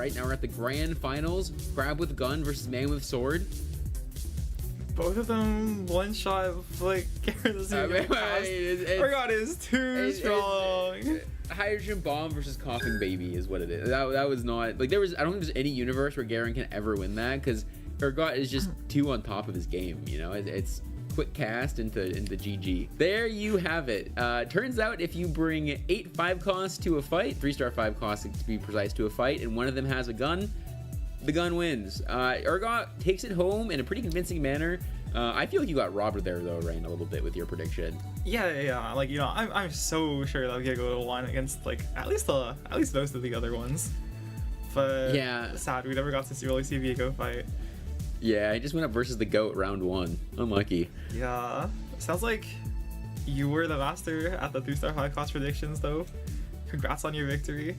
right? Now we're at the grand finals. Crab with gun versus man with sword. Both of them one shot like God is too strong. Hydrogen bomb versus coughing baby is what it is. That was not like I don't think there's any universe where Garen can ever win that because Urgot is just too on top of his game. You know, it's quick cast into GG. There you have it. Turns out if you bring 8 5 costs to a fight, 3-star 5 costs to be precise to a fight, and one of them has a gun, the gun wins. Urgot takes it home in a pretty convincing manner. I feel like you got robbed there though, Rain, a little bit with your prediction. Yeah. Like, you know, I'm so sure that we're gonna go to one against like at least most of the other ones. But yeah, sad we never got to really see Viego fight. Yeah, I just went up versus the GOAT round 1. Unlucky. Yeah, sounds like you were the master at the 3-star 5 cost predictions though. Congrats on your victory.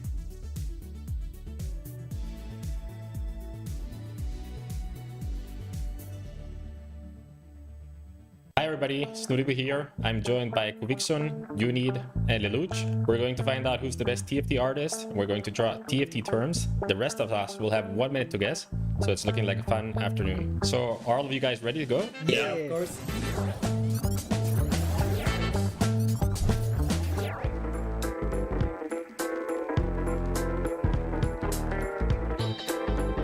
Hi everybody, Snoodigo here. I'm joined by Jupeson, Unid, and Lelouch. We're going to find out who's the best TFT artist. We're going to draw TFT terms. The rest of us will have 1 minute to guess, so it's looking like a fun afternoon. So are all of you guys ready to go? Yeah, of course.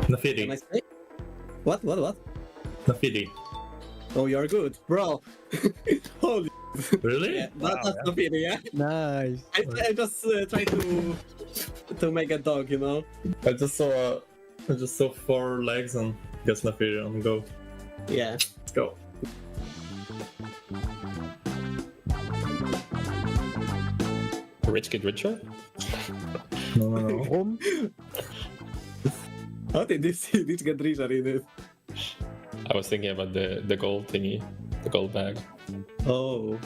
Nafiri. What? Nafiri. Oh, you're good, bro. Holy. Really? Yeah, that's the feeling, yeah. Nice. I just try to make a dog, you know. I just saw 4 legs and guess Nafiri on go. Yeah. Let's go. Rich get richer? No. How did this get richer in it? I was thinking about the gold thingy, the gold bag. Oh.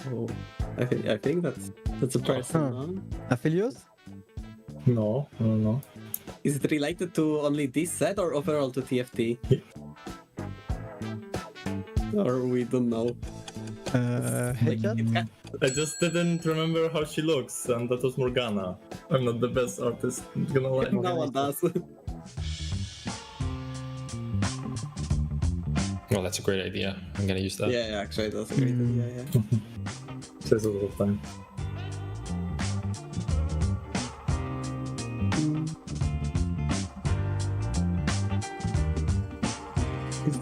I think that's a person. Huh? Aphelios? No. Is it related to only this set or overall to TFT? Or we don't know. Headshot? I just didn't remember how she looks, and that was Morgana. I'm not the best artist, I'm gonna lie. No one does. Well, that's a great idea. I'm gonna use that. Yeah, actually, that's a great idea. Yeah. Saves a lot of time.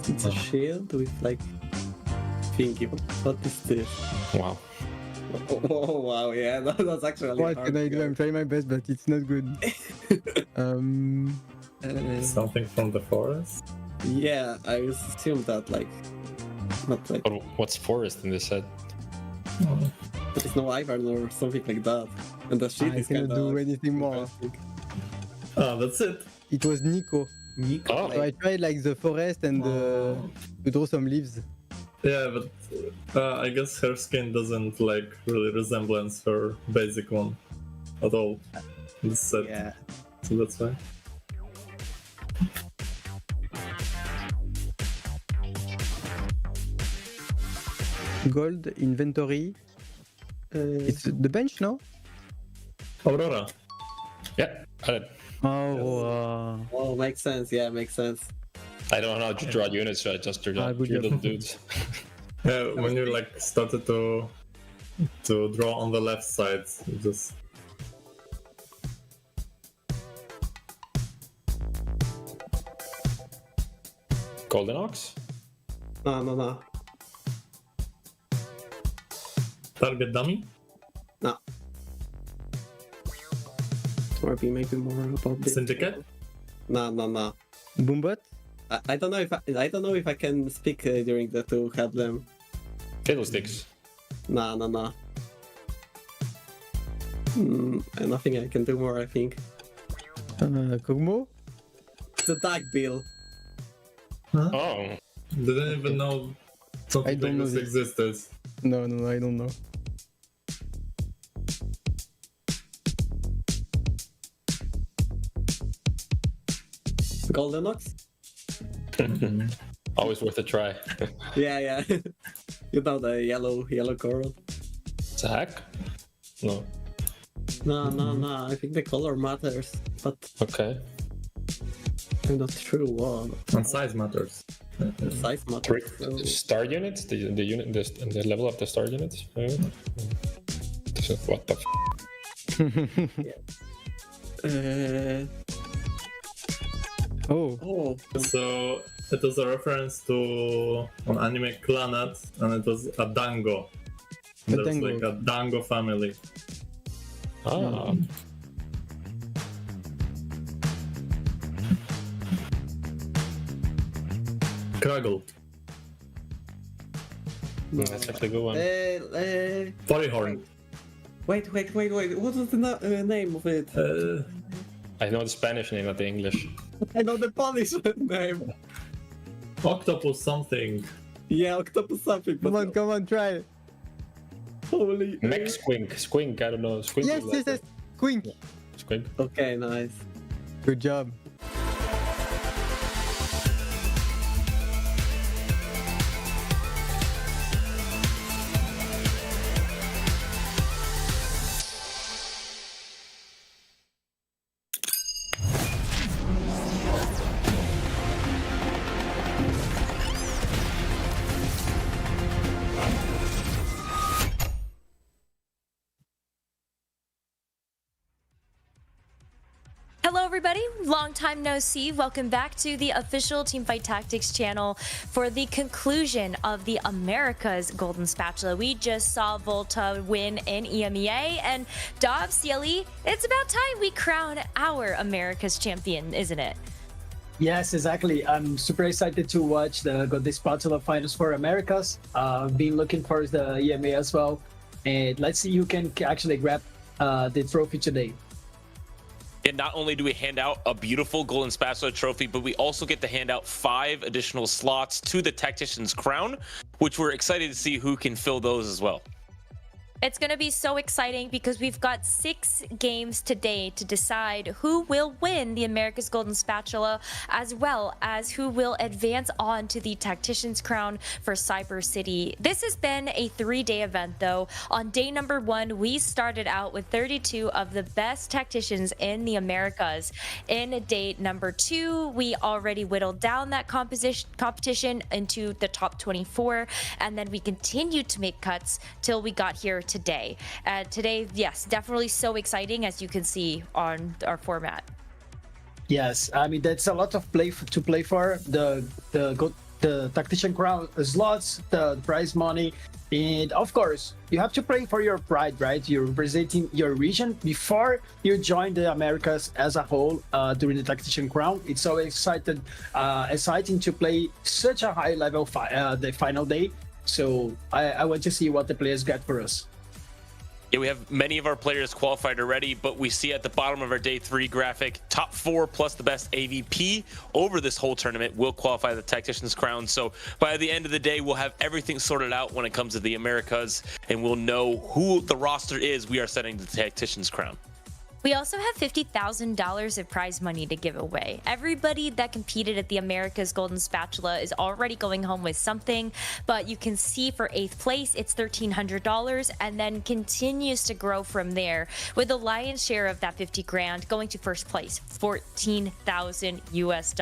It's a shield with like thingy. What is this? Wow. Oh wow, yeah, that's actually. What can I do? I'm trying my best, but it's not good. Something from the forest? Yeah, I assume that like, not like. But what's forest in this set? There's no Ivern or something like that, and the shit I is cannot kind of do anything more. Ah, that's it. It was Nico. Oh. So I tried like the forest and to draw some leaves. Yeah, but I guess her skin doesn't like really resemblance her basic one at all in this set. Yeah. So that's why. Gold inventory. It's the bench, no? Aurora. Yeah, I did. Oh. Oh, makes sense. Yeah, makes sense. I don't know how to draw units, so I just drew Ah, good three job. little dudes. Yeah, when you like started to draw on the left side, you just Golden Ox? No. target dummy. No. Or be maybe more about this. Syndicate. No. Boombot? I don't know if I can speak during the to help them. Fiddlesticks. No. Nothing I can do more. I think Kogmo? it's a Dark Bill. Oh, Didn't even know something I don't like know this this. existed. No, I don't know. Golden Ox? always worth a try. Yeah. You know the yellow coral. It's a hack? No. No. I think the color matters, but Okay. I'm not sure what. And size matters. Size matters. So... Star units, the unit, the level of the star units. What the? Oh. So it was a reference to an anime Clannad, and it was a dango. There's dango. like a dango family. Ah. Kraggle. That's actually a good one. Polyhorn. Wait. What was the name of it? I know the Spanish name, not the English. I know the Polish name. Octopus something. Yeah, octopus something. But Come on, try it. holy. Mech Squink, I don't know. Squink. Yes. Quink. Squink. Okay, nice. Good job. Hello everybody, long time no see. Welcome back to the official Teamfight Tactics channel for the conclusion of the America's Golden Spatula. We just saw Volta win in EMEA, and Dobz, CLE, it's about time we crown our America's champion, isn't it? Yes, exactly. I'm super excited to watch the Golden Spatula finals for Americas. Been looking for the EMEA as well, and let's see who can actually grab the trophy today. And not only do we hand out a beautiful Golden Spatula trophy, but we also get to hand out 5 additional slots to the Tactician's Crown, which we're excited to see who can fill those as well. It's going to be so exciting because we've got 6 games today to decide who will win the America's Golden Spatula, as well as who will advance on to the Tactician's Crown for Cyber City. This has been a 3-day event though. On day number 1, we started out with 32 of the best tacticians in the Americas. In day number 2, we already whittled down that competition into the top 24, and then we continued to make cuts till we got here today. Today, yes, definitely so exciting, as you can see on our format. Yes, I mean that's a lot of to play for. The Tactician Crown slots, the prize money, and of course you have to play for your pride, right? You're representing your region before you join the Americas as a whole during the Tactician Crown. It's so exciting to play such a high level the final day. So I want to see what the players got for us. Yeah, we have many of our players qualified already, but we see at the bottom of our day 3 graphic, top 4 plus the best AVP over this whole tournament will qualify the Tactician's Crown. So by the end of the day, we'll have everything sorted out when it comes to the Americas, and we'll know who the roster is we are setting the Tactician's Crown. We also have $50,000 of prize money to give away. Everybody that competed at the America's Golden Spatula is already going home with something, but you can see for 8th place, it's $1,300, and then continues to grow from there, with the lion's share of that 50 grand going to 1st place, $14,000 US.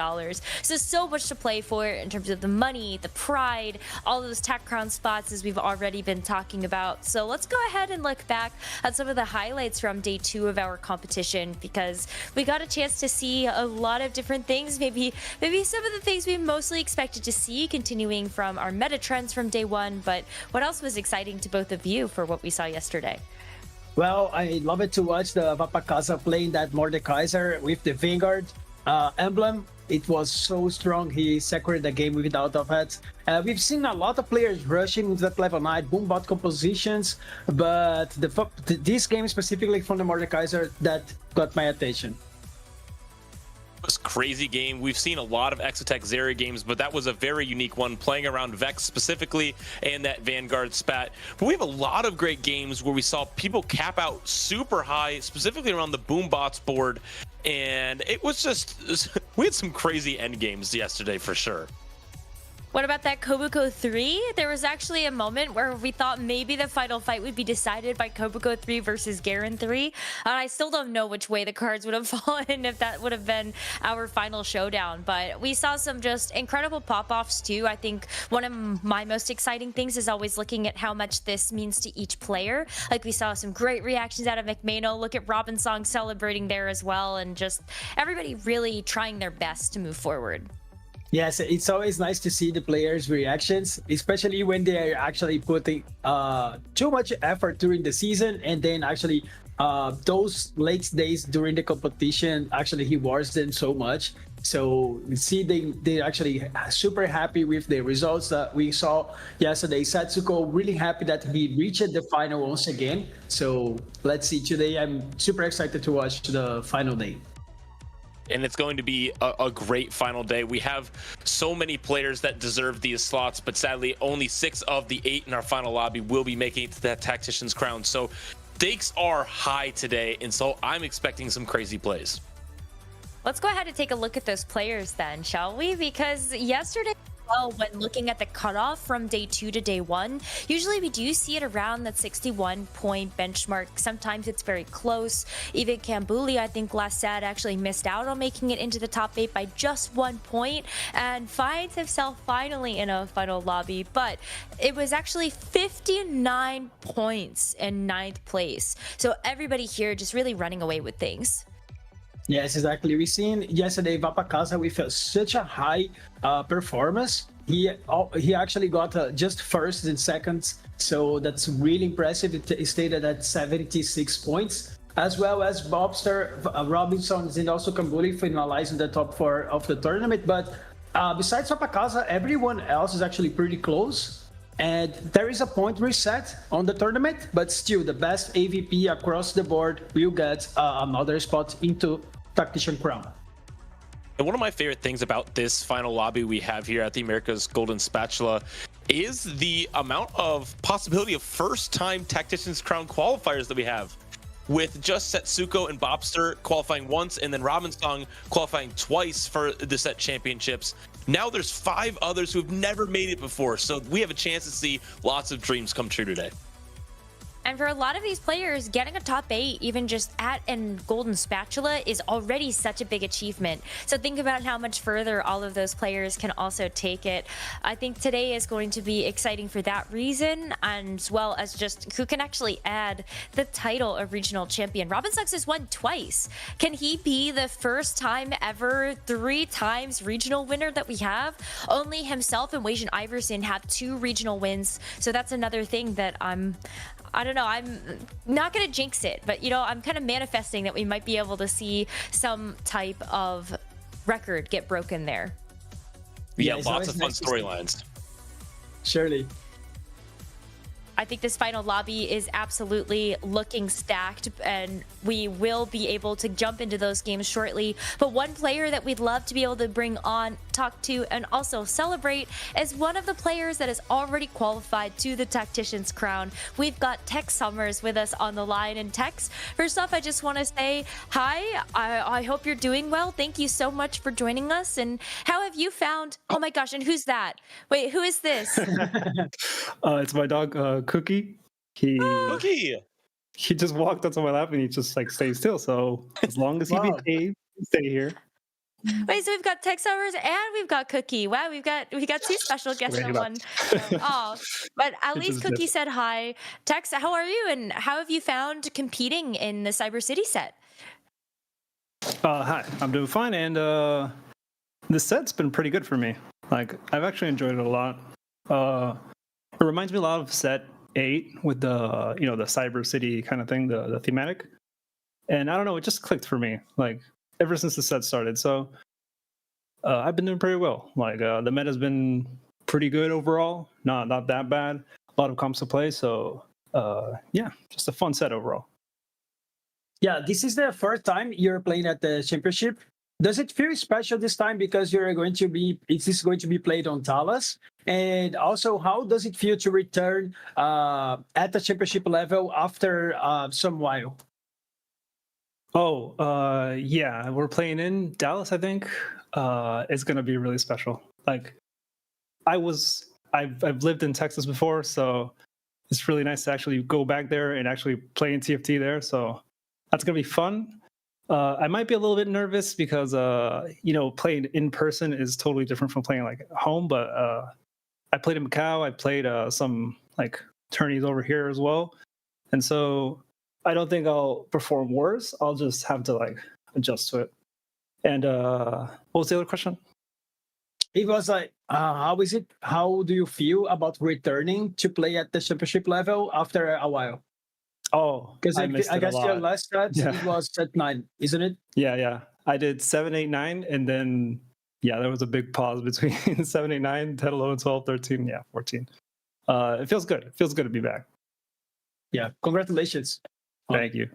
So much to play for in terms of the money, the pride, all those Tac Crown spots, as we've already been talking about. So let's go ahead and look back at some of the highlights from day 2 of our competition, because we got a chance to see a lot of different things, maybe some of the things we mostly expected to see continuing from our meta trends from day 1. But what else was exciting to both of you for what we saw yesterday? Well, I love it to watch the Vapakasa playing that Mordekaiser with the Vanguard emblem. It was so strong. He secured the game without of it. We've seen a lot of players rushing with that level 9 boombot compositions, but this game specifically from the Mordekaiser that got my attention. It was a crazy game. We've seen a lot of Exotech Zeri games, but that was a very unique one, playing around Vex specifically and that Vanguard spat. But we have a lot of great games where we saw people cap out super high, specifically around the Boombots board, and it was just, we had some crazy end games yesterday for sure. What about that Kobuko 3? There was actually a moment where we thought maybe the final fight would be decided by Kobuko 3 versus Garen 3. And I still don't know which way the cards would have fallen if that would have been our final showdown. But we saw some just incredible pop-offs too. I think one of my most exciting things is always looking at how much this means to each player. Like we saw some great reactions out of McMano. Look at Robinsong celebrating there as well. And just everybody really trying their best to move forward. Yes, it's always nice to see the players' reactions, especially when they are actually putting too much effort during the season, and then actually those late days during the competition actually rewards them so much. So we see they actually super happy with the results that we saw yesterday. Satsuko really happy that he reached the final once again. So let's see today. I'm super excited to watch the final day. And it's going to be a great final day. We have so many players that deserve these slots, but sadly only 6 of the 8 in our final lobby will be making it to that Tactician's Crown. So stakes are high today, and so I'm expecting some crazy plays. Let's go ahead and take a look at those players then, shall we? Because yesterday, well, when looking at the cutoff from day 2 to day 1, usually we do see it around that 61 point benchmark. Sometimes it's very close. Even Kambuli, I think last set actually missed out on making it into the top 8 by just 1 point and finds himself finally in a final lobby. But it was actually 59 points in 9th place. So everybody here just really running away with things. Yes, exactly. We seen yesterday Vapakaza with such a high performance. He actually got just first and seconds, so that's really impressive. It stayed at 76 points, as well as Bobster, Robinson, and also Kambuli finalizing the top 4 of the tournament. But besides Vapakaza, everyone else is actually pretty close. And there is a point reset on the tournament, but still the best AVP across the board will get another spot into Tactician Crown. And one of my favorite things about this final lobby we have here at the America's Golden Spatula is the amount of possibility of first-time Tactician's Crown qualifiers that we have. With just Setsuko and Bobster qualifying once, and then Robinsong qualifying twice for the set championships. Now there's 5 others who have never made it before, so we have a chance to see lots of dreams come true today. And for a lot of these players, getting a top 8, even just at an Golden Spatula, is already such a big achievement. So think about how much further all of those players can also take it. I think today is going to be exciting for that reason, and as well as just who can actually add the title of regional champion. Robinsong has won twice. Can he be the first time ever 3 times regional winner that we have? Only himself and Wei Iverson have 2 regional wins. So that's another thing that I don't know, I'm not going to jinx it, but, you know, I'm kind of manifesting that we might be able to see some type of record get broken there. Yeah, lots of fun storylines. Surely. I think this final lobby is absolutely looking stacked, and we will be able to jump into those games shortly. But one player that we'd love to be able to bring on, talk to, and also celebrate is one of the players that is already qualified to the Tactician's Crown. We've got Tex Summers with us on the line. And Tex, first off, I just want to say hi. I hope you're doing well. Thank you so much for joining us. And how have you found... Oh my gosh, and who's that? Wait, who is this? It's my dog, Cookie. Cookie! He just walked onto my lap and he just like stays still. So as long as he behaves, stay here. Wait, so we've got Tex Summers and we've got Cookie. Wow, we got 2 special guests in one. Oh, but at least Cookie said hi. Tex, how are you, and how have you found competing in the Cyber City set? Hi, I'm doing fine, and the set's been pretty good for me. Like, I've actually enjoyed it a lot. It reminds me a lot of set 8 with the the Cyber City kind of thing, the thematic. And I don't know, it just clicked for me. Like, ever since the set started. So I've been doing pretty well. Like the meta's been pretty good overall. Not that bad. A lot of comps to play. So yeah, just a fun set overall. Yeah, this is the first time you're playing at the championship. Does it feel special this time because it is going to be played on Talas? And also, how does it feel to return at the championship level after some while? Oh, yeah, we're playing in Dallas, I think. It's going to be really special. Like, I've lived in Texas before, so it's really nice to actually go back there and actually play in TFT there. So that's gonna be fun. I might be a little bit nervous because playing in person is totally different from playing like at home. But I played in Macau. I played some like tourneys over here as well, and so I don't think I'll perform worse. I'll just have to like adjust to it. And what was the other question? It was like, how is it? How do you feel about returning to play at the championship level after a while? Oh, because I guess your last set it was set 9, isn't it? Yeah. I did 7, 8, 9, and then there was a big pause between 7, 8, 9, 10, 11, 12, 13, 14. It feels good. It feels good to be back. Yeah, congratulations. Thank you.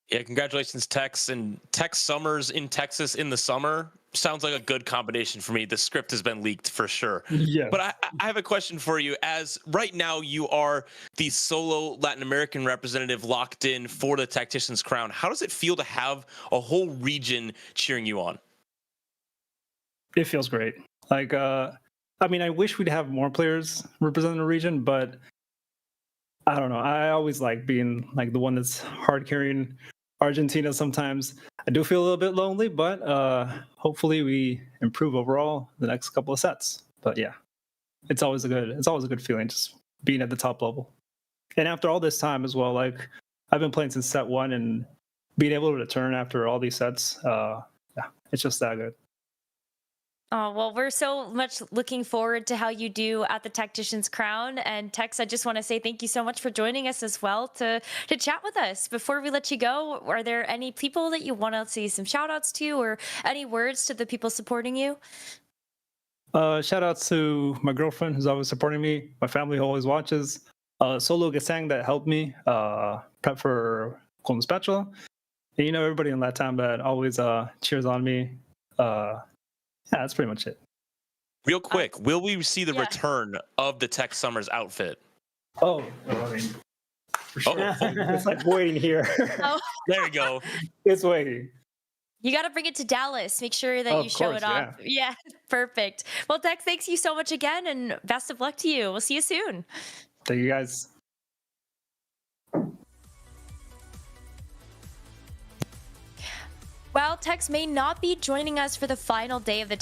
Yeah, congratulations, Tex. And Tex Summers in Texas in the summer sounds like a good combination for me. The script has been leaked for sure. Yeah. But I have a question for you. As right now you are the solo Latin American representative locked in for the Tactician's Crown, how does it feel to have a whole region cheering you on? It feels great. Like, I wish we'd have more players representing the region, but I don't know. I always like being like the one that's hard carrying Argentina sometimes. I do feel a little bit lonely, but hopefully we improve overall the next couple of sets. But yeah, it's always a good feeling just being at the top level. And after all this time as well, like I've been playing since set 1 and being able to return after all these sets, it's just that good. Oh, well, we're so much looking forward to how you do at the Tactician's Crown. And Tex, I just want to say thank you so much for joining us as well to chat with us. Before we let you go, are there any people that you want to see some shout outs to or any words to the people supporting you? Shout outs to my girlfriend who's always supporting me, my family who always watches, Solo Gasang that helped me prep for Golden Spatula, and everybody in Latam that always cheers on me. Yeah, that's pretty much it. Real quick, will we see the return of the Tex Summers outfit? Oh, for sure. It's like waiting here. Oh. There you go. It's waiting. You got to bring it to Dallas. Make sure that you show it off. Yeah, perfect. Well, Tex, thanks you so much again, and best of luck to you. We'll see you soon. Thank you, guys. While Tex may not be joining us for the final day of the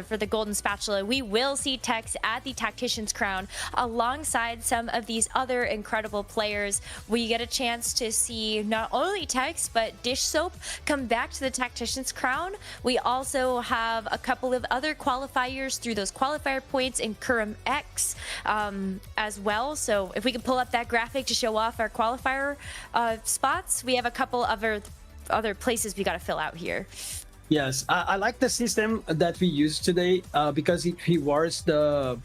for the Golden Spatula, we will see Tex at the Tactician's Crown alongside some of these other incredible players. We get a chance to see not only Tex, but Dish Soap come back to the Tactician's Crown. We also have a couple of other qualifiers through those qualifier points in Kurum X as well. So if we can pull up that graphic to show off our qualifier spots, we have a couple of other places we got to fill out here. Yes, I like the system that we use today because it rewards the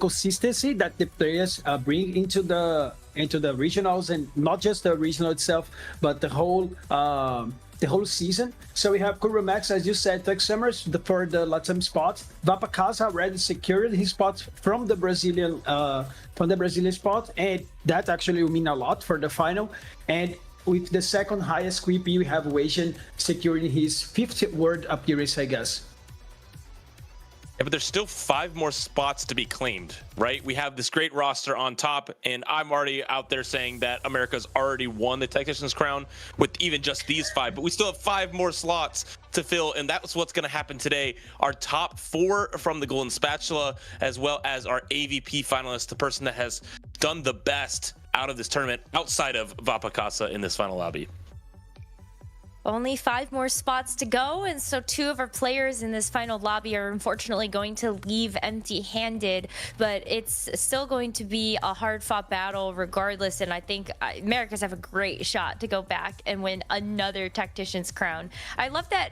consistency that the players bring into the regionals, and not just the regional itself, but the whole season. So we have Kurumax, as you said, Tex Summers for the Latam spot. Vapacasa already secured his spot from the Brazilian spot, and that actually will mean a lot for the final. And with the second highest QP, we have Weijian securing his 5th world appearance, I guess. Yeah, but there's still 5 more spots to be claimed, right? We have this great roster on top, and I'm already out there saying that America's already won the Tactician's Crown with even just these 5, but we still have 5 more slots to fill, and that's what's going to happen today. Our top 4 from the Golden Spatula, as well as our AVP finalist, the person that has done the best out of this tournament outside of Vapacasa in this final lobby. Only 5 more spots to go, and so 2 of our players in this final lobby are unfortunately going to leave empty-handed, but it's still going to be a hard-fought battle regardless, and I think Americans have a great shot to go back and win another Tactician's Crown. I love that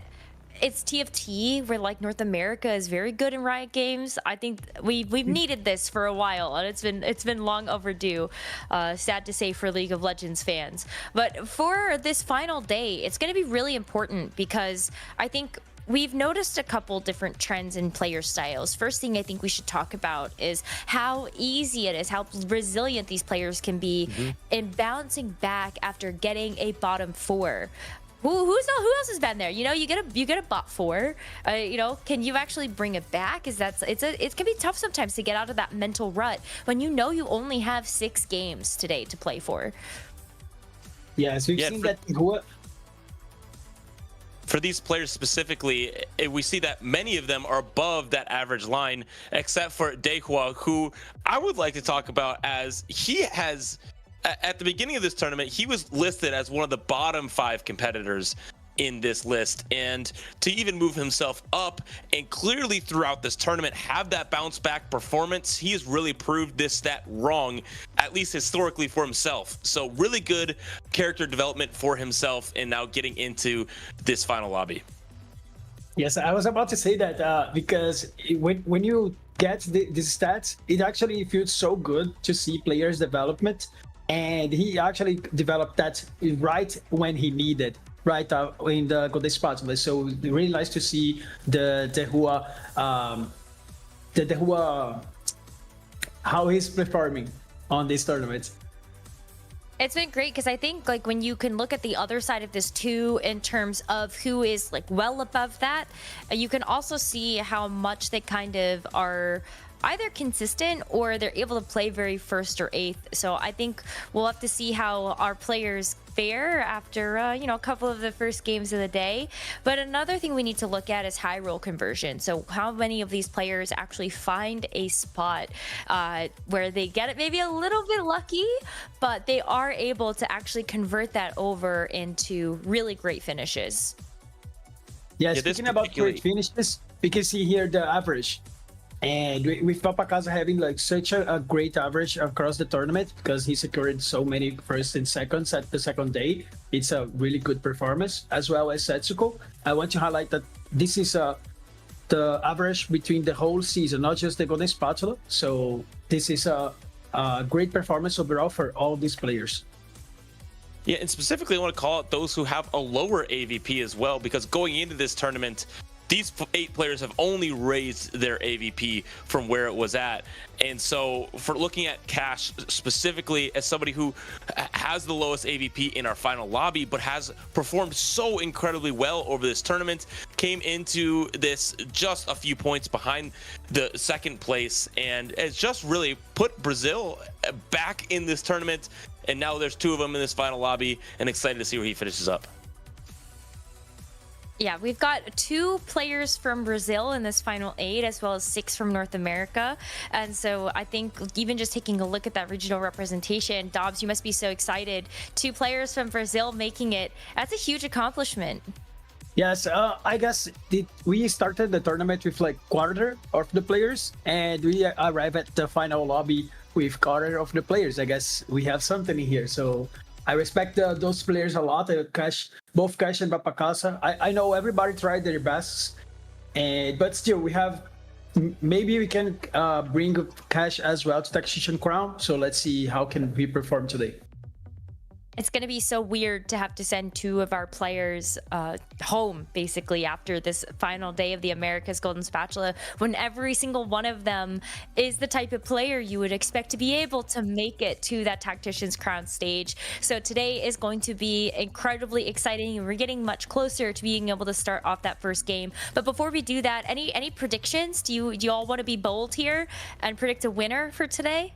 it's TFT, where like North America is very good in Riot Games. I think we've needed this for a while, and it's been long overdue. Sad to say for League of Legends fans. But for this final day, it's going to be really important because I think we've noticed a couple different trends in player styles. First thing I think we should talk about is how easy it is, how resilient these players can be in bouncing back after getting a bottom 4. Who else has been there? You know, you get a bot 4. You know, can you actually bring it back? It can be tough sometimes to get out of that mental rut when you know you only have 6 games today to play for. Yes, we've seen that. For these players specifically, we see that many of them are above that average line, except for Dehua, who I would like to talk about, as he has, at the beginning of this tournament, he was listed as one of the bottom 5 competitors in this list, and to even move himself up and clearly throughout this tournament have that bounce back performance, he has really proved this stat wrong, at least historically, for himself. So really good character development for himself, and now getting into this final lobby. Yes, I was about to say that because when you get these stats, it actually feels so good to see players' development, and he actually developed that right when he needed. Right in the Golden Spatula. So really nice to see the Dehua, how he's performing on this tournament. It's been great because I think like when you can look at the other side of this too, in terms of who is like well above that, you can also see how much they kind of are either consistent or they're able to play very first or eighth. So I think we'll have to see how our players fare after you know, a couple of the first games of the day. But another thing we need to look at is high roll conversion. So how many of these players actually find a spot where they get it maybe a little bit lucky, but they are able to actually convert that over into really great finishes. Yeah, speaking about great finishes, we can see here the average. And with Papakaza having like such a great average across the tournament, because he secured so many first and seconds at the second day, it's a really good performance, as well as Setsuko. I want to highlight that this is the average between the whole season, not just the Golden Spatula. So this is a great performance overall for all these players. Yeah, and specifically I want to call out those who have a lower AVP as well, because going into this tournament, these 8 players have only raised their AVP from where it was at. And so for looking at Cash specifically as somebody who has the lowest AVP in our final lobby, but has performed so incredibly well over this tournament, came into this just a few points behind the second place, and has just really put Brazil back in this tournament. And now there's 2 of them in this final lobby, and excited to see where he finishes up. Yeah, we've got 2 players from Brazil in this final 8, as well as 6 from North America. And so I think even just taking a look at that regional representation, Dobz, you must be so excited. 2 players from Brazil making it. That's a huge accomplishment. Yes, I guess we started the tournament with like quarter of the players, and we arrive at the final lobby with quarter of the players. I guess we have something here. So I respect those players a lot. Both Cash and Papakaza. I know everybody tried their best, but still we have. Maybe we can bring Cash as well to Taxation Crown. So let's see how can we perform today. It's going to be so weird to have to send 2 of our players home, basically, after this final day of the America's Golden Spatula, when every single one of them is the type of player you would expect to be able to make it to that Tactician's Crown stage. So today is going to be incredibly exciting, and we're getting much closer to being able to start off that first game. But before we do that, any predictions? Do you all want to be bold here and predict a winner for today?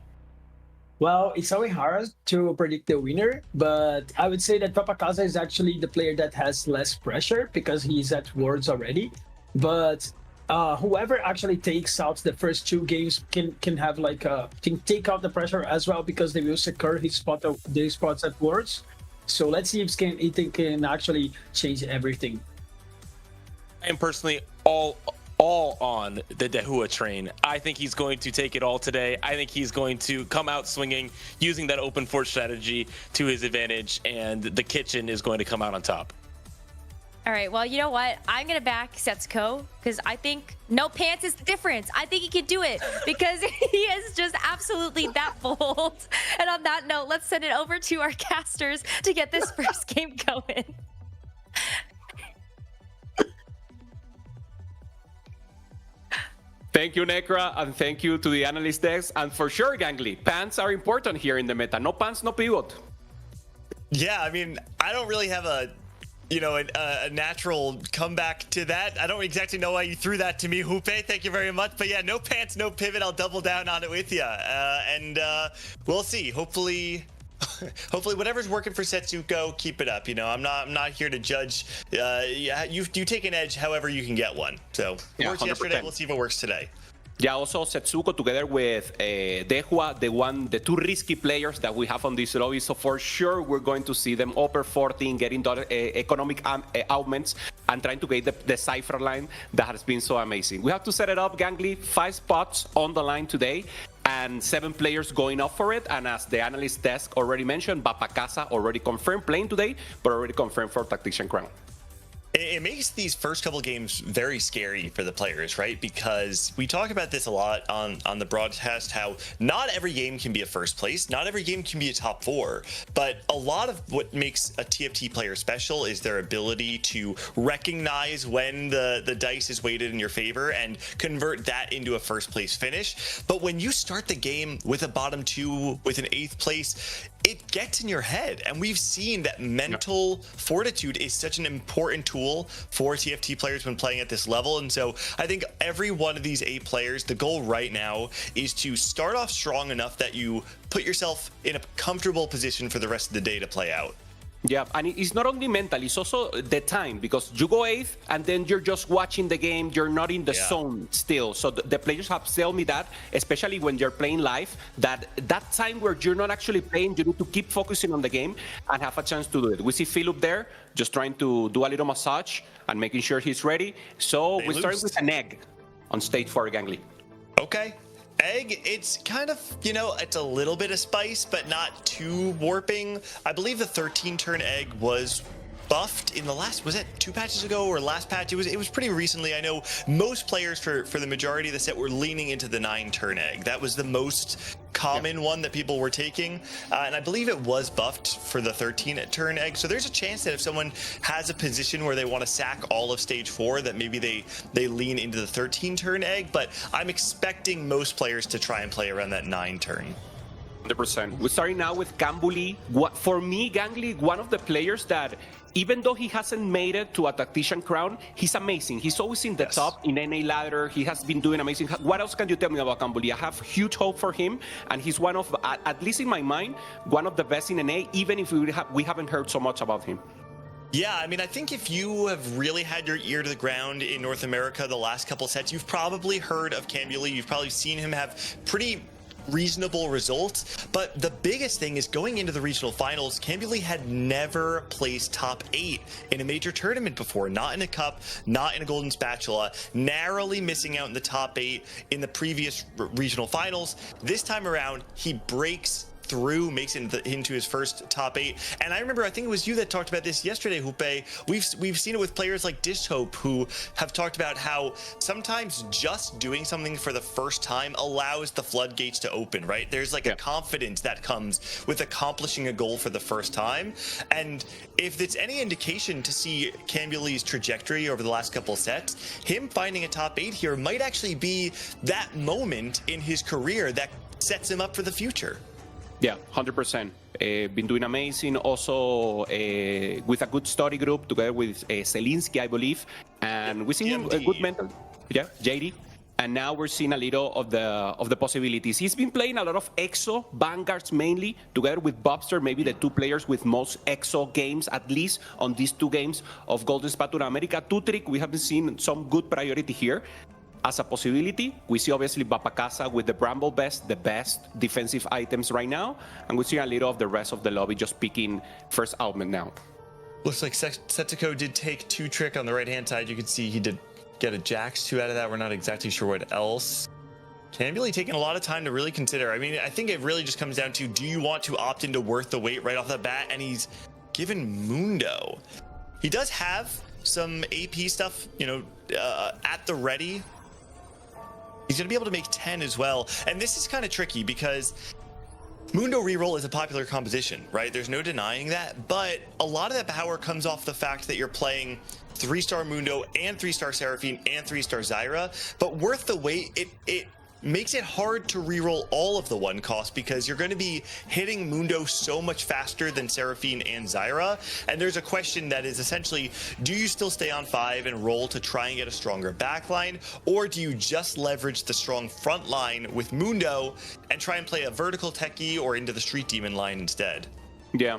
Well, it's always hard to predict the winner, but I would say that Papakaza is actually the player that has less pressure because he's at Worlds already. But whoever actually takes out the first 2 games can have like can take out the pressure as well, because they will secure their spots at Worlds. So let's see if it can actually change everything. I am personally all on the Dehua train. I think he's going to take it all today. I think he's going to come out swinging, using that open fort strategy to his advantage, and the kitchen is going to come out on top. All right, well, you know what? I'm going to back Setsuko, because I think no pants is the difference. I think he can do it because he is just absolutely that bold. And on that note, let's send it over to our casters to get this first game going. Thank you, Nekkra, and thank you to the analyst decks. And for sure, Gangly, pants are important here in the meta. No pants, no pivot. Yeah, I mean, I don't really have a a natural comeback to that. I don't exactly know why you threw that to me, Jupe. Thank you very much. But yeah, no pants, no pivot. I'll double down on it with you. And we'll see. Hopefully whatever's working for Setsuko, keep it up. I'm not here to judge. You take an edge however you can get one. So it worked yesterday. We'll see if it works today. Yeah, also Setsuko together with Dehua, the two risky players that we have on this lobby. So for sure, we're going to see them upper 14, getting economic augments and trying to get the cipher line that has been so amazing. We have to set it up, Gangly. 5 spots on the line today and 7 players going up for it. And as the analyst desk already mentioned, Bapacasa already confirmed playing today, but already confirmed for Tactician Crown. It makes these first couple games very scary for the players, right? Because we talk about this a lot on the broadcast, how not every game can be a first place, not every game can be a top 4, but a lot of what makes a TFT player special is their ability to recognize when the dice is weighted in your favor and convert that into a first place finish. But when you start the game with a bottom 2, with an 8th place, it gets in your head. And we've seen that mental fortitude is such an important tool for TFT players when playing at this level. And so I think every one of these 8 players, the goal right now is to start off strong enough that you put yourself in a comfortable position for the rest of the day to play out. Yeah, and it's not only mental, it's also the time, because you go 8th and then you're just watching the game, you're not in the zone still. So the players have told me that, especially when you're playing live, that time where you're not actually playing, you need to keep focusing on the game and have a chance to do it. We see Philip there just trying to do a little massage and making sure he's ready. So we started with an egg on stage 4, Gangly. Okay. Egg, it's kind of, it's a little bit of spice, but not too warping. I believe the 13-turn egg was buffed in the last, was it 2 patches ago or last patch? It was pretty recently. I know most players for the majority of the set were leaning into the 9-turn egg. That was the most common one that people were taking, and I believe it was buffed for the 13-turn egg. So there's a chance that if someone has a position where they want to sack all of stage 4, that maybe they lean into the 13-turn egg. But I'm expecting most players to try and play around that 9-turn. 100%. We're starting now with Gambuli. For me, Gangly, one of the players that, even though he hasn't made it to a Tactician Crown, he's amazing. He's always in the top in NA ladder. He has been doing amazing. What else can you tell me about Gambuli? I have huge hope for him, and he's one of, at least in my mind, one of the best in NA, even if we haven't heard so much about him. Yeah, I mean, I think if you have really had your ear to the ground in North America the last couple sets, you've probably heard of Gambuli. You've probably seen him have pretty reasonable results, but the biggest thing is going into the regional finals, Gambuli had never placed top 8 in a major tournament before, not in a cup, not in a golden spatula, narrowly missing out in the top 8 in the previous regional finals. This time around, he breaks through, makes it into his first top 8. And I remember, I think it was you that talked about this yesterday, Jupe. We've seen it with players like Dishhope, who have talked about how sometimes just doing something for the first time allows the floodgates to open, right? There's like a confidence that comes with accomplishing a goal for the first time. And if it's any indication to see Gambuli's trajectory over the last couple sets, him finding a top 8 here might actually be that moment in his career that sets him up for the future. Yeah, 100%. Been doing amazing. Also with a good study group together with Zelinsky, I believe. And we see him a good mental. Yeah, JD. And now we're seeing a little of the possibilities. He's been playing a lot of EXO Vanguards mainly, together with Bobster, maybe the 2 players with most EXO games, at least on these 2 games of Golden Spatula America. 2-trick, we haven't seen some good priority here. As a possibility, we see obviously Bapacasa with the Bramble Vest, the best defensive items right now, and we see a little of the rest of the lobby just picking first augment now. Looks like Setsuko did take 2-trick on the right-hand side. You can see he did get a Jax 2 out of that. We're not exactly sure what else. Gambuli taking a lot of time to really consider. I mean, I think it really just comes down to, do you want to opt into worth the wait right off the bat? And he's given Mundo. He does have some AP stuff, at the ready. He's going to be able to make 10 as well. And this is kind of tricky because Mundo reroll is a popular composition, right? There's no denying that. But a lot of that power comes off the fact that you're playing 3-star Mundo and 3-star Seraphine and 3-star Zyra. But worth the wait, it makes it hard to reroll all of the 1 cost because you're going to be hitting Mundo so much faster than Seraphine and Zyra. And there's a question that is essentially, do you still stay on 5 and roll to try and get a stronger backline? Or do you just leverage the strong front line with Mundo and try and play a vertical techie or into the Street Demon line instead? Yeah,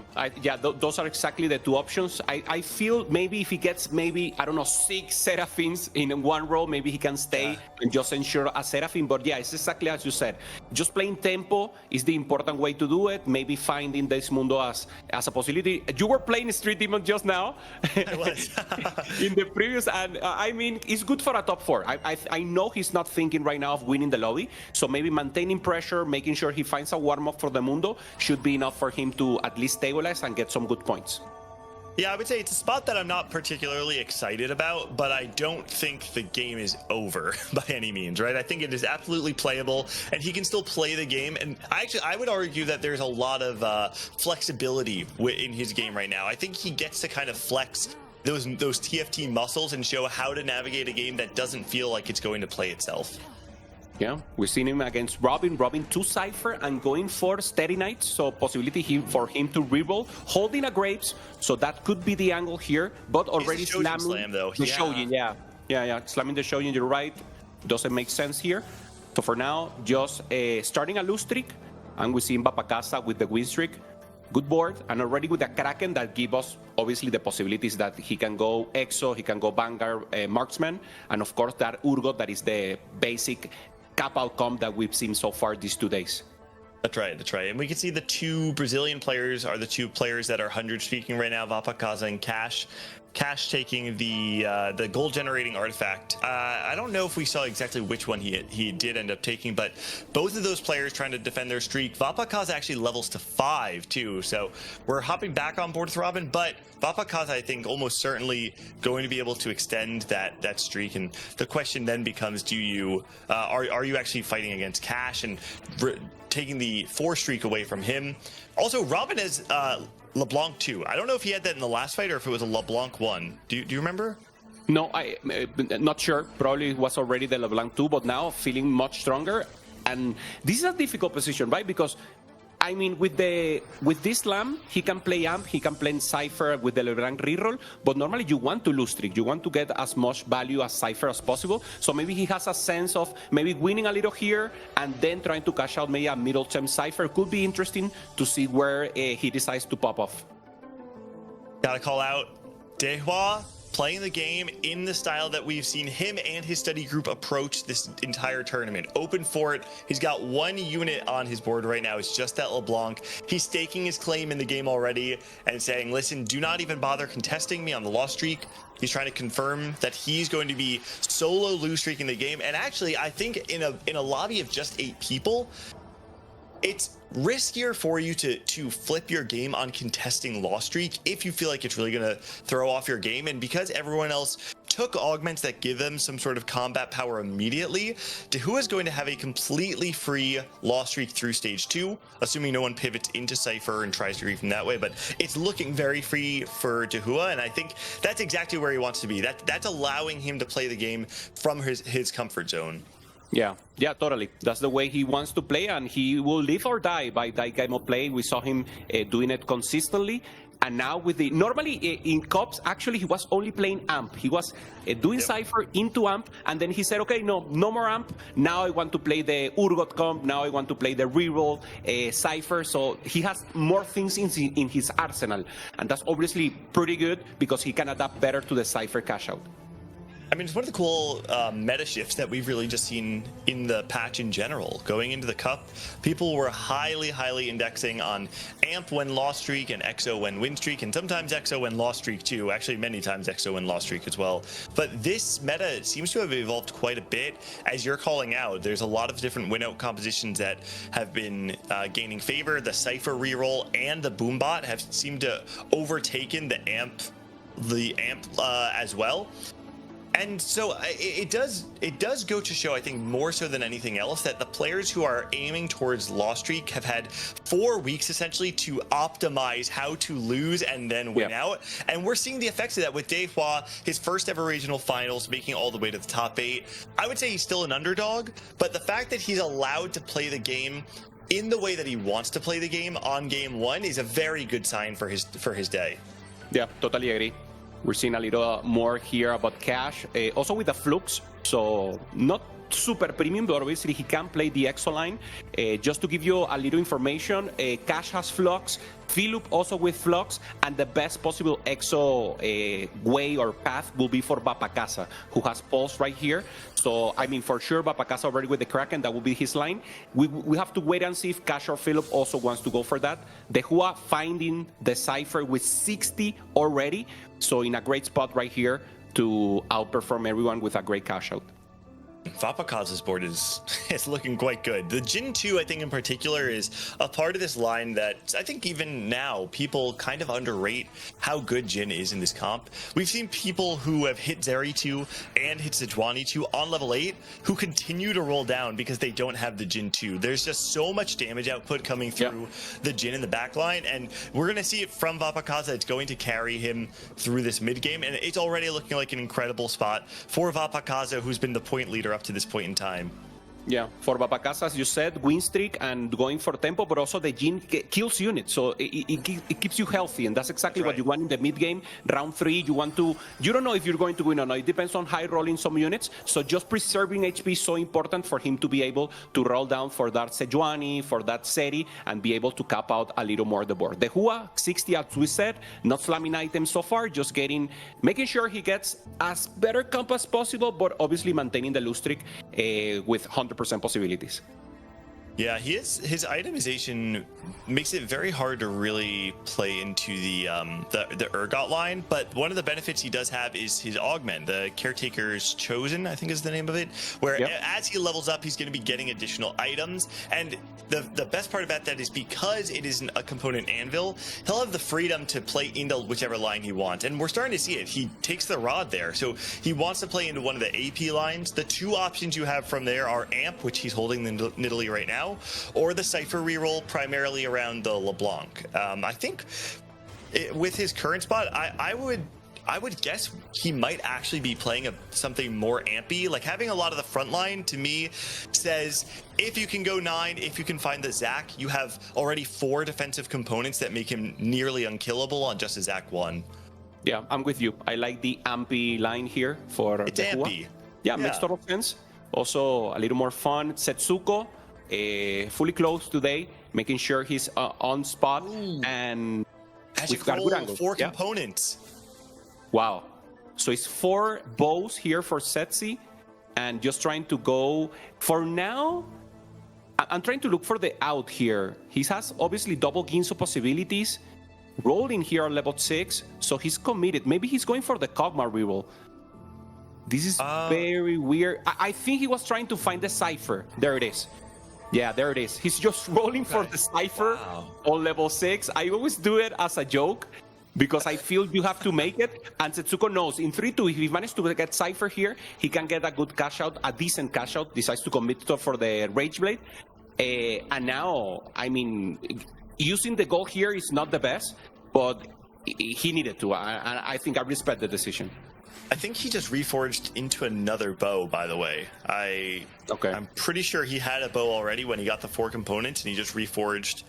those are exactly the 2 options. I feel maybe if he gets maybe, I don't know, 6 Seraphines in one row, maybe he can stay and just ensure a Seraphine. But yeah, it's exactly as you said. Just playing tempo is the important way to do it. Maybe finding this Mundo as a possibility. You were playing Street Demon just now. I was. In the previous, and I mean, it's good for a top 4. I know he's not thinking right now of winning the lobby. So maybe maintaining pressure, making sure he finds a warm-up for the Mundo should be enough for him to at least stabilize and get some good points. Yeah, I would say it's a spot that I'm not particularly excited about, but I don't think the game is over by any means, right? I think it is absolutely playable, and he can still play the game. And I would argue that there's a lot of flexibility in his game right now. I think he gets to kind of flex those TFT muscles and show how to navigate a game that doesn't feel like it's going to play itself. Yeah, we've seen him against Robin 2 Cypher and going for Steady Knights, so possibility for him to reroll, holding a Grapes, so that could be the angle here, but already slamming the Shoujin, yeah, slamming the Shoujin, you're right, doesn't make sense here. So for now, just starting a lose streak, and we see Mbapakasa with the win streak, good board, and already with the Kraken that give us obviously the possibilities that he can go Exo, he can go Vanguard, Marksman, and of course that Urgot that is the basic cap outcome that we've seen so far these 2 days. That's right. And we can see the 2 Brazilian players are the 2 players that are 100 speaking right now, Vapakaza and Cash. Cash taking the gold generating artifact. I don't know if we saw exactly which one he did end up taking, but both of those players trying to defend their streak. Vapakaza actually levels to 5 too, so we're hopping back on board with Robin, but Vapakaza, I think, almost certainly going to be able to extend that streak. And the question then becomes, do you are you actually fighting against Cash and taking the 4 streak away from him? Also, Robin has LeBlanc 2. I don't know if he had that in the last fight or if it was a LeBlanc 1. Do you remember? No, I'm not sure. Probably it was already the LeBlanc 2, but now feeling much stronger. And this is a difficult position, right? Because I mean, with this Lamb, he can play Amp, he can play Cypher with the LeBlanc reroll, but normally you want to lose streak. You want to get as much value as Cypher as possible. So maybe he has a sense of maybe winning a little here and then trying to cash out maybe a middle term Cypher. Could be interesting to see where he decides to pop off. Gotta call out Dehua, playing the game in the style that we've seen him and his study group approach this entire tournament. Open for it. He's got 1 unit on his board right now. It's just that LeBlanc. He's staking his claim in the game already and saying, listen, do not even bother contesting me on the loss streak. He's trying to confirm that he's going to be solo lose streaking the game. And actually, I think in a lobby of just 8 people, it's riskier for you to flip your game on contesting loss streak if you feel like it's really going to throw off your game. And because everyone else took augments that give them some sort of combat power immediately, Dehua is going to have a completely free loss streak through stage 2, assuming no one pivots into Cypher and tries to read from that way. But it's looking very free for Dehua, and I think that's exactly where he wants to be. That's allowing him to play the game from his comfort zone. Yeah, totally. That's the way he wants to play, and he will live or die by that game of play. We saw him doing it consistently, and now with the normally in Cops, actually he was only playing Amp. He was doing Cypher into Amp, and then he said, okay, no more Amp. Now I want to play the Urgot comp. Now I want to play the reroll Cypher. So he has more things in his arsenal, and that's obviously pretty good because he can adapt better to the Cypher cash out. I mean, it's one of the cool meta shifts that we've really just seen in the patch in general. Going into the Cup, people were highly indexing on Amp when loss streak and Exo when win streak, and sometimes Exo when loss streak too. Actually, many times Exo when loss streak as well. But this meta seems to have evolved quite a bit. As you're calling out, there's a lot of different win-out compositions that have been gaining favor. The Cypher reroll and the Boombot have seemed to overtaken the Amp as well. And so it does go to show, I think, more so than anything else, that the players who are aiming towards loss streak have had 4 weeks essentially to optimize how to lose and then win out. And we're seeing the effects of that with Dehua, his first ever regional finals, making it all the way to the top 8. I would say he's still an underdog, but the fact that he's allowed to play the game in the way that he wants to play the game on game 1 is a very good sign for his day. Yeah, totally agree. We're seeing a little more here about Cash, also with the Flux, so not super premium, but obviously he can play the EXO line. Just to give you a little information, Cash has Flux, Philip also with Flux, and the best possible EXO way or path will be for Vapacasa, who has Pulse right here. So, I mean, for sure, Vapacasa already with the Kraken, that will be his line. We have to wait and see if Cash or Philip also wants to go for that. Dehua finding the Cypher with 60 already, so in a great spot right here to outperform everyone with a great cash out. Vapakaza's board is looking quite good. The Jin 2, I think in particular, is a part of this line that I think even now people kind of underrate how good Jin is in this comp. We've seen people who have hit Zeri 2 and hit Sejuani 2 on level 8 who continue to roll down because they don't have the Jin 2. There's just so much damage output coming through the Jin in the backline, and we're going to see it from Vapakaza. It's going to carry him through this mid game, and it's already looking like an incredible spot for Vapakaza, who's been the point leader up to this point in time. Yeah, for Vapacasa, as you said, win streak and going for tempo, but also the Jin kills units, so it keeps you healthy, and that's exactly what you want in the mid game. Round 3, you don't know if you're going to win or not. It depends on high rolling some units, so just preserving HP is so important for him to be able to roll down for that Sejuani, for that Seri, and be able to cap out a little more the board. The Hua, 60 as we said, not slamming items so far, just making sure he gets as better comp as possible, but obviously maintaining the lose streak with 100% possibilities. Yeah, his itemization makes it very hard to really play into the Urgot line, but one of the benefits he does have is his augment, the Caretaker's Chosen, I think is the name of it, where as he levels up, he's going to be getting additional items, and the best part about that is because it isn't a component anvil, he'll have the freedom to play into whichever line he wants, and we're starting to see it. He takes the rod there, so he wants to play into one of the AP lines. The 2 options you have from there are Amp, which he's holding the Nidalee right now, or the Cypher reroll primarily around the LeBlanc. I think with his current spot, I would guess he might actually be playing something more ampy. Like having a lot of the front line to me says if you can go 9, if you can find the Zac, you have already 4 defensive components that make him nearly unkillable on just a Zac 1. Yeah, I'm with you. I like the ampy line here for it's ampy. Yeah, makes total sense. Also a little more fun. Setsuko, fully closed today, making sure he's on spot. And Magic roll, 4 components. Wow. So it's 4 bows here for Setsi, and just trying to go for now. I'm trying to look for the out here. He has obviously double Ginso possibilities. Rolling here on level 6, so he's committed. Maybe he's going for the Kog'Maw reroll. This is very weird. I think he was trying to find the Cypher. There it is. Yeah, there it is. He's just rolling for the Cypher on level 6. I always do it as a joke because I feel you have to make it. And Setsuko knows in 3-2, if he manages to get Cypher here, he can get a good cash out, a decent cash out. Decides to commit for the Rage Blade. And now, I mean, using the gold here is not the best, but he needed to. I think I respect the decision. I think he just reforged into another bow, by the way. I'm pretty sure he had a bow already when he got the 4 components, and he just reforged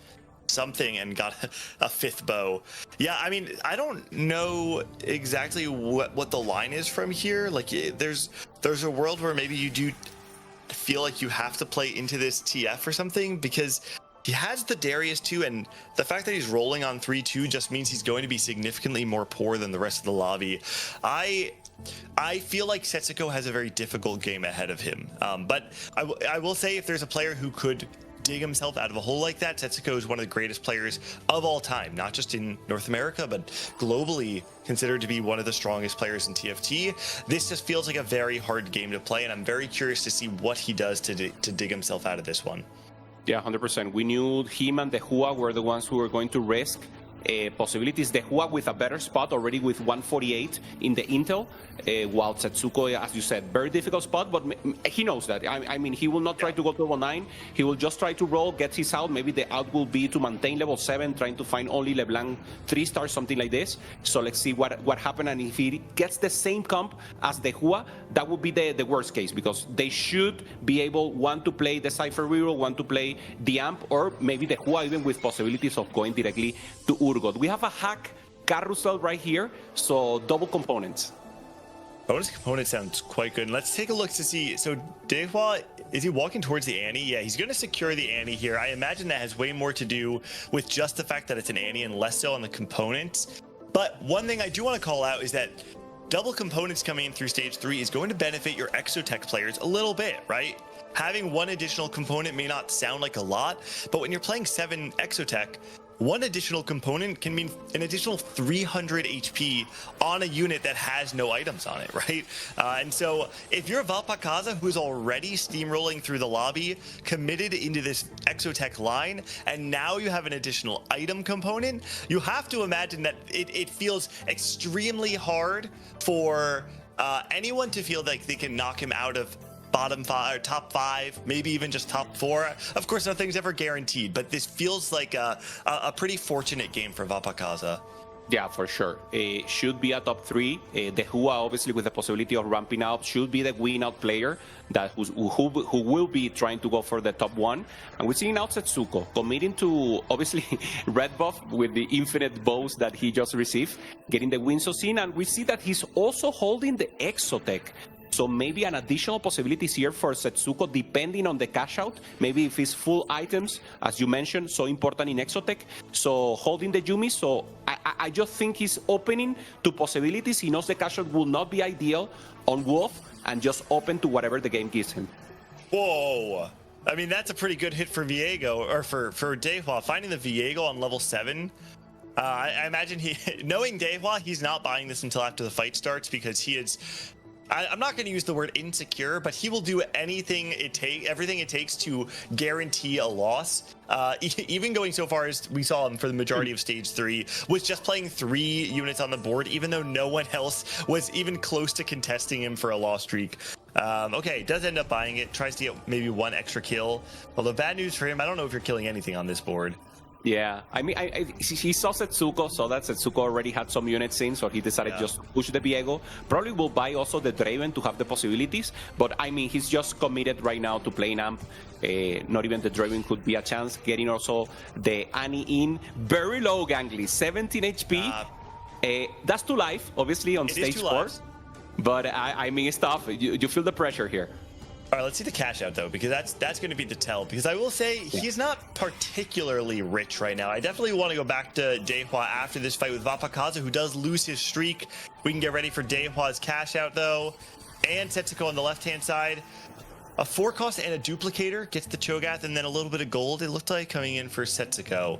something and got a 5th bow. Yeah, I mean, I don't know exactly what the line is from here. Like, there's a world where maybe you do feel like you have to play into this TF or something, because he has the Darius too, and the fact that he's rolling on 3-2 just means he's going to be significantly more poor than the rest of the lobby. I feel like Setsuko has a very difficult game ahead of him. But I will say, if there's a player who could dig himself out of a hole like that, Setsuko is one of the greatest players of all time, not just in North America, but globally considered to be one of the strongest players in TFT. This just feels like a very hard game to play, and I'm very curious to see what he does to dig himself out of this one. Yeah, 100%. We knew him and the Hua were the ones who were going to risk possibilities. The Hua with a better spot already with 148 in the intel, while Setsuko, as you said, very difficult spot, but he knows that. I mean, he will not try to go to level 9. He will just try to roll, get his out. Maybe the out will be to maintain level 7, trying to find only LeBlanc 3 stars, something like this. So let's see what happens. And if he gets the same comp as the Hua, that would be the worst case, because they should be able, one, to play the Cypher reroll, one to play the Amp, or maybe the Hua even with possibilities of going directly to Urgot. We have a hack carousel right here, so double components. Bonus component sounds quite good. And let's take a look to see. So Dehua, is he walking towards the Annie? Yeah, he's going to secure the Annie here. I imagine that has way more to do with just the fact that it's an Annie and less so on the components. But one thing I do want to call out is that double components coming in through stage 3 is going to benefit your Exotech players a little bit, right? Having one additional component may not sound like a lot, but when you're playing 7 Exotech, one additional component can mean an additional 300 HP on a unit that has no items on it, right? And so if you're Valpakaza, who's already steamrolling through the lobby, committed into this Exotech line, and now you have an additional item component, you have to imagine that it feels extremely hard for anyone to feel like they can knock him out of bottom 5 or top 5, maybe even just top 4. Of course, nothing's ever guaranteed, but this feels like a pretty fortunate game for Valpakaza. Yeah, for sure. Should be a top 3. The Hua, obviously, with the possibility of ramping up, should be the win-out player that who will be trying to go for the top 1. And we're seeing now Setsuko committing to, obviously, red buff with the infinite bows that he just received, getting the Winsos in, and we see that he's also holding the Exotech. So maybe an additional possibilities here for Setsuko, depending on the cash out. Maybe if it's full items, as you mentioned, so important in Exotech. So holding the Yumi. So I just think he's opening to possibilities. He knows the cash out will not be ideal on Wolf, and just open to whatever the game gives him. Whoa. I mean, that's a pretty good hit for Viego, or for Dehua. Finding the Viego on level 7. I imagine knowing Dehua, he's not buying this until after the fight starts, because he is... I'm not going to use the word insecure, but he will do everything it takes to guarantee a loss. Even going so far as we saw him for the majority of stage 3, was just playing 3 units on the board, even though no one else was even close to contesting him for a loss streak. Okay, does end up buying it, tries to get maybe 1 extra kill. Although bad news for him, I don't know if you're killing anything on this board. Yeah, I mean, he saw Setsuko, so that Setsuko already had some units in, so he decided just to push the Viego. Probably will buy also the Draven to have the possibilities, but I mean, he's just committed right now to playing Amp. Not even the Draven could be a chance. Getting also the Annie in. Very low Gangly, 17 HP. That's 2 life, obviously, on stage 4. But I mean, it's tough. You feel the pressure here. All right, let's see the cash out, though, because that's going to be the tell. Because I will say he's not particularly rich right now. I definitely want to go back to Dehua after this fight with Valpakaza, who does lose his streak. We can get ready for Dehua's cash out, though. And Setsuko on the left-hand side. A 4 cost and a duplicator gets the Cho'Gath, and then a little bit of gold, it looked like, coming in for Setsuko.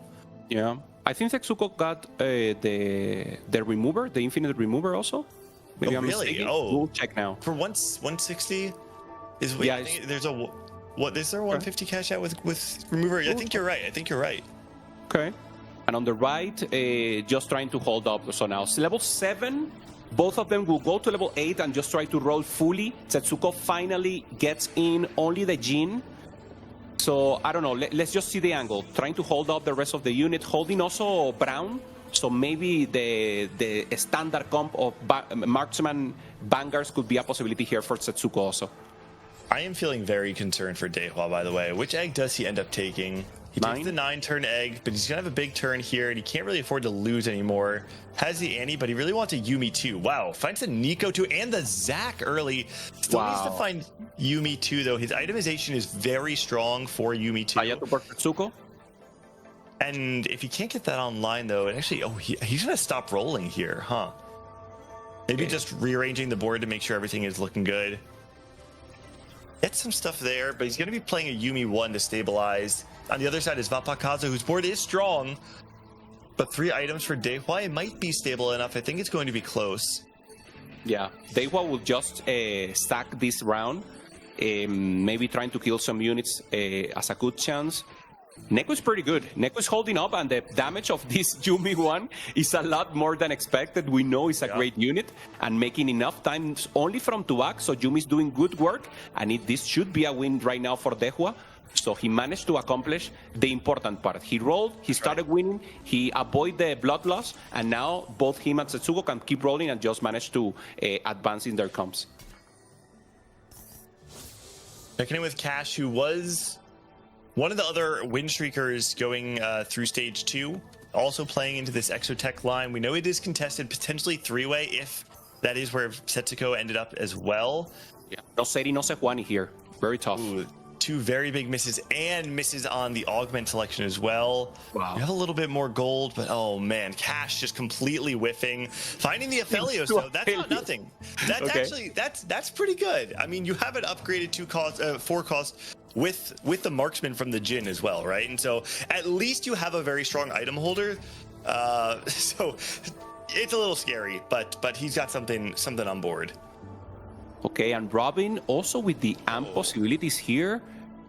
Yeah. I think Setsuko got the remover, the infinite remover also. Maybe I'm really? mistaken. Oh. We'll check now. For 160? Is there a 150 cash out with remover? I think you're right. Okay. And on the right, just trying to hold up. So now level 7, both of them will go to level 8 and just try to roll fully. Setsuko finally gets in only the Jin. So I don't know. Let's just see the angle. Trying to hold up the rest of the unit, holding also Brown. So maybe the standard comp of marksman vanguards could be a possibility here for Setsuko also. I am feeling very concerned for Dehua, by the way. Which egg does he end up taking? He takes the 9-turn egg, but he's going to have a big turn here, and he can't really afford to lose anymore. Has the Annie, but he really wants a Yumi too. Wow, finds the Nico too, and the Zac early. Still needs to find Yumi too, though. His itemization is very strong for Yumi too. Setsuko. And if you can't get that online, though, and actually, he's going to stop rolling here, huh? Maybe just rearranging the board to make sure everything is looking good. Get some stuff there, but he's going to be playing a Yumi 1 to stabilize. On the other side is Valpakaza, whose board is strong, but 3 items for Dehua. It might be stable enough. I think it's going to be close. Yeah, Dehua will just stack this round, maybe trying to kill some units as a good chance. Nekku's pretty good. Nekku's holding up, and the damage of this Yumi one is a lot more than expected. We know it's a great unit, and making enough time only from Tubac, so Yumi's doing good work, and this should be a win right now for Dehua. So he managed to accomplish the important part. He rolled, he started winning, he avoided the blood loss, and now both him and Setsuko can keep rolling and just manage to advance in their comps. Checking in with Cash, who was one of the other win streakers going through stage 2, also playing into this Exotech line. We know it is contested, potentially 3-way, if that is where Setsuko ended up as well. Yeah, no Seri, no Sejuani here. Very tough. Ooh, 2 very big misses, and misses on the augment selection as well. Wow. You have a little bit more gold, but oh man, Cash just completely whiffing. Finding the Aphelios though, that's not nothing. That's actually that's pretty good. I mean, you have an upgraded 4 cost with the marksman from the Jin as well, right? And so at least you have a very strong item holder. So it's a little scary, but he's got something on board. Okay, and Robin also with the AMP possibilities here.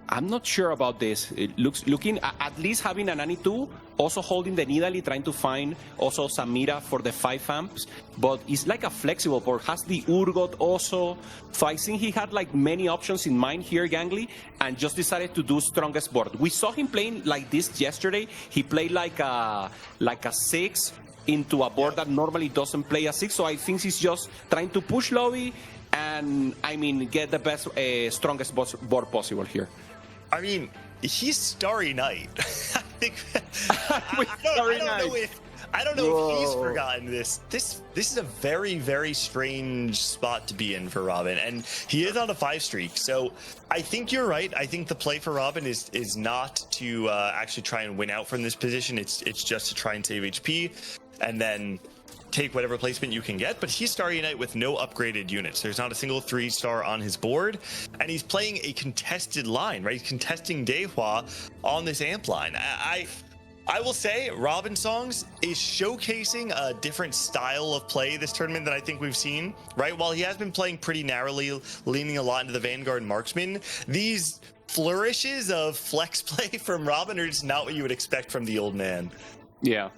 I'm not sure about this. It looking at least having an Ani2, also holding the Nidalee, trying to find also Samira for the 5 amps, but it's like a flexible board. Has the Urgot also. So I think he had like many options in mind here, Gangly, and just decided to do strongest board. We saw him playing like this yesterday. He played like a 6 into a board that normally doesn't play a 6. So I think he's just trying to push lobby and, I mean, get the best, strongest board possible here. I mean, he's Starry Night. I think I don't know if he's forgotten this. This is a very, very strange spot to be in for Robin, and he is on a 5 streak. So I think you're right. I think the play for Robin is not to actually try and win out from this position. It's just to try and save HP, and then take whatever placement you can get. But he's Starry Night with no upgraded units. There's not a single 3-star on his board, and he's playing a contested line, right? He's contesting Dehua on this amp line. I will say Robin Songs is showcasing a different style of play this tournament than I think we've seen, right? While he has been playing pretty narrowly, leaning a lot into the Vanguard marksman, these flourishes of flex play from Robin are just not what you would expect from the old man. Yeah.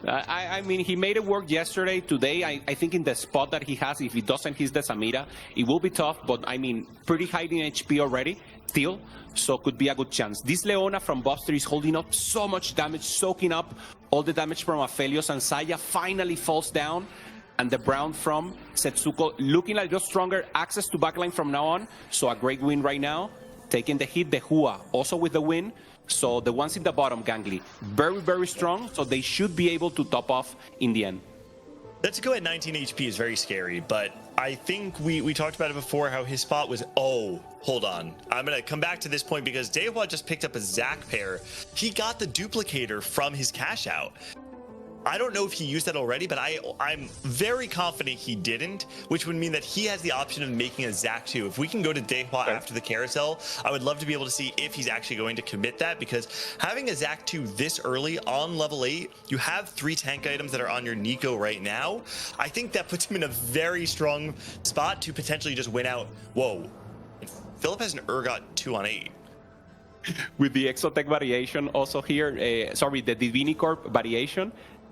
I mean, he made it work yesterday. Today, I think in the spot that he has, if he doesn't hit the Samira, it will be tough. But, I mean, pretty high in HP already, still. So could be a good chance. This Leona from Bobster is holding up so much damage, soaking up all the damage from Aphelios. And Saya finally falls down. And the Brown from Setsuko looking like just stronger. Access to backline from now on. So a great win right now. Taking the hit, the Hua also with the win. So the ones in the bottom, Gangly, very, very strong. So they should be able to top off in the end. Setsuko at 19 HP is very scary, but I think we talked about it before, how his spot was, oh, hold on. I'm going to come back to this point because Dehua just picked up a Zac pair. He got the duplicator from his cash out. I don't know if he used that already, but I'm very confident he didn't, which would mean that he has the option of making a Zac 2. If we can go to Dehua after the carousel, I would love to be able to see if he's actually going to commit that, because having a Zac 2 this early on level 8, you have 3 tank items that are on your Nico right now. I think that puts him in a very strong spot to potentially just win out. Whoa. Philip has an Urgot 2 on 8. With the Exotech variation also here, the Divinicorp variation,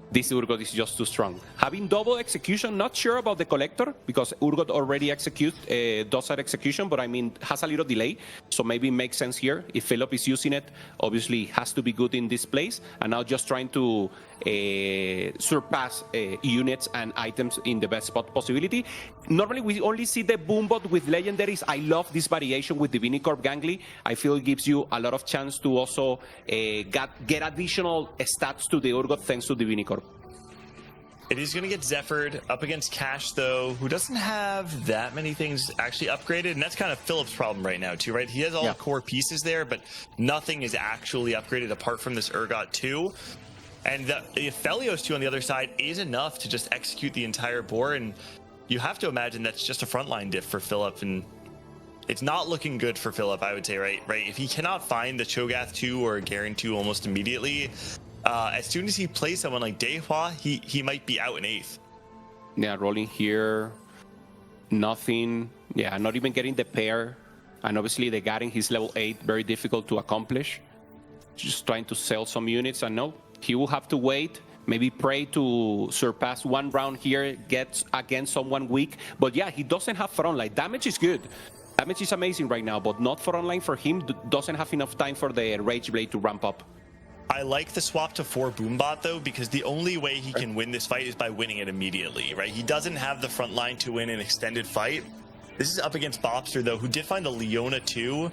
this Urgot is just too strong. Having double execution, not sure about the Collector, because Urgot already executes Dozar execution, but I mean, has a little delay, so maybe it makes sense here. If Philip is using it, obviously has to be good in this place, and now just trying to surpass units and items in the best spot possibility. Normally, we only see the Boombot with legendaries. I love this variation with Divinicorp Gangly. I feel it gives you a lot of chance to also get additional stats to the Urgot thanks to Divinicorp. It is going to get Zephyred up against Cash, though, who doesn't have that many things actually upgraded. And that's kind of Philip's problem right now, too, right? He has all the core pieces there, but nothing is actually upgraded apart from this Urgot 2. And the Aphelios 2 on the other side is enough to just execute the entire board. And you have to imagine that's just a frontline diff for Philip. And it's not looking good for Philip, I would say, right? If he cannot find the Cho'Gath 2 or Garen 2 almost immediately, as soon as he plays someone like Dehua, he might be out in 8th. Yeah, rolling here, nothing. Yeah, not even getting the pair. And obviously the Garen, he's level 8, very difficult to accomplish. just trying to sell some units, and no, he will have to wait. Maybe pray to surpass one round here, get against someone weak. But yeah, he doesn't have frontline. Damage is good. Damage is amazing right now, but not frontline for him. Doesn't have enough time for the Rage Blade to ramp up. I like the swap to 4 Boombot though, because the only way he can win this fight is by winning it immediately, right? He doesn't have the front line to win an extended fight. This is up against Bobster though, who did find the Leona too.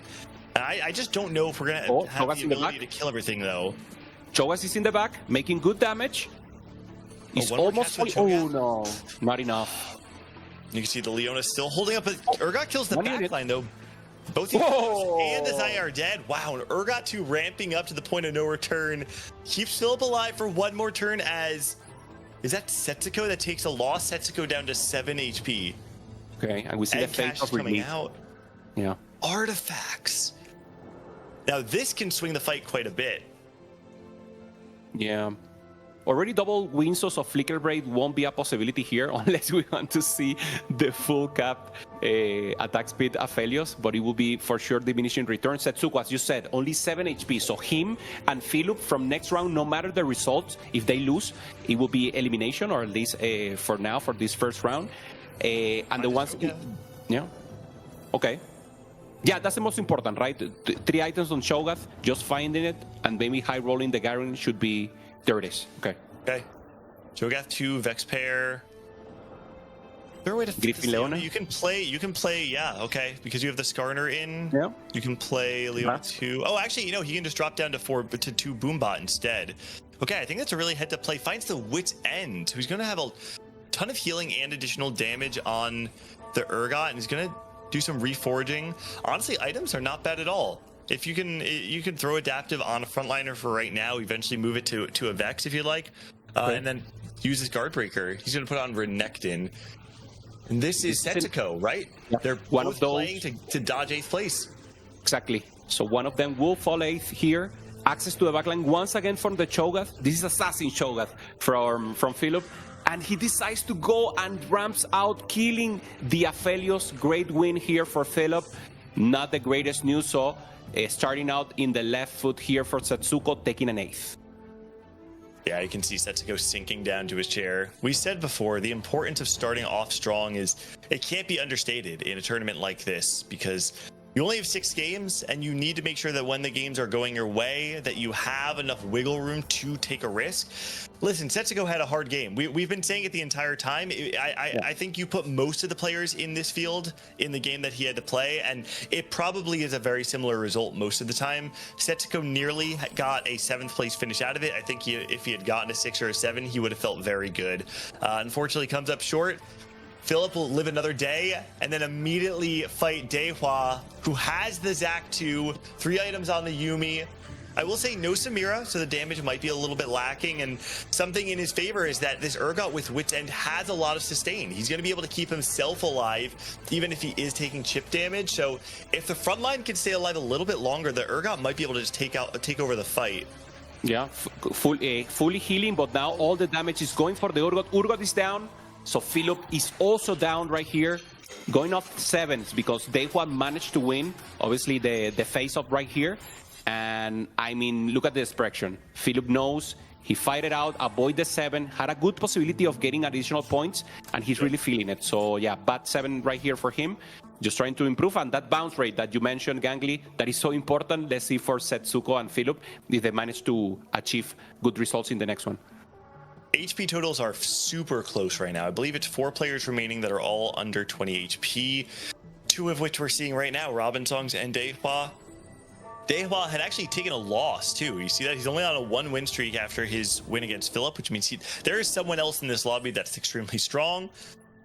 And I just don't know if we're gonna have the ability to kill everything though. Cho'Gath is in the back, making good damage. He's almost... Oh no, not enough. You can see the Leona still holding up. Urgot kills the backline though. Both Heroes and the Xayah are dead. Wow, and Urgot 2 ramping up to the point of no return. Keeps Philip alive for one more turn as... Is that Setsuko that takes a loss? Setsuko down to 7 HP. Okay, and we see the face of coming out. Yeah. Artifacts. Now this can swing the fight quite a bit. Yeah. Already double Windsors of Flicker Blade won't be a possibility here unless we want to see the full cap attack speed Aphelios, but it will be for sure diminishing return. Setsuko, as you said, only 7 HP, so him and Philip from next round, no matter the results, if they lose, it will be elimination, or at least for now, for this first round. And the ones... Yeah. Okay. Yeah, that's the most important, right? 3 items on Cho'Gath, just finding it, and maybe high rolling the Garen should be... There it is. Okay. Okay. Cho'Gath 2, Vex Pair. Is there a way to Griffin Leona? You can play, yeah, okay. Because you have the Skarner in. Yeah. You can play Leona 2. Oh, actually, you know, he can just drop down to 2 Boombot instead. Okay, I think that's a really head to play. Finds the Wit's End, who's going to have a ton of healing and additional damage on the Urgot, and he's going to do some reforging. Honestly, items are not bad at all. If you can throw adaptive on a frontliner for right now, eventually move it to a Vex if you like, and then use his guard breaker. He's going to put on Renekton. And this is Setsuko, right? Yeah. They're one both of those playing to dodge 8th place. Exactly. So one of them will fall 8th here. Access to the backline once again from the Cho'Gath. This is Assassin Cho'Gath from Philip. And he decides to go and ramps out, killing the Aphelios. Great win here for Philip. Not the greatest news, so starting out in the left foot here for Setsuko, taking an 8th. Yeah, you can see Setsuko sinking down to his chair. We said before, the importance of starting off strong it can't be understated in a tournament like this, because you only have 6 games, and you need to make sure that when the games are going your way, that you have enough wiggle room to take a risk. Listen, Setsuko had a hard game. We've been saying it the entire time. I think you put most of the players in this field in the game that he had to play, and it probably is a very similar result most of the time. Setsuko nearly got a 7th place finish out of it. I think if he had gotten a 6 or a 7, he would have felt very good. Unfortunately, comes up short. Philip will live another day and then immediately fight Dehua, who has the Zac 2, 3 items on the Yuumi. I will say no Samira, so the damage might be a little bit lacking, and something in his favor is that this Urgot with Wit's End has a lot of sustain. He's going to be able to keep himself alive, even if he is taking chip damage. So if the front line can stay alive a little bit longer, the Urgot might be able to just take over the fight. Yeah, fully healing, but now all the damage is going for the Urgot. Urgot is down, so Philip is also down right here. Going off 7s because Dehua managed to win, obviously the face-off right here. And I mean, look at the expression. Philip knows he fight it out, avoid the 7, had a good possibility of getting additional points, and he's really feeling it. So yeah, bad 7 right here for him. Just trying to improve, and that bounce rate that you mentioned, Gangly, that is so important. Let's see for Setsuko and Philip if they manage to achieve good results in the next one. HP totals are super close right now. I believe it's 4 players remaining that are all under 20 HP, 2 of which we're seeing right now, Robinsongs and Dehua. Dehua had actually taken a loss too. You see that he's only on a 1 win streak after his win against Philip, which means there is someone else in this lobby that's extremely strong.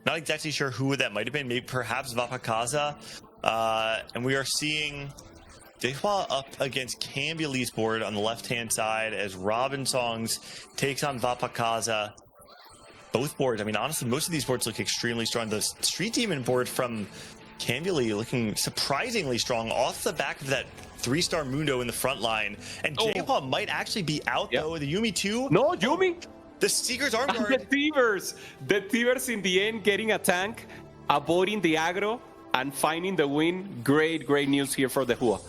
Not exactly sure who that might have been. Maybe perhaps Vapakaza. And we are seeing Dehua up against Cambule's board on the left-hand side as Robinsongs takes on Vapakaza. Both boards, I mean, honestly, most of these boards look extremely strong. The Street Demon board from Cambule looking surprisingly strong off the back of that 3-star Mundo in the front line. And Dehua might actually be out, though. The Yuumi too. No, Yuumi! The Seeker's arm guard. The Thieves in the end getting a tank, avoiding the aggro, and finding the win. Great news here for Dehua.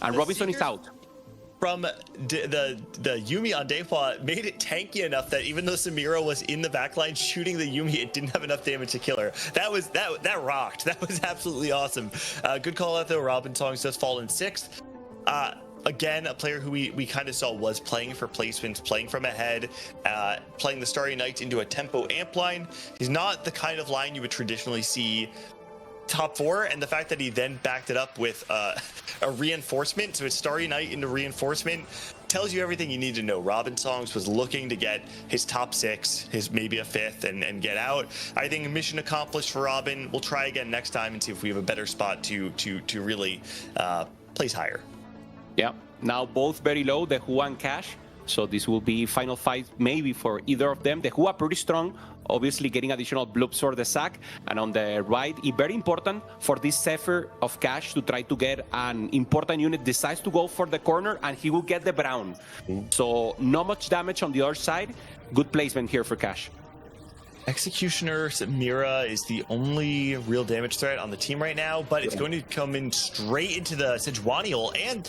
And Robinson is out. from the Yuumi on Dehua made it tanky enough that even though Samira was in the backline shooting the Yuumi, it didn't have enough damage to kill her. That rocked. That was absolutely awesome. Good call out though. Robin Songs does fall in 6th. Again, a player who we kind of saw was playing for placements, playing from ahead, playing the Starry Night into a tempo amp line. He's not the kind of line you would traditionally see top 4, and the fact that he then backed it up with a reinforcement, so it's Starry Night into reinforcement, tells you everything you need to know. Robin Songs was looking to get his top 6, his maybe a 5th, and get out. I think mission accomplished for Robin. We'll try again next time and see if we have a better spot to really place higher. Yeah, now both very low, the Hua and Cash. So this will be final fight maybe for either of them. The Hua pretty strong, obviously getting additional bloops for the sack. And on the right, very important for this Zephyr of Cash to try to get an important unit, decides to go for the corner and he will get the Brown. So not much damage on the other side. Good placement here for Cash. Executioner Samira is the only real damage threat on the team right now, but it's going to come in straight into the Sejuani ult, and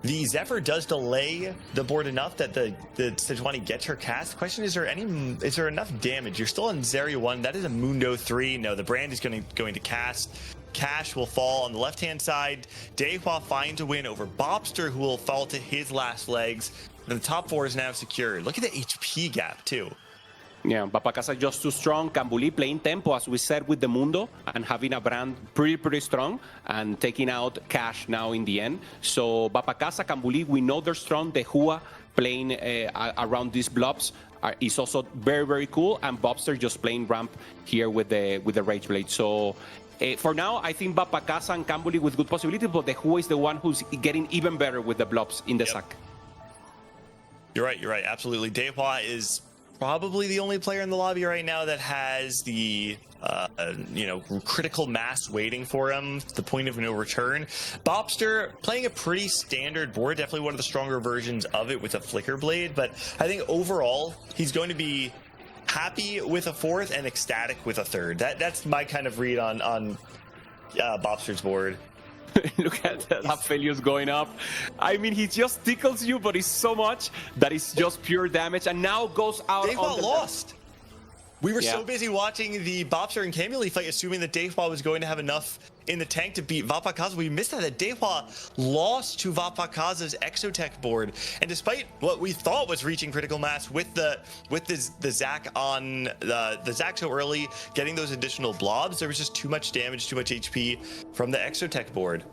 the Zephyr does delay the board enough that the Sejuani gets her cast. The question is there enough damage? You're still on Zeri 1. That is a Mundo 3. No, the brand is going to cast. Cash will fall on the left-hand side. Dehua finds a win over Bobster, who will fall to his last legs. And the top 4 is now secured. Look at the HP gap, too. Yeah, Bapacasa just too strong. Cambuli playing tempo, as we said, with the Mundo and having a brand pretty strong and taking out Cash now in the end. So Bapacasa, Cambuli, we know they're strong. The Hua playing around these blobs is also very cool. And Bobster just playing ramp here with the Rage Blade. So for now, I think Bapacasa and Cambuli with good possibilities, but the Hua is the one who's getting even better with the blobs in the sack. You're right. Absolutely. Dehua is probably the only player in the lobby right now that has the critical mass waiting for him, the point of no return. Bobster playing a pretty standard board, definitely one of the stronger versions of it with a flicker blade, but I think overall he's going to be happy with a 4th and ecstatic with a 3rd. That's my kind of read on Bobster's board. Look at that Aphelios going up. I mean, he just tickles you, but it's so much that it's just pure damage, and now goes out. Dehua lost. We were so busy watching the Bobster and Camuli fight, assuming that Dehua was going to have enough in the tank to beat Vapakaza. We missed that Dehua lost to Vapakaza's Exotech board, and despite what we thought was reaching critical mass with the Zac on the Zac so early, getting those additional blobs, there was just too much damage, too much HP from the Exotech board.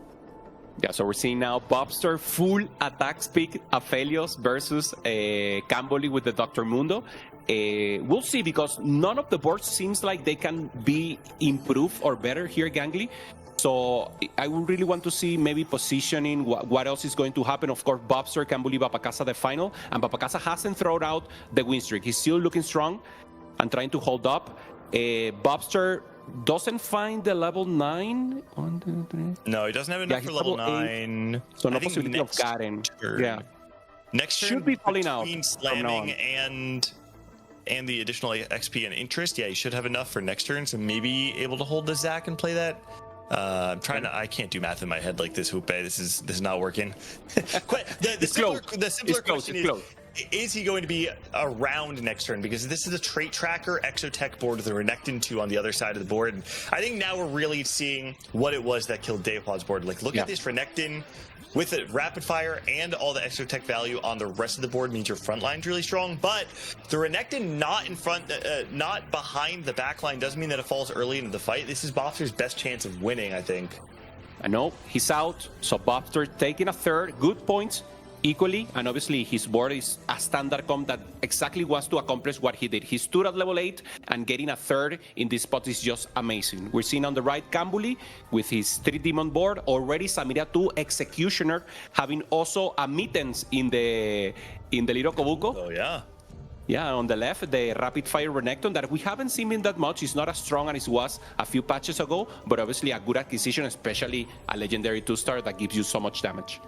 Yeah, so we're seeing now Bobster full attack speed Aphelios versus Camboli with the Dr. Mundo. We'll see, because none of the boards seems like they can be improved or better here, Gangly. So I would really want to see maybe positioning, what else is going to happen. Of course, Bobster can believe Bapacasa the final, and Bapacasa hasn't thrown out the win streak. He's still looking strong and trying to hold up. Bobster doesn't find the level 9. 1, 2, 3. No, he doesn't have enough for level 9. 8, so no possibility of Garen. Yeah. Next turn should be falling out. Between slamming and the additional XP and interest, yeah, you should have enough for next turn, so maybe able to hold the Zac and play that. I'm trying to. I can't do math in my head like this, Hupe. This is not working. The simpler question is he going to be around next turn? Because this is a trait tracker Exotech board with a Renekton 2 on the other side of the board. And I think now we're really seeing what it was that killed Dehua's board. Like, look at this Renekton with it rapid fire and all the Exotech value on the rest of the board means your front line's really strong. But the Renekton not in front, not behind the back line doesn't mean that it falls early into the fight. This is Bobster's best chance of winning, I think. I know he's out, so Bobster taking a 3rd, good points equally, and obviously his board is a standard comp that exactly wants to accomplish what he did. He stood at level 8, and getting a 3rd in this spot is just amazing. We're seeing on the right Cambuli with his 3 demon board, already Samira 2 Executioner, having also a Mittens in the Little Kobuko. Oh yeah. Yeah, on the left, the rapid fire Renekton that we haven't seen him that much. It's not as strong as it was a few patches ago, but obviously a good acquisition, especially a legendary 2-star that gives you so much damage.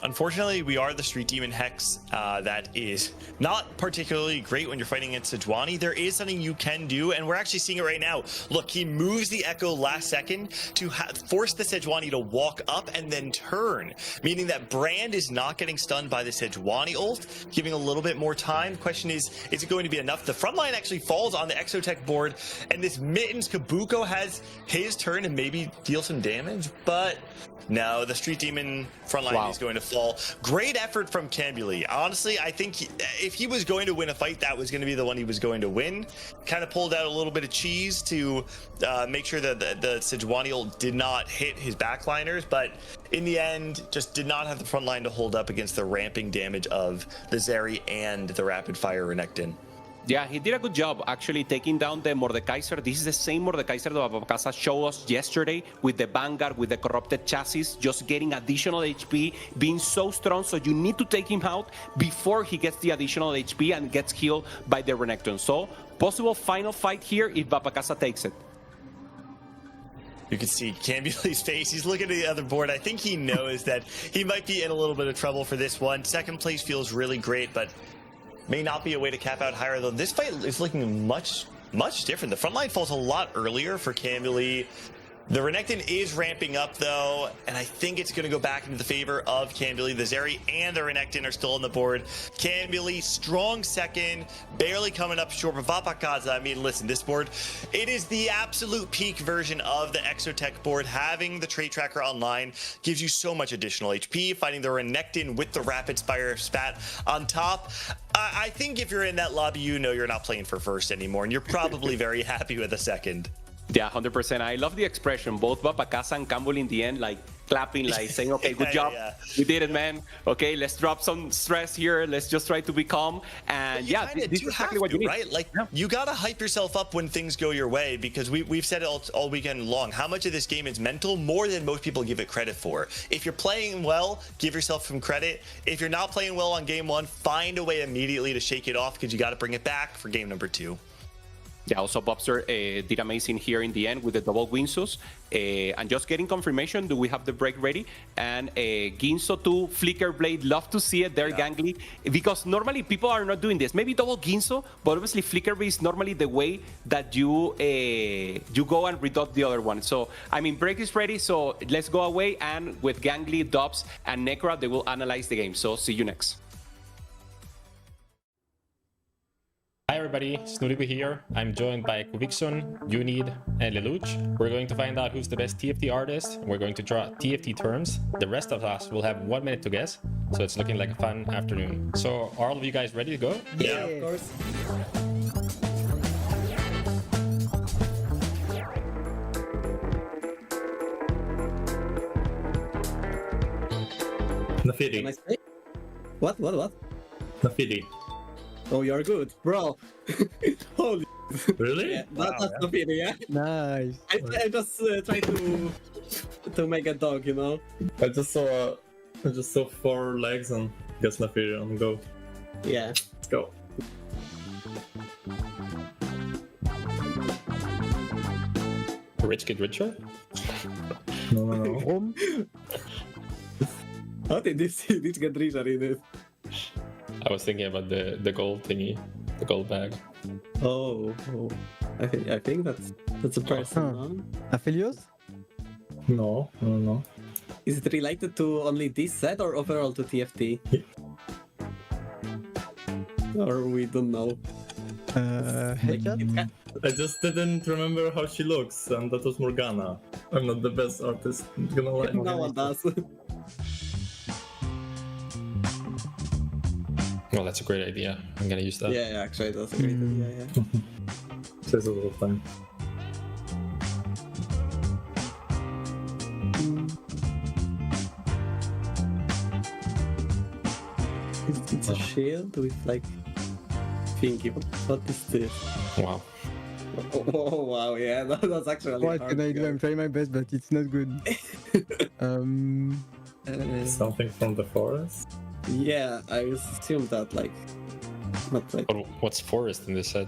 Unfortunately, we are the Street Demon Hex. That is not particularly great when you're fighting against Sejuani. There is something you can do, and we're actually seeing it right now. Look, he moves the Echo last second to force the Sejuani to walk up and then turn, meaning that Brand is not getting stunned by the Sejuani ult, giving a little bit more time. The question is it going to be enough? The front line actually falls on the Exotech board, and this Mittens Kabuko has his turn and maybe deal some damage, but no, the Street Demon frontline is going to fall. Great effort from Cambuli. Honestly, I think if he was going to win a fight, that was going to be the one he was going to win. Kind of pulled out a little bit of cheese to make sure that the Sejuani ult did not hit his backliners, but in the end, just did not have the front line to hold up against the ramping damage of the Zeri and the rapid fire Renekton. Yeah, he did a good job actually taking down the Mordekaiser. This is the same Mordekaiser that Babakasa showed us yesterday with the Vanguard, with the corrupted chassis, just getting additional HP, being so strong. So you need to take him out before he gets the additional HP and gets healed by the Renekton. So possible final fight here if Babakasa takes it. You can see Cambuli's face. He's looking at the other board. I think he knows that he might be in a little bit of trouble for this one. Second place feels really great, but may not be a way to cap out higher, though. This fight is looking much different. The front line falls a lot earlier for Cambuli. The Renekton is ramping up, though, and I think it's going to go back into the favor of Cambuli. The Zeri and the Renekton are still on the board. Cambuli, strong second, barely coming up short. But Vapakaza, I mean, listen, this board, it is the absolute peak version of the Exotech board. Having the trait tracker online gives you so much additional HP. Fighting the Renekton with the Rapid Spire Spat on top. I think if you're in that lobby, you know you're not playing for first anymore, and you're probably very happy with a second. Yeah, 100%. I love the expression. Both Babakasa and Campbell in the end, like clapping, like saying, okay, good job. Yeah. We did it, man. Okay, let's drop some stress here. Let's just try to be calm. And yeah, this is exactly what you need. Right? Like, you got to hype yourself up when things go your way, because we've said it all weekend long. How much of this game is mental? More than most people give it credit for. If you're playing well, give yourself some credit. If you're not playing well on game one, find a way immediately to shake it off, because you got to bring it back for game number 2. Yeah, also Bobster did amazing here in the end with the double Winsus. And just getting confirmation, do we have the break ready? And Ginso 2, Flicker Blade, love to see it there, Gangly. Because normally people are not doing this. Maybe double Ginso, but obviously Flicker Blade is normally the way that you go and reduct the other one. So, I mean, break is ready, so let's go away. And with Gangly, Dobz, and Nekkra, they will analyze the game. So, see you next. Hi everybody, Snoodibu here. I'm joined by Jupeson, Unid, and Lelouch. We're going to find out who's the best TFT artist. We're going to draw TFT terms. The rest of us will have 1 minute to guess, so it's looking like a fun afternoon. So are all of you guys ready to go? Yeah, of course. Nafiri. What? Nafiri. Oh, you're good, bro. Holy. Really? Yeah, that's the feeling, yeah. Nice. I just try to make a dog, you know. I just saw 4 legs and guess Nafiri on go. Yeah. Let's go. Rich Kid Richer? No. How did this get richer in it? I was thinking about the gold thingy, the gold bag. Oh. I think that's a person. Aphelios? No. Is it related to only this set or overall to TFT? Or we don't know. I just didn't remember how she looks, and that was Morgana. I'm not the best artist, I'm gonna lie. No one does. Well, that's a great idea. I'm gonna use that. Yeah, actually, that's a great idea. Yeah. Saves a lot of time. It's a shield with like thingy. What is this? Wow. Oh wow, yeah, that's actually what hard. Can I do? I'm trying my best, but it's not good. Something from the forest? Yeah, I assume that, like, not like. But what's forest in this set?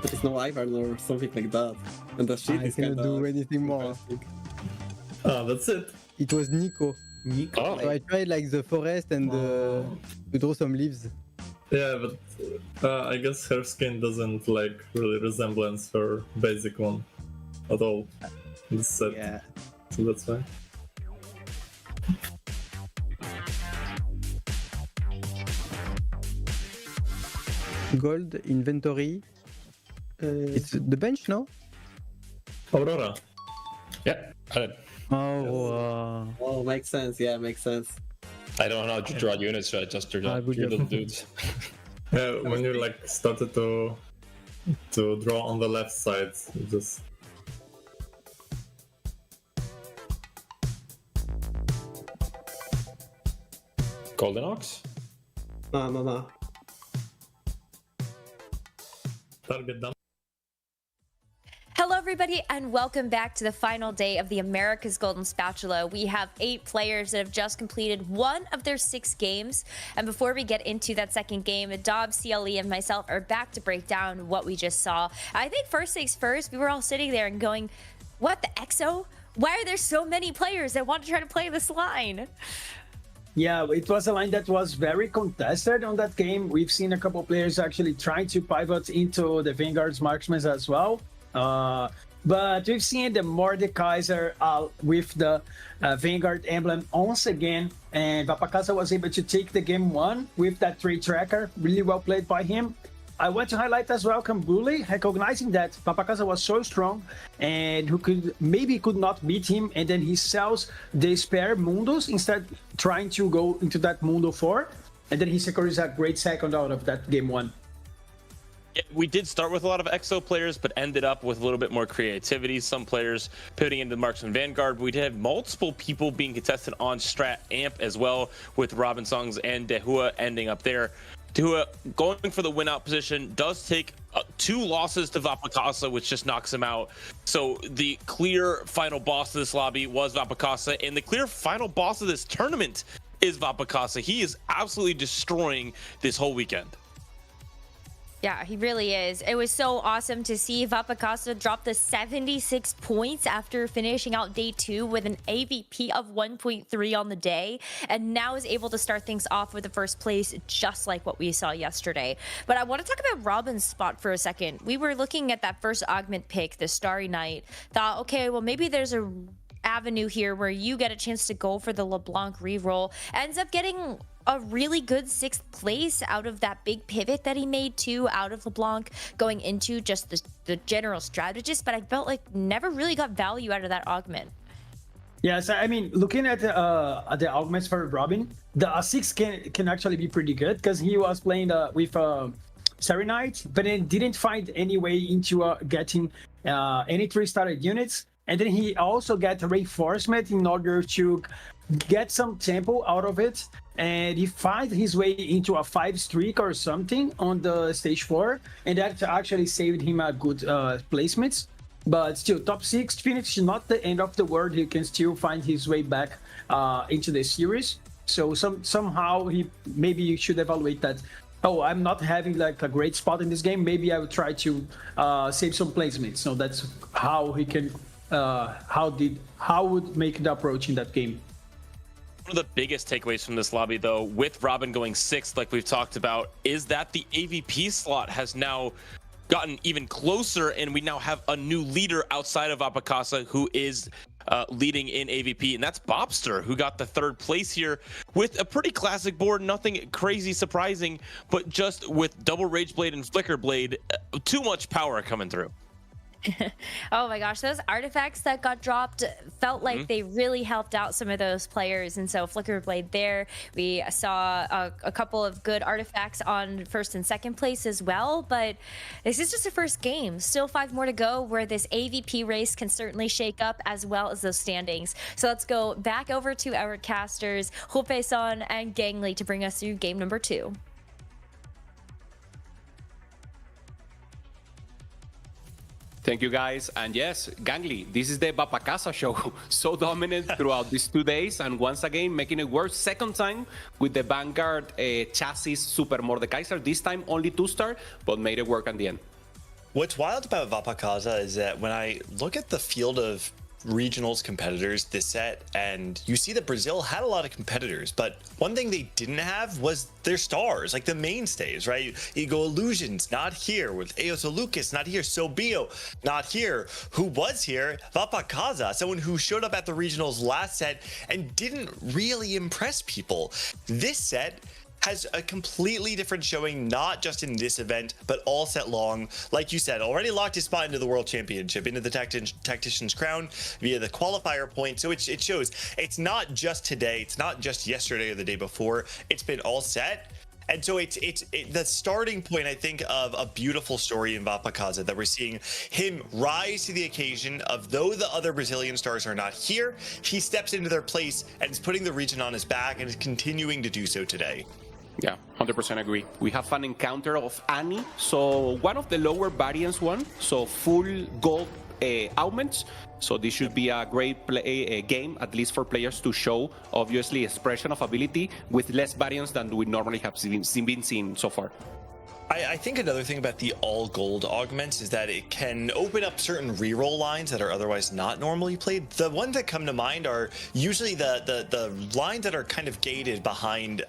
There's no Ivern or something like that, and the shit I is cannot do anything more. Ah, that's it. It was Nico. So I tried like the forest and to draw some leaves. Yeah, but I guess her skin doesn't like really resemblance her basic one at all. This set. Yeah. So that's fine. Gold inventory. It's the bench, no? Aurora. Yeah, I did. Oh, Oh, makes sense. Yeah, makes sense. I don't know how to draw units, so I just drew good three job. little dudes. Yeah, when you like started to draw on the left side, you just Golden Ox? No. target down. Hello, everybody, and welcome back to the final day of the America's Golden Spatula. We have 8 players that have just completed one of their 6 games. And before we get into that second game, Dobz, CLE, and myself are back to break down what we just saw. I think first things first, we were all sitting there and going, what the EXO? Why are there so many players that want to try to play this line? Yeah, it was a line that was very contested on that game. We've seen a couple players actually trying to pivot into the Vanguard's marksmen as well. But we've seen the Mordekaiser with the Vanguard emblem once again, and Vapacasa was able to take the game 1 with that trade tracker. Really well played by him. I want to highlight as well Kambuli, recognizing that Vapacasa was so strong and who could not beat him, and then he sells the spare Mundos instead, trying to go into that Mundo 4, and then he secures a great second out of that game 1. Yeah, we did start with a lot of EXO players, but ended up with a little bit more creativity. Some players pivoting into Marksman Vanguard. We did have multiple people being contested on Strat Amp as well, with Robin Songs and Dehua ending up there. Dehua going for the win out position does take 2 losses to Vapacasa, which just knocks him out. So the clear final boss of this lobby was Vapacasa, and the clear final boss of this tournament is Vapacasa. He is absolutely destroying this whole weekend. Yeah, he really is. It was so awesome to see Vapacasa drop the 76 points after finishing out day 2 with an AVP of 1.3 on the day, and now is able to start things off with the first place, just like what we saw yesterday. But I want to talk about Robin's spot for a second. We were looking at that first augment pick, the Starry Night, thought, okay, well, maybe there's a avenue here where you get a chance to go for the LeBlanc reroll. Ends up getting a really good 6th place out of that big pivot that he made too, out of LeBlanc going into just the general strategist, but I felt like never really got value out of that augment. Yes, I mean, looking at the augments for Robin, the 6 can actually be pretty good, because he was playing with Starry Night, but then didn't find any way into getting any 3-started units. And then he also got reinforcement in order to get some tempo out of it, and he find his way into a 5 streak or something on the stage 4, and that actually saved him a good placements. But still, top 6 finish is not the end of the world. He can still find his way back into the series. So somehow maybe you should evaluate that. Oh, I'm not having like a great spot in this game. Maybe I would try to save some placements. So that's how he can. How would make the approach in that game. One of the biggest takeaways from this lobby, though, with Robin going 6th, like we've talked about, is that the AVP slot has now gotten even closer, and we now have a new leader outside of Vapacasa who is leading in AVP, and that's Bobster, who got the 3rd place here with a pretty classic board, nothing crazy surprising, but just with double Rage Blade and Flicker Blade, too much power coming through. Oh my gosh, those artifacts that got dropped felt like they really helped out some of those players. And so Flicker Blade there, we saw a couple of good artifacts on 1st and 2nd place as well, but this is just the first game. Still 5 more to go, where this AVP race can certainly shake up, as well as those standings. So let's go back over to our casters, Jupeson and Gangly, to bring us through game number 2. Thank you, guys. And yes, Gangly, this is the Vapacasa show. So dominant throughout these 2 days, and once again making it work 2nd time with the Vanguard chassis Super Mordekaiser. This time only 2-star, but made it work at the end. What's wild about Vapacasa is that when I look at the field of regionals competitors this set, and you see that Brazil had a lot of competitors, but one thing they didn't have was their stars, like the mainstays, right? Ego Illusions not here, with Eoso Lucas not here, Sobio not here. Who was here? Vapakaza, someone who showed up at the regionals last set and didn't really impress people. This set has a completely different showing, not just in this event, but all set long. Like you said, already locked his spot into the World Championship, into the Tactician's Crown via the qualifier point. So it shows it's not just today, it's not just yesterday or the day before, it's been all set. And so it's the starting point, I think, of a beautiful story in Vapakaza, that we're seeing him rise to the occasion of, though the other Brazilian stars are not here, he steps into their place and is putting the region on his back and is continuing to do so today. Yeah, 100% agree. We have an encounter of Annie, so one of the lower variants one, so full gold augments. So this should be a great game, at least for players to show, obviously, expression of ability with less variants than we normally have been seen so far. I think another thing about the all gold augments is that it can open up certain reroll lines that are otherwise not normally played. The ones that come to mind are usually the lines that are kind of gated behind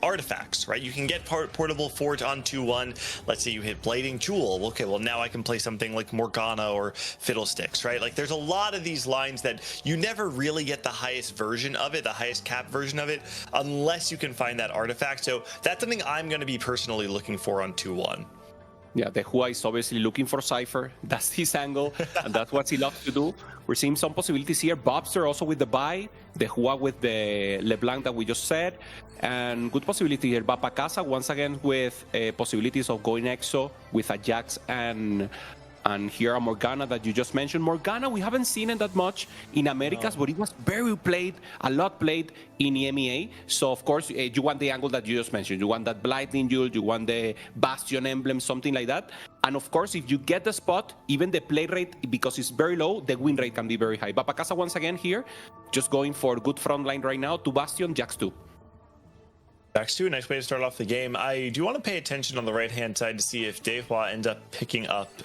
artifacts, right? You can get portable forge on 2-1. Let's say you hit Blading Jewel. Okay, well now I can play something like Morgana or Fiddlesticks, right? Like there's a lot of these lines that you never really get the highest version of it, the highest cap version of it, unless you can find that artifact. So that's something I'm going to be personally looking for on 2-1. Yeah, the Hua is obviously looking for Cypher. That's his angle, and that's what he loves to do. We're seeing some possibilities here. Bobster also with the buy, the Hua with the LeBlanc that we just said, and good possibility here. Vapakaza once again with possibilities of going EXO with a Jax and here a Morgana that you just mentioned. Morgana, we haven't seen it that much in Americas, but it was very played, a lot played in EMEA. So, of course, you want the angle that you just mentioned. You want that Blading Jewel, you want the Bastion emblem, something like that. And, of course, if you get the spot, even the play rate, because it's very low, the win rate can be very high. Vapakaza, once again, here, just going for good front line right now. To Bastion, Jax 2. Jax 2, nice way to start off the game. I do want to pay attention on the right-hand side to see if Dehua ends up picking up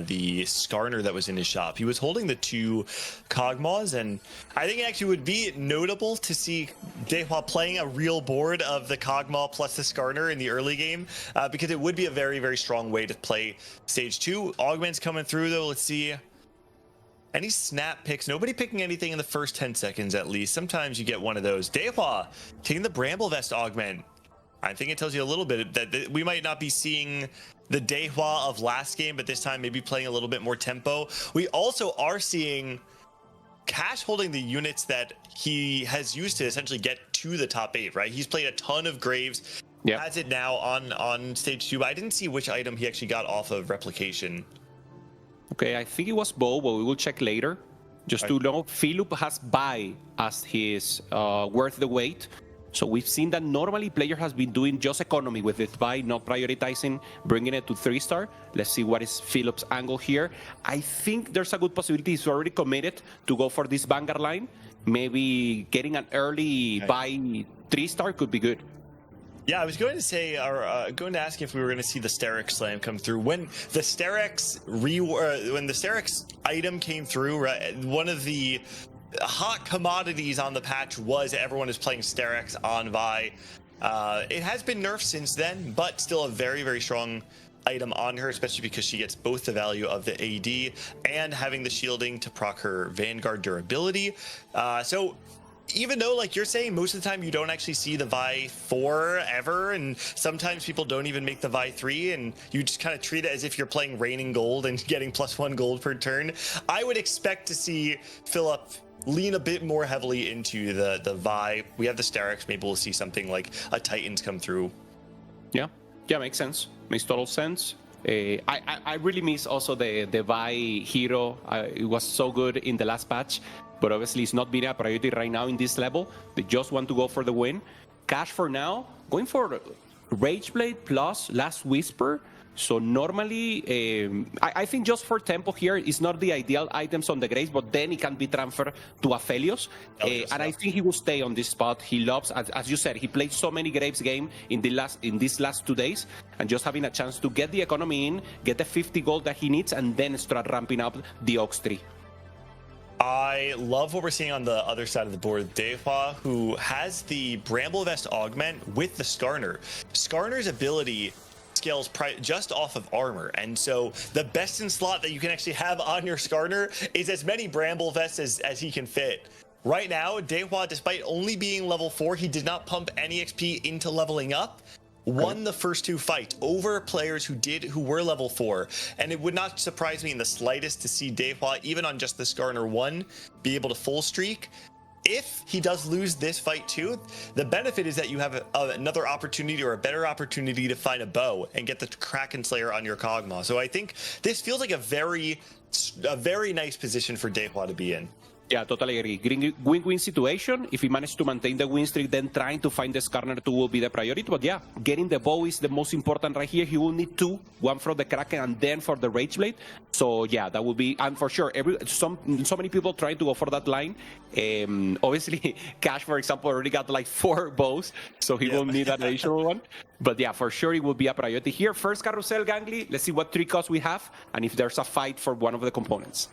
the Skarner that was in his shop. He was holding the 2 Kog'Maws, and I think it actually would be notable to see Dehua playing a real board of the Kog'Maw plus the Skarner in the early game, because it would be a very, very strong way to play Stage 2. Augment's coming through, though. Let's see. Any snap picks? Nobody picking anything in the first 10 seconds, at least. Sometimes you get one of those. Dehua taking the Bramble Vest augment. I think it tells you a little bit that we might not be seeing the Dehua of last game, but this time maybe playing a little bit more tempo. We also are seeing Cash holding the units that he has used to essentially get to the top 8, right? He's played a ton of Graves. Yep. Has it now on Stage 2, but I didn't see which item he actually got off of Replication. Okay, I think it was Bo, but we will check later. Just to know, Philip has buy as his worth the wait. So we've seen that normally player has been doing just economy with it buy, not prioritizing, bringing it to 3-star. Let's see what is Philip's angle here. I think there's a good possibility he's already committed to go for this Vanguard line. Maybe getting an early buy 3-star could be good. Yeah, I was going to say, or going to ask if we were going to see the Sterex slam come through. When the Sterex item came through, right, one of the hot commodities on the patch was everyone is playing Sterex on Vi. It has been nerfed since then, but still a very, very strong item on her, especially because she gets both the value of the AD and having the shielding to proc her Vanguard durability. So even though, like you're saying, most of the time you don't actually see the Vi 4 ever, and sometimes people don't even make the Vi 3, and you just kind of treat it as if you're playing Raining Gold and getting +1 gold per turn, I would expect to see Philip lean a bit more heavily into the Vi. We have the Sterex, maybe we'll see something like a Titans come through. Yeah, makes sense. Makes total sense. I really miss also the Vi hero. It was so good in the last patch, but obviously it's not being a priority right now in this level. They just want to go for the win. Cash for now, going for Rageblade plus Last Whisper. So normally, I think just for tempo here is not the ideal items on the Graves, but then it can be transferred to Aphelios. And I think he will stay on this spot. He loves, as you said, he played so many Graves game in these last 2 days, and just having a chance to get the economy in, get the 50 gold that he needs, and then start ramping up the Ox tree. I love what we're seeing on the other side of the board. Dehua, who has the Bramble Vest augment with the Skarner. Skarner's ability scales just off of armor, and so the best in slot that you can actually have on your Skarner is as many Bramble Vests as he can fit. Right now, Dehua, despite only being level 4, he did not pump any XP into leveling up. Won the first 2 fights over players who were level 4, and it would not surprise me in the slightest to see Dehua, even on just the Skarner 1, be able to full streak. If he does lose this fight too, the benefit is that you have another opportunity or a better opportunity to find a bow and get the Kraken Slayer on your Kog'Maw. So I think this feels like a very nice position for Dehua to be in. Yeah, totally agree. Win-win situation. If he managed to maintain the win streak, then trying to find the Skarner 2 will be the priority. But yeah, getting the bow is the most important right here. He will need 2, one for the Kraken and then for the Rage Blade. So yeah, that will be, and for sure, so many people trying to go for that line. Obviously, Cash, for example, already got like 4 bows, so he will need an additional one. But yeah, for sure, it will be a priority here. First Carousel, Gangly. Let's see what 3 costs we have, and if there's a fight for one of the components.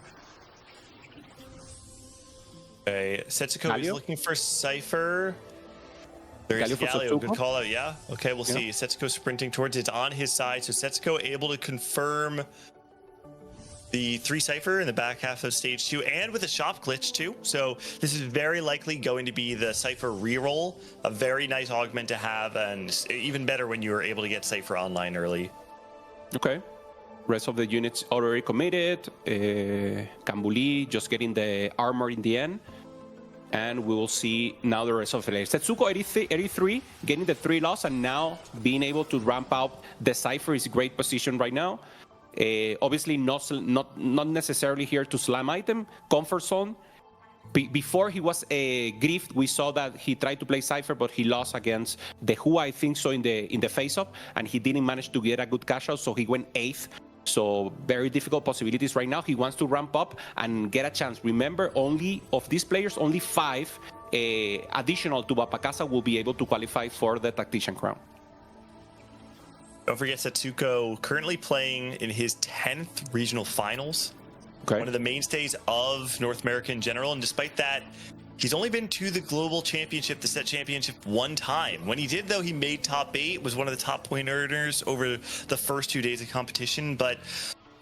Okay, Setsuko is looking for Cypher. There's Galio, good call out, yeah. Okay, we'll see. Setsuko sprinting towards it's on his side, so Setsuko able to confirm the 3 Cypher in the back half of stage 2, and with a shop glitch too. So this is very likely going to be the Cypher reroll, a very nice augment to have, and even better when you are able to get Cypher online early. Okay. Rest of the units already committed. Kambuli just getting the armor in the end. And we will see now the rest of the players. Setsuko 83, getting the 3 loss, and now being able to ramp up the Cypher is a great position right now. Obviously, not necessarily here to slam item. Comfort zone. Before he was a Grift, we saw that he tried to play Cypher, but he lost against the Who, I think so, in the face-up, and he didn't manage to get a good cash out, so he went 8th. So very difficult possibilities right now. He wants to ramp up and get a chance. Remember, only of these players, only 5 additional to Wapakasa will be able to qualify for the Tactician Crown. Don't forget Setsuko currently playing in his 10th regional finals. Okay. One of the mainstays of North America in general, and despite that, he's only been to the Global Championship, the Set Championship, 1 time. When he did, though, he made top 8, was one of the top point earners over the first 2 days of competition. But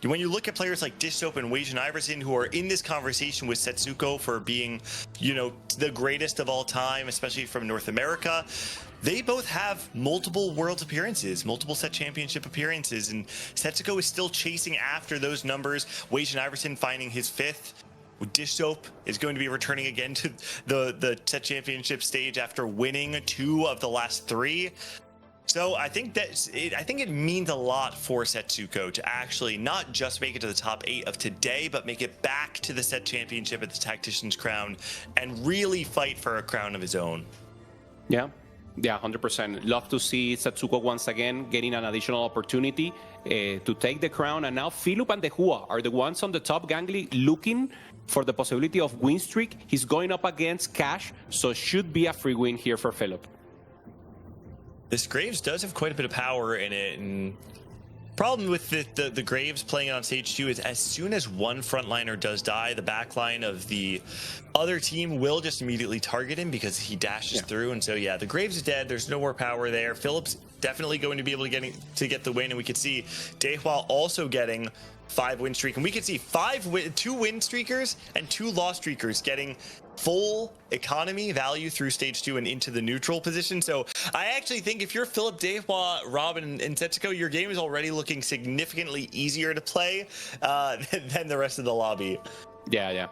when you look at players like Dishsoap and Weijin Iverson, who are in this conversation with Setsuko for being, the greatest of all time, especially from North America, they both have multiple World appearances, multiple Set Championship appearances, and Setsuko is still chasing after those numbers. Weijin Iverson finding his 5th. Dish Soap is going to be returning again to the Set Championship stage after winning 2 of the last 3. So I think it means a lot for Setsuko to actually not just make it to the top 8 of today, but make it back to the Set Championship at the Tactician's Crown and really fight for a crown of his own. Yeah. Yeah, 100%. Love to see Setsuko once again getting an additional opportunity to take the crown. And now Philip and the Hua are the ones on the top, Gangly, looking for the possibility of win streak. He's going up against Cash, so should be a free win here for Philip. This Graves does have quite a bit of power in it, and problem with the Graves playing it on stage 2 is as soon as one frontliner does die, the backline of the other team will just immediately target him because he dashes through. And so yeah, the Graves is dead. There's no more power there. Phillips definitely going to be able to get the win, and we could see Dehua also getting 5 win streak, and we could see 2 win streakers and 2 loss streakers getting full economy value through stage 2 and into the neutral position. So I actually think if you're Philip, Dehua, Robin, and Setsuko, your game is already looking significantly easier to play than the rest of the lobby. Yeah,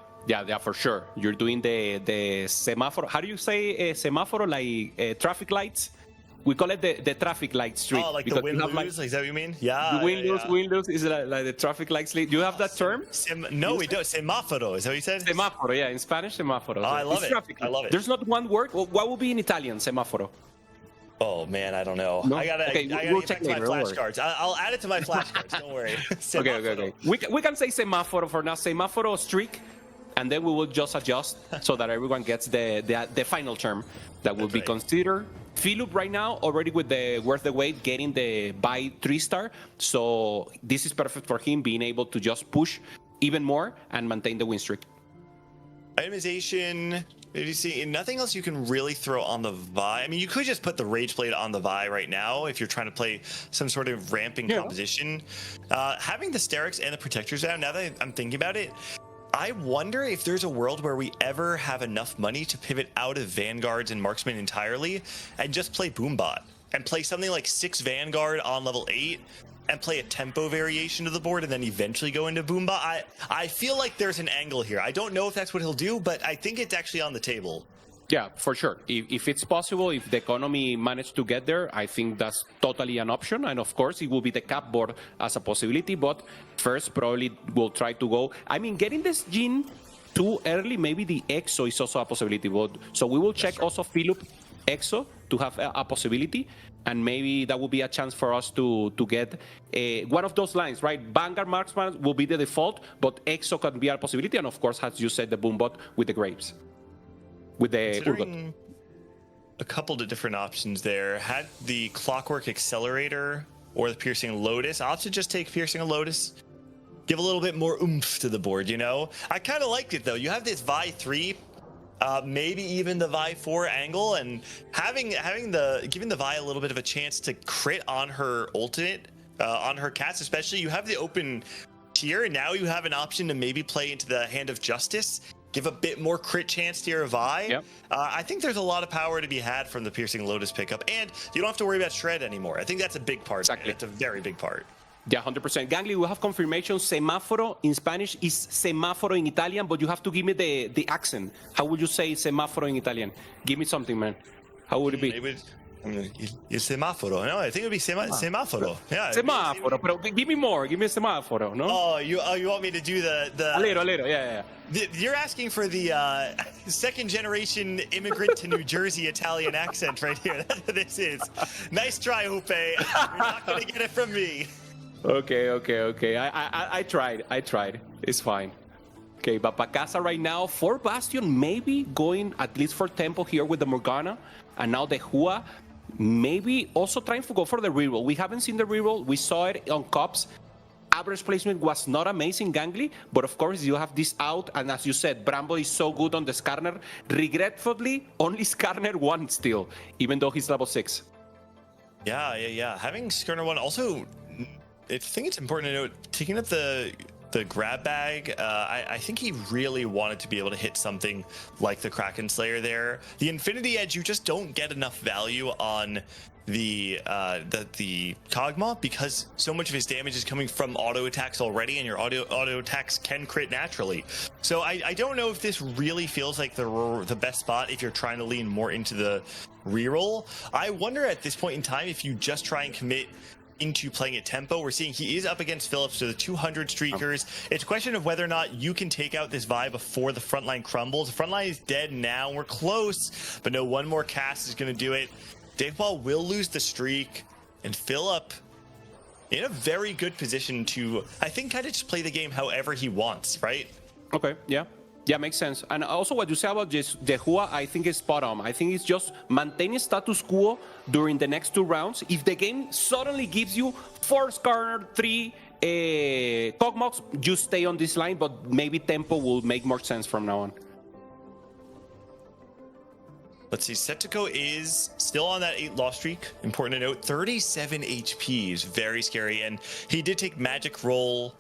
for sure. You're doing the semaphore. How do you say semaphore? Like traffic lights? We call it the traffic light streak. Oh, like the win-lose? Like, is that what you mean? Yeah. The win-lose is like the traffic light streak. Do you have that term? No, we don't. Semáforo, is that what you said? Semáforo, yeah. In Spanish, semáforo. Oh, I love it. I love it. There's not one word. Well, what would be in Italian, semáforo? Oh, man, I don't know. No? I gotta we'll get check back to my later, flashcards. I'll add it to my flashcards. Don't worry. Okay. We can say semáforo for now. Semáforo streak. And then we will just adjust so that everyone gets the final term that will be considered. Philip right now already with the worth the wait, getting the buy 3-star. So this is perfect for him being able to just push even more and maintain the win streak. Itemization. Did you see nothing else you can really throw on the Vi? I mean, you could just put the Rage Blade on the Vi right now if you're trying to play some sort of ramping composition. Having the Sterix and the Protectors down, now that I'm thinking about it, I wonder if there's a world where we ever have enough money to pivot out of Vanguards and Marksman entirely and just play Boombot and play something like 6 Vanguard on level 8 and play a tempo variation of the board and then eventually go into Boombot. I feel like there's an angle here. I don't know if that's what he'll do, but I think it's actually on the table. Yeah, for sure. If it's possible, if the economy managed to get there, I think that's totally an option. And of course, it will be the cap board as a possibility. But first, probably we'll try to go. I mean, getting this Jin too early, maybe the EXO is also a possibility. But, so we will check also Philip EXO to have a possibility. And maybe that will be a chance for us to get one of those lines, right? Vanguard Marksman will be the default, but EXO can be a possibility. And of course, as you said, the Boombot with the Graves. With the Urgot. A couple of different options there. Had the Clockwork Accelerator or the Piercing Lotus. I'll have to just take Piercing Lotus. Give a little bit more oomph to the board, you know? I kind of liked it, though. You have this Vi 3, maybe even the Vi 4 angle, and giving the Vi a little bit of a chance to crit on her ultimate, on her cats especially. You have the open tier, and now you have an option to maybe play into the Hand of Justice. Give a bit more crit chance to your Vi. Yep. I think there's a lot of power to be had from the Piercing Lotus pickup, and you don't have to worry about Shred anymore. I think that's a big part. Exactly. It's a very big part. Yeah, 100%. Gangly, we have confirmation. Semáforo in Spanish is semáforo in Italian, but you have to give me the accent. How would you say semáforo in Italian? Give me something, man. How would it be? Il semaforo. No, I think it would be semaforo. Yeah. Semáforo, but give me more. Give me semáforo, no? Oh, you want me to do the... A little, yeah. You're asking for the second generation immigrant to New Jersey Italian accent right here. That's what this is. Nice try, Jupe. You're not going to get it from me. Okay. I tried. It's fine. Okay, but Bacasa right now for Bastion, maybe going at least for tempo here with the Morgana, and now the Hua, maybe also trying to go for the reroll. We haven't seen the reroll. We saw it on Cops. Average placement was not amazing, Gangly, but of course you have this out, and as you said, Brambo is so good on the Skarner. Regretfully, only Skarner 1 still, even though he's level 6. Yeah. Having Skarner 1 also, I think it's important to note, taking up the grab bag, I think he really wanted to be able to hit something like the Kraken Slayer there. The Infinity Edge, you just don't get enough value on the Kog'Maw because so much of his damage is coming from auto attacks already, and your auto attacks can crit naturally. So I don't know if this really feels like the best spot if you're trying to lean more into the reroll. I wonder at this point in time if you just try and commit into playing at tempo. We're seeing he is up against Phillips, so the 200 streakers. It's a question of whether or not you can take out this Vi before the front line crumbles. The front line is dead now. We're close, but no, one more cast is going to do it. Davewall will lose the streak, and Phillip in a very good position to, I think, kind of just play the game however he wants, right? Okay, yeah. Yeah, makes sense. And also what you say about just the Hua, I think is spot on. I think it's just maintaining status quo during the next 2 rounds. If the game suddenly gives you 4 Skarner, 3 Kog'Maws, you stay on this line, but maybe tempo will make more sense from now on. Let's see, Setsuko is still on that 8 loss streak. Important to note, 37 HP is very scary, and he did take Magic Roll,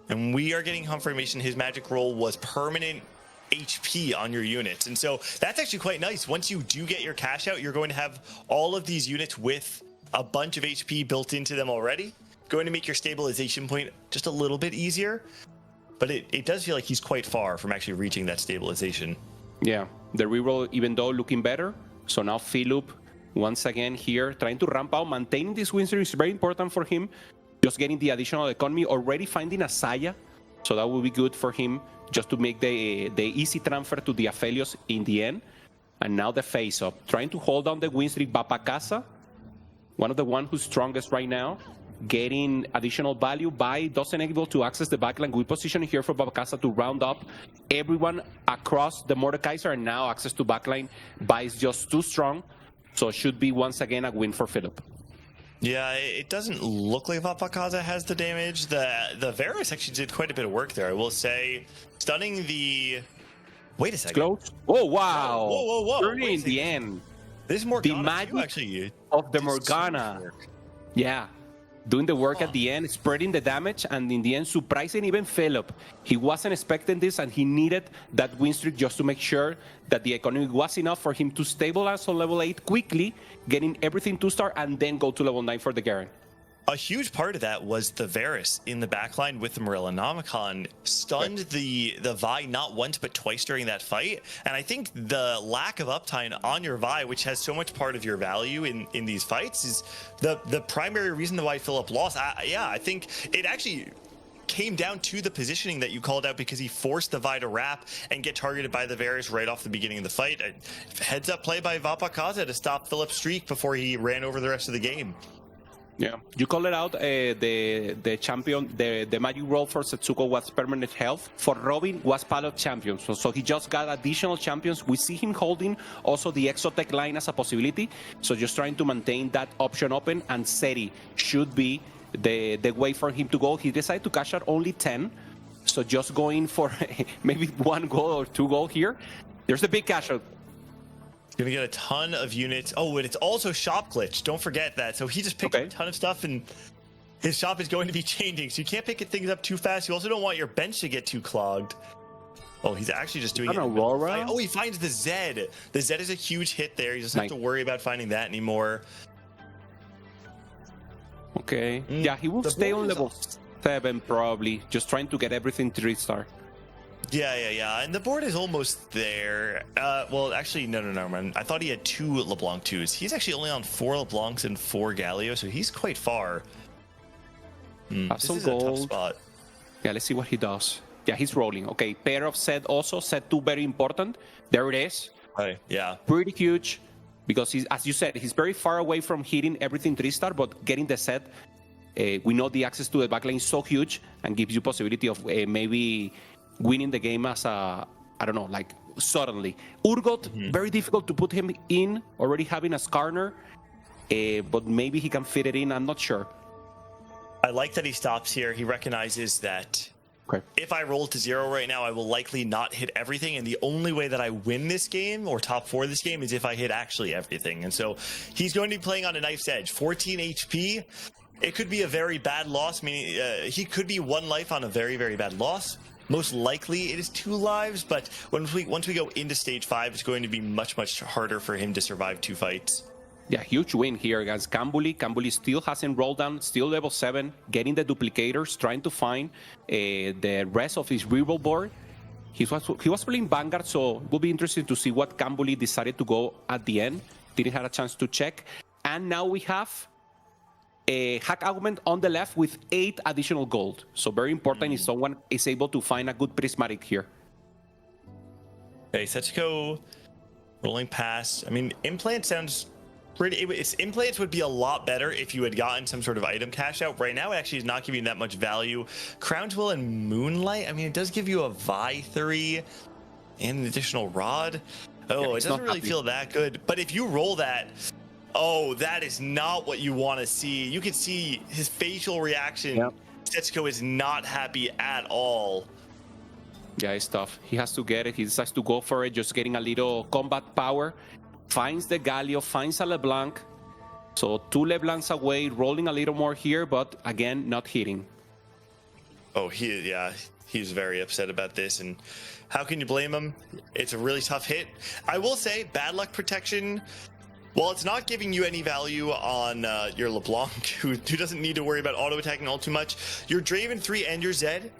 and we are getting confirmation his Magic Roll was permanent HP on your units. And so that's actually quite nice. Once you do get your cash out, you're going to have all of these units with a bunch of HP built into them already. Going to make your stabilization point just a little bit easier. But it does feel like he's quite far from actually reaching that stabilization. Yeah, the reroll, even though looking better. So now Philip, once again here, trying to ramp out. Maintaining this win streak is very important for him. Just getting the additional economy, already finding a Saya. So that will be good for him, just to make the easy transfer to the Aphelios in the end. And now the face-up, trying to hold down the win streak. Bapakasa, one of the one who's strongest right now, getting additional value. By doesn't able to access the backline. Good position here for Bapakasa to round up everyone across the Mordekaiser, and now access to backline. By is just too strong, so should be once again a win for Philip. Yeah, it doesn't look like Vapakaza has the damage. The Varus actually did quite a bit of work there, I will say. Stunning the Wait a second. Close. Oh, wow. Whoa. Early in the end. This is Morgana the magic too, actually. of the Morgana. Yeah. Doing the work at the end, spreading the damage, and in the end, surprising even Philip. He wasn't expecting this, and he needed that win streak just to make sure that the economy was enough for him to stabilize on level 8 quickly, getting everything 2-star, and then go to level 9 for the Garen. A huge part of that was the Varus in the backline with the Marilla. Nomicon stunned the Vi not once but twice during that fight. And I think the lack of uptime on your Vi, which has so much part of your value in these fights, is the primary reason why Philip lost. I think it actually came down to the positioning that you called out, because he forced the Vi to wrap and get targeted by the Varus right off the beginning of the fight. A heads up play by Vapakaza to stop Philip's streak before he ran over the rest of the game. Yeah, you call it out. The champion, the magic role for Setsuko was permanent health. For Robin was pilot champion, so he just got additional champions. We see him holding also the Exotech line as a possibility. So just trying to maintain that option open, and Seri should be the way for him to go. He decided to cash out only 10, so just going for maybe 1 goal or 2 goal here. There's the big cash out. Gonna get a ton of units. Oh, and it's also shop glitch. Don't forget that. So he just picked up a ton of stuff, and his shop is going to be changing. So you can't pick things up too fast. You also don't want your bench to get too clogged. Oh, he's actually just doing it. Aurora. Oh, he finds the Zed. The Zed is a huge hit there. He doesn't have to worry about finding that anymore. Okay. Yeah, he will stay on level 7 probably, just trying to get everything 3-star. Yeah. And the board is almost there. Well, actually, no, man. I thought he had 2 LeBlanc 2s. He's actually only on 4 LeBlancs and 4 Galio, so he's quite far. Have This some is a tough gold. spot. Yeah, let's see what he does. Yeah, he's rolling. Okay, pair of set also. Set 2 very important. There it is. Right, yeah. Pretty huge, because he's, as you said, he's very far away from hitting everything 3-star, but getting the set, we know the access to the backline is so huge and gives you possibility of maybe winning the game as a, I don't know, like suddenly. Urgot, very difficult to put him in, already having a Skarner, but maybe he can fit it in, I'm not sure. I like that he stops here. He recognizes that if I roll to 0 right now, I will likely not hit everything, and the only way that I win this game or top 4 this game is if I hit actually everything. And so he's going to be playing on a knife's edge. 14 HP. It could be a very bad loss, meaning he could be 1 life on a very, very bad loss. Most likely it is 2 lives, but once we go into stage 5, it's going to be much, much harder for him to survive 2 fights. Yeah, huge win here against Kambuli. Kambuli still hasn't rolled down, still level 7, getting the duplicators, trying to find the rest of his reroll board. He was playing Vanguard, so it will be interesting to see what Kambuli decided to go at the end. Didn't have a chance to check. And now we have a hack augment on the left with 8 additional gold. So very important if someone is able to find a good prismatic here. Okay, Setsuko rolling past. I mean, implant sounds pretty. Implants would be a lot better if you had gotten some sort of item cash out. Right now, it actually is not giving that much value. Crown Jewel and Moonlight, I mean, it does give you a Vi 3 and an additional rod. Oh, yeah, it doesn't really feel that good. But if you roll that, oh, that is not what you want to see. You can see his facial reaction. Yep. Setsuko is not happy at all. Yeah, it's tough. He has to get it. He decides to go for it, just getting a little combat power. Finds the Galio, finds a LeBlanc. So 2 LeBlancs away, rolling a little more here, but again, not hitting. Oh, he's very upset about this. And how can you blame him? It's a really tough hit. I will say, bad luck protection, while it's not giving you any value on your LeBlanc, who doesn't need to worry about auto-attacking all too much, your Draven 3 and your Zed,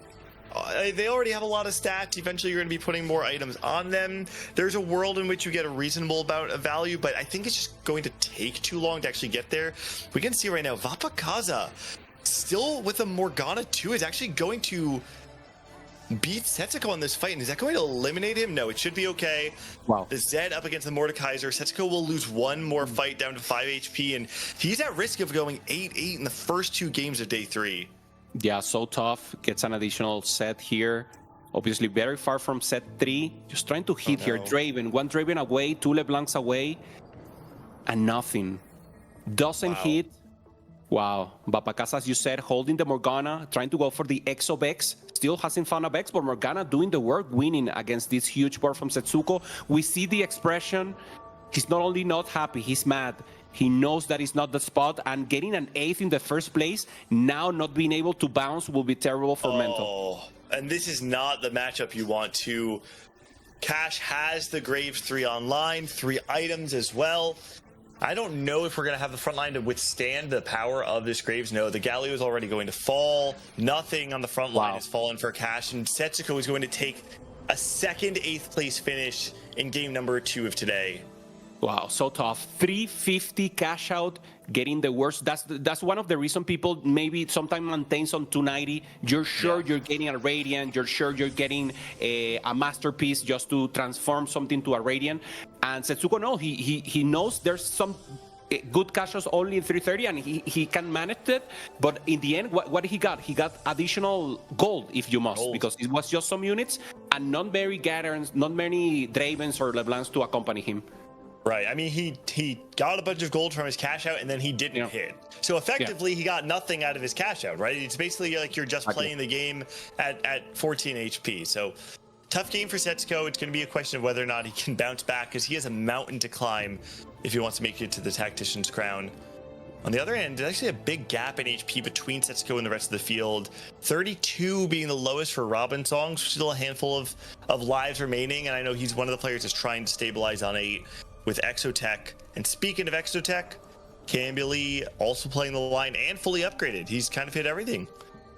they already have a lot of stats. Eventually, you're going to be putting more items on them. There's a world in which you get a reasonable amount of value, but I think it's just going to take too long to actually get there. We can see right now, Vapakaza, still with a Morgana 2, is actually going to beat Setsuko in this fight. And is that going to eliminate him? No, it should be okay. Wow. The Zed up against the Mordekaiser. Setsuko will lose 1 more fight down to 5 HP, and he's at risk of going 8-8 in the first 2 games of day 3. Yeah, so tough. Gets an additional set here. Obviously very far from set 3. Just trying to hit here. Draven. 1 Draven away, 2 LeBlancs away. And nothing. Doesn't hit. Wow. Bapacasa, as you said, holding the Morgana, trying to go for the X of X. Still hasn't found a Vex, but Morgana doing the work, winning against this huge board from Setsuko. We see the expression. He's not only not happy, he's mad. He knows that it's not the spot, and getting an 8th in the first place, now not being able to bounce will be terrible for Mental. And this is not the matchup you want to. Cash has the Graves 3 online, 3 items as well. I don't know if we're going to have the front line to withstand the power of this Graves. No, the Galio is already going to fall. Nothing on the front line has fallen for Cash, and Setsuko is going to take a second 8th place finish in game number 2 of today. Wow, so tough. 350 cash out, getting the worst. That's one of the reasons people maybe sometimes maintains on 290. You're sure you're getting a Radiant. You're sure you're getting a masterpiece just to transform something to a Radiant. And Setsuko, no, he knows there's some good cash outs only in 330, and he can manage it. But in the end, what he got? He got additional gold, if you must, because it was just some units and not many Gatherns, not many Dravens or LeBlancs to accompany him. Right. I mean, he got a bunch of gold from his cash out, and then he didn't hit. So effectively, he got nothing out of his cash out, right? It's basically like you're just playing the game at 14 HP. So tough game for Setsuko. It's going to be a question of whether or not he can bounce back, because he has a mountain to climb if he wants to make it to the Tactician's Crown. On the other hand, there's actually a big gap in HP between Setsuko and the rest of the field. 32 being the lowest for Robin Song, still a handful of lives remaining, and I know he's one of the players that's trying to stabilize on 8 with Exotech. And speaking of Exotech, Cambuly also playing the line and fully upgraded. He's kind of hit everything.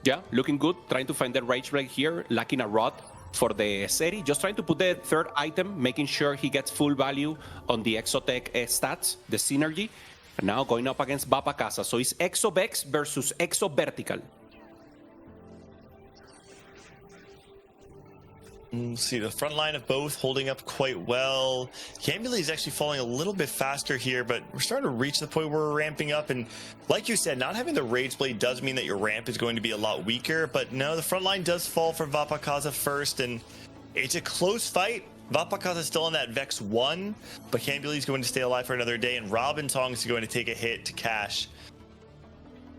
Yeah, looking good, trying to find the Rage Break here, lacking a rod for the Seri, just trying to put the third item, making sure he gets full value on the Exotech stats, the synergy. And now going up against Bapacasa. So it's Exovex versus Exovertical. See the front line of both holding up quite well. Cambuly is actually falling a little bit faster here, but we're starting to reach the point where we're ramping up. And like you said, not having the Rage Blade does mean that your ramp is going to be a lot weaker. But no, the front line does fall for Bapacasa first, and it's a close fight. Bapacasa is still on that Vex 1, but Cambuly is going to stay alive for another day, and Robin Song is going to take a hit to Cash.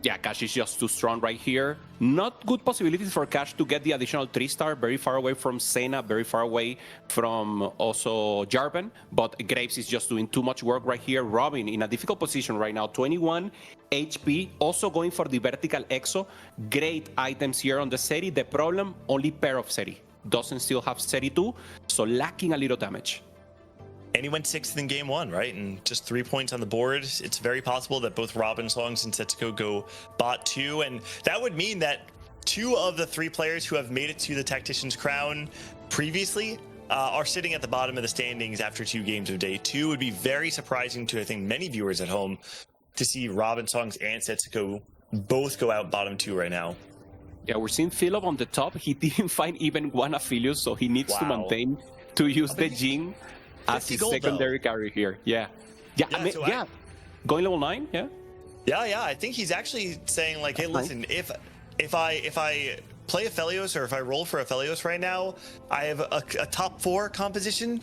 Yeah, Cash is just too strong right here. Not good possibilities for Cash to get the additional 3-star. Very far away from Senna, very far away from also Jarvan. But Graves is just doing too much work right here. Robin in a difficult position right now. 21 HP. Also going for the vertical Exo. Great items here on the Seri. The problem, only pair of Seri. Doesn't still have Seri 2, so lacking a little damage. And he went 6th in game 1, right? And just 3 points on the board. It's very possible that both Robin Songs and Setsuko go bot 2. And that would mean that 2 of the 3 players who have made it to the Tactician's Crown previously are sitting at the bottom of the standings after 2 games of day 2. It would be very surprising to, I think, many viewers at home to see Robin Songs and Setsuko both go out bottom 2 right now. Yeah, we're seeing Philip on the top. He didn't find even one Aphelios, so he needs to maintain to use the Jing as his secondary carry here. Yeah. Going level 9, yeah. Yeah, I think he's actually saying like, hey, listen, if I play Aphelios or if I roll for Aphelios right now, I have a top 4 composition,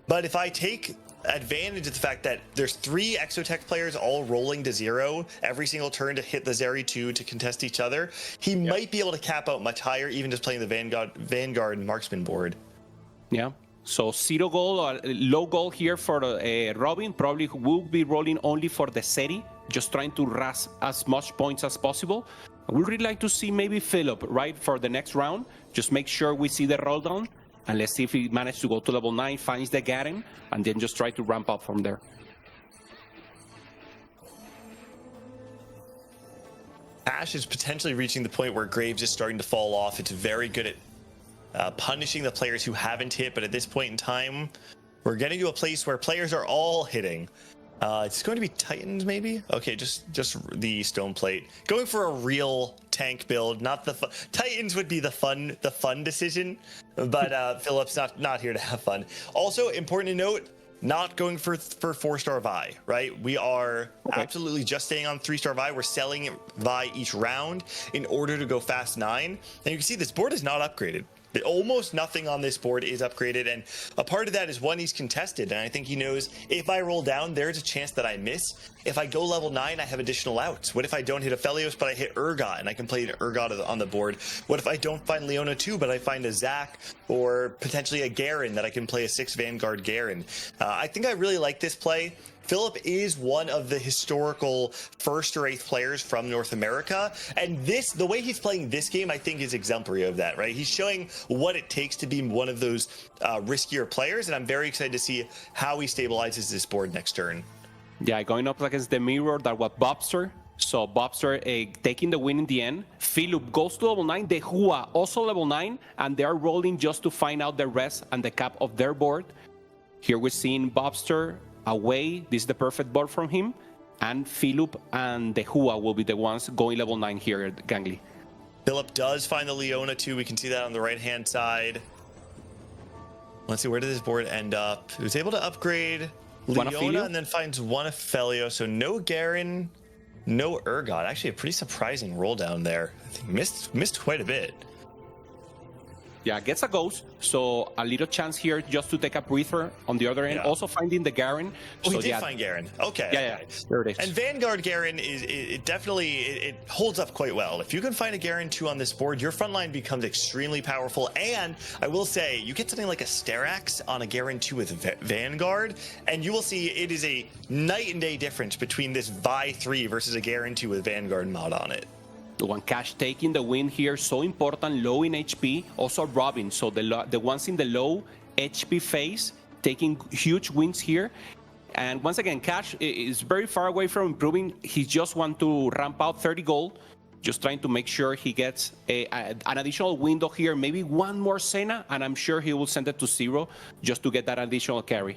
but if I take advantage of the fact that there's 3 Exotech players all rolling to 0 every single turn to hit the Zeri 2 to contest each other, he might be able to cap out much higher, even just playing the Vanguard marksman board. Yeah. So 0 goal or low goal here for Robin. Probably will be rolling only for the Seri, just trying to rush as much points as possible. I would really like to see maybe Philip, right, for the next round. Just make sure we see the roll down. And let's see if he managed to go to level 9, finds the Garen, and then just try to ramp up from there. Ash is potentially reaching the point where Graves is starting to fall off. It's very good at punishing the players who haven't hit, but at this point in time, we're getting to a place where players are all hitting. It's going to be Titans, maybe? Okay, just the Stone Plate. Going for a real tank build, not the Titans would be the fun decision, but Philip's not here to have fun. Also, important to note, not going for 4-star Vi, right? We are absolutely just staying on 3-star Vi. We're selling Vi each round in order to go fast 9. And you can see this board is not upgraded. almost nothing on this board is upgraded, and a part of that is one, he's contested, and I think he knows if I roll down, there's a chance that I miss. If I go level 9, I have additional outs. What if I don't hit a Felios, but I hit Urgot, and I can play an Urgot on the board? What if I don't find Leona 2, but I find a Zac or potentially a Garen that I can play a 6 Vanguard Garen? I think I really like this play. Philip is one of the historical 1st or 8th players from North America, and the way he's playing this game, I think, is exemplary of that, right? He's showing what it takes to be one of those riskier players, and I'm very excited to see how he stabilizes this board next turn. Yeah, going up against the mirror, that was Bobster. So Bobster taking the win in the end. Philip goes to level 9, the Hua also level 9, and they are rolling just to find out the rest and the cap of their board. Here we're seeing Bobster away. This is the perfect board from him, and Philip and the Hua will be the ones going level 9 here at Gangly. Philip does find the Leona too. We can see that on the right hand side. Let's see, where did this board end up? He was able to upgrade Leona and then finds one Ophelio. So no Garen, no Urgot. Actually a pretty surprising roll down there. I think missed quite a bit. Yeah, gets a ghost, so a little chance here just to take a breather on the other end. Yeah. Also finding the Garen. Oh, so he did find Garen. Okay. Yeah, there it is. And Vanguard Garen it holds up quite well. If you can find a Garen 2 on this board, your front line becomes extremely powerful. And I will say, you get something like a Sterax on a Garen 2 with Vanguard, and you will see it is a night and day difference between this Vi 3 versus a Garen 2 with Vanguard mod on it. One Cash taking the win here, so important, low in HP. Also Robin, so the ones in the low HP phase taking huge wins here. And once again, Cash is very far away from improving. He just wants to ramp out 30 gold, just trying to make sure he gets an additional window here, maybe one more Senna, and I'm sure he will send it to 0 just to get that additional carry.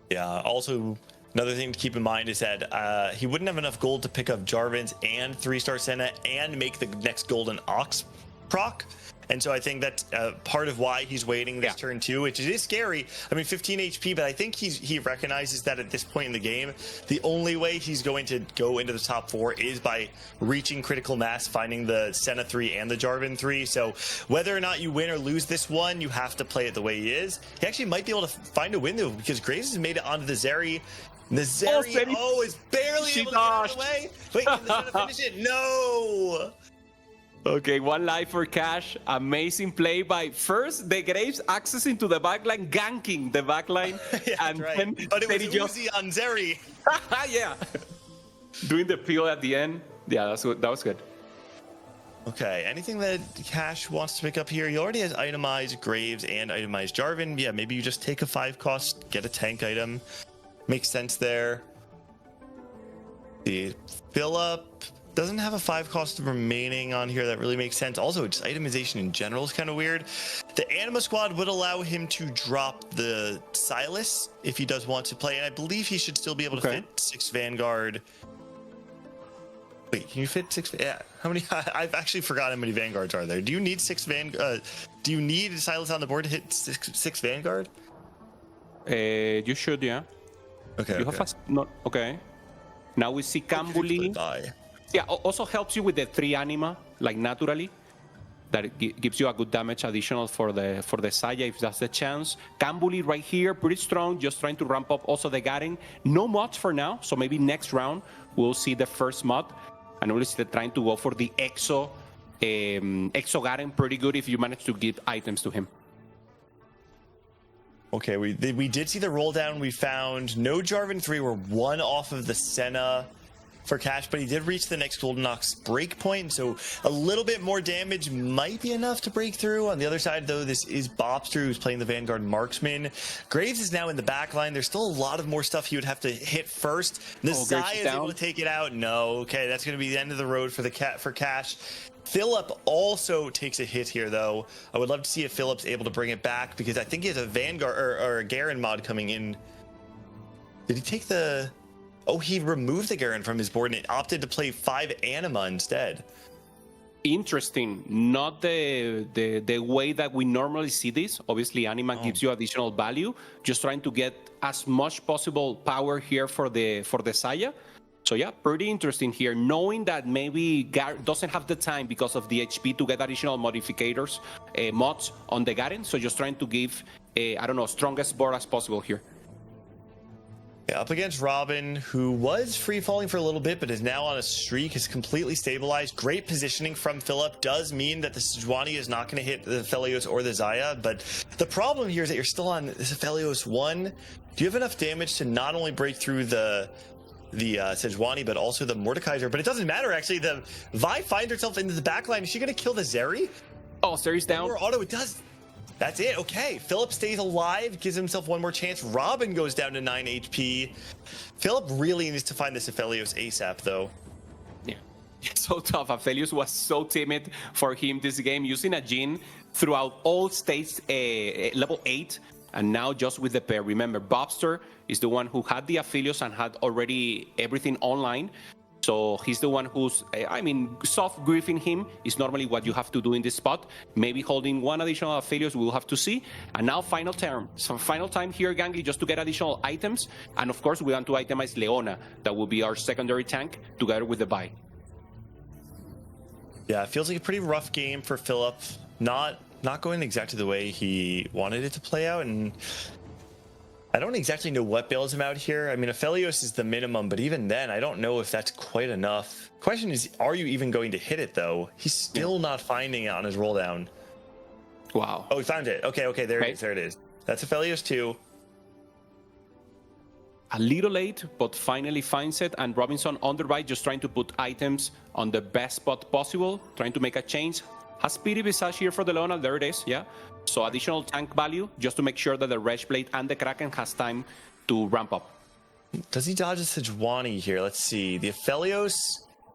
Yeah, also another thing to keep in mind is that he wouldn't have enough gold to pick up Jarvan's and 3-star Senna and make the next Golden Ox proc. And so I think that's part of why he's waiting this turn too, which is scary. I mean, 15 HP, but I think he recognizes that at this point in the game, the only way he's going to go into the top 4 is by reaching critical mass, finding the Senna 3 and the Jarvan 3. So whether or not you win or lose this one, you have to play it the way he is. He actually might be able to find a win though, because Graves has made it onto the Zeri. The Zeri, is barely able to get out of the way. Wait, can the Senna finish it? No! Okay, one life for Cash. Amazing play by first the Graves accessing to the backline, ganking the backline. Yeah, and right. But it was Uzi on Zeri. Yeah. Doing the peel at the end. Yeah, that was good. Okay, anything that Cash wants to pick up here? He already has itemized Graves and itemized Jarvan. Yeah, maybe you just take a 5 cost, get a tank item. Makes sense there. The Philip doesn't have a 5 cost remaining on here. That really makes sense. Also, just itemization in general is kind of weird. The Anima squad would allow him to drop the Silas if he does want to play, and I believe he should still be able to fit 6 Vanguard. Wait, can you fit 6? Yeah. How many? I've actually forgotten how many Vanguards are there. Do you need 6 Vanguard? Do you need Silas on the board to hit 6 Vanguard? You should, yeah. Okay. Okay. Now we see Kambuli. Yeah, also helps you with the 3 anima, like naturally. That gives you a good damage additional for the Saya if that's the chance. Kambuli right here, pretty strong, just trying to ramp up also the Garen. No mods for now, so maybe next round we'll see the first mod. And obviously they're trying to go for the Exo Garen, pretty good if you manage to give items to him. Okay, we did see the roll down. We found no Jarvan 3. We're 1 off of the Senna for Cash, but he did reach the next Golden Ox break point, so a little bit more damage might be enough to break through. On the other side, though, this is Bobster, who's playing the Vanguard Marksman. Graves is now in the back line. There's still a lot of more stuff he would have to hit first. The Zaya is able to take it out. No, okay, that's going to be the end of the road for Cash. Philip also takes a hit here, though. I would love to see if Philip's able to bring it back, because I think he has a Vanguard or a Garen mod coming in. Did he take the... Oh, he removed the Garen from his board and it opted to play 5 Anima instead. Interesting. Not the way that we normally see this. Obviously, Anima gives you additional value. Just trying to get as much possible power here for the Saya. So yeah, pretty interesting here, knowing that maybe Garen doesn't have the time because of the HP to get additional modifiers, mods on the Garen. So just trying to give, I don't know, strongest board as possible here. Yeah, up against Robin, who was free-falling for a little bit, but is now on a streak, is completely stabilized. Great positioning from Philip. Does mean that the Sejuani is not going to hit the Aphelios or the Xayah, but the problem here is that you're still on this Aphelios 1. Do you have enough damage to not only break through the Sejuani, but also the Mordekaiser? But it doesn't matter, actually. The Vi finds herself into the backline. Is she going to kill the Zeri? Oh, Zeri's down. Or auto, it does. That's it. Okay. Philip stays alive, gives himself one more chance. Robin goes down to 9 HP. Philip really needs to find this Aphelios ASAP, though. Yeah. It's so tough. Aphelios was so timid for him this game, using a Jhin throughout all states, level 8, and now just with the pair. Remember, Bobster is the one who had the Aphelios and had already everything online. So he's the one who's, soft griefing him is normally what you have to do in this spot. Maybe holding one additional Aphelios, we'll have to see. And now final time. So final time here, Gangly, just to get additional items. And of course, we want to itemize Leona. That will be our secondary tank together with the buy. Yeah, it feels like a pretty rough game for Philip. Not going exactly the way he wanted it to play out. And I don't exactly know what bails him out here. I mean, Aphelios is the minimum, but even then, I don't know if that's quite enough. Question is, are you even going to hit it, though? He's still not finding it on his roll down. Wow. Oh, he found it. Okay, there it is. There it is. That's Aphelios 2. A little late, but finally finds it. And Robinson on the right, just trying to put items on the best spot possible, trying to make a change. Has Pity Visage here for the Leona. There it is, yeah. So additional tank value, just to make sure that the Rage Blade and the Kraken has time to ramp up. Does he dodge the Sejuani here? Let's see. The Aphelios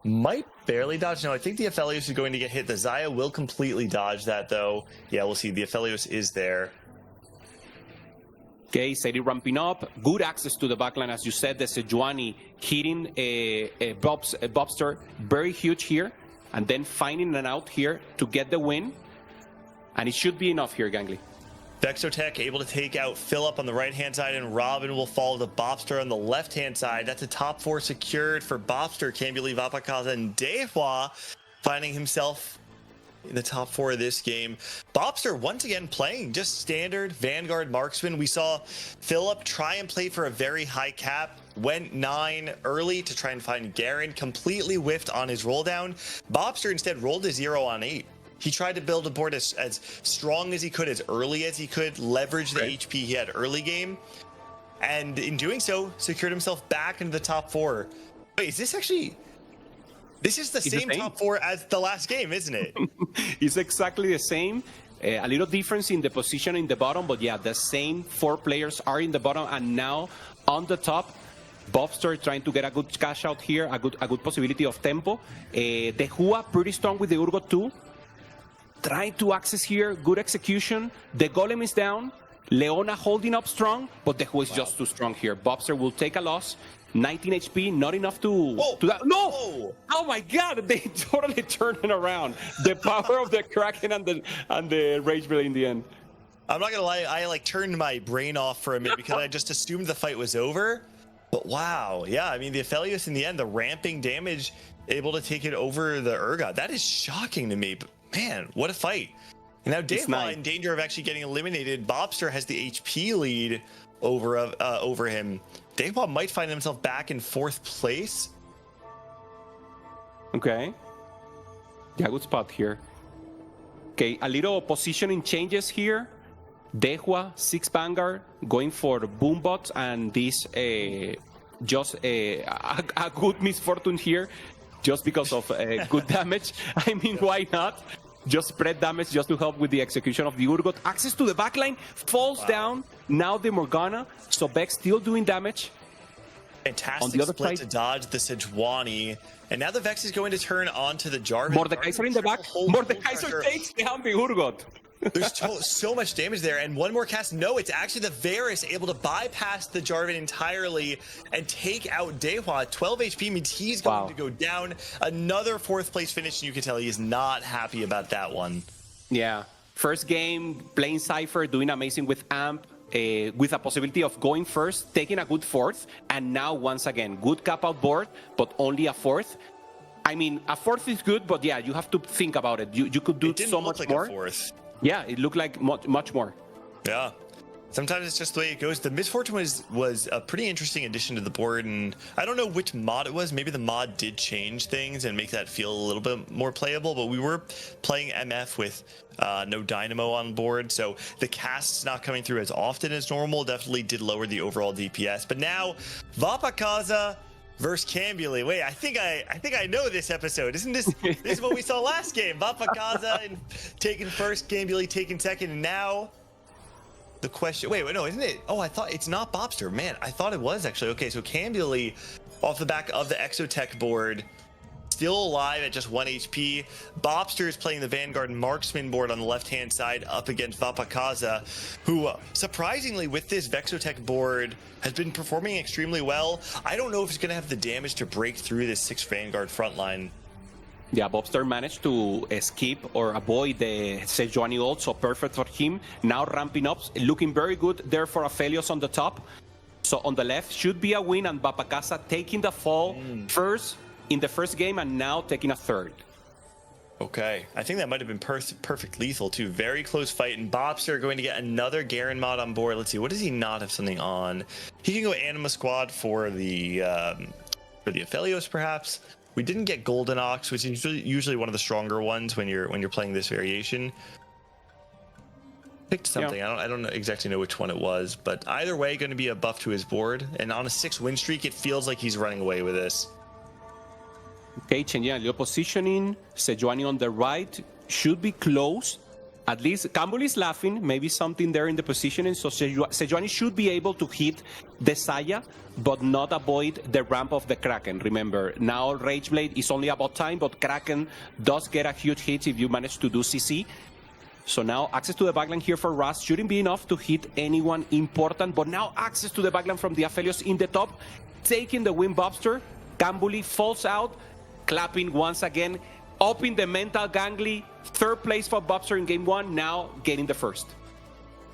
might barely dodge. No, I think the Aphelios is going to get hit. The Xayah will completely dodge that, though. Yeah, we'll see. The Aphelios is there. Okay, Sadie ramping up. Good access to the backline, as you said. The Sejuani hitting Bobster. Very huge here. And then finding an out here to get the win. And it should be enough here, Gangly. Vexotech able to take out Philip on the right-hand side, and Robin will follow the Bobster on the left-hand side. That's a top 4 secured for Bobster. Can't believe Apakaza and Dehua finding himself in the top 4 of this game. Bobster once again playing just standard Vanguard marksman. We saw Philip try and play for a very high cap. Went 9 early to try and find Garen. Completely whiffed on his roll down. Bobster instead rolled a 0 on 8. He tried to build a board as strong as he could, as early as he could, leverage the HP he had early game, and in doing so, secured himself back into the top 4. Wait, is this actually... This is the same top 4 as the last game, isn't it? It's exactly the same. A little difference in the position in the bottom, but yeah, the same 4 players are in the bottom, and now on the top, Bobster trying to get a good cash out here, a good possibility of tempo. Dehua pretty strong with the Urgot too. Trying to access here, good execution. The Golem is down. Leona holding up strong, but Dehua is just too strong here. Bobster will take a loss. 19 HP, not enough to that. No! Whoa. Oh my God, they totally turned it around. The power of the Kraken and the Rage Blade in the end. I'm not gonna lie, I turned my brain off for a minute because I just assumed the fight was over. But wow, yeah, I mean, the Aphelios in the end, the ramping damage, able to take it over the Urgot. That is shocking to me, but man, what a fight. And now Dehua in danger of actually getting eliminated. Bobster has the HP lead over him. Dehua might find himself back in 4th place. Okay. Yeah, good spot here. Okay, a little positioning changes here. Dehua, 6 Vanguard, going for Boombots, and this just a good misfortune here, just because of good damage. I mean, why not? Just spread damage just to help with the execution of the Urgot. Access to the backline, falls down. Now the Morgana, so Vex still doing damage. Fantastic on the other split side to dodge the Sejuani. And now the Vex is going to turn onto the Jarvan. Mordekaiser in the back. Mordekaiser takes down the Urgot. There's so much damage there, and one more cast. No, it's actually the Varus able to bypass the Jarvan entirely and take out Dehua. 12 HP means he's going to go down. Another 4th place finish, and you can tell he is not happy about that one. Yeah. First game, playing Cypher, doing amazing with AMP. with a possibility of going first, taking a good fourth, and now once again, good cap out board, but only a fourth. I mean, a fourth is good, but yeah, you have to think about it. You could do so much like more. A fourth. Yeah, it looked like much more. Yeah. Sometimes it's just the way it goes. The Misfortune was a pretty interesting addition to the board, and I don't know which mod it was. Maybe the mod did change things and make that feel a little bit more playable, but we were playing MF with no Dynamo on board, so the cast's not coming through as often as normal. Definitely did lower the overall DPS. But now, Vapakaza versus Cambuli. Wait, I think I know this episode. Isn't this this is what we saw last game? Vapakaza and taking first, Cambuli taking second, and now the question. Wait, no, isn't it? Oh, I thought it's not Bobster. Man, I thought it was actually. Okay, so Cambuli off the back of the Exotech board, still alive at just 1 HP. Bobster is playing the Vanguard Marksman board on the left-hand side up against Vapakaza, who surprisingly with this Vexotech board has been performing extremely well. I don't know if it's going to have the damage to break through this 6 Vanguard front line. Yeah, Bobster managed to skip or avoid the Sejuani ult, so perfect for him. Now ramping up, looking very good there for Aphelios on the top. So on the left should be a win, and Vapakaza taking the fall first in the first game and now taking a third. Okay, I think that might have been perfect lethal too. Very close fight, and Bobster going to get another Garen mod on board. Let's see, what does he not have something on? He can go Anima Squad for the Aphelios perhaps. We didn't get Golden Ox, which is usually one of the stronger ones when you're playing this variation. Picked something. Yeah. I don't exactly know which one it was, but either way, going to be a buff to his board. And on a 6 win streak, it feels like he's running away with this. Okay, changing a little positioning. Sejuani on the right should be close. At least Cambuli is laughing. Maybe something there in the positioning. So Sejuani should be able to hit the Saya, but not avoid the ramp of the Kraken. Remember, now Rageblade is only about time, but Kraken does get a huge hit if you manage to do CC. So now access to the backline here for Rust shouldn't be enough to hit anyone important, but now access to the backline from the Aphelios in the top, taking the win. Bobster. Cambuli falls out, clapping once again, up in the mental gangly. Third place for Bobster in game 1, now getting the first.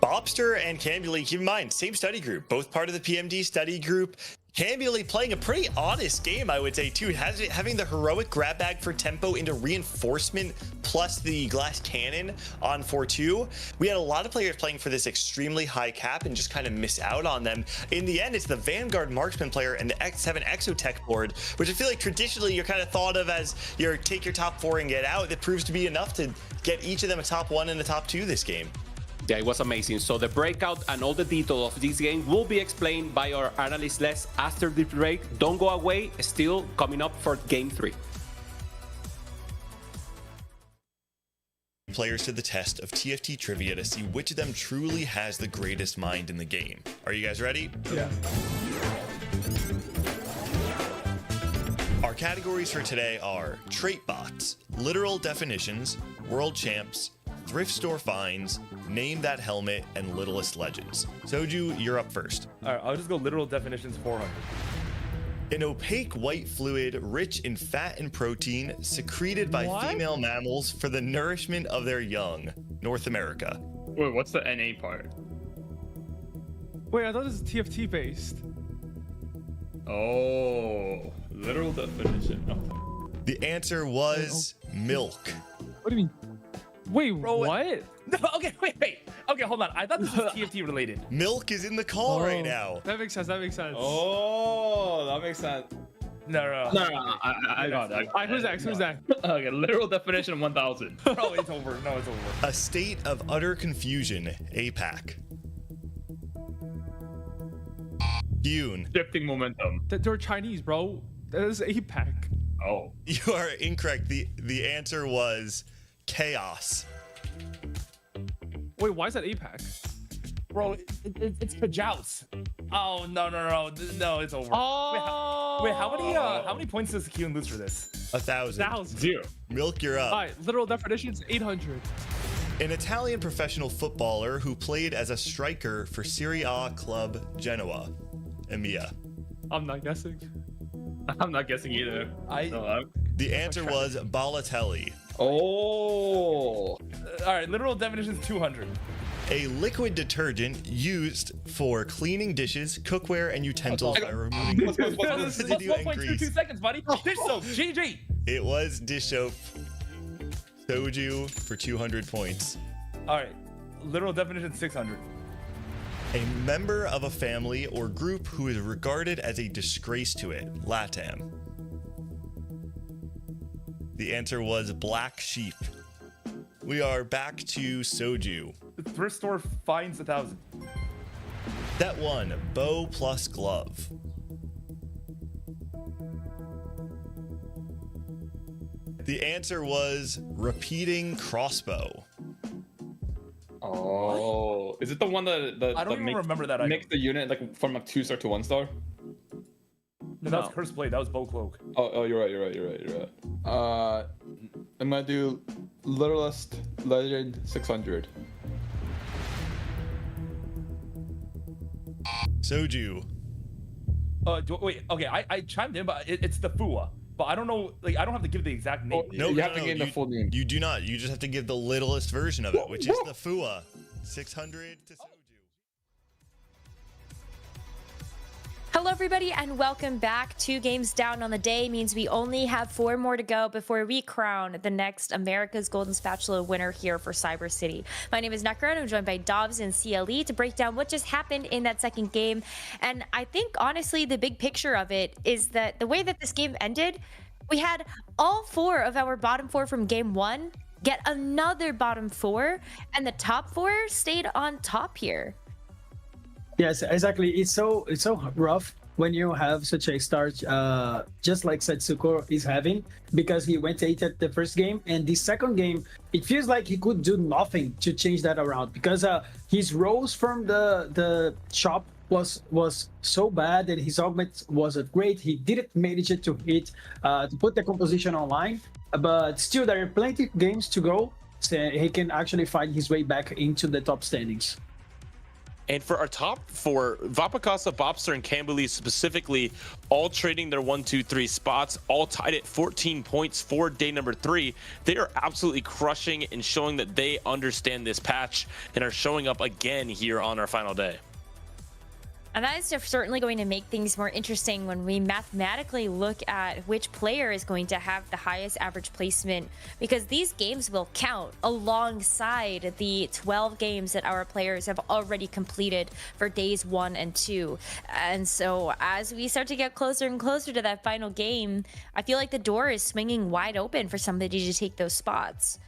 Bobster and Cambuli, keep in mind, same study group, both part of the PMD study group. Cambuli playing a pretty honest game, I would say, too. Having the heroic grab bag for tempo into reinforcement plus the glass cannon on 4-2. We had a lot of players playing for this extremely high cap and just kind of miss out on them. In the end, it's the Vanguard Marksman player and the X7 Exotech board, which I feel like traditionally you're kind of thought of as your take your top 4 and get out. That proves to be enough to get each of them a top 1 and a top 2 this game. Yeah, it was amazing. So the breakout and all the details of this game will be explained by our analyst Les after the break. Don't go away, still coming up for game 3. Players to the test of TFT trivia to see which of them truly has the greatest mind in the game. Are you guys ready? Yeah. Our categories for today are trait bots, literal definitions, world champs, thrift store finds, name that helmet, and littlest legends. Soju, you're up first. All right, I'll just go literal definitions 400. An opaque white fluid rich in fat and protein secreted by female mammals for the nourishment of their young. North America. Wait, what's the NA part? Wait, I thought this was TFT based. Oh, literal definition. Oh. The answer was milk. What do you mean? Wait, Bro, what? No, okay, wait. Okay, hold on. I thought this was TFT related. Milk is in the call right now. That makes sense. That makes sense. Oh, that makes sense. No, I got that. All right, who's next? Who's next? Okay, literal definition 1000. Bro, it's over. No, it's over. A state of utter confusion. APAC. Yoon. Shifting momentum. They're Chinese, bro. That is APAC. Oh. You are incorrect. The answer was chaos. Wait, why is that APAC? Bro, it's Pajouts. Oh, no, it's over. Oh. Wait, how many points does Keelan lose for this? 1,000. 1,000. 0. Milk, you're up. All right, literal definitions 800. An Italian professional footballer who played as a striker for Serie A club Genoa. EMEA. I'm not guessing. I'm not guessing either. The answer was Balotelli. Oh. All right, literal definitions 200. A liquid detergent used for cleaning dishes, cookware, and utensils by removing residue and grease. 1.22 seconds, buddy. Dish soap, GG. It was dish soap. Soju for 200 points. All right. Literal definition 600. A member of a family or group who is regarded as a disgrace to it. LATAM. The answer was black sheep. We are back to Soju. The thrift store finds 1,000. That one, bow plus glove. The answer was repeating crossbow. Oh, is it the one that I don't even remember that makes the unit like from a 2-star to 1-star? No, that was Curse Blade. That was Bow Cloak. Oh, you're right. I'm gonna do Literalist Legend 600. Soju. Wait. Okay, I chimed in, but it's the Fua. But I don't know. Like, I don't have to give the exact name. You have to give the full name. You do not. You just have to give the littlest version of it, which is the Fua. 600 to Soju. Hello everybody and welcome back. 2 games down on the day means we only have 4 more to go before we crown the next America's Golden Spatula winner here for Cyber City. My name is Nekkra and I'm joined by Dobz and CLE to break down what just happened in that second game. And I think honestly the big picture of it is that the way that this game ended, we had all 4 of our bottom 4 from game 1 get another bottom 4 and the top 4 stayed on top here. Yes, exactly. It's so rough when you have such a start, just like Setsuko is having, because he went 8 at the first game, and the second game, it feels like he could do nothing to change that around, because his rolls from the shop was so bad that his augment wasn't great. He didn't manage to hit to put the composition online, but still there are plenty of games to go, so he can actually find his way back into the top standings. And for our top 4, Vapakasa, Bobster, and Camberley specifically, all trading their 1, 2, 3 spots, all tied at 14 points for day number 3. They are absolutely crushing and showing that they understand this patch and are showing up again here on our final day. And that is certainly going to make things more interesting when we mathematically look at which player is going to have the highest average placement, because these games will count alongside the 12 games that our players have already completed for days 1 and 2. And so as we start to get closer and closer to that final game, I feel like the door is swinging wide open for somebody to take those spots.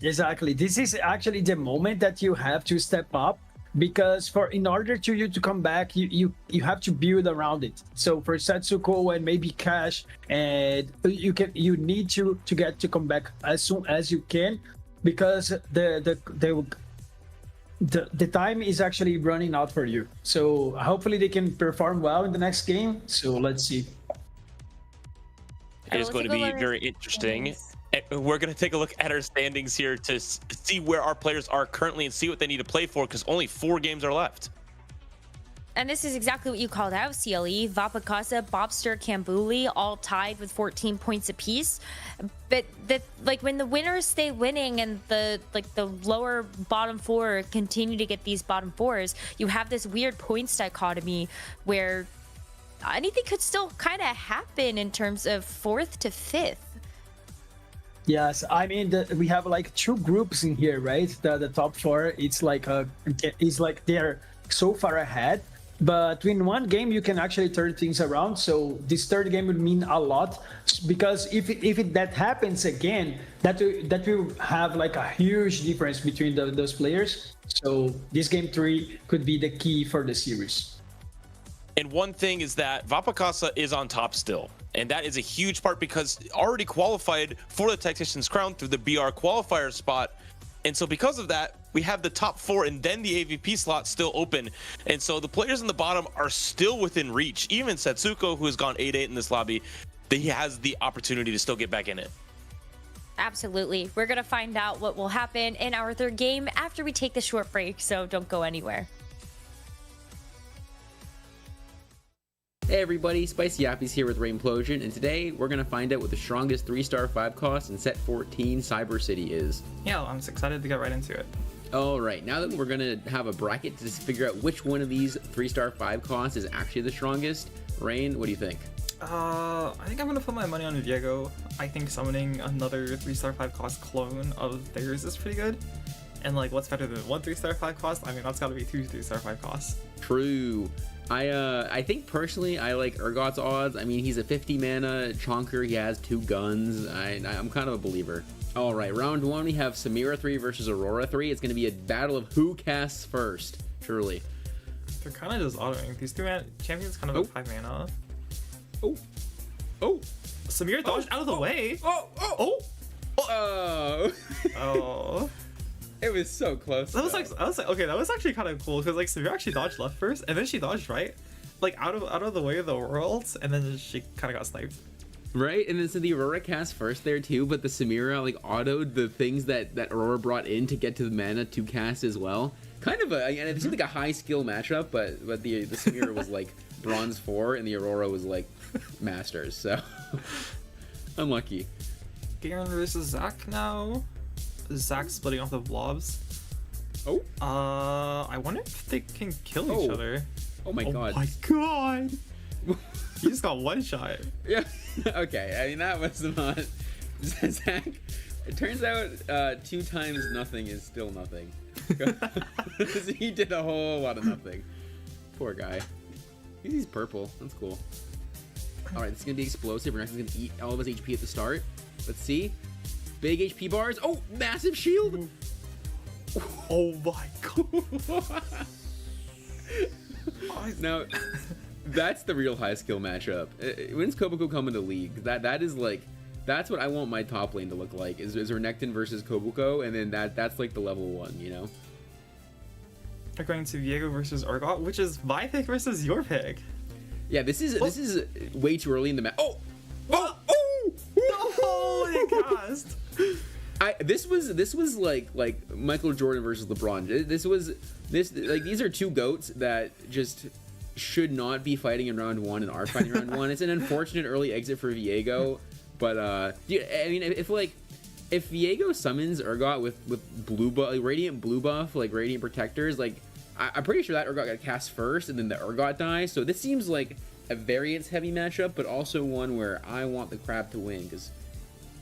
Exactly. This is actually the moment that you have to step up, because in order to you to come back, you have to build around it. So for Setsuko and maybe Cash, and you need to get to come back as soon as you can, because the time is actually running out for you. So hopefully they can perform well in the next game. So let's see. It is going to be very interesting. We're going to take a look at our standings here to see where our players are currently and see what they need to play for, because only 4 games are left. And this is exactly what you called out, CLE. Vapakasa, Bobster, Kambuli all tied with 14 points apiece. But like when the winners stay winning and the lower bottom 4 continue to get these bottom 4s, you have this weird points dichotomy where anything could still kind of happen in terms of 4th to 5th. Yes, I mean we have like 2 groups in here, right? The top 4, it's like they're so far ahead, but in one game you can actually turn things around. So this third game would mean a lot, because if that happens again, that will have like a huge difference between those players. So this game 3 could be the key for the series. And one thing is that Vapakasa is on top still. And that is a huge part, because already qualified for the Tactician's Crown through the BR qualifier spot. And so because of that, we have the top 4 and then the AVP slot still open. And so the players in the bottom are still within reach. Even Setsuko, who has gone 8-8 in this lobby, he has the opportunity to still get back in it. Absolutely. We're going to find out what will happen in our 3rd game after we take the short break, so don't go anywhere. Hey everybody, Spicy Yappies here with Raimplosion, and today we're going to find out what the strongest 3-star 5 cost in set 14 Cyber City is. Yeah, I'm just excited to get right into it. All right, now that we're gonna have a bracket to just figure out which one of these 3-star 5 costs is actually the strongest, Rain, what do you think? I think I'm gonna put my money on Viego. I think summoning another 3-star 5 cost clone of theirs is pretty good. And like, what's better than one 3-star 5 cost? I mean, that's gotta be 2 3-star 5 costs. True. I think personally I like Urgot's odds. I mean, he's a 50 mana chonker. He has 2 guns. I'm kind of a believer. All right, round 1 we have Samira 3 versus Aurora 3. It's going to be a battle of who casts first. Surely. They're kind of just autoing. These 2 champions kind of have 5 mana. Oh. Samira dodged out of the way. Oh. It was so close. That was like, okay, that was actually kind of cool because like Samira actually dodged left first, and then she dodged right, like out of the way of the worlds, and then she kind of got sniped. Right, and then so the Aurora cast first there too, but the Samira like autoed the things that Aurora brought in to get to the mana to cast as well. Kind of and it seemed like a high skill matchup, but the Samira was like bronze 4 and the Aurora was like masters, so unlucky. Garen versus Zac now. Zac splitting off the blobs. I wonder if they can kill each other. Oh my god. Oh my god. You just got one shot. Yeah. Okay. I mean, that was not Zac. It turns out 2 times nothing is still nothing. He did a whole lot of nothing. Poor guy. He's purple. That's cool. All right, this is gonna be explosive. We're not gonna eat all of his HP at the start. Let's see. Big HP bars. Oh, massive shield. Oh my god. Now, that's the real high skill matchup. When's Kobuko come into League? That is like, that's what I want my top lane to look like. Is Renekton versus Kobuko, and then that's like the level 1, you know. We're going to Viego versus Urgot, which is my pick versus your pick. Yeah, this is way too early in the match. Holy cast. This was like Michael Jordan versus LeBron. These are 2 goats that just should not be fighting in round 1 and are fighting round 1. It's an unfortunate early exit for Viego, but I mean, if Viego summons Urgot with blue buff, like radiant blue buff, like radiant protectors, like I'm pretty sure that Urgot got cast first and then the Urgot dies. So this seems like a variance heavy matchup, but also one where I want the crab to win because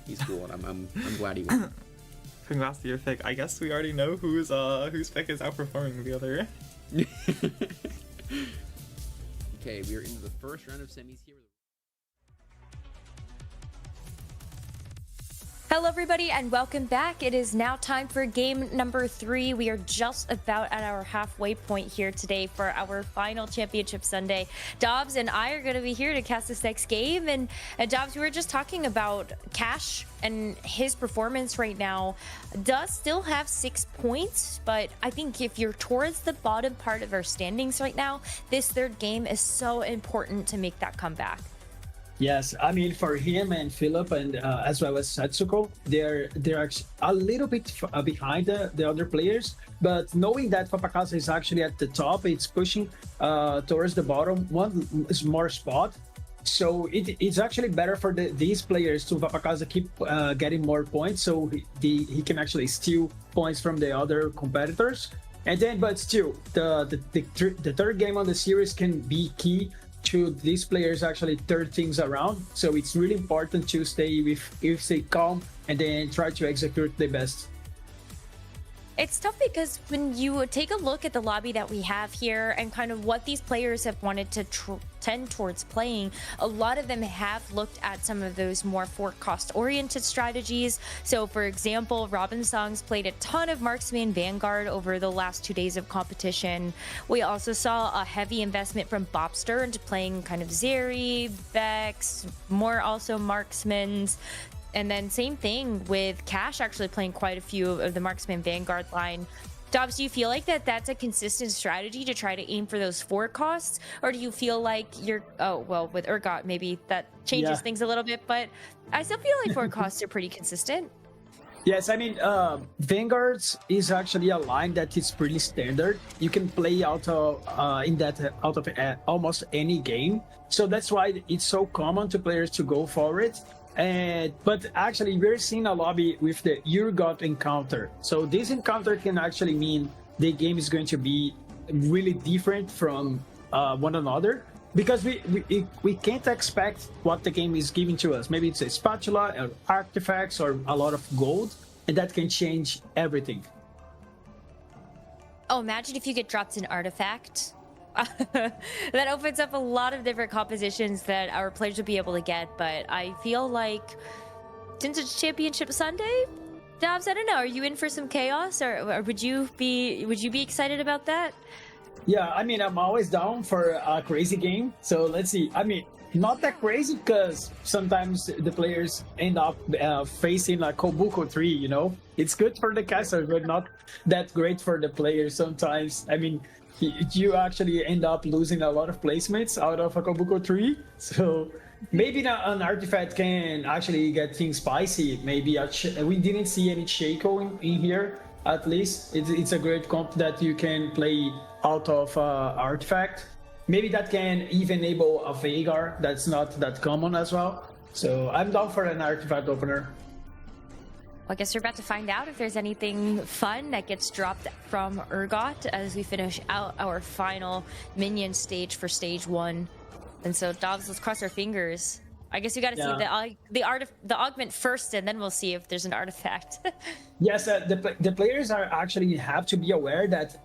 he's cool and I'm glad he won. Congrats to your pick. I guess we already know whose pick is outperforming the other. Okay, we are into the first round of semis here. Hello everybody and welcome back. It is now time for game number 3. We are just about at our halfway point here today for our final championship Sunday. Dobz and I are going to be here to cast this next game, and Dobz, we were just talking about Cash and his performance right now. Does still have 6 points, but I think if you're towards the bottom part of our standings right now, this 3rd game is so important to make that comeback. Yes, I mean, for him and Philip and as well as Setsuko, they're actually a little bit behind the other players, but knowing that Papakasa is actually at the top, it's pushing towards the bottom one more spot. So it's actually better for these players to Papakasa keep getting more points, so he can actually steal points from the other competitors. And then, but still, the 3rd game on the series can be key to these players actually turn things around. So it's really important to stay calm and then try to execute the best. It's tough because when you take a look at the lobby that we have here and kind of what these players have wanted to tend towards playing, a lot of them have looked at some of those more cost oriented strategies. So for example, Robin Song's played a ton of Marksman Vanguard over the last 2 days of competition. We also saw a heavy investment from Bobster into playing kind of Zeri, Vex, more also Marksmans. And then same thing with Cash actually playing quite a few of the Marksman Vanguard line. Dobz, do you feel like that's a consistent strategy to try to aim for those 4 costs? Or do you feel like you're, with Urgot, maybe that changes things a little bit, but I still feel like 4 costs are pretty consistent. Yes, I mean, Vanguards is actually a line that is pretty standard. You can play out of almost any game. So that's why it's so common to players to go for it. But actually, we're seeing a lobby with the Urgot encounter. So this encounter can actually mean the game is going to be really different from one another, because we can't expect what the game is giving to us. Maybe it's a spatula, or artifacts, or a lot of gold, and that can change everything. Oh, imagine if you get dropped an artifact. That opens up a lot of different compositions that our players would be able to get, but I feel like since it's Championship Sunday, Dobz, I don't know, are you in for some chaos, or would you be excited about that? Yeah, I mean, I'm always down for a crazy game. So let's see. I mean, not that crazy, because sometimes the players end up facing a Kobuko 3, you know? It's good for the caster, but not that great for the players sometimes. I mean, you actually end up losing a lot of placements out of a Kobuko 3. So maybe an artifact can actually get things spicy. Maybe we didn't see any Shaco in here, at least. It's a great comp that you can play out of artifact. Maybe that can even enable a Vagar. That's not that common as well. So I'm down for an artifact opener. Well, I guess we're about to find out if there's anything fun that gets dropped from Urgot as we finish out our final minion stage for stage 1. And so, Dobz, let's cross our fingers. I guess we got to see the augment first, and then we'll see if there's an artifact. Yes, the players are actually have to be aware that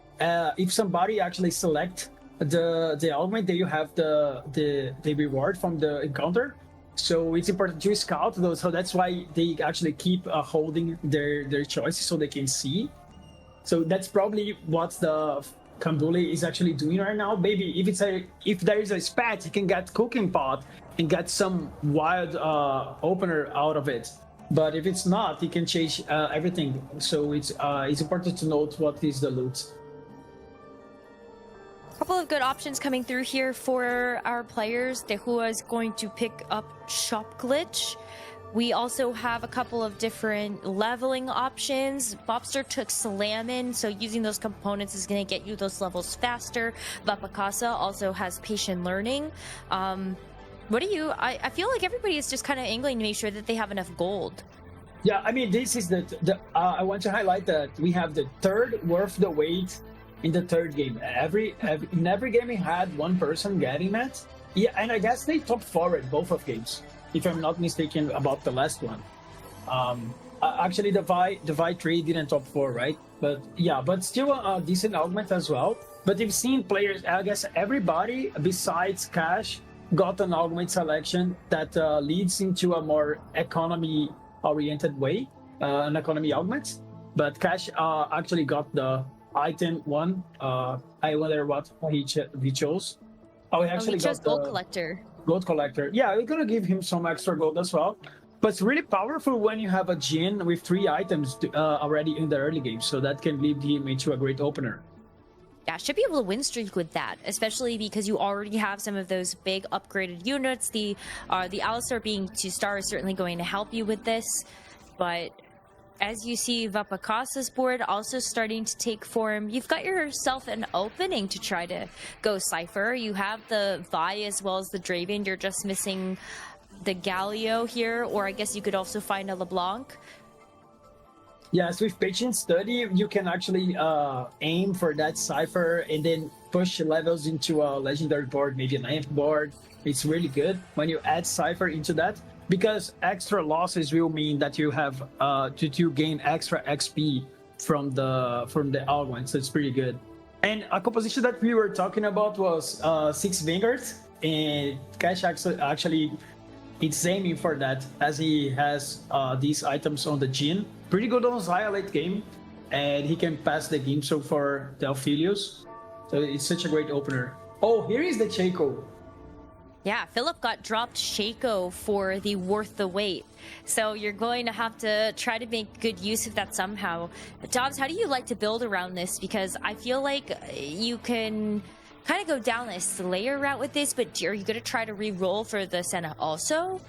if somebody actually select the augment, then you have the reward from the encounter. So it's important to scout those. So that's why they actually keep holding their choices so they can see. So that's probably what the Kambule is actually doing right now. Maybe if there is a spat, he can get cooking pot and get some wild opener out of it. But if it's not, he can change everything. So it's important to note what is the loot. Couple of good options coming through here for our players. Tehua is going to pick up Shop Glitch. We also have a couple of different leveling options. Bobster took Salamin, so using those components is going to get you those levels faster. Vapakasa also has Patient Learning. What do you... I feel like everybody is just kind of angling to make sure that they have enough gold. Yeah, I mean, this is I want to highlight that we have the third worth the wait in the third game. In every game we had one person getting that. Yeah, and I guess they top forward both of games, if I'm not mistaken about the last one. Actually, the Vi 3 didn't top 4, right? But yeah, but still a decent augment as well. But you've seen players, I guess everybody besides Cash got an augment selection that leads into a more economy-oriented way, an economy augment. But Cash actually got the item 1. I wonder what he chose. Oh, he actually chose got Gold Collector. Gold Collector. Yeah, we're gonna give him some extra gold as well. But it's really powerful when you have a Jin with 3 items already in the early game, so that can lead him into a great opener. Yeah, should be able to win streak with that, especially because you already have some of those big upgraded units. The Alistar being 2-star is certainly going to help you with this, but as you see Vapakasa's board also starting to take form, you've got yourself an opening to try to go Cypher. You have the Vi as well as the Draven. You're just missing the Galio here, or I guess you could also find a LeBlanc. Yes, with Patient Study, you can actually aim for that Cypher and then push levels into a legendary board, maybe an Amp board. It's really good when you add Cypher into that, because extra losses will mean that you have to gain extra XP from the augment, so it's pretty good. And a composition that we were talking about was 6 Vanguards, and Cash actually it's aiming for that, as he has these items on the Jin. Pretty good on Zaya late game, and he can pass the game so for the Aphelios. So it's such a great opener. Oh, here is the Shaco. Yeah, Philip got dropped Shaco for the worth the wait. So you're going to have to try to make good use of that somehow. Dobz, how do you like to build around this? Because I feel like you can kind of go down a Slayer route with this, but are you going to try to re-roll for the Senna also?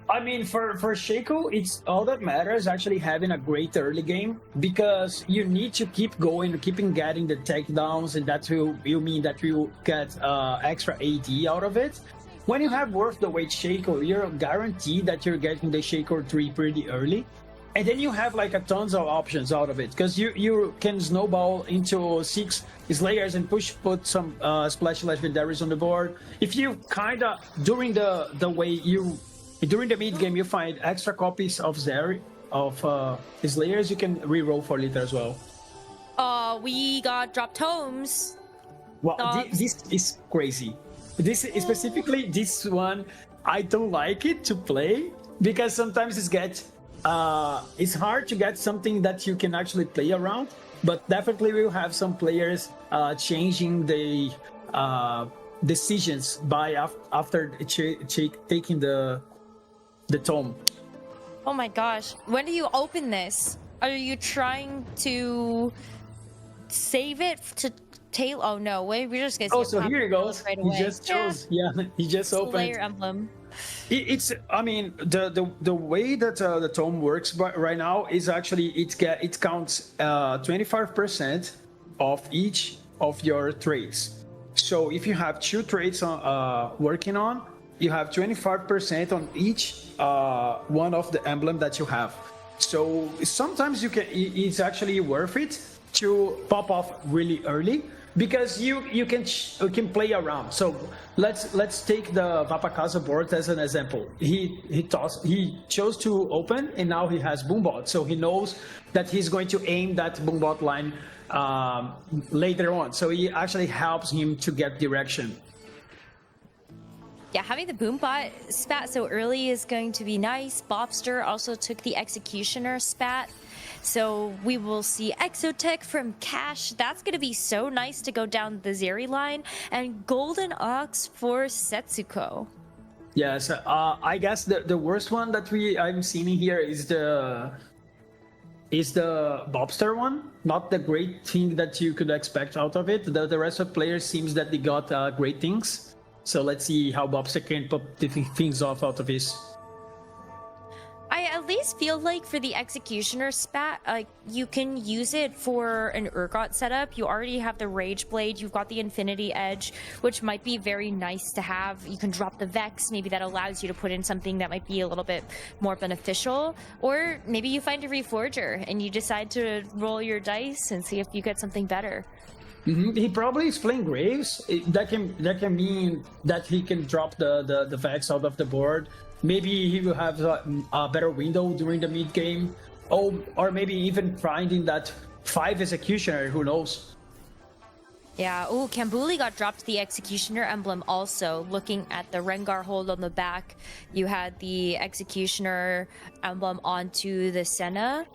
I mean, for Shaco, it's all that matters actually having a great early game, because you need to keep going, keeping getting the takedowns, and that will mean that you get extra AD out of it. when you have worth the weight Shaker, you're guaranteed that you're getting the Shaker 3 pretty early. And then you have like a tons of options out of it, because you can snowball into 6 Slayers and put some Splash Legendaries on the board. If you kind of, during the mid game, you find extra copies of Slayers, you can re-roll for it as well. We got dropped homes. Well, this is crazy. This specifically, this one, I don't like it to play because sometimes it's hard to get something that you can actually play around. But definitely, we'll have some players changing the decisions after taking the tome. Oh my gosh! When do you open this? Are you trying to save it to tail? Oh no! We're just gonna. Oh, so here he goes. Right away. He just chose. Yeah, he just opened. Slayer emblem. I mean, the way that the tome works right now is actually it counts 25% of each of your traits. So if you have 2 traits working on, you have 25% on each one of the emblem that you have. So sometimes it's actually worth it to pop off really early, because you can play around. So let's take the Vapakaza board as an example. He chose to open, and now he has Boombot, so he knows that he's going to aim that Boombot line later on. So he actually helps him to get direction. Yeah, having the Boombot spat so early is going to be nice. Bobster also took the Executioner spat. So we will see Exotech from Cash. That's going to be so nice to go down the Zeri line. And Golden Ox for Setsuko. Yes, I guess the worst one that I'm seeing here is the Bobster one. Not the great thing that you could expect out of it. The rest of players seems that they got great things. So let's see how Bobster can pop things off out of his. I at least feel like for the Executioner spat, you can use it for an Urgot setup. You already have the Rage Blade, you've got the Infinity Edge, which might be very nice to have. You can drop the Vex, maybe that allows you to put in something that might be a little bit more beneficial. Or maybe you find a Reforger and you decide to roll your dice and see if you get something better. Mm-hmm. He probably is playing Graves. That can mean that he can drop the Vex out of the board. Maybe he will have a better window during the mid game, or maybe even finding that 5 Executioner. Who knows? Yeah. Ooh, Kambuli got dropped the Executioner emblem. Also, looking at the Rengar hold on the back, you had the Executioner emblem onto the Senna.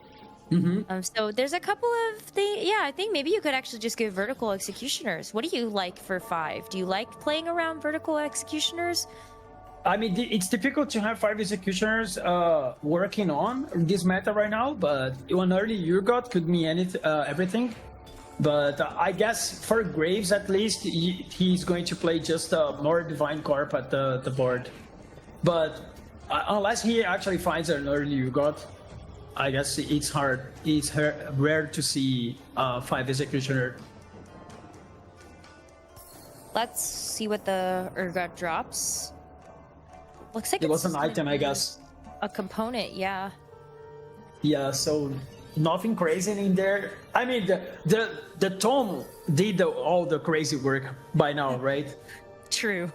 Mm-hmm. So there's a couple of things. Yeah, I think maybe you could actually just give vertical Executioners. What do you like for 5? Do you like playing around vertical Executioners? I mean, it's difficult to have 5 Executioners working on this meta right now, but one early Urgot could mean everything. But I guess for Graves, at least, he's going to play just more Divine Corp at the board. But unless he actually finds an early Urgot, I guess it's hard. It's rare to see 5 Executioner. Let's see what the Urgot drops. Looks like it was an item, I guess. A component, yeah. Yeah, so nothing crazy in there. I mean, the tome did all the crazy work by now, right? True.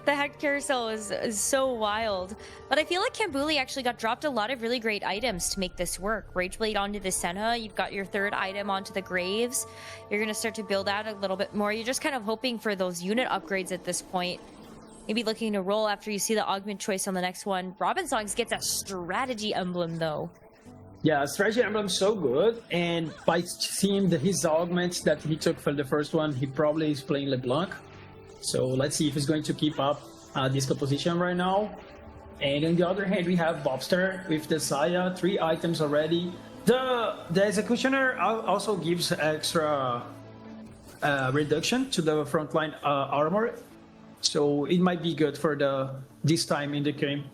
The Heck Carousel is so wild. But I feel like Kambuli actually got dropped a lot of really great items to make this work. Rage Blade onto the Senna. You've got your 3rd item onto the Graves. You're going to start to build out a little bit more. You're just kind of hoping for those unit upgrades at this point. Maybe looking to roll after you see the augment choice on the next one. Robin Songs gets a strategy emblem, though. Yeah, strategy emblem so good. And by seeing his augments that he took for the first one, he probably is playing LeBlanc. So let's see if he's going to keep up this composition right now. And on the other hand, we have Bobster with the Saya, 3 items already. The Executioner also gives extra reduction to the frontline armor. So it might be good for this time in the game.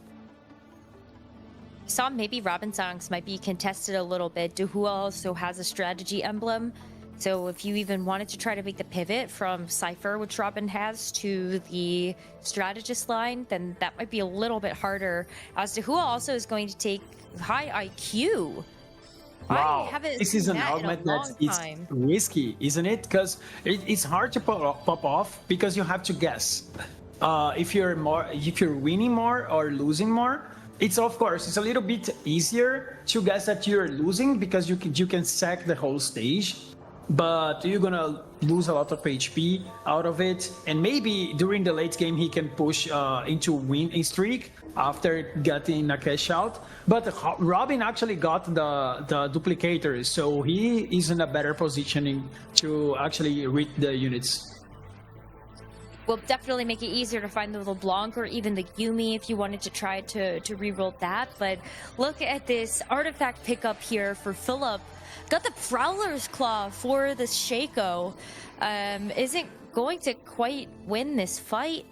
Saw maybe Robin Songs might be contested a little bit. Duhua also has a strategy emblem. So if you even wanted to try to make the pivot from Cypher, which Robin has, to the strategist line, then that might be a little bit harder. As to who also is going to take high IQ. Wow, I haven't this is seen an that in a element long that it's time. risky, isn't it? Because it's hard to pop off because you have to guess if you're winning more or losing more. It's of course it's a little bit easier to guess that you're losing because you can sack the whole stage, but you're gonna lose a lot of HP out of it, and maybe during the late game he can push into winning streak after getting a cash out. But Robin actually got the duplicator, so he is in a better positioning to actually read the units. Will definitely make it easier to find the LeBlanc or even the Yumi if you wanted to try to reroll that. But look at this artifact pickup here for Philip. Got the Prowler's Claw for the Shaco. Isn't going to quite win this fight,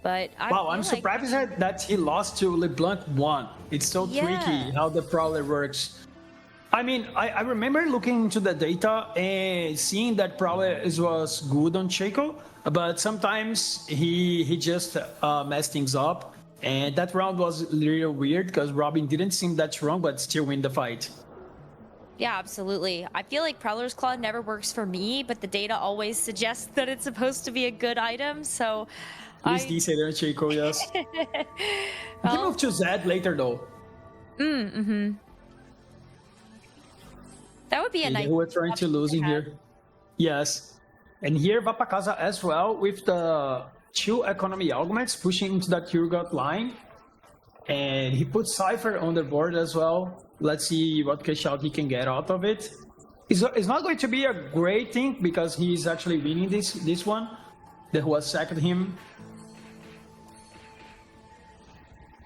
but I'm surprised that he lost to LeBlanc 1. It's so tricky how the Prowler works. I mean, I remember looking into the data and seeing that Prowler was good on Shaco, but sometimes he just messed things up. And that round was really weird because Robin didn't seem that strong, but still win the fight. Yeah, absolutely. I feel like Prowler's Claw never works for me, but the data always suggests that it's supposed to be a good item, so... He's decent on Shaco, yes. He can move to Zed later, though. That would be a nice... We're trying to lose in here. Yes. And here, Vapakaza as well, with the 2 economy augments pushing into that Urgot line. And he puts Cypher on the board as well. Let's see what cash out he can get out of it. It's not going to be a great thing because he's actually winning this one. The who has sacked him.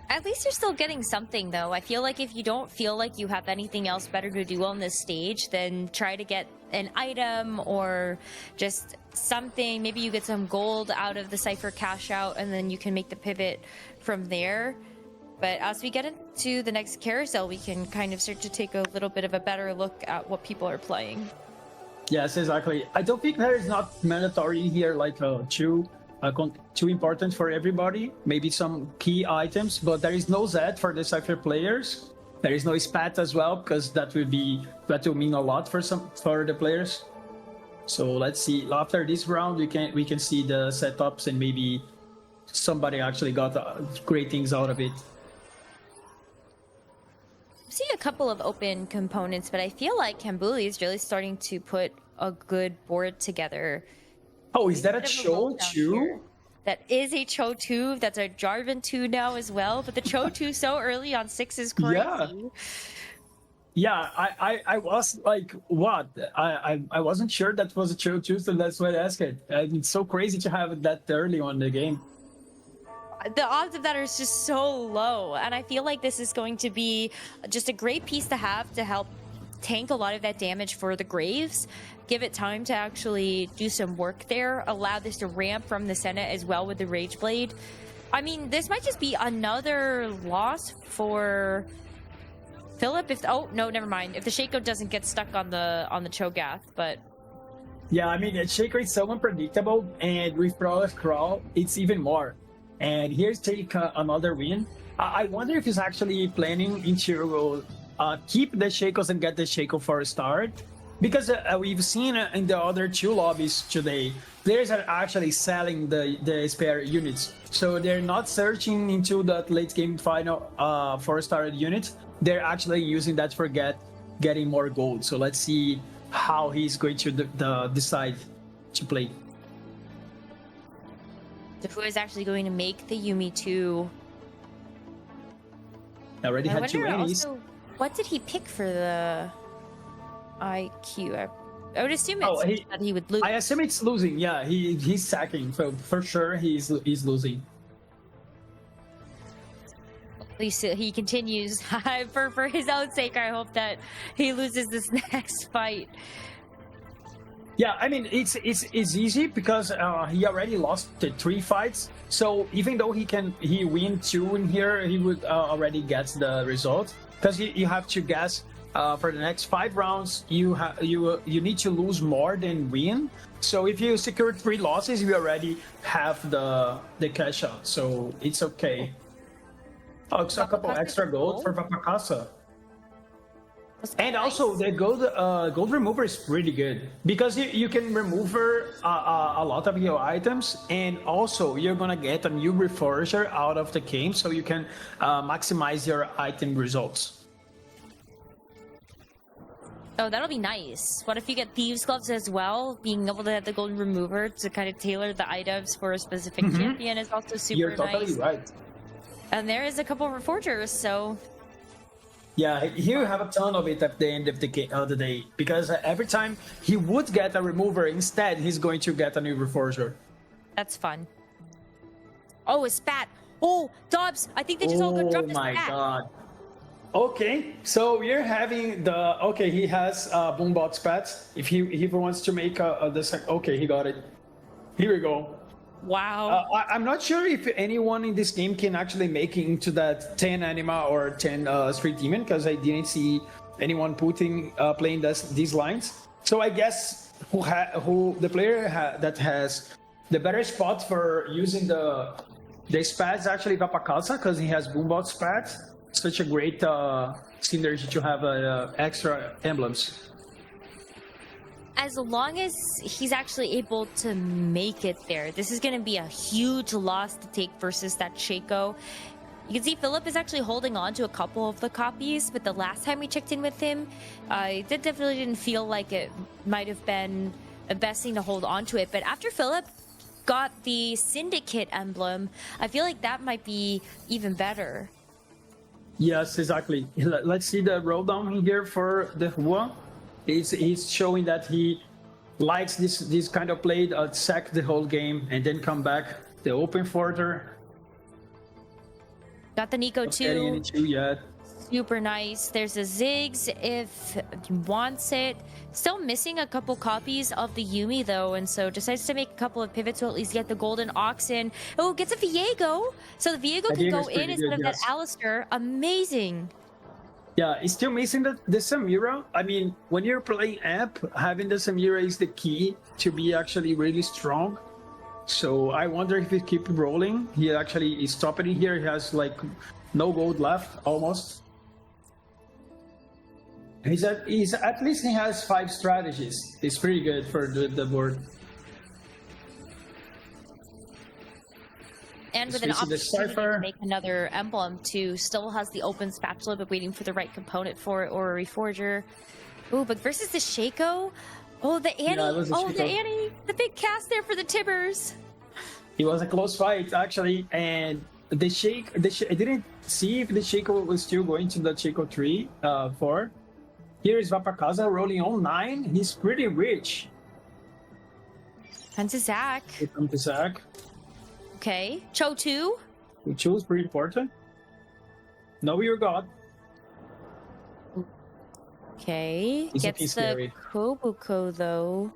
At least you're still getting something, though. I feel like if you don't feel like you have anything else better to do on this stage, then try to get an item or just something. Maybe you get some gold out of the Cypher cash out, and then you can make the pivot from there. But as we get into the next carousel, we can kind of start to take a little bit of a better look at what people are playing. Yes, exactly. I don't think there is not mandatory here, like too important for everybody. Maybe some key items, but there is no Zed for the Cypher players. There is no Spat as well, because that will mean a lot for the players. So let's see. After this round, we can see the setups and maybe somebody actually got great things out of it. See a couple of open components, but I feel like Kambuli is really starting to put a good board together. Oh, is that a Cho 2? That is a Cho 2. That's a Jarvan 2 now as well. But the Cho 2 so early on 6 is crazy. Yeah, I was like, what? I wasn't sure that was a Cho 2, so that's why I asked it. It's so crazy to have it that early on the game. The odds of that are just so low, and I feel like this is going to be just a great piece to have to help tank a lot of that damage for the Graves, give it time to actually do some work there, allow this to ramp from the Senate as well with the Rage Blade. I mean, this might just be another loss for Philip if never mind. If the Shaco doesn't get stuck on the Cho'Gath, but yeah, I mean, Shaco is so unpredictable, and with Prowler's Crawl, it's even more. And here's take another win. I wonder if he's actually planning to keep the Shakos and get the Shaco for a start. Because we've seen in the other 2 lobbies today, players are actually selling the spare units. So they're not searching into that late game final for a started unit. They're actually using that for getting more gold. So let's see how he's going to decide to play. who is actually going to make the Yumi 2. I already had 2 minis. What did he pick for the IQ? I would assume it's that he would lose. I assume it's losing. Yeah, he's sacking. So for sure he's losing. At least he continues. For his own sake, I hope that he loses this next fight. Yeah, I mean it's easy because he already lost the 3 fights. So even though he win 2 in here, he would already get the result because you have to guess for the next 5 rounds, you need to lose more than win. So if you secure 3 losses, you already have the cash out. So it's okay. Oh, it's a couple extra gold for Vapakasa. And also the gold remover is pretty good because you can remove a lot of your items, and also you're gonna get a new reforger out of the game, so you can maximize your item results. Oh, that'll be nice. What if you get Thieves Gloves as well? Being able to have the golden remover to kind of tailor the items for a specific champion is also super You're totally nice. right. And there is a couple of reforgers, so Yeah, he will have a ton of it at the end of the day, because every time he would get a remover, instead he's going to get a new reforger. that's fun. Oh, a spat. Oh, Dobz, I think they just all got dropped a my spat. god. Okay, so we're having the... Okay, he has Boombot spats. If he wants to make okay, he got it. Here we go. Wow. I'm not sure if anyone in this game can actually make it into that 10 anima or 10 street demon, because I didn't see anyone playing these lines. So I guess who the player that has the better spot for using the spats actually Vapakasa, because he has Boombot spats. Such a great synergy to have extra emblems. As long as he's actually able to make it there, this is going to be a huge loss to take versus that Shaco. You can see Philip is actually holding on to a couple of the copies, but the last time we checked in with him, it definitely didn't feel like it might have been the best thing to hold on to it. But after Philip got the Syndicate emblem, I feel like that might be even better. Yes, exactly. Let's see the roll down here for the Hua. He's showing that he likes this kind of play, sack the whole game and then come back. The open further. Got the Nico too. Yet. Super nice. There's a Ziggs if he wants it. Still missing a couple copies of the Yumi though, and so decides to make a couple of pivots to at least get the Golden Oxen. Oh, gets a Viego. So the Viego can go in instead of that Alistair. Amazing. Yeah, it's still missing the Samira. I mean, when you're playing Amp, having the Samira is the key to be actually really strong. So I wonder if he keep rolling. He actually is stopping here. He has like no gold left, almost. He's at least he has 5 strategies. It's pretty good for the board. And with an opportunity to make another emblem too, still has the open spatula, but waiting for the right component for it or a reforger. Ooh, but versus the Shaco, oh the Annie, the Annie, the big cast there for the Tibbers. It was a close fight actually, and I didn't see if the Shaco was still going to the Shaco 4. Here is Vapakasa rolling on 9. He's pretty rich. And to Zach. Come to Zach. Okay, Cho 2. Cho is pretty important. Know your god. Okay, gets the Kobuko though.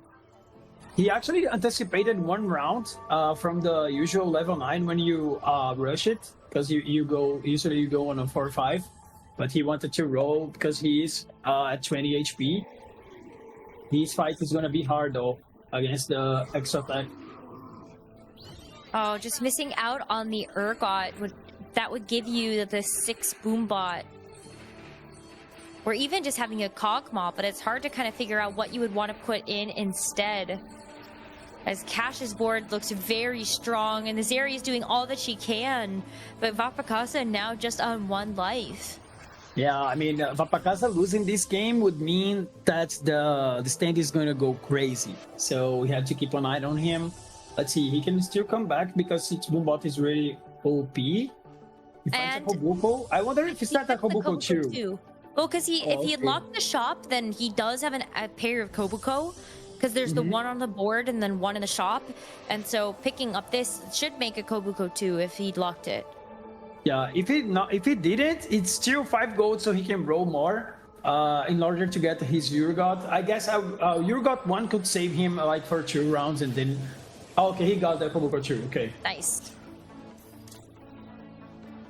He actually anticipated 1 round from the usual level 9 when you rush it, because usually you go on a 4-5. But he wanted to roll because he's at 20 HP. His fight is gonna be hard though against the extra attack. Oh, just missing out on the Urgot would give you the 6 Boombot. Or even just having a Kog'Maw, but it's hard to kind of figure out what you would want to put in instead. As Cash's board looks very strong, and Nazeri is doing all that she can, but Vapakasa now just on 1 life. Yeah, I mean, Vapakasa losing this game would mean that the stand is going to go crazy. So we have to keep an eye on him. Let's see, he can still come back because its Boombot is really OP. He finds a Kobuko. I wonder if he's not a Kobuko too. Well, because if he locked the shop, then he does have a pair of Kobuko. Because there's the one on the board and then 1 in the shop. And so picking up this should make a Kobuko too if he locked it. Yeah, if he didn't, it's still 5 gold, so he can roll more in order to get his Urgot. I guess Urgot 1 could save him like for 2 rounds, and then okay, he got the Kobuko 2. Okay, nice.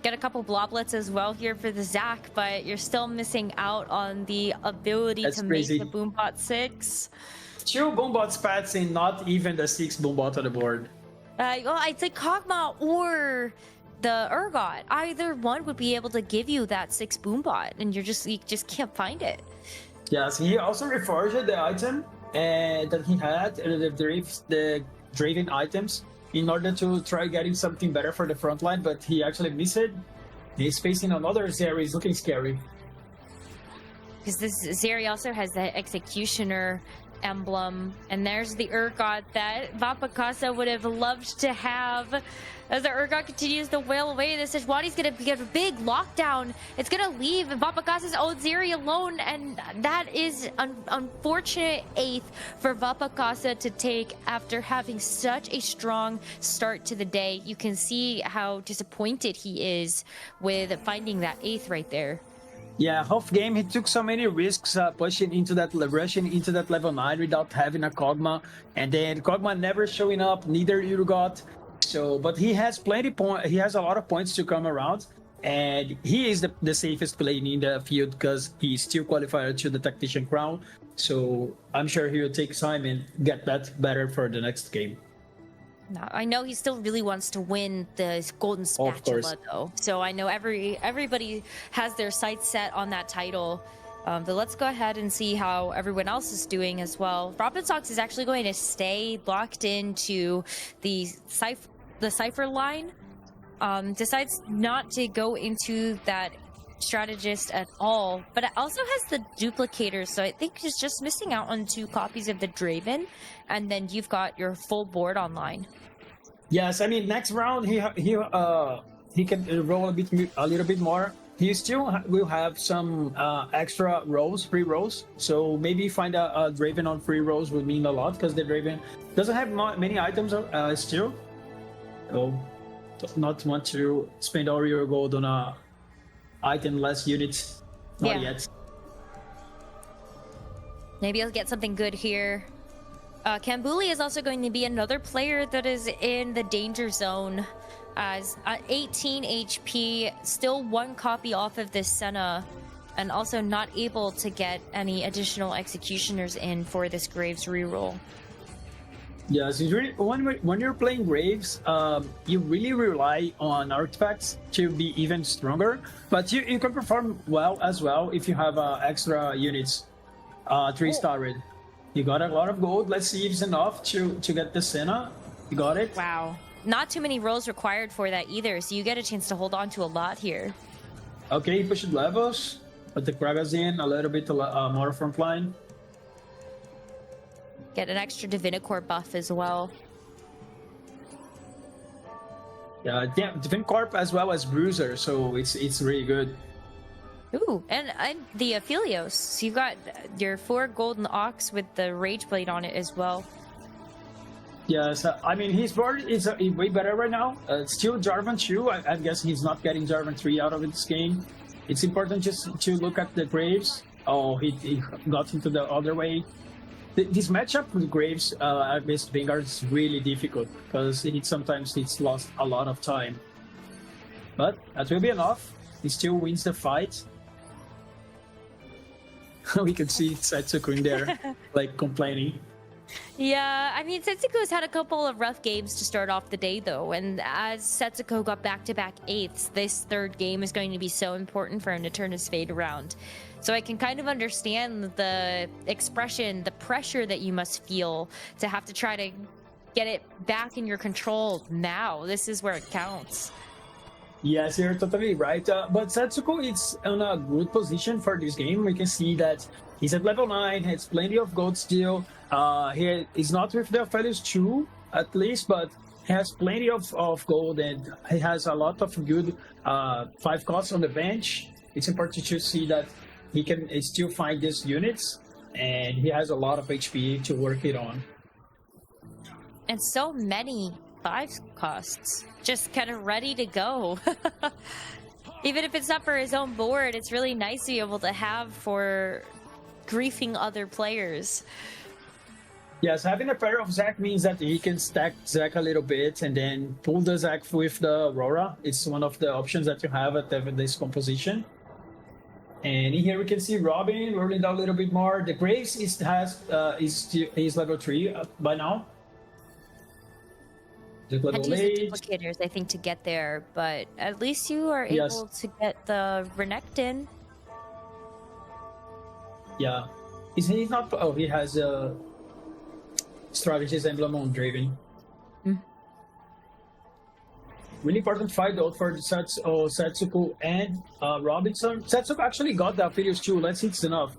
Get a couple bloblets as well here for the Zac, but you're still missing out on the ability That's to crazy. make the Boombot 6. 2 Boombot spats and not even the 6 Boombot on the board. Well, I'd say Kog'Maw or the Urgot. Either one would be able to give you that 6 Boombot, and you just can't find it. Yes, he also reforged the item that he had, the Draven items, in order to try getting something better for the front line, but he actually missed it. He's facing another Zeri, he's looking scary. Because this Zeri also has the Executioner emblem, and there's the Urgot that Vapakasa would have loved to have. As the Urgot continues to wail away, this Sejuani's gonna get a big lockdown. It's gonna leave Vapakasa's own Zeri alone, and that is an unfortunate 8th for Vapakasa to take after having such a strong start to the day. You can see how disappointed he is with finding that 8th right there. Yeah, half game he took so many risks rushing into that level 9 without having a Kog'Maw, and then Kog'Maw never showing up, neither Urgot. So, but he has he has a lot of points to come around, and he is the safest play in the field because he's still qualified to the Tactician Crown. So I'm sure he'll take time and get that better for the next game. Now, I know he still really wants to win the Golden Spatula, though. So I know everybody has their sights set on that title. But let's go ahead and see how everyone else is doing as well. Robin Sox is actually going to stay locked into the Cypher line. Decides not to go into that strategist at all, but it also has the duplicator, so I think he's just missing out on 2 copies of the Draven, and then you've got your full board online. Yes, I mean next round he can roll a little bit more. He still will have some extra rolls, free rolls. So maybe find a Draven on free rolls would mean a lot because the Draven doesn't have many items still. So not want to spend all your gold on a item-less units. Not yet. Maybe I'll get something good here. Kambuli is also going to be another player that is in the danger zone. As 18 HP, still 1 copy off of this Senna, and also not able to get any additional executioners in for this Graves reroll. Yes, it's really, when you're playing Graves, you really rely on artifacts to be even stronger, but you can perform well as well if you have extra units, 3-star red. You got a lot of gold. Let's see if it's enough to get the Senna. You got it? Wow. Not too many rolls required for that either, so you get a chance to hold on to a lot here. Okay, he pushed levels. Put the Kragas in, a little bit more front line. Get an extra Divinicore buff as well. Yeah, Divinicorp as well as Bruiser, so it's really good. Ooh, and the Aphelios. So you've got your 4 Golden Ox with the Rage Blade on it as well. Yes, I mean, his board is way better right now. Still Jarvan 2. I guess he's not getting Jarvan 3 out of this game. It's important just to look at the Graves. Oh, he got into the other way. This matchup with Graves against Vanguard is really difficult because sometimes it's lost a lot of time. But that will be enough. He still wins the fight. We can see Setsuko in there, like, complaining. Yeah, I mean, Setsuko's had a couple of rough games to start off the day, though, and as Setsuko got back-to-back 8ths, this 3rd game is going to be so important for him to turn his fate around. So I can kind of understand the expression, the pressure that you must feel to have to try to get it back in your control now. This is where it counts. Yes, you're totally right. But Setsuko is in a good position for this game. We can see that he's at level 9, has plenty of gold still. He is not with the Aphelios 2, at least, but he has plenty of gold, and he has a lot of good 5 costs on the bench. It's important to see that he can still find these units, and he has a lot of HP to work it on. And so many 5 costs, just kind of ready to go. Even if it's not for his own board, it's really nice to be able to have for griefing other players. Yes, having a pair of Zac means that he can stack Zac a little bit and then pull the Zac with the Aurora. It's one of the options that you have at this composition. And in here we can see Robin rolling down a little bit more. The Graves is level 3 by now. Had to use the duplicators, I think, to get there, but at least you are able to get the Renekton. Yeah. He's not... Oh, he has a Strategist Emblem on Draven. Really important fight though for Setsuko and Robinson. Setsuko actually got the Aphelios too. Let's see if it's enough.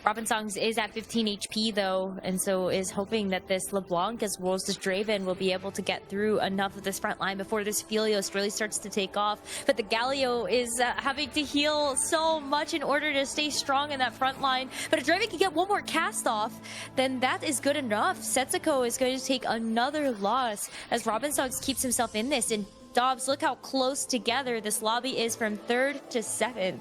Robinsons is at 15 HP though, and so is hoping that this LeBlanc as well as this Draven will be able to get through enough of this front line before this Aphelios really starts to take off. But the Galio is having to heal so much in order to stay strong in that front line. But if Draven can get one more cast off, then that is good enough. Setsuko is going to take another loss as Robinsons keeps himself in this. And Dobz, look how close together this lobby is from 3rd to 7th.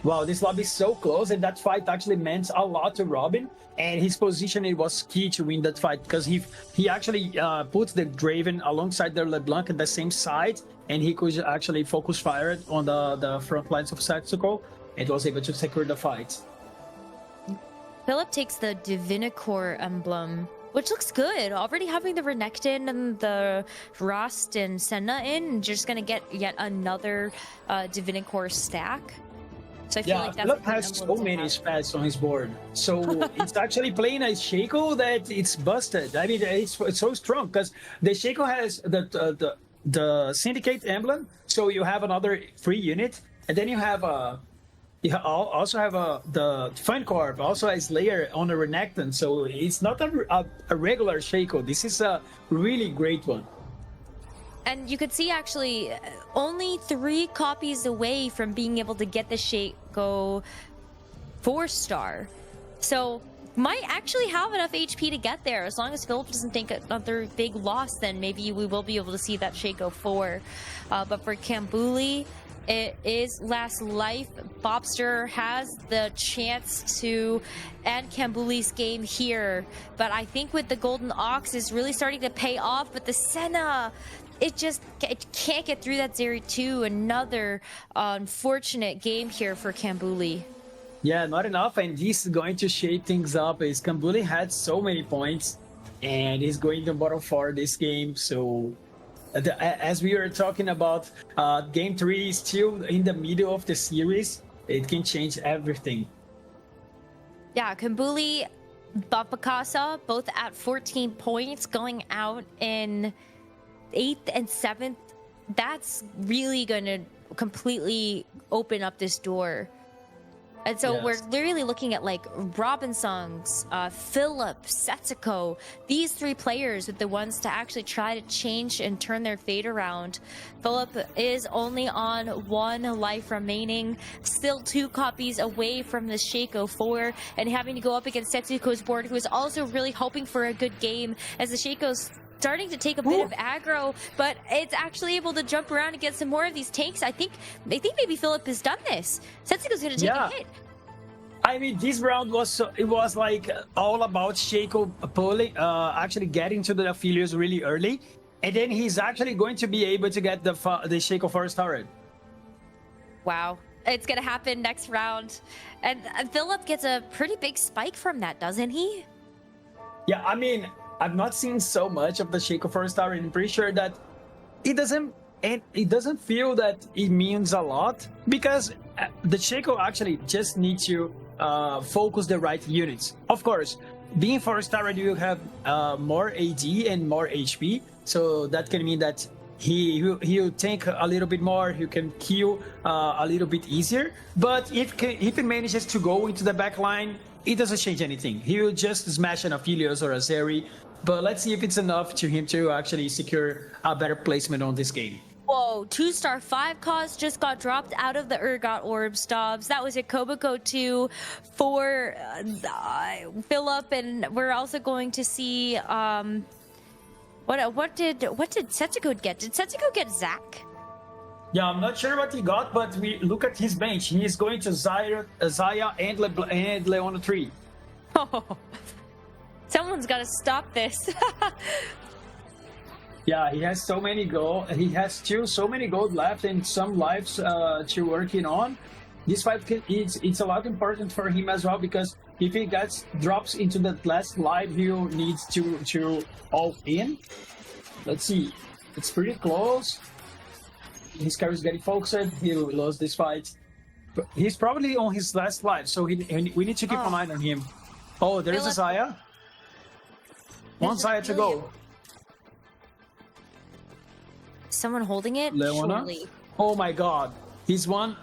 Wow, this lobby is so close, and that fight actually meant a lot to Robin. And his position, it was key to win that fight because he actually put the Draven alongside the LeBlanc at the same side, and he could actually focus fire on the front lines of Setsuko and was able to secure the fight. Philip takes the Divinicore emblem, which looks good. Already having the Renekton and the Rust and Senna in, just gonna get yet another Divinicore stack. So I feel like that's Philip has so many spats on his board. So it's actually playing a Shaco that it's busted. I mean, it's so strong because the Shaco has the Syndicate emblem. So you have another free unit, and then you have also have the Fun Corp, also a Slayer on a Renekton. So it's not a regular Shaco. This is a really great one. And you could see actually only 3 copies away from being able to get the Shaco 4-star. So might actually have enough HP to get there. As long as Philip doesn't take another big loss, then maybe we will be able to see that Shaco 4. But for Kambuli, it is last life. Bobster has the chance to end Kambuli's game here. But I think with the Golden Ox is really starting to pay off. But the Senna... It can't get through that Zeri 2. Another unfortunate game here for Kambuli. Yeah, not enough, and this is going to shake things up. As Kambuli had so many points, and he's going to bottom 4 this game. So, as we were talking about, Game 3 is still in the middle of the series. It can change everything. Yeah, Kambuli, Bapakasa, both at 14 points, going out in 8th and 7th. That's really going to completely open up this door. And so we're literally looking at like Robinsons, Philip, Setsuko. These 3 players with the ones to actually try to change and turn their fate around. Philip is only on 1 life remaining, still 2 copies away from the Shaco 4, and having to go up against Setsuko's board, who is also really hoping for a good game as the Shaco's starting to take a bit of aggro, but it's actually able to jump around and get some more of these tanks. I think maybe Philip has done this. Setsuko's gonna take a hit. I mean, this round was like all about Shaco pulling, actually getting to the Aphelios really early, and then he's actually going to be able to get the Shaco 4-star. Wow. It's gonna happen next round. And Philip gets a pretty big spike from that, doesn't he? Yeah, I mean, I've not seen so much of the Shaco 4-star, and I'm pretty sure that it doesn't feel that it means a lot, because the Shaco actually just needs to focus the right units. Of course, being 4-star, you have more AD and more HP, so that can mean that he'll tank a little bit more, he can kill a little bit easier. But if he manages to go into the back line, it doesn't change anything. He will just smash an Aphelios or a Zeri. But let's see if it's enough to him to actually secure a better placement on this game. Whoa, 2-star 5 cost just got dropped out of the Urgot Orbs, Dobz. That was a Koboko 2 for Philip, and we're also going to see what did Setsuko get? Did Setsuko get Zac? Yeah, I'm not sure what he got, but we look at his bench. He is going to Zaya and Leona 3. Someone's got to stop this. Yeah, he has so many gold. He has still so many gold left and some lives to working on. This fight it's a lot important for him as well, because if he drops into that last life, he needs to all in. Let's see, it's pretty close. His carry is getting focused. He lost this fight. But he's probably on his last life, so we need to keep an eye on him. Oh, there's a Zaya. One Zaya to go. Someone holding it? Leona? Surely. Oh my god. He's one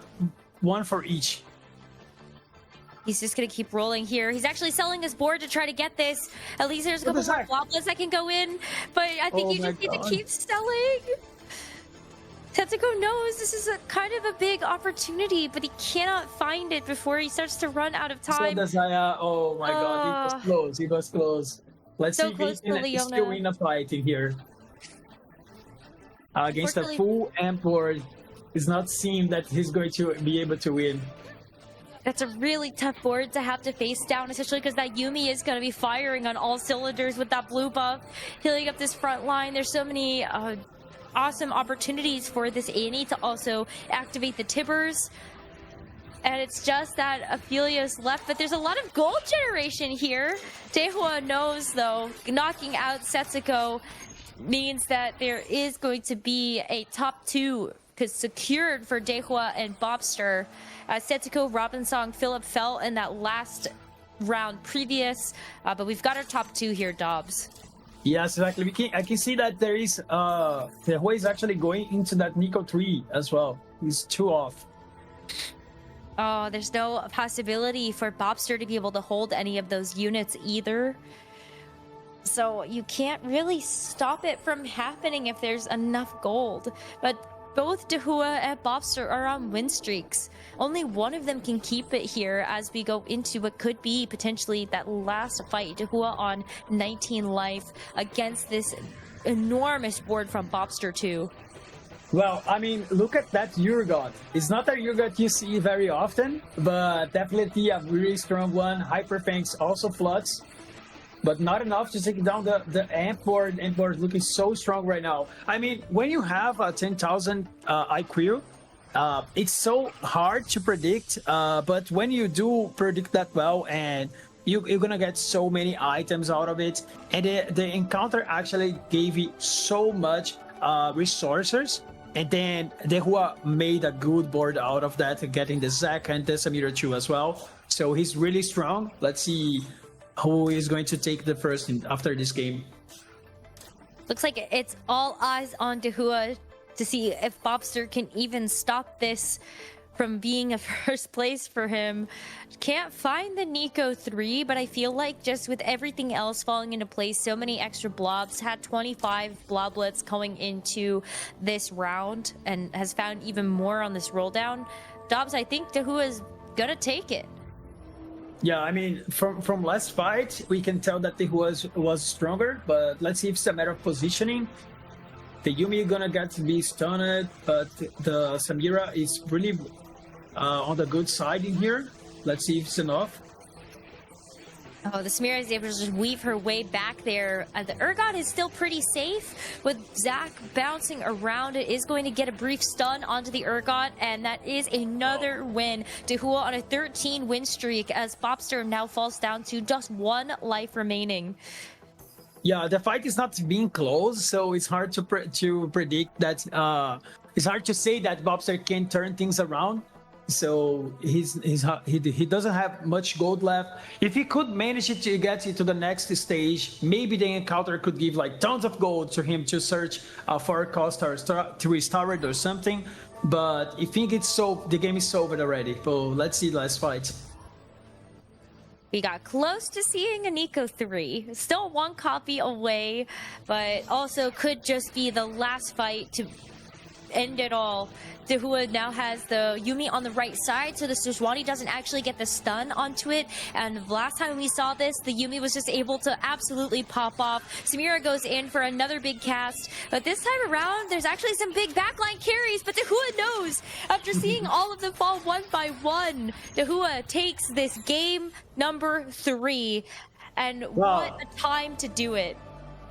for each. He's just gonna keep rolling here. He's actually selling his board to try to get this. At least there's a couple more bloblets that can go in, but I think you just need to keep selling. Tetsuko knows this is kind of a big opportunity, but he cannot find it before he starts to run out of time. So Zaya, oh my god, he was close. He was close. Let's see if he can still win a fight in here. Against a full amp board, it's not seem that he's going to be able to win. That's a really tough board to have to face down, especially because that Yumi is going to be firing on all cylinders with that blue buff, healing up this front line. There's so many awesome opportunities for this Annie to also activate the Tibbers. And it's just that Aphelios left, but there's a lot of gold generation here. Dehua knows, though, knocking out Setsuko means that there is going to be a top 2 secured for Dehua and Bobster. Setsuko, Robinsong, Philip fell in that last round previous, but we've got our top 2 here, Dobz. Yes, exactly. I can see that there is Dehua is actually going into that Nico 3 as well. He's 2 off. Oh, there's no possibility for Bobster to be able to hold any of those units either. So you can't really stop it from happening if there's enough gold. But both Dehua and Bobster are on win streaks. Only one of them can keep it here as we go into what could be potentially that last fight. Dehua on 19 life against this enormous board from Bobster too. Well, I mean, look at that Urgot. It's not a Urgot you see very often, but definitely a really strong one. Hyperfangs also floods, but not enough to take down the amp board. Amp board looking so strong right now. I mean, when you have a 10,000 IQ, it's so hard to predict, but when you do predict that well, and you're gonna get so many items out of it, and the encounter actually gave you so much resources, and then Dehua made a good board out of that, getting the Zack and the Samira too as well. So he's really strong. Let's see who is going to take the first after this game. Looks like it's all eyes on Dehua to see if Bobster can even stop this from being a first place for him. Can't find the Nico 3, but I feel like just with everything else falling into place, so many extra blobs, had 25 bloblets going into this round and has found even more on this roll down. Dobz, I think Dehua's gonna take it. Yeah, I mean, from last fight, we can tell that Dehua was stronger, but let's see if it's a matter of positioning. The Yumi gonna get to be stunned, but the Samira is really on the good side in here. Let's see if it's enough. Oh, the Samira is able to just weave her way back there. The Urgot is still pretty safe with Zack bouncing around. It is going to get a brief stun onto the Urgot, and that is another win. Dehua on a 13 win streak as Bobster now falls down to just 1 life remaining. Yeah, the fight is not being close, so it's hard to predict that. It's hard to say that Bobster can turn things around. So he doesn't have much gold left. If he could manage to get into the next stage, maybe the encounter could give like tons of gold to him to search for a cost or to restore it or something. But I think the game is solved already. So let's see the last fight. We got close to seeing a Nico 3. Still 1 copy away, but also could just be the last fight to end it all. Dehua now has the Yumi on the right side, so the Sejuani doesn't actually get the stun onto it. And last time we saw this, the Yumi was just able to absolutely pop off. Samira goes in for another big cast, but this time around, there's actually some big backline carries, but Dehua knows. After seeing all of them fall 1 by 1, Dehua takes this game number 3. And Wow. what a time to do it.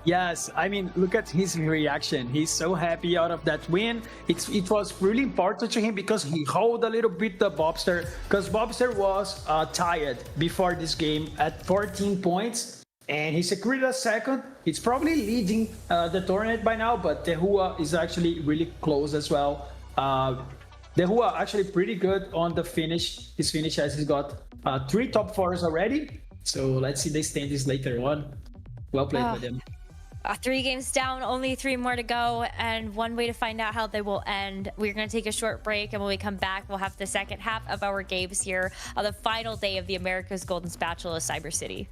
Yes, I mean, look at his reaction. He's so happy out of that win. It was really important to him because he held a little bit the Bobster, because Bobster was tied before this game at 14 points, and he secured a second. He's probably leading the tournament by now, but Tehua is actually really close as well. Tehua actually pretty good on the finish. His finish as he's got 3 top 4s already. So let's see the standings later on. Well played by them. 3 games down, only 3 more to go, and one way to find out how they will end. We're going to take a short break, and when we come back, we'll have the second half of our games here on the final day of the America's Golden Spatula Cyber City.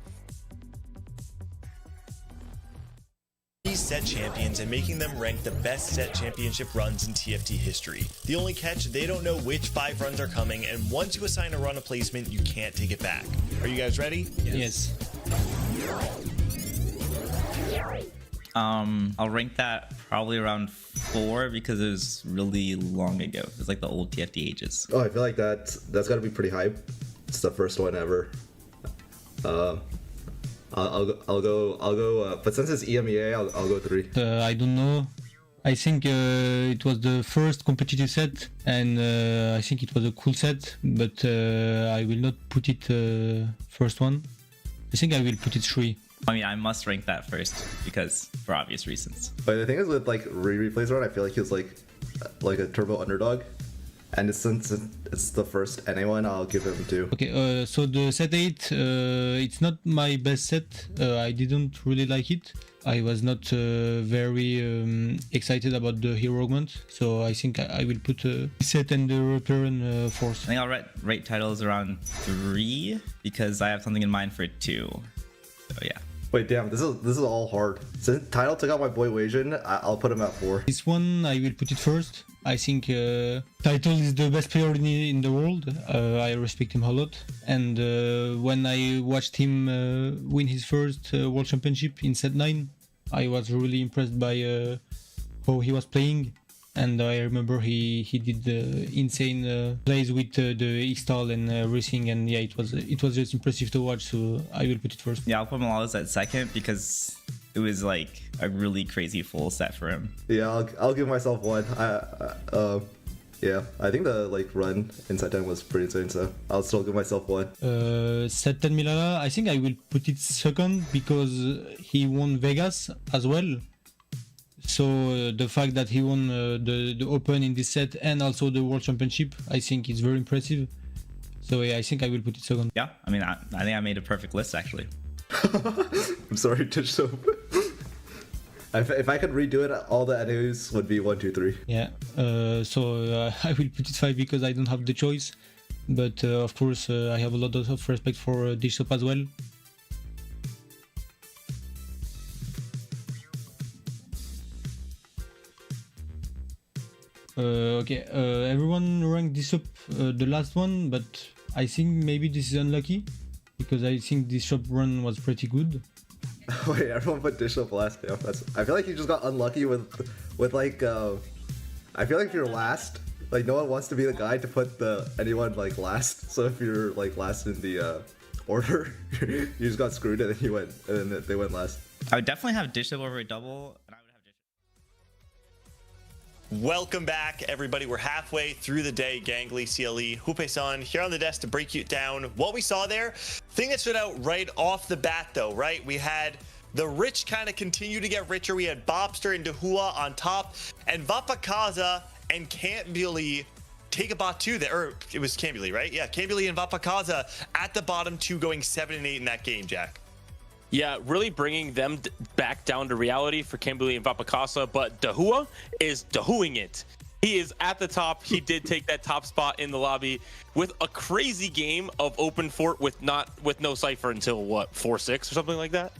These set champions and making them rank the best set championship runs in TFT history. The only catch, they don't know which 5 runs are coming, and once you assign a run a placement, you can't take it back. Are you guys ready? Yes. I'll rank that probably around 4 because it was really long ago. It was like the old TFT ages. Oh, I feel like that's got to be pretty hype. It's the first one ever. I'll go. But since it's EMEA, I'll go 3. I don't know. I think it was the first competitive set, and I think it was a cool set. But I will not put it first one. I think I will put it 3. I mean, I must rank that first because for obvious reasons. But the thing is with like replays run, I feel like he was like a turbo underdog, and since it's the first NA one, I'll give him 2. Okay, so the set 8, it's not my best set. I didn't really like it. I was not very excited about the hero augment, so I think I will put set and the Repair force. I think I'll rate titles around 3 because I have something in mind for 2. So yeah. Wait, damn, this is all hard. Since Title took out my boy Weijin, I'll put him at 4. This one I will put it first. I think Title is the best player in the world. I respect him a lot. And when I watched him win his first World Championship in set 9, I was really impressed by how he was playing. And I remember he did the insane plays with the X-Stall and everything, and yeah, it was just impressive to watch. So I will put it first. Yeah, I'll put Malalas at second because it was like a really crazy full set for him. Yeah, I'll give myself 1. Yeah, I think the like run in set 10 was pretty insane, so I'll still give myself 1. Set 10 Milala, I think I will put it second because he won Vegas as well. So the fact that he won the Open in this set and also the World Championship, I think is very impressive. So yeah, I think I will put it second. Yeah, I mean, I think I made a perfect list actually. I'm sorry, Tish Soap. If I could redo it, all the NAs would be 1, 2, 3. Yeah, so I will put it 5 because I don't have the choice. But of course, I have a lot of respect for Dish Soap as well. Okay, everyone ranked this up the last one, but I think maybe this is unlucky because I think this shop run was pretty good. Wait, everyone put Dish up last. Yeah, I feel like you just got unlucky with like. I feel like if you're last, like no one wants to be the guy to put anyone like last. So if you're like last in the order, you just got screwed and then they went last. I would definitely have Dish Up over a double. Welcome back, everybody. We're halfway through the day. Gangly, CLE, Jupeson here on the desk to break you down what we saw there. Thing that stood out right off the bat, though, right? We had the rich kind of continue to get richer. We had Bobster and Tehua on top, and Vapakaza and Cambly take a bot 2 there. Or it was Cambly, right? Yeah, Cambly and Vapakaza at the bottom 2 going 7 and 8 in that game, Jack. Yeah, really bringing them back down to reality for Cambly and Vapakaza, but Tehua is Tehuing it. He is at the top. He did take that top spot in the lobby with a crazy game of open fort with no cipher until what, 4-6 or something like that.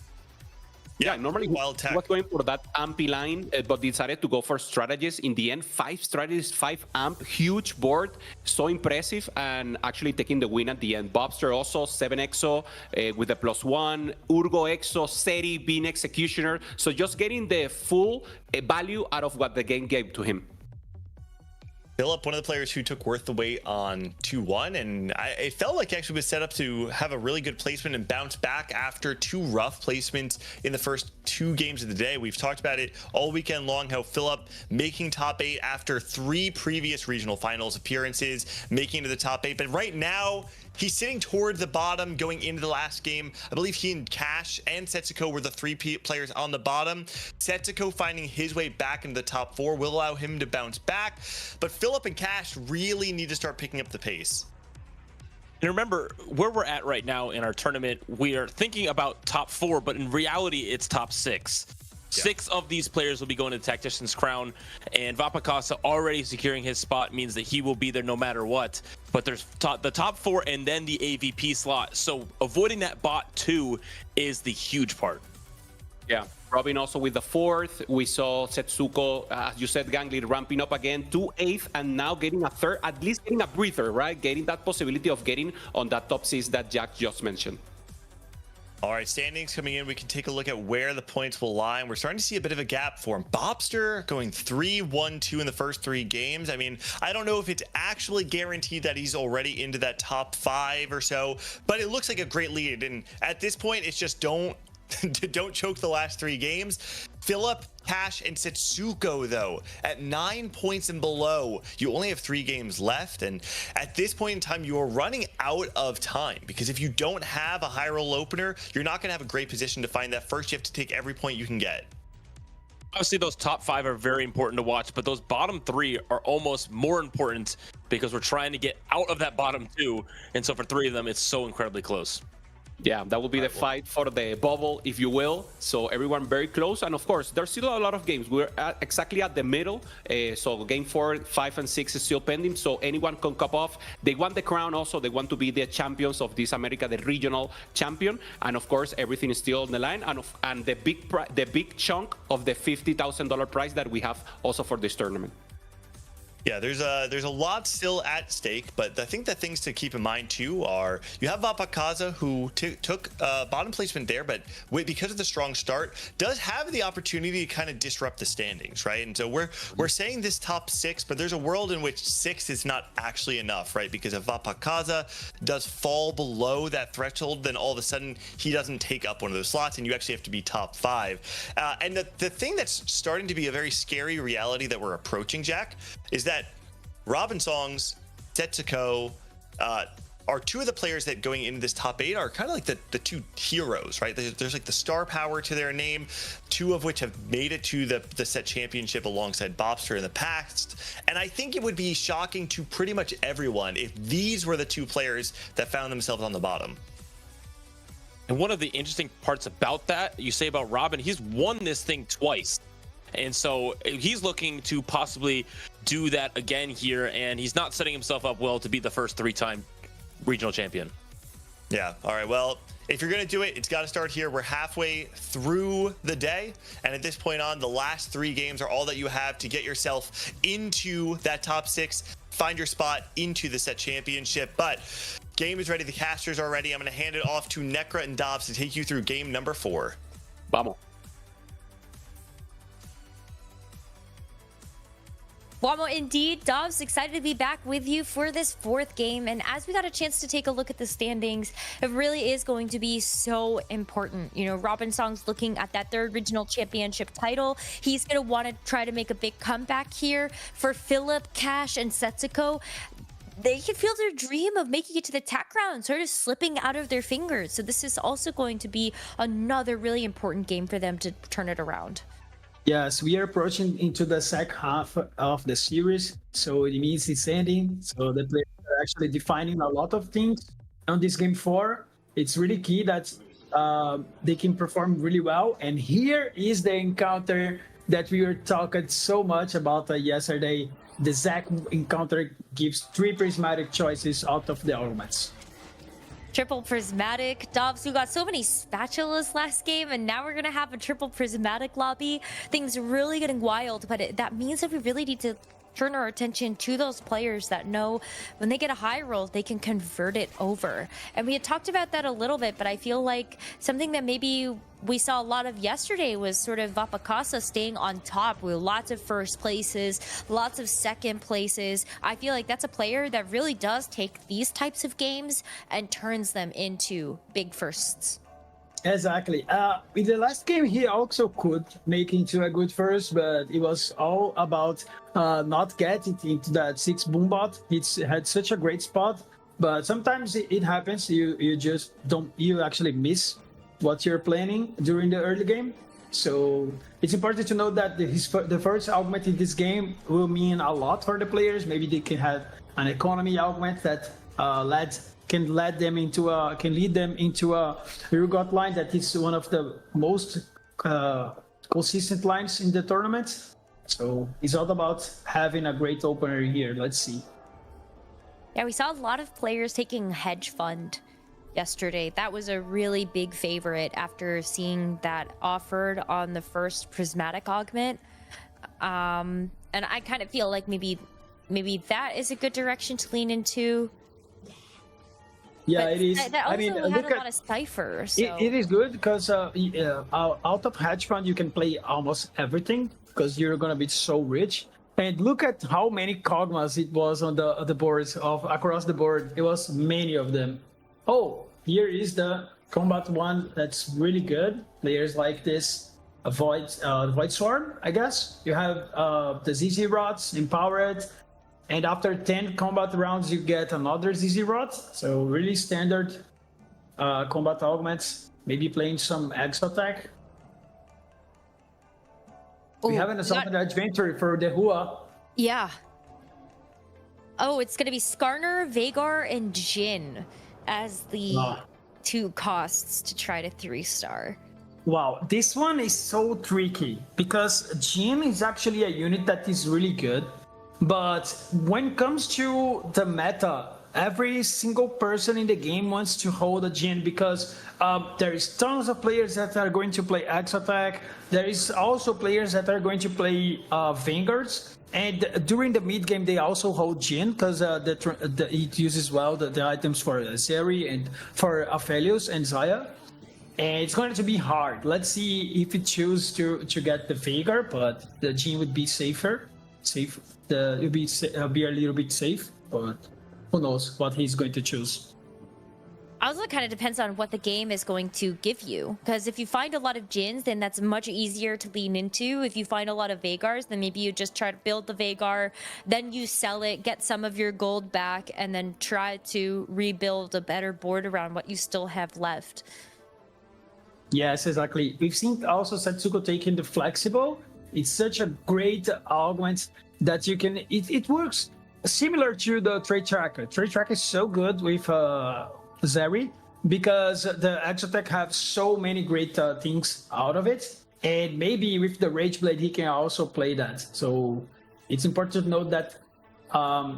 Yeah, normally he was going for that ampy line, but decided to go for strategies. In the end, 5 strategies, 5 amp, huge board, so impressive, and actually taking the win at the end. Bobster also 7 exo with the +1, Urgo exo, Seri being executioner. So just getting the full value out of what the game gave to him. Philip, one of the players who took worth the wait on 2-1, and it felt like he actually was set up to have a really good placement and bounce back after 2 rough placements in the first 2 games of the day. We've talked about it all weekend long, how Philip making top 8 after 3 previous regional finals appearances, making it to the top 8, but right now he's sitting toward the bottom going into the last game. I believe he and Cash and Setsuko were the 3 players on the bottom. Setsuko finding his way back into the top 4 will allow him to bounce back, but Philip and Cash really need to start picking up the pace. And remember, where we're at right now in our tournament, we are thinking about top 4, but in reality, it's top 6. Yeah. 6 of these players will be going to the Tactician's Crown, and Vapakasa already securing his spot means that he will be there no matter what. But there's the top 4 and then the AVP slot, so avoiding that bot 2 is the huge part. Yeah, Robin also with the 4th. We saw Setsuko, as you said, Gangly ramping up again to 8th and now getting a 3rd, at least getting a breather, right? Getting that possibility of getting on that top 6 that Jack just mentioned. All right, standings coming in. We can take a look at where the points will lie. And we're starting to see a bit of a gap for him. Bobster going 3-1-2 in the first 3 games. I mean, I don't know if it's actually guaranteed that he's already into that top 5 or so, but it looks like a great lead. And at this point, it's just don't choke the last 3 games. Philip, Cash, and Setsuko, though, at 9 points and below, you only have 3 games left. And at this point in time, you are running out of time, because if you don't have a high roll opener, you're not going to have a great position to find that first. You have to take every point you can get. Obviously, those top 5 are very important to watch, but those bottom 3 are almost more important because we're trying to get out of that bottom 2. And so for 3 of them, it's so incredibly close. Yeah, that will be the fight for the bubble, if you will. So everyone very close. And of course, there's still a lot of games. We're exactly at the middle. So game 4, 5, and 6 is still pending. So anyone can come off. They want the crown also. They want to be the champions of this America, the regional champion. And of course, everything is still on the line. And the big chunk of the $50,000 prize that we have also for this tournament. Yeah, there's a lot still at stake, but I think the things to keep in mind too are you have Vapakaza, who took bottom placement there, but because of the strong start, does have the opportunity to kind of disrupt the standings, right? And so we're saying this top 6, but there's a world in which 6 is not actually enough, right? Because if Vapakaza does fall below that threshold, then all of a sudden he doesn't take up one of those slots, and you actually have to be top 5. And the thing that's starting to be a very scary reality that we're approaching, Jack, is that Robin Songs, Setsuko are 2 of the players that going into this top 8 are kind of like the 2 heroes, right? There's like the star power to their name, 2 of which have made it to the set championship alongside Bobster in the past. And I think it would be shocking to pretty much everyone if these were the 2 players that found themselves on the bottom. And one of the interesting parts about that, you say about Robin, he's won this thing twice. And so he's looking to possibly do that again here, and he's not setting himself up well to be the first 3-time regional champion. Yeah. All right. Well, if you're going to do it, it's got to start here. We're halfway through the day. And at this point on, the last 3 games are all that you have to get yourself into that top 6, find your spot into the set championship. But game is ready. The casters are ready. I'm going to hand it off to Nekkra and Dobz to take you through game number 4. Vamos. Wamo, indeed. Dobz, excited to be back with you for this 4th game. And as we got a chance to take a look at the standings, it really is going to be so important. You know, Robin Song's looking at that 3rd regional championship title. He's going to want to try to make a big comeback here. For Philip, Cash, and Setsuko, they can feel their dream of making it to the TAC round sort of slipping out of their fingers. So this is also going to be another really important game for them to turn it around. Yes, we are approaching into the second half of the series, so it means it's ending. So the players are actually defining a lot of things on this game 4. It's really key that they can perform really well. And here is the encounter that we were talking so much about yesterday. The Zac encounter gives 3 prismatic choices out of the elements. Triple prismatic. Dobz, we got so many spatulas last game, and now we're gonna have a triple prismatic lobby. Things really getting wild, but that means that we really need to turn our attention to those players that know when they get a high roll, they can convert it over. And we had talked about that a little bit, but I feel like something that maybe we saw a lot of yesterday was sort of Vapakasa staying on top with lots of first places, lots of second places. I feel like that's a player that really does take these types of games and turns them into big firsts. Exactly. In the last game, he also could make into a good first, but it was all about not getting into that 6 boom bot. It had such a great spot, but sometimes it happens. You just don't. You actually miss what you're planning during the early game. So it's important to know that the first augment in this game will mean a lot for the players. Maybe they can have an economy augment that can lead them into a Urgot line that is one of the most consistent lines in the tournament. So it's all about having a great opener here. Let's see. Yeah, we saw a lot of players taking Hedge Fund yesterday. That was a really big favorite after seeing that offered on the first Prismatic Augment. And I kind of feel like maybe that is a good direction to lean into. Yeah, but it is. That also I mean, had a lot of Cypher. So. It is good because out of Hedge Fund you can play almost everything because you're gonna be so rich. And look at how many Kog'Maws it was on the boards across the board. It was many of them. Oh, here is the combat one that's really good. Players like this Void Swarm, I guess. You have the ZZ Rods, Empowered. And after 10 combat rounds, you get another ZZ Rod. So really standard combat augments. Maybe playing some Exo Attack. We have an Assault Adventure for the Hua. Yeah. Oh, it's going to be Skarner, Vhagar, and Jhin as the 2 costs to try to 3-star. Wow, this one is so tricky because Jhin is actually a unit that is really good. But when it comes to the meta, every single person in the game wants to hold a Jhin because there is tons of players that are going to play X Attack. There is also players that are going to play Vanguards. And during the mid game, they also hold Jhin because it uses well the items for Zeri and for Aphelios and Xayah. And it's going to be hard. Let's see if it chooses to get the Vhagar, but the Jhin would be safer. It'll be a little bit safe, but who knows what he's going to choose. Also, it kind of depends on what the game is going to give you. Because if you find a lot of Jins, then that's much easier to lean into. If you find a lot of Vhagars, then maybe you just try to build the Vhagar, then you sell it, get some of your gold back, and then try to rebuild a better board around what you still have left. Yes, exactly. We've seen also Setsuko taking the Flexible. It's such a great augment that you can. It works similar to the Trade Tracker. Trade Tracker is so good with Zeri because the Exotech have so many great things out of it, and maybe with the Rage Blade he can also play that. So it's important to note that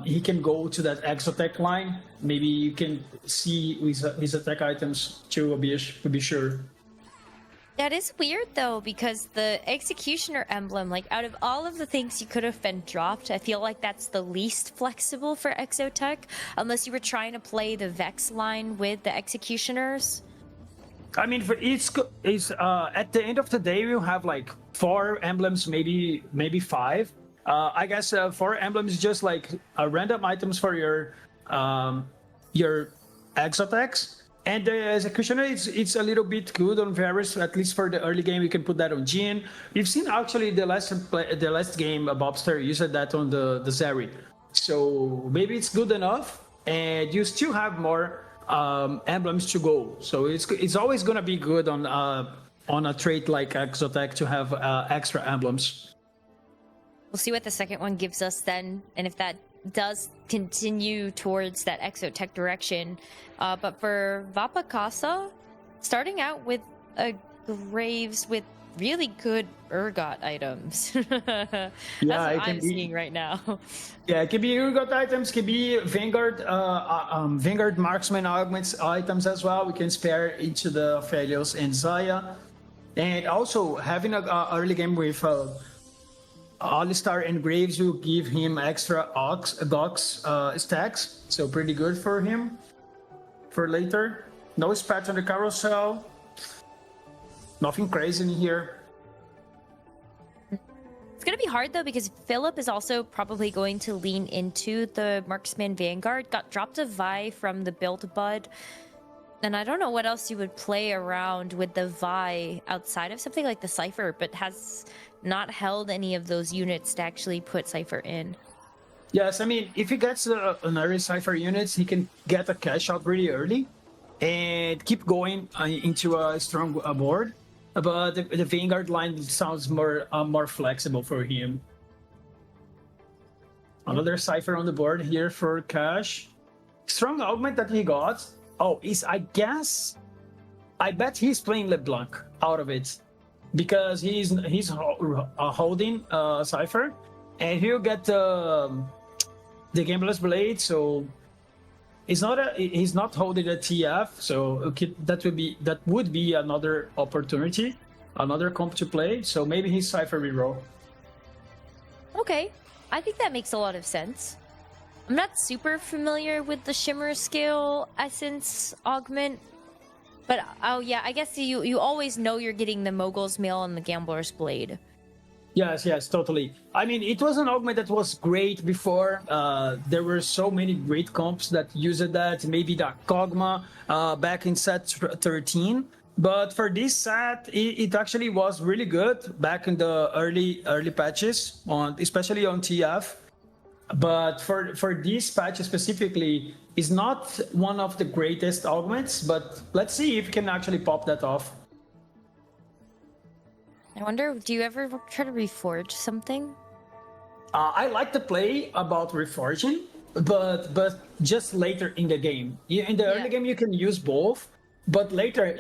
he can go to that Exotech line. Maybe you can see his attack items to be sure. That is weird though, because the Executioner emblem, like out of all of the things you could have been dropped, I feel like that's the least flexible for Exotech, unless you were trying to play the Vex line with the Executioners. I mean, for each at the end of the day, we'll have like 4 emblems, maybe 5. I guess 4 emblems is just like random items for your Exotechs. And the Executioner, it's a little bit good on Varus, at least for the early game. You can put that on Jhin. We've seen actually the last game, Bobster used that on the Zeri. So maybe it's good enough, and you still have more emblems to go. So it's always gonna be good on a trait like Exotech to have extra emblems. We'll see what the second one gives us then, and if that does continue towards that Exotech direction. But for Vapakasa, starting out with a Graves with really good Urgot items. That's what I'm seeing right now. Yeah, it can be Urgot items, can be Vanguard Marksman augments items as well. We can spare each of the Aphelios and Xayah. And also having an early game with Alistar and Graves will give him extra Dox stacks, so pretty good for him for later. No Spat on the carousel. Nothing crazy in here. It's going to be hard, though, because Philip is also probably going to lean into the Marksman Vanguard. Got dropped a Vi from the Build Bud. And I don't know what else you would play around with the Vi outside of something like the Cypher, but has not held any of those units to actually put Cypher in. Yes, I mean, if he gets an early Cypher units, he can get a cash out really early and keep going into a strong board. But the Vanguard line sounds more flexible for him. Another Cypher on the board here for cash. Strong augment that he got. Oh, I bet he's playing LeBlanc out of it because he's holding Cypher, and he'll get the Gambler's Blade. So he's not holding a TF. So that would be another opportunity, another comp to play. So maybe he's Cypher reroll. Okay, I think that makes a lot of sense. I'm not super familiar with the Shimmer Scale Essence Augment, but oh yeah, I guess you always know you're getting the Mogul's Mail and the Gambler's Blade. Yes, totally. I mean, it was an augment that was great before. There were so many great comps that used that, maybe the Kog'Maw back in set 13. But for this set, it actually was really good back in the early patches, especially on TF. But for this patch specifically, is not one of the greatest augments, but let's see if we can actually pop that off. I wonder, do you ever try to reforge something? I like to play about reforging, but just later in the game. In the early game, you can use both, but later,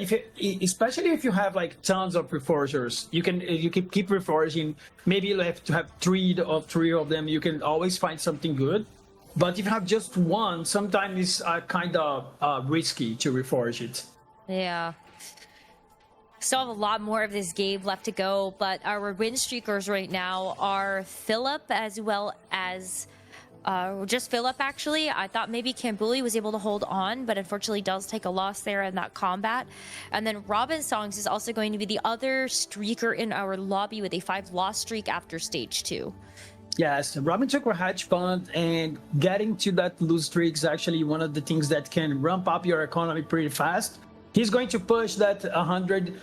especially if you have like tons of reforgers, you can keep reforging. Maybe you have to have three of them. You can always find something good. But if you have just one, sometimes it's kind of risky to reforge it. Yeah. Still have a lot more of this game left to go, but our win streakers right now are Philip as well as just Philip, actually. I thought maybe Kambuli was able to hold on, but unfortunately does take a loss there in that combat. And then Robin Songs is also going to be the other streaker in our lobby with a 5-loss streak after stage 2. Yes, Robin took a hedge fund, and getting to that lose streak is actually one of the things that can ramp up your economy pretty fast. He's going to push that 100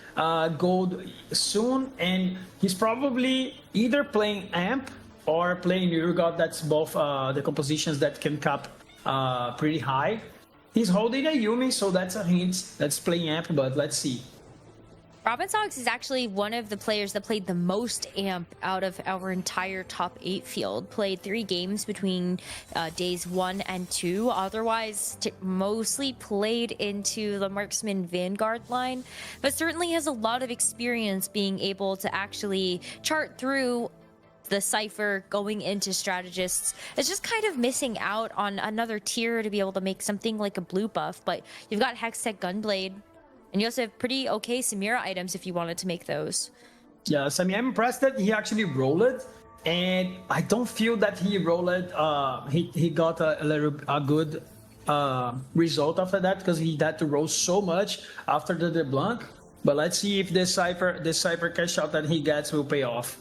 gold soon, and he's probably either playing Amp or playing Urgot. That's both the compositions that can cap pretty high. He's holding a Yumi, so that's a hint. That's playing Amp, but let's see. Robin Songs is actually one of the players that played the most Amp out of our entire top 8 field. Played 3 games between days 1 and 2. Otherwise, mostly played into the Marksman Vanguard line, but certainly has a lot of experience being able to actually chart through the Cypher going into strategists. It's just kind of missing out on another tier to be able to make something like a blue buff, but you've got Hextech Gunblade, and you also have pretty okay Samira items if you wanted to make those. Yes, I mean, I'm impressed that he actually rolled it, and I don't feel that he rolled it. He got a good result after that, because he had to roll so much after the LeBlanc. But let's see if this Cypher cash out that he gets will pay off.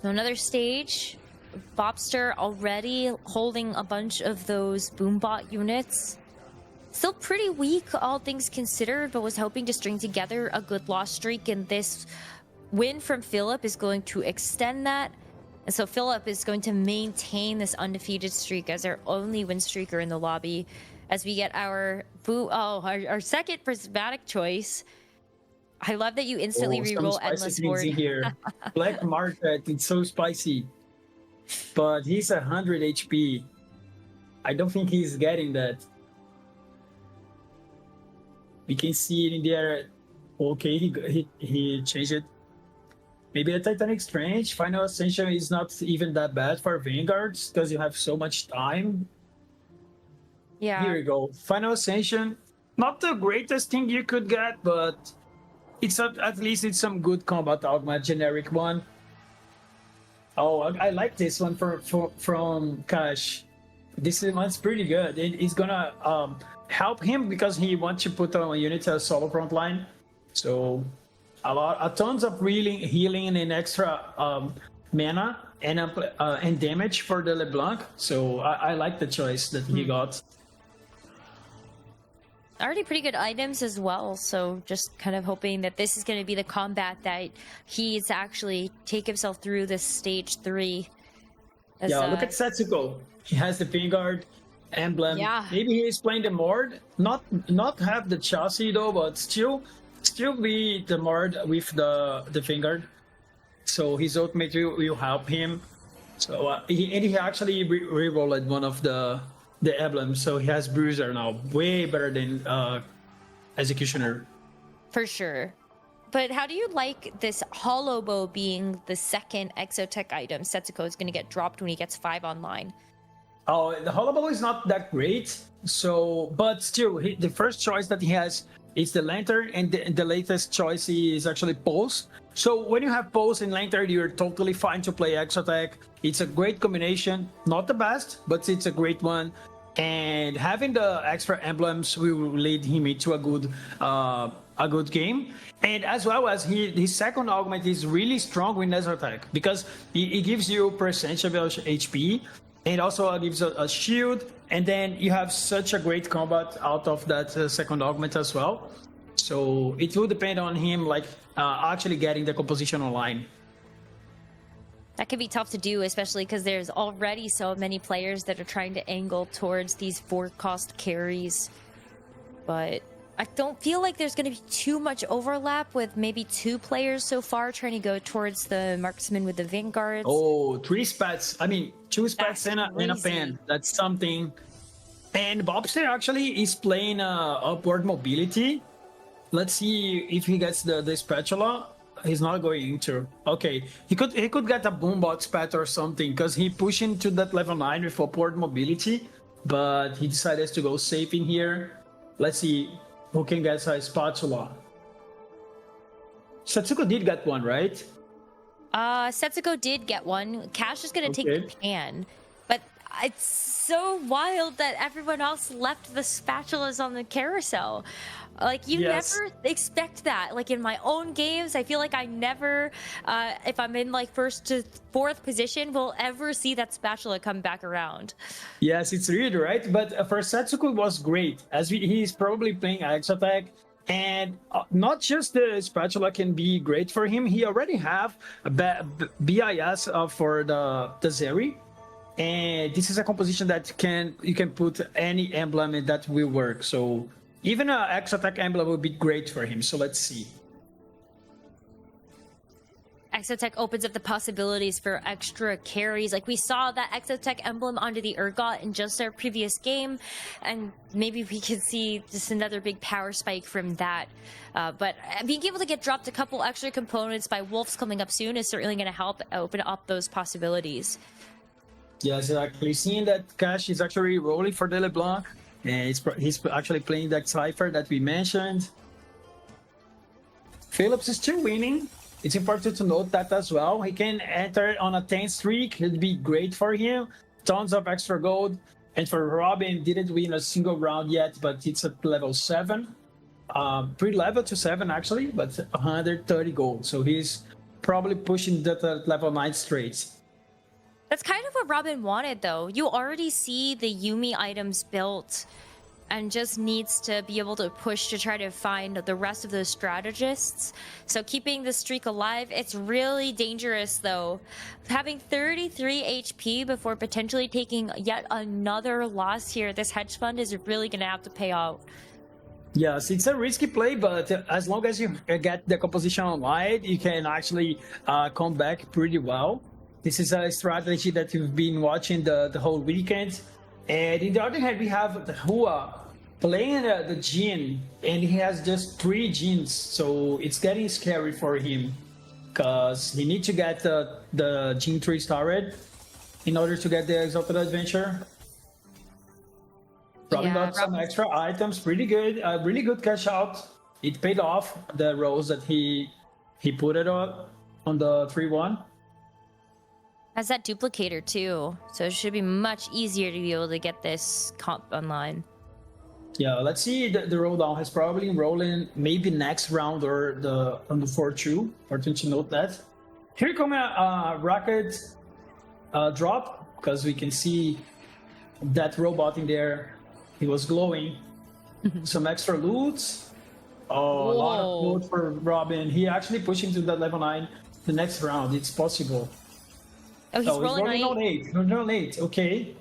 So another stage, Bobster already holding a bunch of those Boombot units. Still pretty weak, all things considered, but was hoping to string together a good loss streak, and this win from Philip is going to extend that. And so Philip is going to maintain this undefeated streak as our only win streaker in the lobby, as we get our second prismatic choice. I love that you instantly reroll Endless Horde. Here. Black Market, it's so spicy. But he's 100 HP. I don't think he's getting that. We can see it in there. Okay, he changed it. Maybe a Titanic Strange. Final Ascension is not even that bad for Vanguards because you have so much time. Yeah. Here we go. Final Ascension. Not the greatest thing you could get, but at least it's some good combat augment, generic one. Oh, I like this one from Cash. This one's pretty good. It's gonna help him because he wants to put on a unit as solo front line. So a tons of healing and extra mana and damage for the LeBlanc. So I like the choice that he got. Already pretty good items as well, so just kind of hoping that this is going to be the combat that he's actually take himself through this stage 3. Yeah, look at Setsuko. He has the Vanguard emblem. Yeah. Maybe he's playing the Mord. Not have the chassis though, but still be the Mord with the Vanguard. So his ultimate will help him. So he actually re-rolled one of the emblems, so he has Bruiser now, way better than Executioner. For sure. But how do you like this Hollow Bow being the second Exotech item Setsuko is going to get dropped when he gets 5 online? Oh, the Hollow Bow is not that great, so but still, the first choice that he has is the Lantern, and the latest choice is actually Pulse. So when you have Pulse and Lantern, you're totally fine to play Exotech. It's a great combination, not the best, but it's a great one. And having the extra emblems will lead him into a good game. And as well as his second augment is really strong with Exotech because it gives you percentage of HP and also gives a shield. And then you have such a great combat out of that second augment as well. So it will depend on him actually getting the composition online. That can be tough to do, especially because there's already so many players that are trying to angle towards these 4-cost carries. But I don't feel like there's going to be too much overlap with maybe 2 players so far trying to go towards the marksman with the Vanguards. Oh, 2 spats and a pen. That's something. And Bobster actually is playing upward mobility. Let's see if he gets the Spatula. He's not going to. Okay, he could get a Boombot Spat or something because he pushed into that level 9 with upward mobility, but he decided to go safe in here. Let's see who can get a Spatula. Setsuko did get one, right? Setsuko did get one. Cash is going to take the pan, but it's so wild that everyone else left the spatulas on the carousel. Like, you never expect that. Like, in my own games, I feel like I never, if I'm in, like, 1st to 4th position, will ever see that spatula come back around. Yes, it's weird, right? But for Setsuko, it was great, as he's probably playing Exotech. And not just the spatula can be great for him, he already have a BIS for the Zeri. And this is a composition that you can put any emblem in that will work. So even an Exotech emblem would be great for him. So let's see. Exotech opens up the possibilities for extra carries. Like, we saw that Exotech emblem onto the Urgot in just our previous game, and maybe we could see just another big power spike from that. But being able to get dropped a couple extra components by Wolves coming up soon is certainly going to help open up those possibilities. Yes, exactly. Seeing that Cash is actually rolling for the LeBlanc, and he's actually playing that Cypher that we mentioned. Phillips is still winning. It's important to note that as well. He can enter on a 10 streak. It'd be great for him. Tons of extra gold. And for Robin, didn't win a single round yet, but it's at level 7. Pre-level to 7 actually, but 130 gold. So he's probably pushing that level 9 straight. That's kind of what Robin wanted, though. You already see the Yuumi items built and just needs to be able to push to try to find the rest of those strategists. So keeping the streak alive, it's really dangerous, though. Having 33 HP before potentially taking yet another loss here, this hedge fund is really going to have to pay out. Yes, it's a risky play, but as long as you get the composition online, you can actually come back pretty well. This is a strategy that you've been watching the whole weekend. And in the other hand, we have the Hua playing the Jin, and he has just 3 Jins, so it's getting scary for him because he needs to get the Jin 3 started in order to get the Exalted Adventure. Robin got some extra items, pretty good, really good cash out. It paid off the rolls that he put it on the 3-1. Has that duplicator too, so it should be much easier to be able to get this comp online. Yeah, let's see. The roll down has probably rolling maybe next round or on the 4-2. Important to note that. Here come a rocket drop, because we can see that robot in there. He was glowing. Some extra loot. Oh, a lot of loot for Robin. He actually pushed him to that level 9 the next round. It's possible. Oh, he's rolling on 8. Rolling on 8. Okay.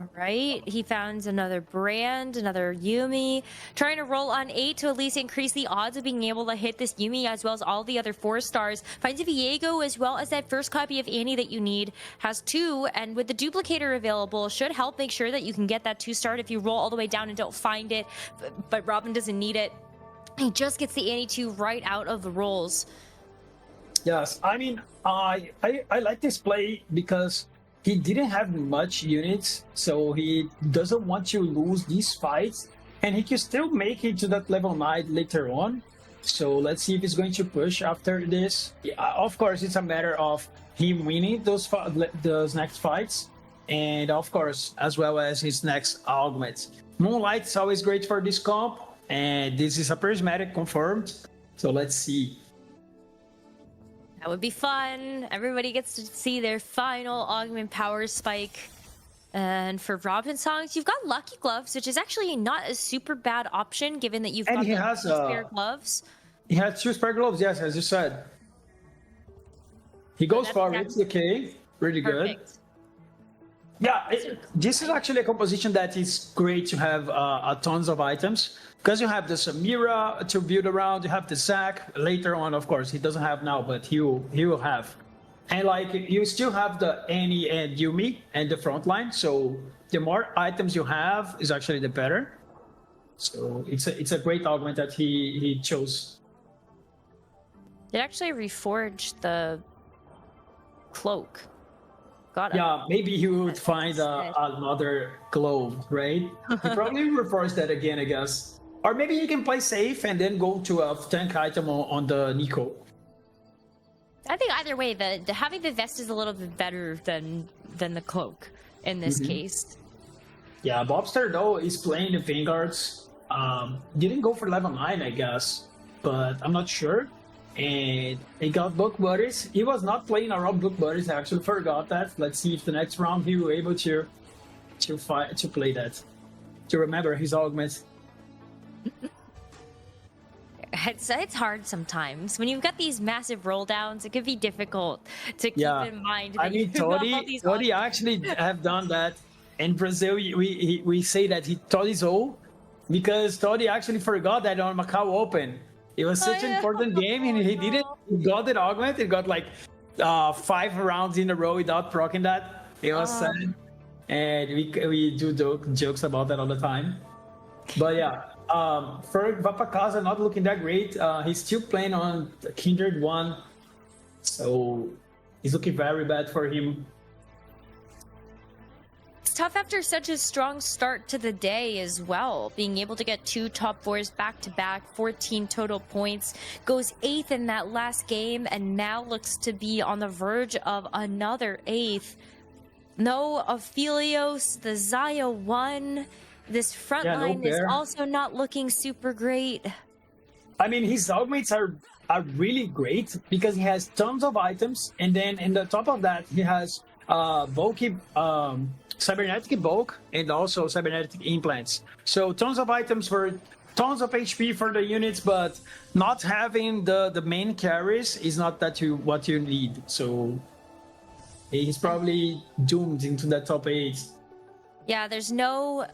All right, he found another brand, another Yumi. Trying to roll on 8 to at least increase the odds of being able to hit this Yumi as well as all the other 4 stars. Finds a Viego as well as that first copy of Annie that you need. Has 2, and with the duplicator available, should help make sure that you can get that 2-star if you roll all the way down and don't find it. But Robin doesn't need it. He just gets the Annie 2 right out of the rolls. Yes, I mean, I like this play because he didn't have much units, so he doesn't want to lose these fights, and he can still make it to that level 9 later on. So let's see if he's going to push after this. Yeah, of course, it's a matter of him winning those next fights, and of course, as well as his next augments. Moonlight is always great for this comp, and this is a prismatic confirmed. So let's see. That would be fun. Everybody gets to see their final augment power spike. And for Robin songs, you've got Lucky Gloves, which is actually not a super bad option given that you've got the 2 spare gloves. He has 2 spare gloves, yes, as you said. He goes for it, okay. Really good. Yeah, this is actually a composition that is great to have tons of items. Because you have the Samira to build around, you have the Zac later on, of course. He doesn't have now, but he will have. And like you still have the Annie and Yumi and the front line. So the more items you have is actually the better. So it's a great augment that he chose. It actually reforged the cloak. Yeah, maybe he would find another glove, right? He probably reforged that again, I guess. Or maybe you can play safe and then go to a tank item on the Nico. I think either way, the having the vest is a little bit better than the cloak in this case. Yeah, Bobster though is playing the Vanguards. Didn't go for level 9, I guess, but I'm not sure. And he got Book Buddies. He was not playing around Book Buddies. I actually forgot that. Let's see if the next round he will be able to play that, to remember his augments. It's hard sometimes when you've got these massive roll downs. It could be difficult to keep in mind. That I mean, Toddy actually have done that in Brazil. We say that he Toddy's old because Toddy actually forgot that on Macau Open. It was such an important game, and he didn't. He got an augment. He got like 5 rounds in a row without proccing that. It was sad, and we do jokes about that all the time. But yeah. For Vapakaza not looking that great. He's still playing on Kindred 1, so it's looking very bad for him. It's tough after such a strong start to the day as well. Being able to get 2 top 4s back to back, 14 total points, goes 8th in that last game, and now looks to be on the verge of another 8th. No Aphelios, the Zaya 1. This front line is also not looking super great. I mean, his augments are really great because he has tons of items, and then in the top of that, he has bulky cybernetic bulk and also cybernetic implants. So tons of items for tons of HP for the units, but not having the main carries is not what you need. So he's probably doomed into that top 8. Yeah, there's no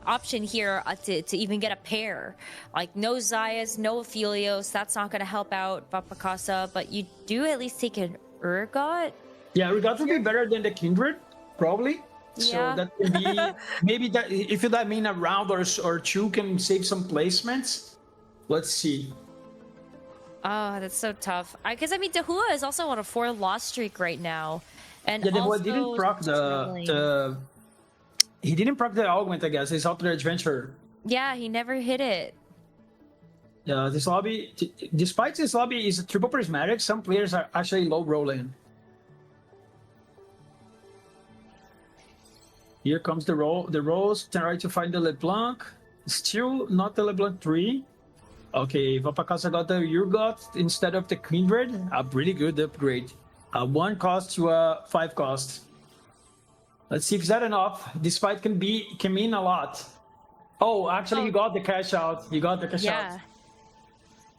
option here to even get a pair. Like no Zayas, no Aphelios. That's not going to help out Vapakasa, but you do at least take an Urgot. Yeah, Urgot would be better than the Kindred, probably. Yeah. So that could be maybe that if you mean a round or 2 can save some placements. Let's see. Oh, that's so tough. Because I mean, Dahua is also on a 4 loss streak right now, and yeah, also didn't proc he didn't proc the augment, I guess. He's out the adventure. Yeah, he never hit it. This lobby, despite this lobby is a triple prismatic, some players are actually low rolling. Here comes the rolls. Try to find the LeBlanc. Still not the LeBlanc 3. Okay, Vapakasa got the Urgot instead of the Queenbread. A pretty good upgrade. 1 cost to a 5 cost. Let's see if that enough. This fight can mean a lot. Oh, actually, you got the cash out. You got the cash out.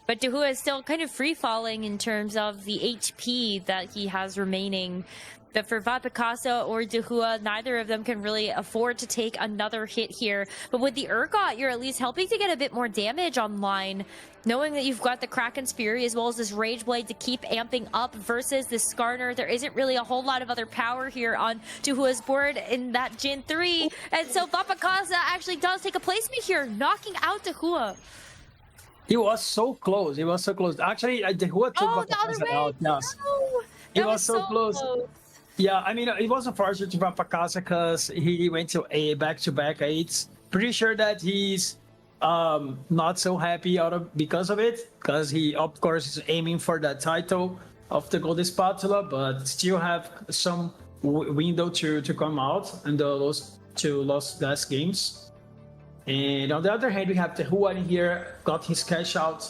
But Dahua is still kind of free falling in terms of the HP that he has remaining. But for Vapakasa or Dahua, neither of them can really afford to take another hit here. But with the Urgot, you're at least helping to get a bit more damage online, knowing that you've got the Kraken's Fury as well as this Rage Blade to keep amping up versus the Skarner. There isn't really a whole lot of other power here on Dahua's board in that Jin 3. And so Vapakasa actually does take a placement here, knocking out Dahua. He was so close. He was so close. Actually, Dahua took Vapakasa out. Yes. No, he was so close. Yeah, I mean, it was unfortunate to Vapakasa because he went to a back-to-back 8s. Pretty sure that he's not so happy because of it, because he, of course, is aiming for that title of the Golden Spatula, but still have some window to come out in those 2 last games. And on the other hand, we have Dahua in here, got his cash out,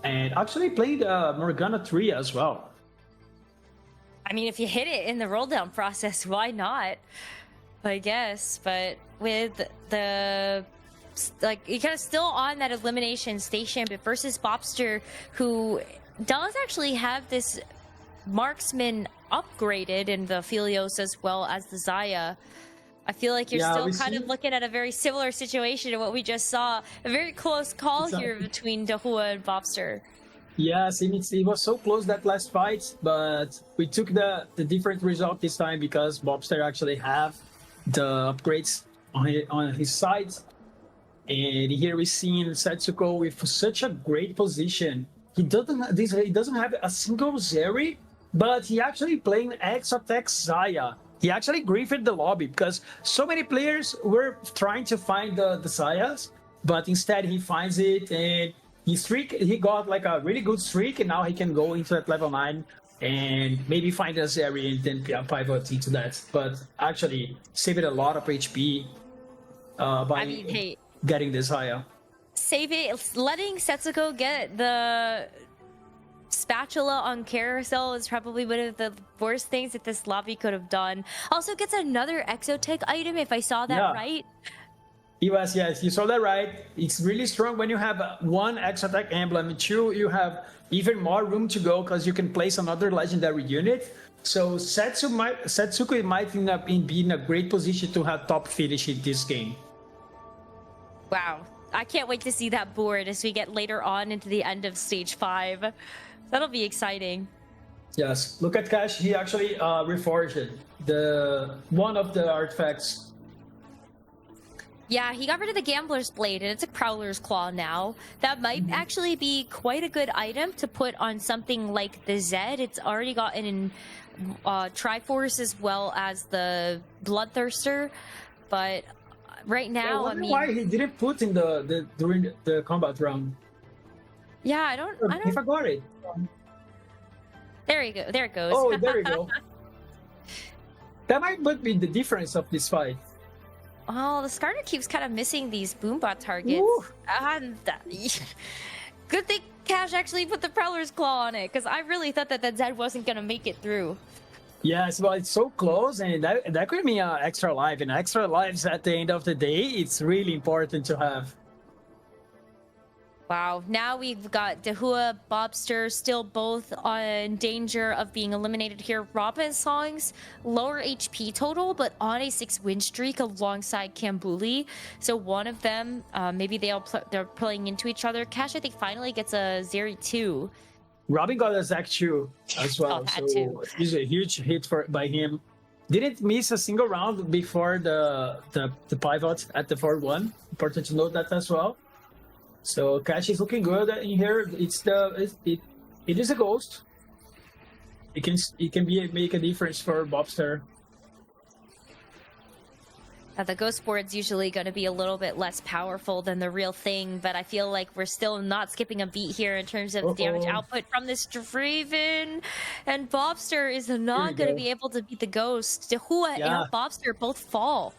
and actually played Morgana 3 as well. I mean, if you hit it in the roll down process, why not? I guess. But with the you're kind of still on that elimination station, but versus Bobster, who does actually have this marksman upgraded in the Philios as well as the Zaya. I feel like you're still kind of looking at a very similar situation to what we just saw. A very close call here between Dahua and Bobster. Yes, it was so close that last fight, but we took the different result this time because Bobster actually have the upgrades on his side. And here we see Setsuko with such a great position. He doesn't have a single Zeri, but he actually playing Exotex Zaya. He actually griefed the lobby because so many players were trying to find the Zayas, but instead he finds it and he got like a really good streak, and now he can go into that level 9 and maybe find a Zeri and then pivot into that. But actually saved a lot of HP by getting this higher. Letting Setsuko get the Spatula on Carousel is probably one of the worst things that this lobby could have done. Also gets another Exotech item, if I saw that right. Yes, you saw that right. It's really strong when you have 1 Exotech emblem. 2, you have even more room to go because you can place another legendary unit. So Setsuko might end up be in a great position to have top finish in this game. Wow. I can't wait to see that board as we get later on into the end of stage 5. That'll be exciting. Yes, look at Cash. He actually reforged one of the artifacts. Yeah, he got rid of the Gambler's Blade, and it's a Prowler's Claw now. That might actually be quite a good item to put on something like the Zed. It's already gotten in Triforce as well as the Bloodthirster, but right now, I mean, why he didn't put in during the combat round? Yeah, I don't. He forgot it. There you go. There it goes. Oh, there you go. That might be the difference of this fight. Oh, the Skarner keeps kind of missing these Boombot targets. Good thing Cash actually put the Prowler's Claw on it, because I really thought that Zed wasn't going to make it through. Yes, well, it's so close, and that could mean extra life. And extra lives at the end of the day, it's really important to have. Wow, now we've got Dahua, Bobster, still both in danger of being eliminated here. Robin Song's lower HP total, but on a 6-win streak alongside Kambuli. So one of them, maybe they're playing into each other. Cash, I think, finally gets a Zeri 2. Robin got a Zac 2 as well, so it's a huge hit by him. Didn't miss a single round before the pivot at the 4-1. Important to note that as well. So Cash is looking good in here. It is a ghost. It can make a difference for Bobster. The ghost board's usually going to be a little bit less powerful than the real thing, but I feel like we're still not skipping a beat here in terms of damage output from this Draven. And Bobster is not going to be able to beat the ghost. Dehua and Bobster both fall.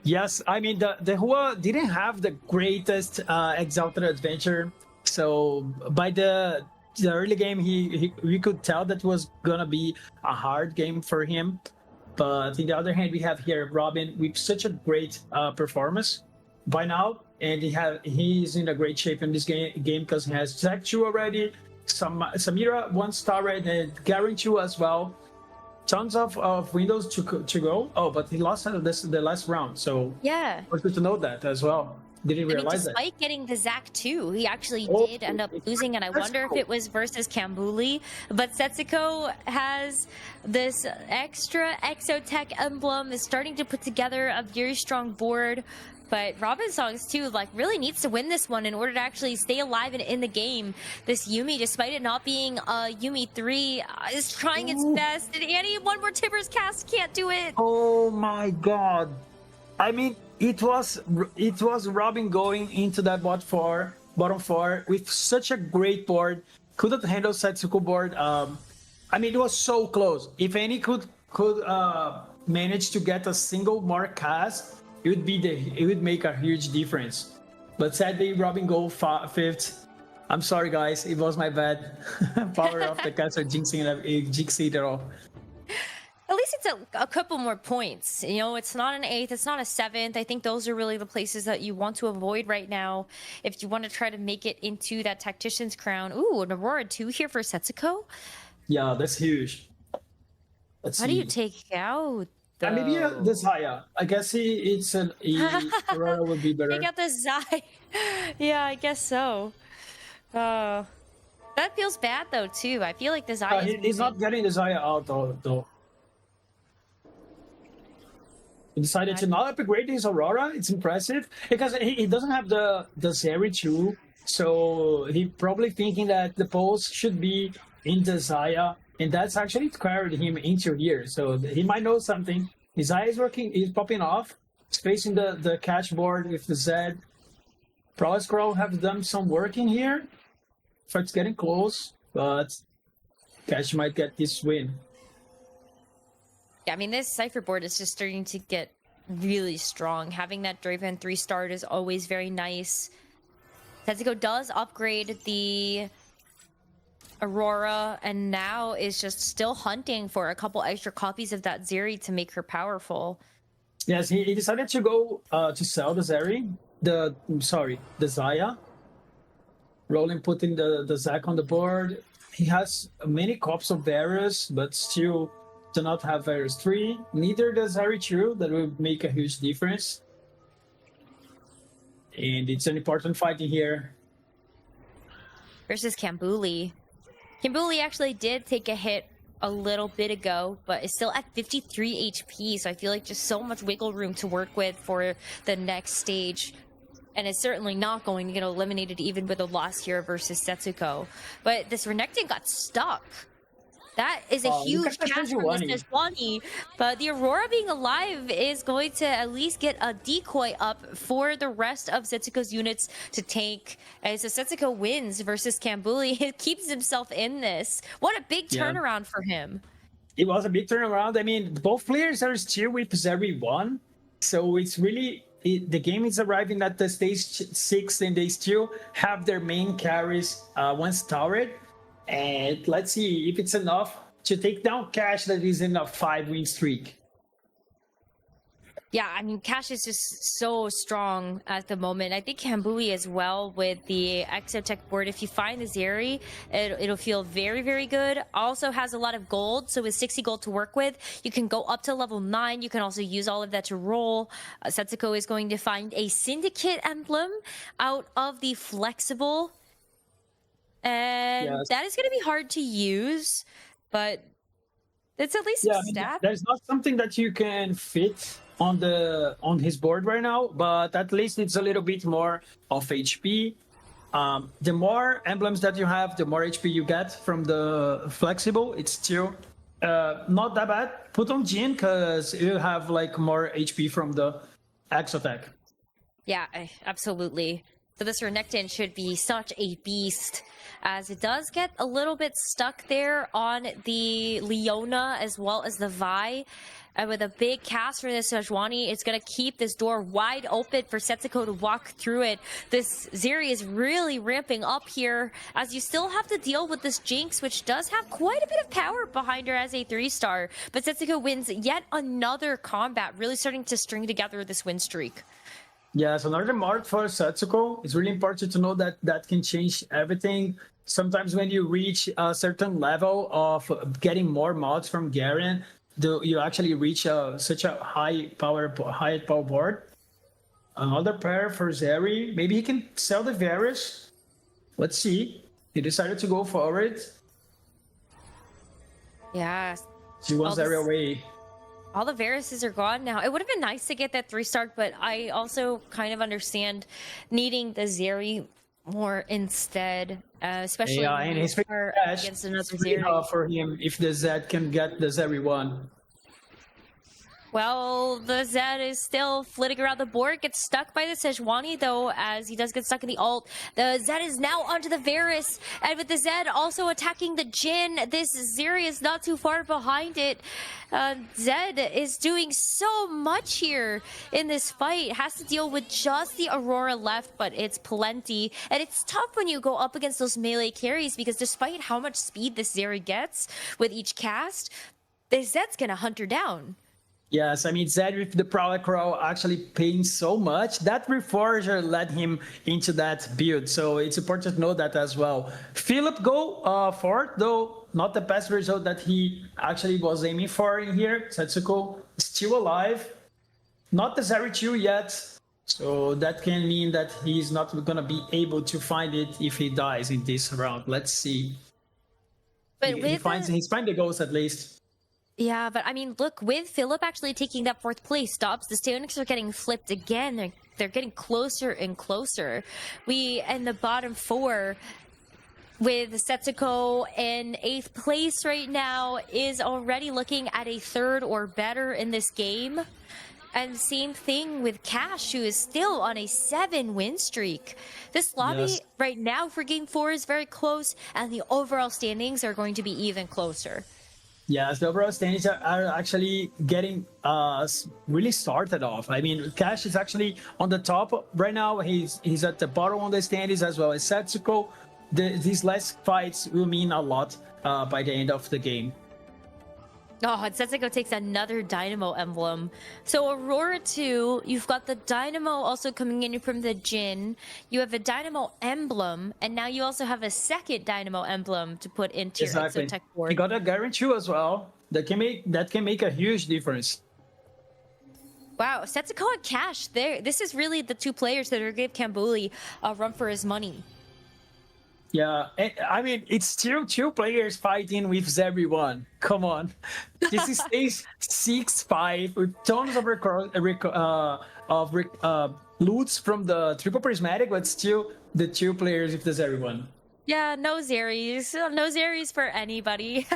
Yes, I mean, the Hua didn't have the greatest Exalted Adventure, so by the early game, we could tell that was gonna be a hard game for him. But on the other hand, we have here Robin with such a great performance by now, and he's in a great shape in this game because he has Zach 2 already, Samira 1-star and Garen 2 as well. Tons of windows to go. Oh, but he lost the last round, so yeah, it was good to know that as well. Didn't realize that. Despite getting the Zac 2, he actually did end up losing, and I wonder if it was versus Kambuli. But Setsuko has this extra Exotech emblem, is starting to put together a very strong board. But Robin Songs too, like, really needs to win this one in order to actually stay alive and in the game. This Yuumi, despite it not being a Yuumi 3, is trying its best. And Annie, one more Tibbers cast, can't do it. Oh my god. I mean, it was Robin going into that bottom four with such a great board. Couldn't handle Setsuko board. I mean, it was so close. If any could manage to get a single more cast, it would make a huge difference. But sadly, Robin go fifth. I'm sorry, guys. It was my bad. Power of the cast or jinxing it all. At least it's a couple more points. You know, it's not an 8th, it's not a 7th. I think those are really the places that you want to avoid right now if you want to try to make it into that Tactician's Crown. Ooh, an Aurora 2 here for Setsuko. Yeah, that's huge. How do you take out? Maybe the Zaya. I guess Aurora would be better. Take out the Zaya. Yeah, I guess so. That feels bad though too. I feel like the Zaya. He's not getting the Zaya out though. He decided to not upgrade his Aurora. It's impressive because he doesn't have the Zeri 2, so he probably thinking that the pulse should be in the Zaya, and that's actually carried him into here. So he might know something. His Zaya is working. He's popping off. He's facing the catch board with the Zed. Probably Scroll have done some work in here. It's getting close, but Catch might get this win. Yeah, I mean, this Cypher board is just starting to get really strong. Having that Draven 3-star is always very nice. Setsuko does upgrade the Aurora, and now is just still hunting for a couple extra copies of that Zeri to make her powerful. Yes, he decided to go to sell the Zeri. The Zaya. Rolling putting the Zac on the board. He has many cops of Varus, but still do not have Varus 3. Neither does Harry 2. That will make a huge difference. And it's an important fight in here. Versus Kambuli. Kambuli actually did take a hit a little bit ago, but is still at 53 HP, so I feel like just so much wiggle room to work with for the next stage. And it's certainly not going to get eliminated even with a loss here versus Setsuko. But this Renekton got stuck. That is a huge catch from this Sejuani. But the Aurora being alive is going to at least get a decoy up for the rest of Setsuko's units to take. As Setsuko wins versus Kambuli, he keeps himself in this. What a big turnaround for him. It was a big turnaround. I mean, both players are still with Zeri 1. So it's really... the game is arriving at the stage 6 and they still have their main carries once towered. And let's see if it's enough to take down Cash that is in a 5-win streak. Yeah, I mean, Cash is just so strong at the moment. I think Kambuli as well with the Exotech board. If you find the Zeri, it'll feel very, very good. Also has a lot of gold, so with 60 gold to work with, you can go up to level 9. You can also use all of that to roll. Setsuko is going to find a Syndicate emblem out of the Flexible. And that is going to be hard to use, but it's at least a stat. There's not something that you can fit on his board right now, but at least it's a little bit more of HP. The more emblems that you have, the more HP you get from the Flexible. It's still not that bad. Put on Jin because you have like more HP from the Exotech. Yeah, absolutely. So this Renekton should be such a beast, as it does get a little bit stuck there on the Leona as well as the Vi. And with a big cast for this Sejuani, it's going to keep this door wide open for Setsuko to walk through it. This Zeri is really ramping up here, as you still have to deal with this Jinx, which does have quite a bit of power behind her as a 3-star. But Setsuko wins yet another combat, really starting to string together this win streak. Yeah, so another mark for Setsuko. It's really important to know that that can change everything. Sometimes when you reach a certain level of getting more mods from Garen, you actually reach such a high power board. Another pair for Zeri. Maybe he can sell the Varus. Let's see. He decided to go for it. Yeah. She wants Zeri away. All the Varuses are gone now. It would have been nice to get that 3-star, but I also kind of understand needing the Zeri more instead, especially and his against another Zeri. For him if the Zed can get the Zeri one. Well, the Zed is still flitting around the board, gets stuck by the Sejuani, though, as he does get stuck in the ult. The Zed is now onto the Varus, and with the Zed also attacking the Jhin, this Zeri is not too far behind it. Zed is doing so much here in this fight. Has to deal with just the Aurora left, but it's plenty. And it's tough when you go up against those melee carries, because despite how much speed this Zeri gets with each cast, the Zed's gonna hunt her down. Yes, I mean, Zed with the Prowler Crow actually paying so much. That Reforger led him into that build, so it's important to know that as well. Philip go fourth, though not the best result that he actually was aiming for in here. Setsuko still alive. Not the Zeri 2 yet, so that can mean that he's not going to be able to find it if he dies in this round. Let's see. But he finds the ghost at least. Yeah, but I mean, look, with Philip actually taking that 4th place, Dobz, the standings are getting flipped again. They're getting closer and closer. We in the bottom 4 with Setsuko in 8th place right now is already looking at a 3rd or better in this game. And same thing with Cash, who is still on a 7-win streak. This lobby right now for Game 4 is very close, and the overall standings are going to be even closer. Yes, the overall standings are actually getting really started off. I mean, Cash is actually on the top right now. He's at the bottom on the standings, as well as Setsuko. These last fights will mean a lot by the end of the game. Oh, and Setsuko takes another Dynamo emblem. So Aurora 2, you've got the Dynamo also coming in from the Jhin. You have a Dynamo emblem, and now you also have a second Dynamo emblem to put into your Exotech board. You got a Guarantee as well. That can make a huge difference. Wow, Setsuko and Cash, this is really the 2 players that are giving Kambuli a run for his money. Yeah, and, I mean, it's still 2 players fighting with everyone. Come on. This is stage 6-5 with tons of loots from the triple prismatic, but still the 2 players with the Zeri. Yeah, no Zeris for anybody.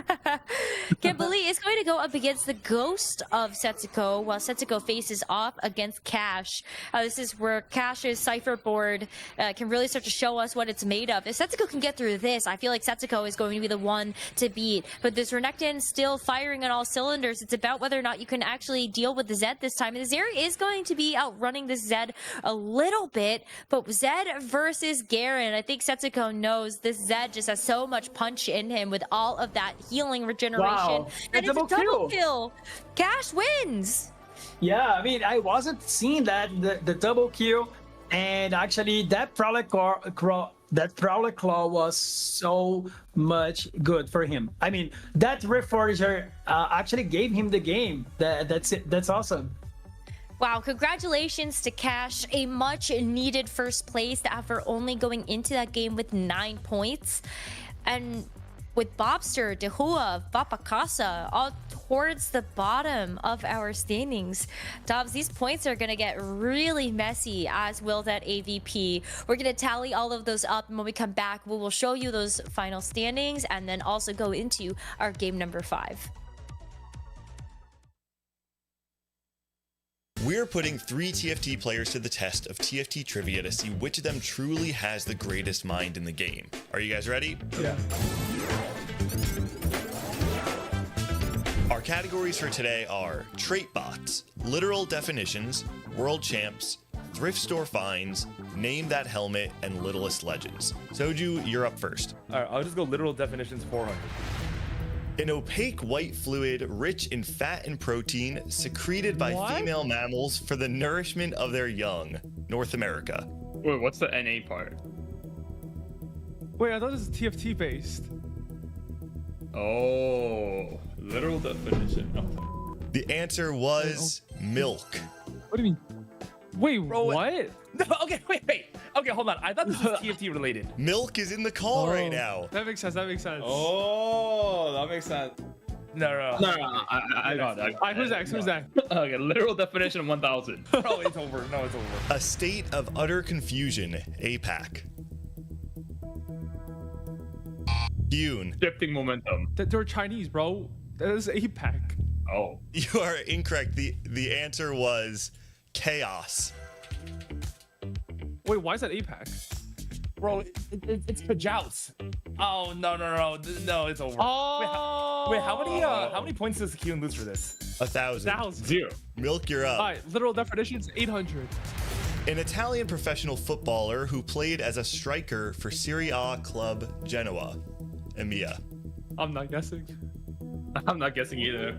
Kambuli is going to go up against the Ghost of Setsuko, while Setsuko faces off against Cash. This is where Cash's Cypher board can really start to show us what it's made of. If Setsuko can get through this, I feel like Setsuko is going to be the one to beat. But this Renekton still firing on all cylinders. It's about whether or not you can actually deal with the Zed this time. And the Zeri is going to be outrunning the Zed a little bit, but Zed versus Garen, I think Setsuko knows this Zed just has so much punch in him with all of that healing regeneration. Wow. And it's a double kill. Cash wins. Yeah, I mean, I wasn't seeing that, the double kill, and actually that Prowler Claw was so much good for him. I mean, that Reforger actually gave him the game. That's awesome. Wow, congratulations to Cash, a much needed 1st place after only going into that game with 9 points. And with Bobster, Dehua, Vapakasa all towards the bottom of our standings. Dobz, these points are going to get really messy, as will that AVP. We're going to tally all of those up, and when we come back, we will show you those final standings and then also go into our game number 5. We're putting 3 TFT players to the test of TFT trivia to see which of them truly has the greatest mind in the game. Are you guys ready? Yeah. Our categories for today are trait bots, literal definitions, world champs, thrift store finds, name that helmet, and littlest legends. Soju, you're up first. All right, I'll just go literal definitions 400. An opaque white fluid rich in fat and protein secreted by female mammals for the nourishment of their young. North America. Wait, what's the NA part? Wait, I thought this was TFT based. Oh, literal definition. Oh. The answer was milk. What do you mean? Wait, what? No, okay, wait. Okay, hold on. I thought this was TFT related. Milk is in the call right now. That makes sense. That makes sense. Oh, that makes sense. No. I got that. Who's next? Who's next? Okay, literal definition 1000. Bro, it's over. No, it's over. A state of utter confusion. APAC. Yoon. Shifting momentum. They're Chinese, bro. That is APAC. Oh. You are incorrect. The answer was chaos. Wait, why is that APAC? Bro, it's Pajouts. Oh, no. No, it's over. Oh. Wait, how many points does Kyun lose for this? 1,000. 1,000. 0. Milk, you're up. All right, literal definitions 800. An Italian professional footballer who played as a striker for Serie A club Genoa. EMEA. I'm not guessing. I'm not guessing either.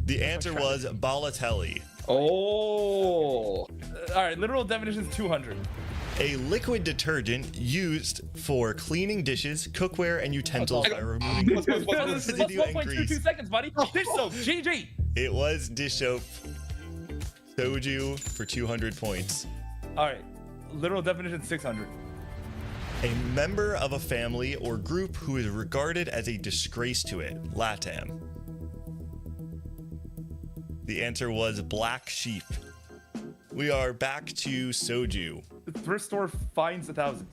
The answer was Balotelli. Oh. All right, literal definitions 200. A liquid detergent used for cleaning dishes, cookware, and utensils by removing residue and 1.22 grease. seconds, buddy. Dish soap, GG. It was dish soap. Soju for 200 points. All right, literal definition 600. A member of a family or group who is regarded as a disgrace to it. LATAM. The answer was black sheep. We are back to Soju. The thrift store finds 1,000.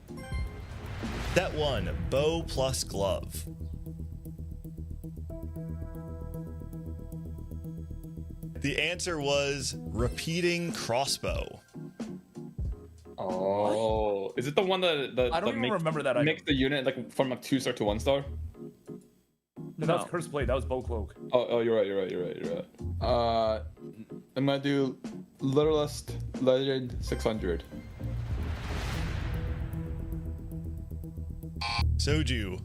Set 1, bow plus glove. The answer was repeating crossbow. Oh, is it the one that I don't even remember that item. makes the unit like from like 2 star to 1 star? No, that was Curse Blade. That was Bow Cloak. Oh, you're right. I'm gonna do Littlest Legend 600. Soju.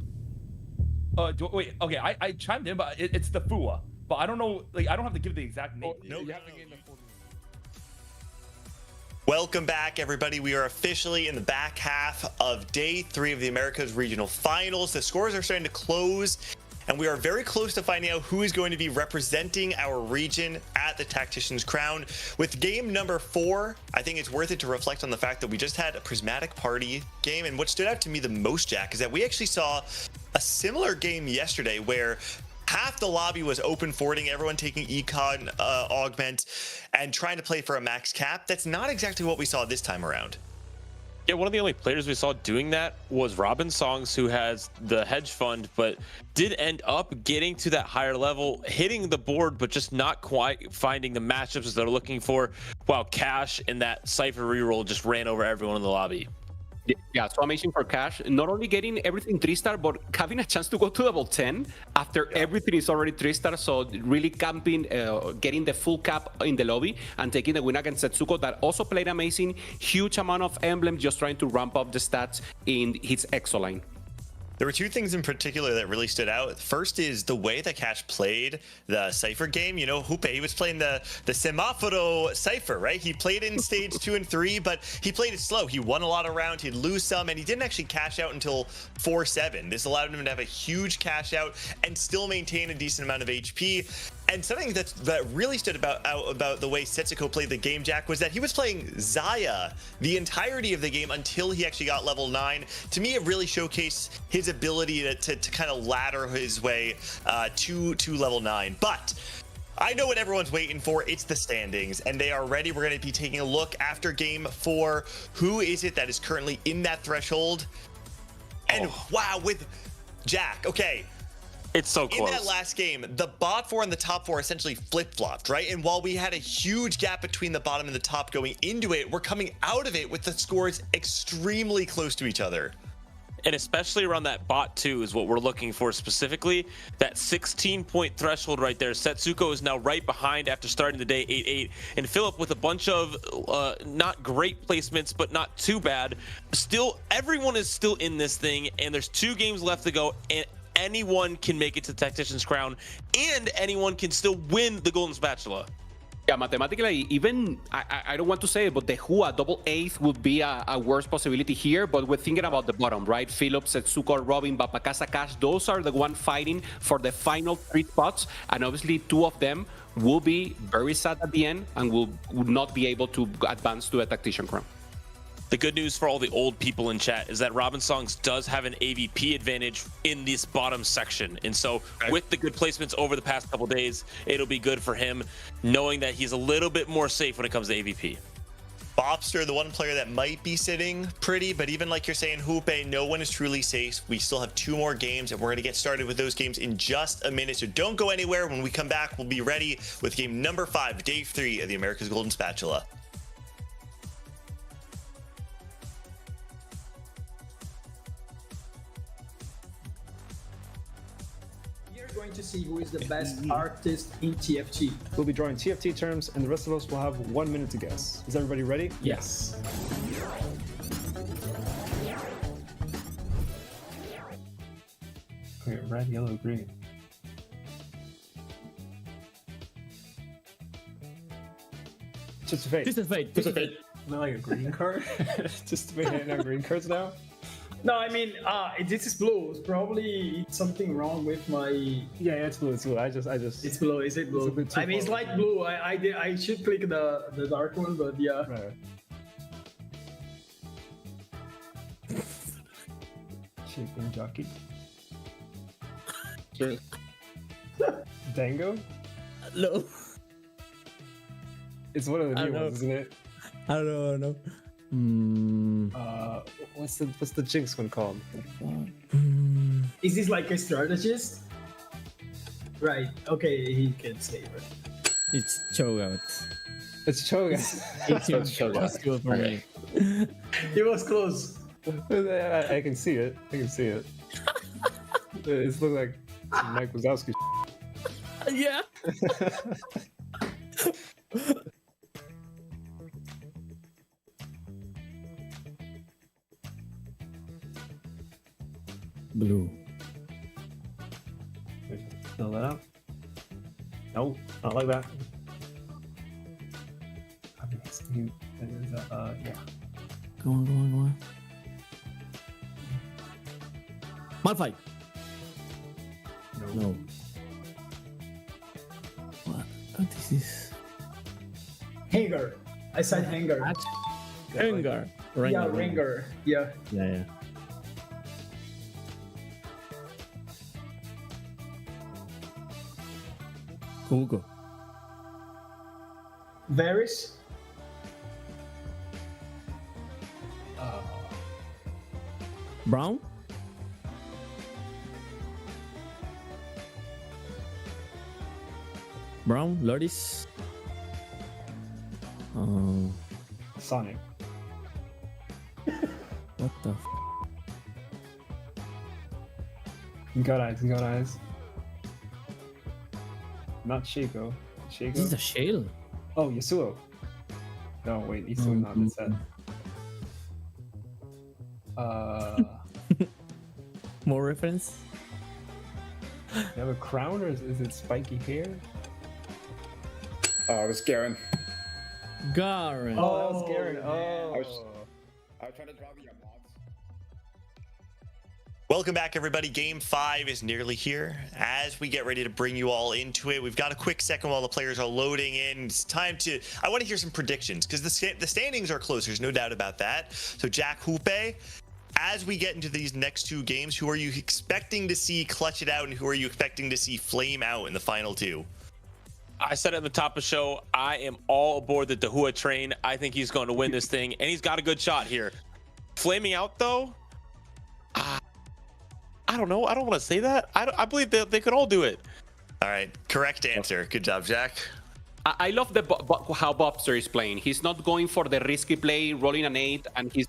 Wait. Okay, I chimed in, but it's the Fua. But I don't know. Like, I don't have to give the exact name. No. Welcome back, everybody. We are officially in the back half of day 3 of the Americas Regional Finals. The scores are starting to close, and we are very close to finding out who is going to be representing our region at the Tactician's Crown. With game number 4, I think it's worth it to reflect on the fact that we just had a Prismatic Party game, and what stood out to me the most, Jack, is that we actually saw a similar game yesterday where half the lobby was open forwarding, everyone taking econ augment and trying to play for a max cap. That's not exactly what we saw this time around. Yeah, one of the only players we saw doing that was Robin Songs, who has the hedge fund, but did end up getting to that higher level, hitting the board, but just not quite finding the matchups that they're looking for, while Cash in that Cypher reroll just ran over everyone in the lobby. Yeah, so amazing for Cash. Not only getting everything 3-star, but having a chance to go to level 10 after everything is already 3-star. So really camping, getting the full cap in the lobby and taking the win against Setsuko that also played amazing. Huge amount of emblem, just trying to ramp up the stats in his EXO line. There were 2 things in particular that really stood out. First is the way that Cash played the Cypher game. You know, Jupe, he was playing the Semaforo Cypher, right? He played in stage 2 and 3, but he played it slow. He won a lot of rounds, he'd lose some, and he didn't actually cash out until 4-7. This allowed him to have a huge cash out and still maintain a decent amount of HP. And something that really stood out about the way Setsuko played the game, Jack, was that he was playing Xayah the entirety of the game until he actually got level 9. To me, it really showcased his ability to kind of ladder his way to level 9. But I know what everyone's waiting for. It's the standings, and they are ready. We're going to be taking a look after game 4. Who is it that is currently in that threshold? And wow, with Jack, okay. It's so In close. that last game, the bottom 4 and the top 4 essentially flip-flopped, right? And while we had a huge gap between the bottom and the top going into it, we're coming out of it with the scores extremely close to each other. And especially around that bot 2 is what we're looking for specifically. That 16-point threshold right there. Setsuko is now right behind after starting the day 8-8. And Philip with a bunch of not great placements, but not too bad. Still, everyone is still in this thing, and there's 2 games left to go, and anyone can make it to the Tactician's Crown, and anyone can still win the Golden Spatula. Yeah, mathematically, even, I don't want to say it, but the Hua double 8th would be a worse possibility here, but we're thinking about the bottom, right? Philip, Setsuko, Robin, Bapakasa, Cash, those are the one fighting for the final 3 spots, and obviously 2 of them will be very sad at the end and will not be able to advance to a Tactician Crown. The good news for all the old people in chat is that Robin Songs does have an AVP advantage in this bottom section. And so with the good placements over the past couple days, it'll be good for him knowing that he's a little bit more safe when it comes to AVP. Bobster, the one player that might be sitting pretty, but even like you're saying, Jupe, no one is truly safe. We still have 2 more games, and we're going to get started with those games in just a minute. So don't go anywhere. When we come back, we'll be ready with game number 5, day 3 of the America's Golden Spatula. Going to see who is the best artist in TFT. We'll be drawing TFT terms, and the rest of us will have 1 minute to guess. Is everybody ready? Yes. Okay, red, yellow, green. Just a fate. Just a fate. Just a fate. Am I like a green card? Just to make no green cards now? No, I mean, this is blue. It's probably something wrong with my. Yeah, it's blue. It's blue. I just. It's blue. Is it blue? I mean, it's light blue. I should click the dark one, but yeah. Right. Chicken jockey. Dango. No. It's one of the new ones, isn't it? I don't know. What's the Jinx one called? Is this like a strategist? Right. Okay, he can say it. It's Cho'Gath. It's Cho'Gath. It's Cho'Gath for me. He was close. I can see it. I can see it. It looks like Mike Wazowski. Yeah. Blue. Fill that up. No, not like that. Yeah. Go on. Malphite. No. What is this? Hanger. I said Hanger. Rengar. Yeah, Rengar. Yeah. Yeah. Google. Varys. Brown. Loris. Sonic. What the? Got eyes. Not Shaco. This is a shell. Oh, Yasuo. No, wait, Yasuo not in set. More reference? You have a crown, or is it spiky hair? It was Garen. Garen. Oh, that was Garen. Oh. I was trying to draw the mobs. Welcome back, everybody. Game 5 is nearly here. As we get ready to bring you all into it, we've got a quick second while the players are loading in. It's time to, I want to hear some predictions, because the standings are close. There's no doubt about that. So Jack, Jupe, as we get into these next 2 games, who are you expecting to see clutch it out, and who are you expecting to see flame out in the final 2? I said at the top of the show, I am all aboard the Dahua train. I think he's going to win this thing, and he's got a good shot here. Flaming out, though, I don't know. I don't want to say that. I believe they could all do it. All right, correct answer. Good job, Jack. I love how Bobster is playing. He's not going for the risky play, rolling an 8, and he's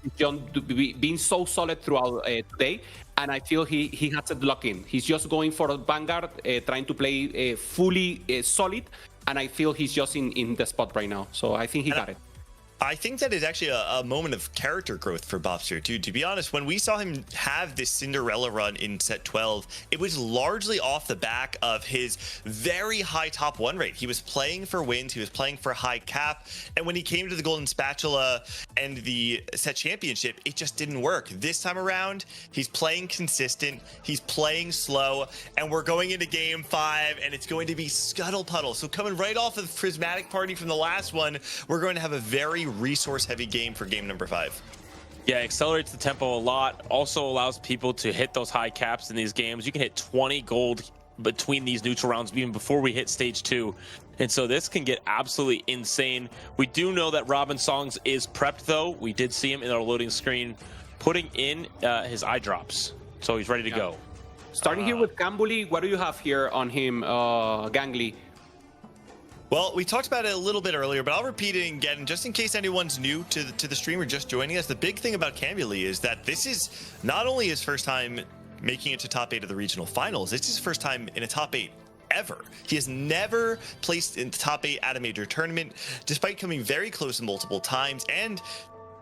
being so solid throughout today. And I feel he has it locked in. He's just going for a Vanguard, trying to play fully solid. And I feel he's just in the spot right now. So I think he got it. I think that is actually a moment of character growth for Bobster, too. To be honest, when we saw him have this Cinderella run in set 12, it was largely off the back of his very high top 1 rate. He was playing for wins, he was playing for high cap, and when he came to the Golden Spatula and the set championship, it just didn't work. This time around, he's playing consistent, he's playing slow, and we're going into game 5, and it's going to be Scuttle Puddle. So coming right off of the Prismatic Party from the last one, we're going to have a very resource heavy game for game number 5. Yeah, accelerates the tempo a lot. Also allows people to hit those high caps in these games. You can hit 20 gold between these neutral rounds even before we hit stage 2. And so this can get absolutely insane. We do know that Robin Songs is prepped though. We did see him in our loading screen putting in his eye drops. So he's ready to go. Starting here with Gambuli, what do you have here on him, Gangly? Well, we talked about it a little bit earlier, but I'll repeat it again, just in case anyone's new to the stream or just joining us. The big thing about Cambuli is that this is not only his first time making it to top 8 of the regional finals, it's his first time in a top 8 ever. He has never placed in the top 8 at a major tournament, despite coming very close multiple times, and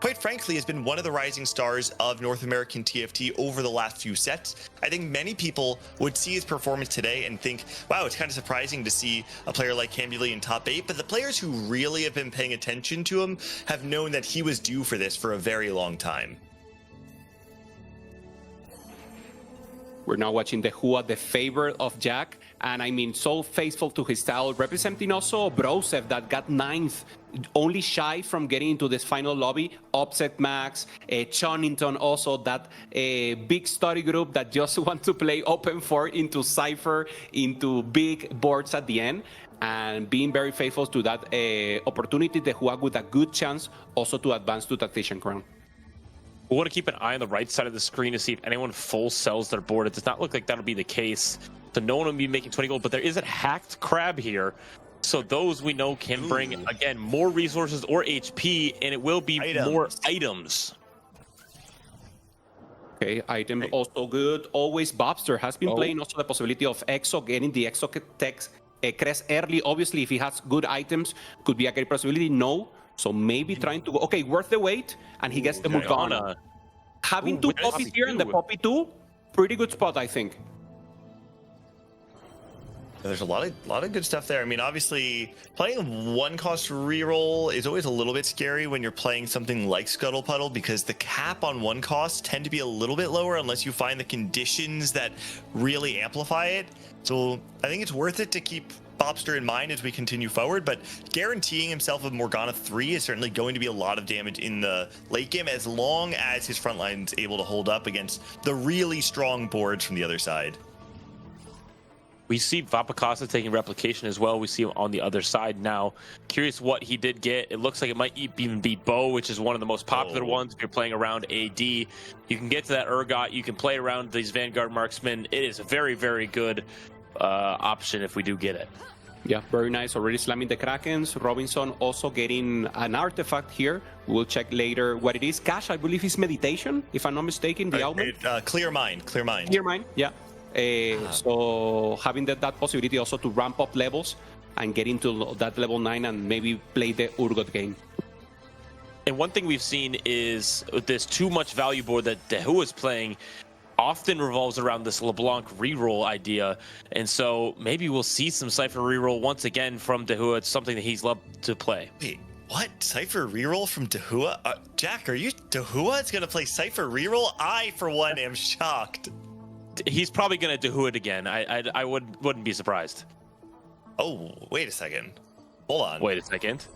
quite frankly, has been one of the rising stars of North American TFT over the last few sets. I think many people would see his performance today and think, wow, it's kind of surprising to see a player like Cambuli in top 8, but the players who really have been paying attention to him have known that he was due for this for a very long time. We're now watching Dehua, the favorite of Jack, and I mean, so faithful to his style, representing also Brosev that got 9th, only shy from getting into this final lobby. Upset Max, Chonington also, that big study group that just want to play open 4 into Cypher, into big boards at the end, and being very faithful to that opportunity. Dehua with a good chance also to advance to Tactician Crown. We want to keep an eye on the right side of the screen to see if anyone full sells their board. It does not look like that'll be the case. So no one will be making 20 gold, but there is a hacked crab here. So those we know can bring, again, more resources or HP, and it will be more items. Okay, item also good. Always Bobster has been playing also the possibility of Exo, getting the Exo Tex Crest early. Obviously, if he has good items, could be a great possibility. No. So maybe trying to go, okay, worth the wait, and he gets the Morgana. Having 2 poppies here and the poppy 2, pretty good spot, I think. There's a lot of good stuff there. I mean, obviously, playing 1 cost reroll is always a little bit scary when you're playing something like Scuttle Puddle, because the cap on 1 cost tend to be a little bit lower unless you find the conditions that really amplify it. So I think it's worth it to keep Bobster in mind as we continue forward, but guaranteeing himself a Morgana 3 is certainly going to be a lot of damage in the late game, as long as his front line's able to hold up against the really strong boards from the other side. We see Vapakasa taking replication as well. We see him on the other side now. Curious what he did get. It looks like it might even be Bow, which is one of the most popular ones if you're playing around AD. You can get to that Urgot. You can play around these Vanguard Marksmen. It is a very, very good option if we do get it. Yeah, very nice. Already slamming the Krakens. Robinson also getting an artifact here. We'll check later what it is. Cash, I believe, is Meditation, if I'm not mistaken. The album. Clear Mind. Clear Mind, yeah. So having that possibility also to ramp up levels and get into that level 9 and maybe play the Urgot game. And one thing we've seen is this too much value board that Dehua is playing often revolves around this LeBlanc reroll idea, and so maybe we'll see some Cypher reroll once again from Dehua. It's something that he's loved to play. Wait, what? Cypher reroll from Dehua? Jack, are you Dehua is going to play Cypher reroll? I, for one, am shocked. He's probably going to Dehua it again. I wouldn't be surprised. Oh, wait a second. Hold on. Wait a second.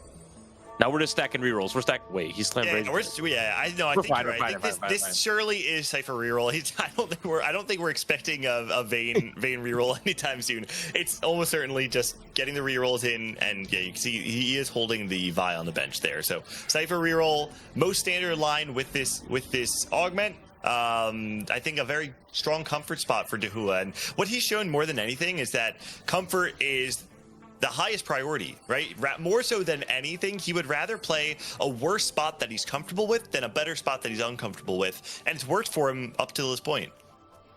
Now we're just stacking rerolls. We're stacking. Wait, he's slammed. I think you're right. I think this surely is Cypher reroll. I don't think we're expecting a Vayne reroll anytime soon. It's almost certainly just getting the rerolls in, and yeah, you can see he is holding the Vi on the bench there. So Cypher reroll, most standard line with this augment. I think a very strong comfort spot for Dehua. And what he's shown more than anything is that comfort is the highest priority, right? More so than anything, he would rather play a worse spot that he's comfortable with than a better spot that he's uncomfortable with. And it's worked for him up to this point.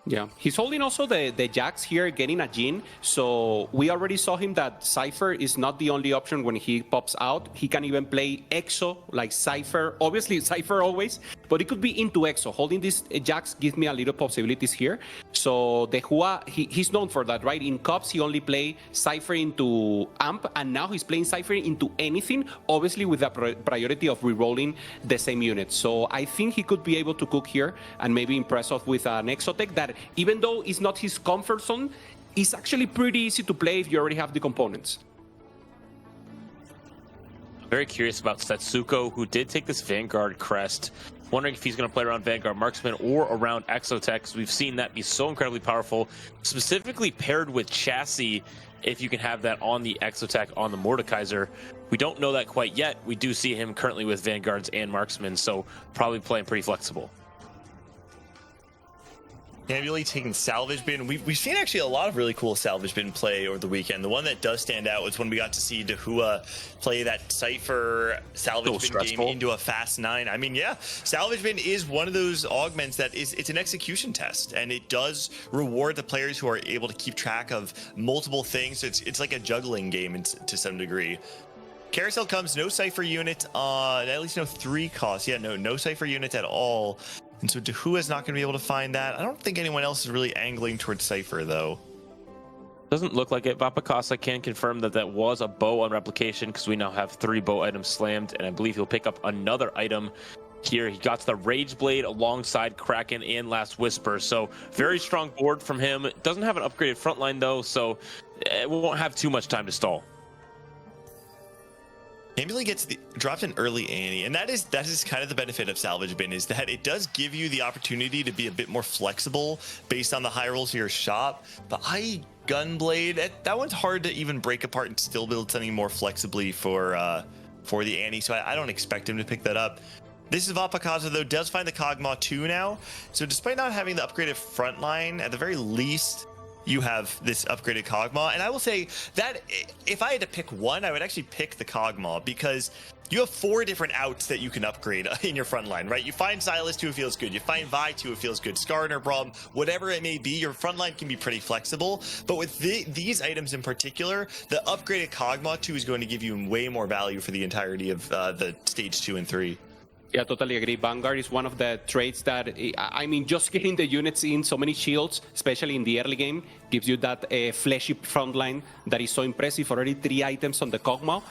Yeah, he's holding also the jacks here, getting a Jin. So we already saw him that Cypher is not the only option when he pops out. He can even play EXO like Cypher. Obviously, Cypher always, but it could be into EXO. Holding these jacks gives me a little possibilities here. So Dehua, he's known for that, right? In Cups, he only played Cypher into AMP, and now he's playing Cypher into anything, obviously with the priority of re-rolling the same unit. So I think he could be able to cook here and maybe impress us with an Exotech that, even though it's not his comfort zone, it's actually pretty easy to play if you already have the components. Very curious about Setsuko, who did take this Vanguard crest. Wondering if he's going to play around Vanguard Marksman or around Exotech. We've seen that be so incredibly powerful, specifically paired with Chassis, if you can have that on the Exotech, on the Mordekaiser. We don't know that quite yet. We do see him currently with Vanguards and Marksman, so probably playing pretty flexible. Really taking Salvage Bin. We've seen actually a lot of really cool Salvage Bin play over the weekend. The one that does stand out was when we got to see Dehua play that Cypher Salvage Bin game into a Fast 9. I mean, yeah, Salvage Bin is one of those augments that it's an execution test, and it does reward the players who are able to keep track of multiple things. It's like a juggling game to some degree. Carousel comes, no Cypher unit on, at least no 3 costs. Yeah, no Cypher unit at all. And so Dehua is not going to be able to find that. I don't think anyone else is really angling towards Cypher, though. Doesn't look like it. Vapakasa can confirm that that was a bow on replication, because we now have 3 bow items slammed, and I believe he'll pick up another item here. He got the Rage Blade alongside Kraken and Last Whisper, so very strong board from him. Doesn't have an upgraded frontline, though, so we won't have too much time to stall. Ambully gets dropped in early Annie, and that is kind of the benefit of Salvage Bin, is that it does give you the opportunity to be a bit more flexible based on the high rolls of your shop. But Gunblade, that one's hard to even break apart and still build something more flexibly for the Annie, so I don't expect him to pick that up. This is Vapakaza, though, does find the Kog'Maw 2 now, so despite not having the upgraded front line, at the very least, you have this upgraded Kog'Maw. And I will say that if I had to pick one, I would actually pick the Kog'Maw, because you have 4 different outs that you can upgrade in your front line, right? You find Silas 2, it feels good. You find Vi 2, it feels good. Skarner, Braum, whatever it may be, your front line can be pretty flexible. But with these items in particular, the upgraded Kog'Maw 2 is going to give you way more value for the entirety of the stage 2 and 3. Yeah, totally agree. Vanguard is one of the traits that, I mean, just getting the units in so many shields, especially in the early game, gives you that fleshy front line that is so impressive. Already 3 items on the Kog'Maw.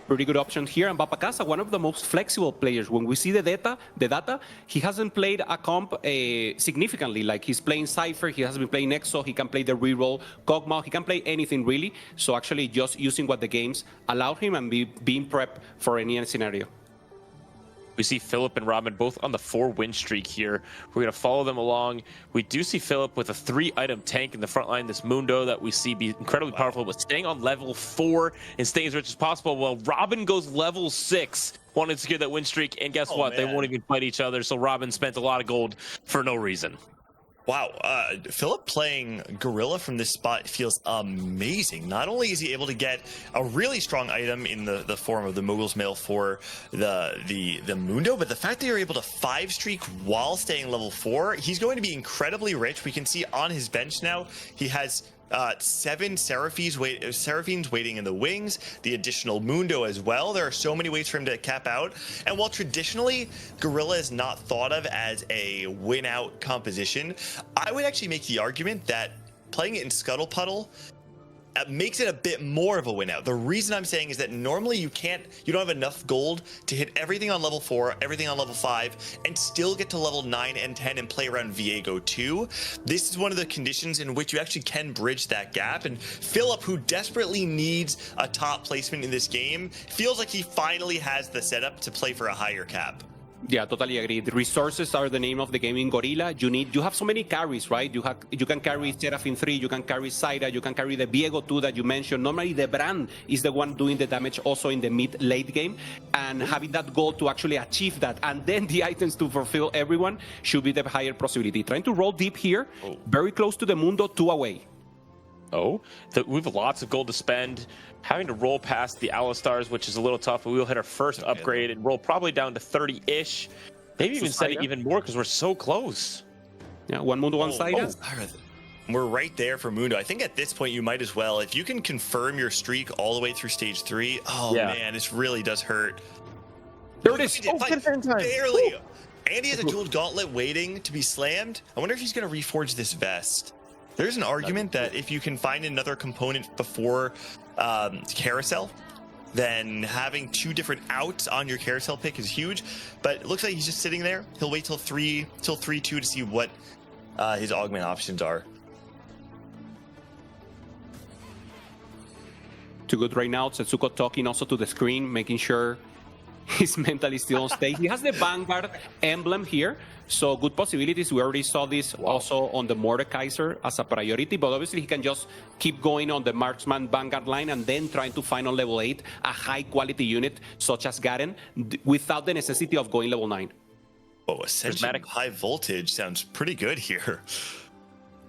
Pretty good option here. And Vapakasa, one of the most flexible players. When we see the data, he hasn't played a comp significantly. Like, he's playing Cypher, he has been playing Exo, he can play the reroll Kog'Maw, he can play anything really. So actually just using what the games allow him and being prepped for any scenario. We see Philip and Robin both on the 4-win streak here. We're going to follow them along. We do see Philip with a 3-item tank in the front line, this Mundo that we see be incredibly powerful, but staying on level 4 and staying as rich as possible. Well, Robin goes level 6, wanted to secure that win streak, and guess what? Man. They won't even fight each other, so Robin spent a lot of gold for no reason. Wow, Philip playing Gorilla from this spot feels amazing. Not only is he able to get a really strong item in the form of the Mogul's Mail for the Mundo, but the fact that you're able to 5-streak while staying level 4, he's going to be incredibly rich. We can see on his bench now, he has 7 Seraphines waiting in the wings, the additional Mundo as well. There are so many ways for him to cap out. And while traditionally Gorilla is not thought of as a win out composition, I would actually make the argument that playing it in Scuttle Puddle makes it a bit more of a win out. The reason I'm saying is that normally you don't have enough gold to hit everything on level 4, everything on level 5, and still get to level 9 and 10 and play around Viego 2. This is one of the conditions in which you actually can bridge that gap, and Philip, who desperately needs a top placement in this game, feels like he finally has the setup to play for a higher cap. Yeah, totally agree. The resources are the name of the game in Gorilla. You have so many carries, right? You can carry Seraphine 3, you can carry Zaira, you can carry the Viego 2 that you mentioned. Normally the brand is the one doing the damage also in the mid-late game. And having that goal to actually achieve that and then the items to fulfill everyone should be the higher possibility. Trying to roll deep here, very close to the Mundo, 2 away. We have lots of gold to spend. Having to roll past the Alistars, which is a little tough, but we will hit our first upgrade and roll probably down to 30-ish. Maybe even set it even more because we're so close. Yeah, one Mundo, one Zaira. We're right there for Mundo. I think at this point you might as well. If you can confirm your streak all the way through stage 3, man, this really does hurt. There it is. Barely. And he has a jeweled gauntlet waiting to be slammed. I wonder if he's going to reforge this vest. There's an argument that if you can find another component before carousel, then having 2 different outs on your carousel pick is huge. But it looks like he's just sitting there. He'll wait till 3-2 to see what his augment options are. Too good right now. Setsuko talking also to the screen, making sure he's mentally still on stage. He has the Vanguard emblem here, so good possibilities. We already saw this also on the Mordekaiser as a priority, but obviously he can just keep going on the Marksman Vanguard line and then trying to find on level 8 a high-quality unit such as Garen without the necessity of going level 9. Oh, Ascension high voltage sounds pretty good here.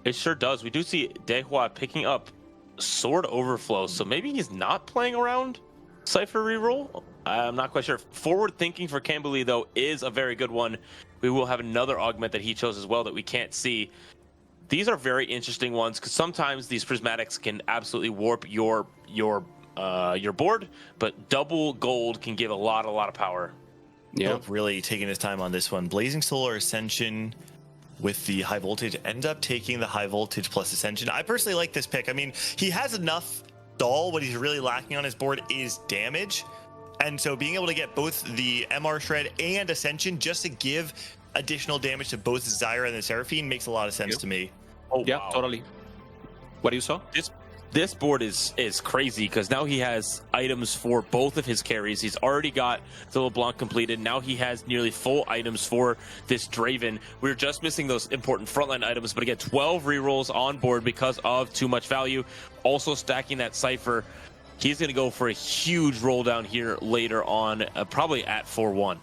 It sure does. We do see Dehua picking up Sword Overflow, so maybe he's not playing around Cypher reroll. I'm not quite sure. Forward thinking for Kambuli, though, is a very good one. We will have another augment that he chose as well that we can't see. These are very interesting ones because sometimes these prismatics can absolutely warp your board, but double gold can give a lot of power. Yeah, really taking his time on this one. Blazing Solar Ascension with the high voltage ends up taking the high voltage plus Ascension. I personally like this pick. I mean, he has enough stall. What he's really lacking on his board is damage. And so being able to get both the MR Shred and Ascension just to give additional damage to both Zaira and the Seraphine makes a lot of sense to me. Totally. What do you saw? This board is crazy because now he has items for both of his carries. He's already got the LeBlanc completed. Now he has nearly full items for this Draven. We're just missing those important frontline items, but again, 12 rerolls on board because of too much value. Also stacking that Cypher. He's going to go for a huge roll down here later on, probably at 4-1.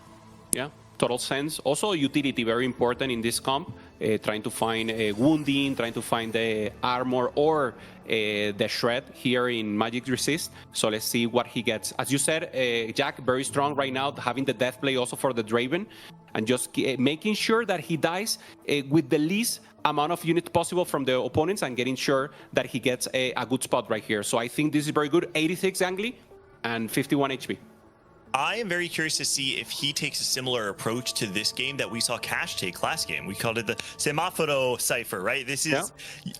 Yeah, total sense. Also, utility, very important in this comp. Trying to find wounding, trying to find the armor or the shred here in Magic Resist. So let's see what he gets. As you said, Jack, very strong right now, having the death play also for the Draven. And just making sure that he dies with the least amount of units possible from the opponents and getting sure that he gets a good spot right here. So I think this is very good. 86 Angli and 51 HP. I am very curious to see if he takes a similar approach to this game that we saw Cash take last game. We called it the Semaforo Cypher, right? This is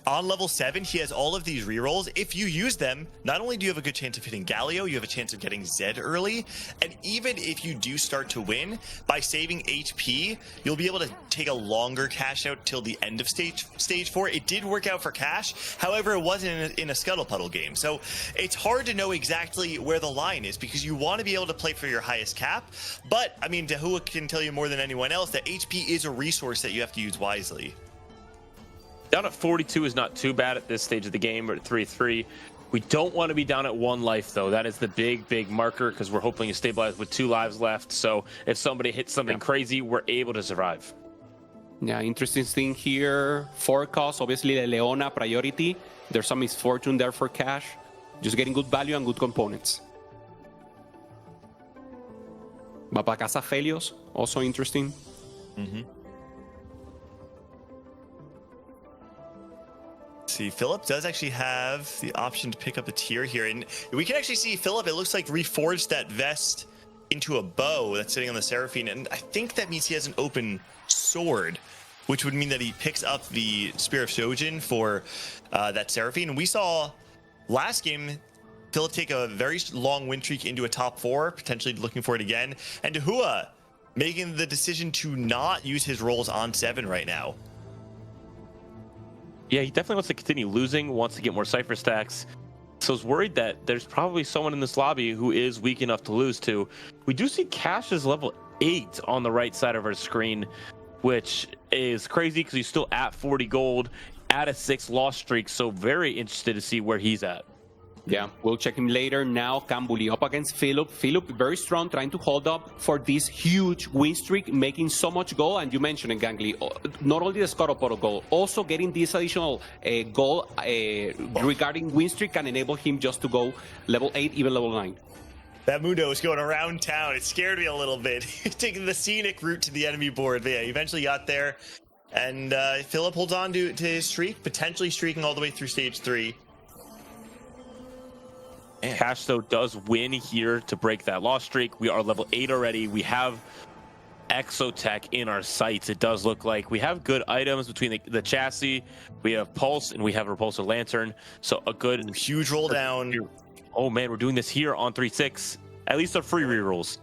on level 7. He has all of these rerolls. If you use them, not only do you have a good chance of hitting Galio, you have a chance of getting Zed early. And even if you do start to win, by saving HP, you'll be able to take a longer cash out till the end of stage 4. It did work out for Cash. However, it wasn't in a Scuttle Puddle game. So it's hard to know exactly where the line is because you want to be able to play for your highest cap, but I mean, Dehua can tell you more than anyone else that HP is a resource that you have to use wisely. Down at 42 is not too bad at this stage of the game. We're at 3-3. We don't want to be down at 1 life, though. That is the big marker because we're hoping to stabilize with 2 lives left. So if somebody hits something crazy, we're able to survive. Yeah, interesting thing here. 4 costs, obviously the Leona priority. There's some misfortune there for Cash. Just getting good value and good components. Mapacasa Felios, also interesting. See, Philip does actually have the option to pick up a tier here, and we can actually see Philip, it looks like, reforged that vest into a bow that's sitting on the Seraphine, and I think that means he has an open sword, which would mean that he picks up the Spear of Shojin for that Seraphine. And we saw last game Philip take a very long win streak into a top 4, potentially looking for it again. And Dehua making the decision to not use his rolls on 7 right now. Yeah, he definitely wants to continue losing, wants to get more Cypher stacks. So I was worried that there's probably someone in this lobby who is weak enough to lose to. We do see Cash is level 8 on the right side of our screen, which is crazy because he's still at 40 gold, at a 6 loss streak. So very interested to see where he's at. Yeah, we'll check him later. Now, Kambuli up against Philip. Philip, very strong, trying to hold up for this huge win streak, making so much goal. And you mentioned it, Gangly, not only the Scoroporo goal, also getting this additional goal regarding win streak can enable him just to go level 8, even level 9. That Mundo is going around town. It scared me a little bit. Taking the scenic route to the enemy board. But yeah, he eventually got there. And Philip holds on to his streak, potentially streaking all the way through stage 3. Cash, though, does win here to break that loss streak. We are level 8 already. We have Exotech in our sights. It does look like we have good items between the chassis. We have Pulse, and we have Repulsor Lantern. So a good... huge roll down. Oh, man, we're doing this here on 3-6. At least our free rerolls.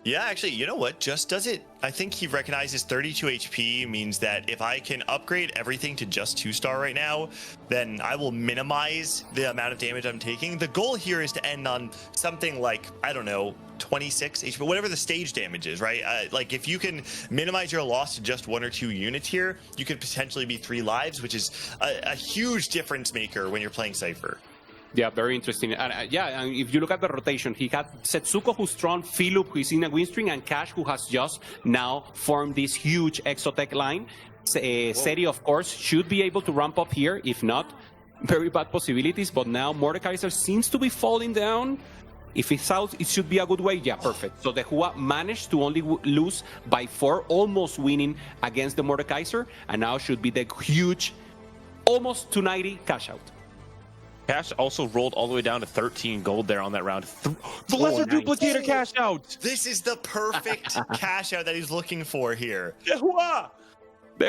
Yeah, actually, you know what? Just does it. I think he recognizes 32 HP means that if I can upgrade everything to just 2-star right now, then I will minimize the amount of damage I'm taking. The goal here is to end on something like, I don't know, 26 HP, whatever the stage damage is, right? Like if you can minimize your loss to just 1 or 2 units here, you could potentially be 3 lives, which is a huge difference maker when you're playing Cypher. Yeah, very interesting. And yeah, and if you look at the rotation, he had Setsuko, who's strong, Philip, who's in a win string, and Cash, who has just now formed this huge Exotech line. Seri, of course, should be able to ramp up here. If not, very bad possibilities. But now Mordekaiser seems to be falling down. If it's out, it should be a good way. Yeah, perfect. So the Hua managed to only lose by 4, almost winning against the Mordekaiser. And now should be the huge, almost 290 cash out. Cash also rolled all the way down to 13 gold there on that round. The lesser duplicator cash out. This is the perfect cash out that he's looking for here. The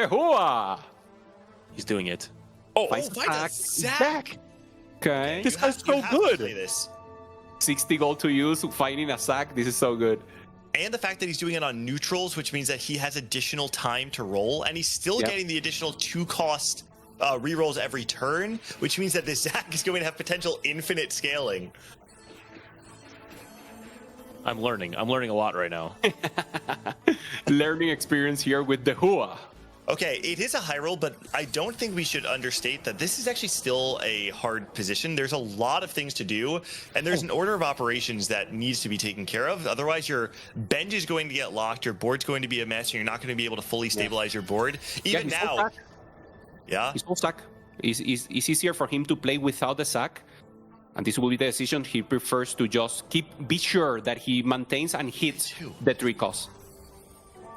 Hua. He's doing it. Oh, Zach. Okay. This guy's so good. 60 gold to use, finding a sack. This is so good. And the fact that he's doing it on neutrals, which means that he has additional time to roll, and he's still getting the additional 2-cost rerolls every turn, which means that this Zach is going to have potential infinite scaling. I'm learning a lot right now. Learning experience here with the Hua. Okay, it is a high roll, but I don't think we should understate that this is actually still a hard position. There's a lot of things to do, and there's an order of operations that needs to be taken care of. Otherwise, your bench is going to get locked, your board's going to be a mess, and you're not going to be able to fully stabilize your board. Even now... Yeah, he's full sack. It's easier for him to play without the sack, and this will be the decision. He prefers to just be sure that he maintains and hits the 3 costs,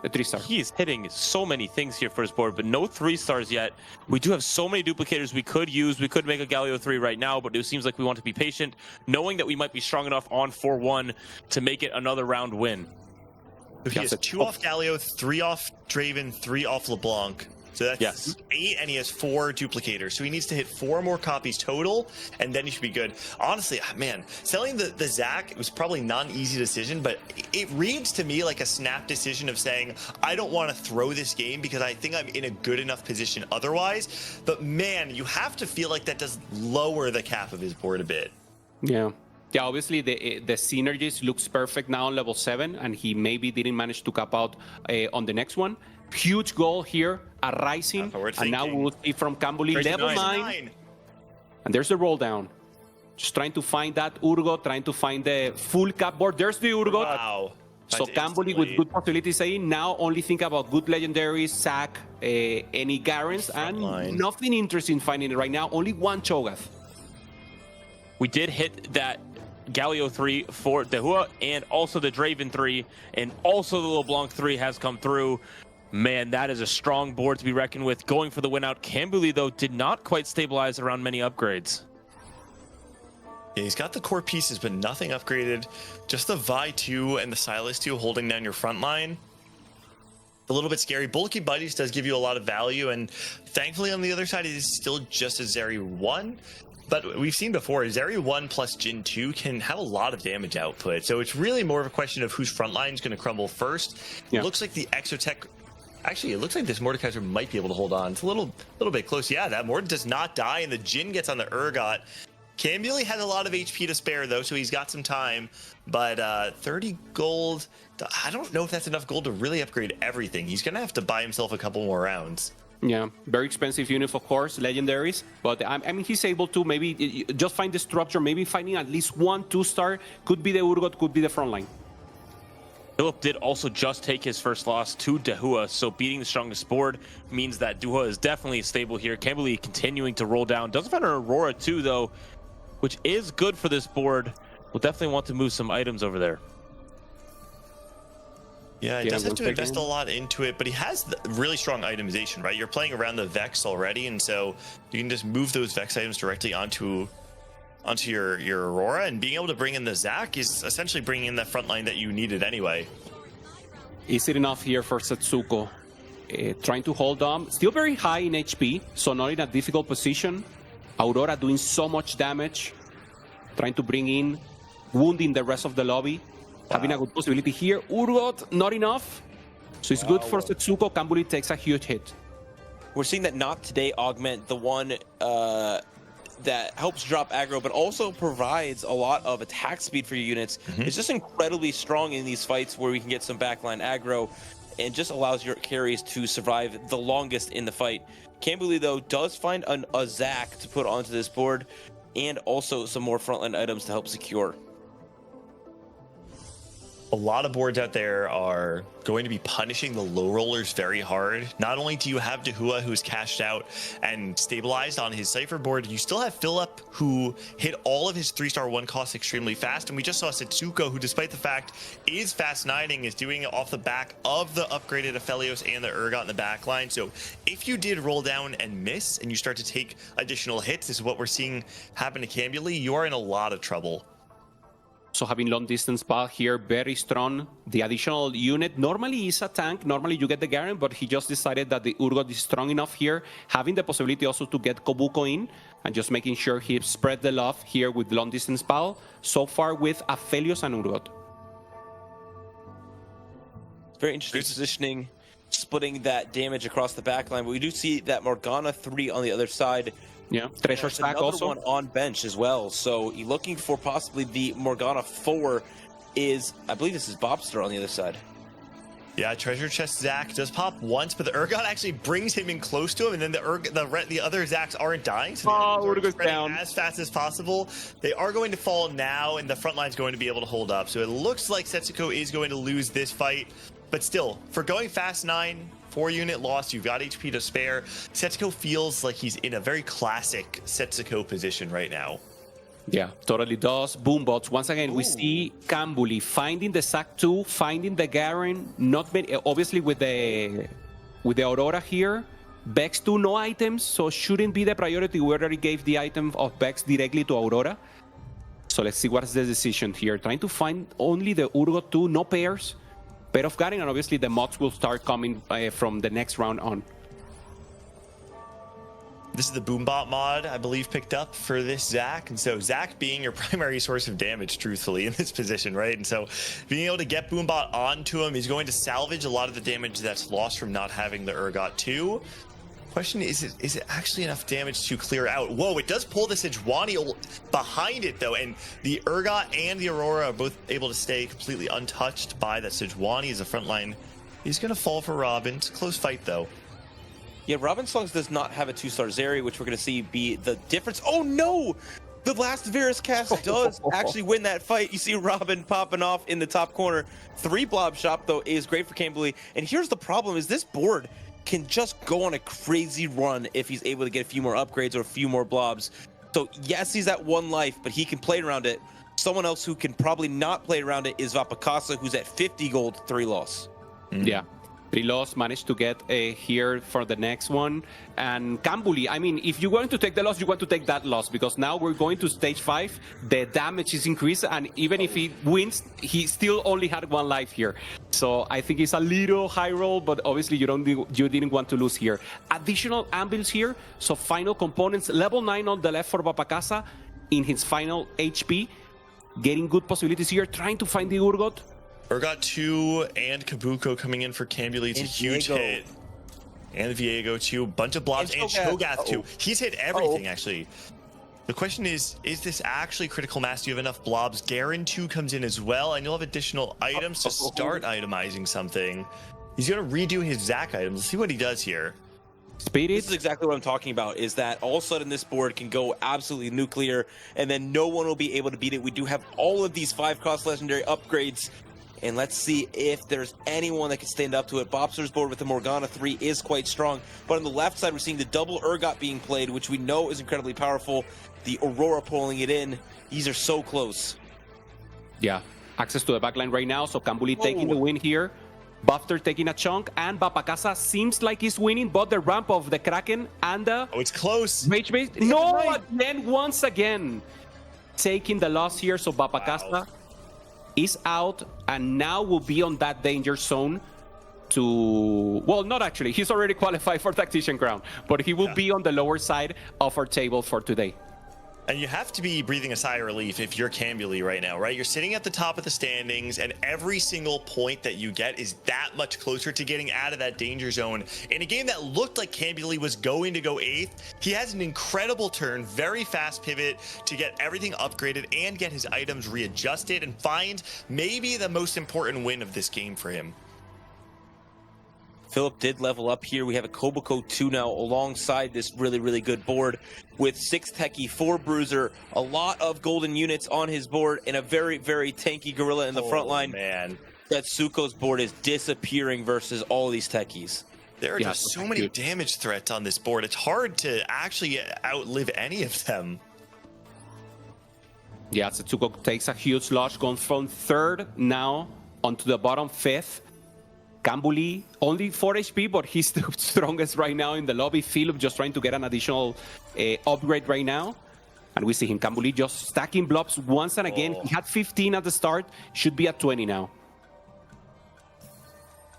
the 3-star. He is hitting so many things here for his board, but no 3-stars yet. We do have so many duplicators we could use. We could make a Galio 3 right now, but it seems like we want to be patient, knowing that we might be strong enough on 4-1 to make it another round win. So he has 2 off Galio, 3 off Draven, 3 off LeBlanc. So that's 8, and he has 4 duplicators. So he needs to hit 4 more copies total, and then he should be good. Honestly, man, selling the Zach was probably not an easy decision, but it reads to me like a snap decision of saying, I don't want to throw this game because I think I'm in a good enough position otherwise. But man, you have to feel like that does lower the cap of his board a bit. Yeah. Yeah, obviously the synergies looks perfect now on level 7, and he maybe didn't manage to cap out on the next one. Huge goal here, a rising, and now we will see from Kambuli level 9. And there's the roll down. Just trying to find that Urgot, trying to find the full cap board. There's the Urgot. Wow. So Kambuli with good possibilities saying now only think about good legendaries, sack, any Garens, and nothing interesting finding it right now. Only 1 Cho'Gath. We did hit that Galio 3 for the Hua and also the Draven 3, and also the LeBlanc 3 has come through. Man, that is a strong board to be reckoned with. Going for the win out. Kambuli, though, did not quite stabilize around many upgrades. Yeah, he's got the core pieces, but nothing upgraded. Just the Vi 2 and the Silas 2 holding down your front line. A little bit scary. Bulky Buddies does give you a lot of value, and thankfully on the other side, it is still just a Zeri 1. But we've seen before, Zeri 1 plus Jin 2 can have a lot of damage output. So it's really more of a question of whose front line is going to crumble first. Yeah. It looks like the Exotech... Actually, it looks like this Mordekaiser might be able to hold on. It's a little bit close. Yeah, that Mord does not die, and the Jin gets on the Urgot. Cambuli has a lot of HP to spare, though, so he's got some time. But 30 gold, I don't know if that's enough gold to really upgrade everything. He's going to have to buy himself a couple more rounds. Yeah, very expensive unit, of course, legendaries. But I mean, he's able to maybe just find the structure, maybe finding at least 1 2-star. Could be the Urgot, could be the front line. Philip did also just take his first loss to Dahua, so beating the strongest board means that Dahua is definitely stable here. Cambuli continuing to roll down. Doesn't find an Aurora too, though, which is good for this board. We'll definitely want to move some items over there. Yeah, he does have to invest a lot into it, but he has really strong itemization, right? You're playing around the Vex already, and so you can just move those Vex items directly onto your Aurora, and being able to bring in the Zac is essentially bringing in the front line that you needed anyway. Is it enough here for Setsuko? Trying to hold on. Still very high in HP, so not in a difficult position. Aurora doing so much damage. Trying to bring in, wounding the rest of the lobby. Having a good possibility here. Urgot, not enough. So it's good for Setsuko. Cambuli takes a huge hit. We're seeing that Not Today augment the one that helps drop aggro, but also provides a lot of attack speed for your units. It's just incredibly strong in these fights where we can get some backline aggro and just allows your carries to survive the longest in the fight. Cambuli, though, does find a Zac to put onto this board and also some more frontline items to help secure. A lot of boards out there are going to be punishing the low rollers very hard. Not only do you have Dahua, who's cashed out and stabilized on his Cypher board, you still have Philip, who hit all of his 3-star 1 costs extremely fast. And we just saw Setsuko, who, despite the fact is fast 9ing, is doing it off the back of the upgraded Aphelios and the Urgot in the back line. So if you did roll down and miss, and you start to take additional hits, this is what we're seeing happen to Cambuli, you are in a lot of trouble. So having long distance ball here, very strong. The additional unit normally is a tank. Normally you get the Garen, but he just decided that the Urgot is strong enough here. Having the possibility also to get Kobuko in and just making sure he spread the love here with long distance ball. So far with Aphelios and Urgot. Very interesting positioning, splitting that damage across the backline. But we do see that Morgana 3 on the other side. Yeah, Treasure Stack also. One on bench as well. So you're looking for possibly the Morgana 4 is, I believe this is Bobster on the other side. Yeah, Treasure Chest Zac does pop once, but the Urgot actually brings him in close to him, and then the other Zacs aren't dying, so Urgot's down as fast as possible. They are going to fall now, and the front line's going to be able to hold up. So it looks like Setsuko is going to lose this fight, but still, for going fast 9, 4-unit loss, you've got HP to spare. Setsuko feels like he's in a very classic Setsuko position right now. Yeah, totally does. Boombots. Once again, we see Cambuli finding the Zac 2, finding the Garen. Not many, obviously with the Aurora here. Vex 2, no items, so shouldn't be the priority. We already gave the item of Vex directly to Aurora. So let's see what's the decision here. Trying to find only the Urgot 2, no pairs. Pair of Garen, and obviously the mods will start coming from the next round on. This is the Boombot mod, I believe, picked up for this Zac. And so Zac being your primary source of damage, truthfully, in this position, right? And so being able to get Boombot onto him, he's going to salvage a lot of the damage that's lost from not having the Urgot 2. Question is it actually enough damage to clear out? Whoa, it does pull the Sejuani behind it, though. And the Urgot and the Aurora are both able to stay completely untouched by that Sejuani as a front line. He's going to fall for Robin. It's a close fight, though. Yeah, Robin Songs does not have a 2-star Zeri, which we're going to see be the difference. Oh, no! The last Varus cast does actually win that fight. You see Robin popping off in the top corner. 3 blob shop, though, is great for Cambuli. And here's the problem, is this board can just go on a crazy run if he's able to get a few more upgrades or a few more blobs. So, yes, he's at 1 life, but he can play around it. Someone else who can probably not play around it is Vapakasa, who's at 50 gold, 3 loss. Yeah. 3 loss, managed to get here for the next one. And Cambuli, I mean, if you're going to take the loss, you want to take that loss, because now we're going to stage 5. The damage is increased, and even if he wins, he still only had 1 life here. So I think it's a little high roll, but obviously you didn't want to lose here. Additional anvils here, so final components, level 9 on the left for Vapakasa in his final HP. Getting good possibilities here, trying to find the Urgot. Urgot 2 and Kabuko coming in for Cambuli. It's a huge hit. And Viego too. Bunch of blobs. And Cho'Gath too. He's hit everything, actually. The question is this actually critical mass? Do you have enough blobs? Garen 2 comes in as well, and you'll have additional items to start itemizing something. He's going to redo his Zac items. Let's see what he does here. This is exactly what I'm talking about, is that all of a sudden this board can go absolutely nuclear, and then no one will be able to beat it. We do have all of these 5-cost legendary upgrades, and let's see if there's anyone that can stand up to it. Bobster's board with the Morgana 3 is quite strong, but on the left side we're seeing the double Urgot being played, which we know is incredibly powerful. The Aurora pulling it in. These are so close. Yeah, access to the backline right now, so Kambuli taking the win here. Bufter taking a chunk, and Bapakasa seems like he's winning, but the ramp of the Kraken and the... Oh, it's close. Rage base. No, again, once again. Taking the loss here, so Bapakasa is out, and now will be on that danger zone to... Well, not actually. He's already qualified for Tactician Crown, but he will be on the lower side of our table for today. And you have to be breathing a sigh of relief if you're Cambuli right now, right? You're sitting at the top of the standings, and every single point that you get is that much closer to getting out of that danger zone. In a game that looked like Cambuli was going to go 8th, he has an incredible turn, very fast pivot to get everything upgraded and get his items readjusted and find maybe the most important win of this game for him. Philip did level up here. We have a Koboko 2 now alongside this really, really good board with 6 Techie, 4 Bruiser, a lot of golden units on his board, and a very, very tanky Gorilla in the front line. Man, Tetsuko's board is disappearing versus all these Techies. There are just so many damage threats on this board. It's hard to actually outlive any of them. Yeah, Tetsuko takes a huge loss, going from 3rd now onto the bottom 5th. Kambuli, only 4 HP, but he's the strongest right now in the lobby. Philip just trying to get an additional upgrade right now. And we see him, Kambuli, just stacking blobs once and again. He had 15 at the start, should be at 20 now.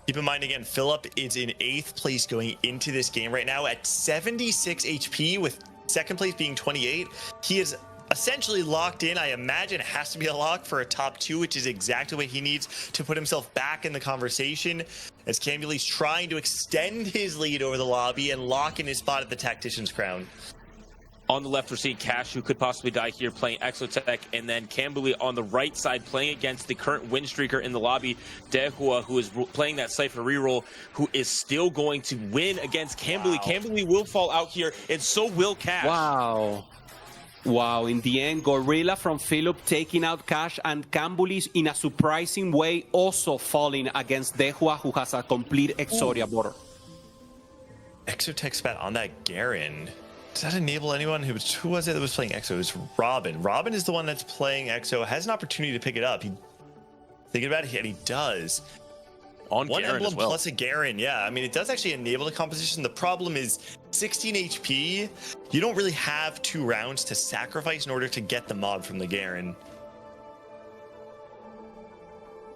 Keep in mind, again, Philip is in 8th place going into this game right now at 76 HP, with 2nd place being 28. He is essentially locked in. I imagine it has to be a lock for a top 2, which is exactly what he needs to put himself back in the conversation, as Cambuli's trying to extend his lead over the lobby and lock in his spot at the Tactician's Crown. On the left, we're seeing Cash, who could possibly die here, playing Exotech, and then Kambuli on the right side playing against the current win streaker in the lobby, Dehua, who is playing that Cypher reroll, who is still going to win against Kambuli. Kambuli will fall out here, and so will Cash. Wow, in the end, Gorilla from Philip taking out Cash, and Kambuli in a surprising way also falling against Dehua, who has a complete Exodia border. Exotech spat on that Garen. Does that enable anyone? Who was it that was playing Exo? It was Robin. Robin is the one that's playing Exo, has an opportunity to pick it up. Thinking about it, and he does. On one Garen emblem as well. plus a Garen, yeah. I mean, it does actually enable the composition. The problem is 16 HP. You don't really have 2 rounds to sacrifice in order to get the mob from the Garen.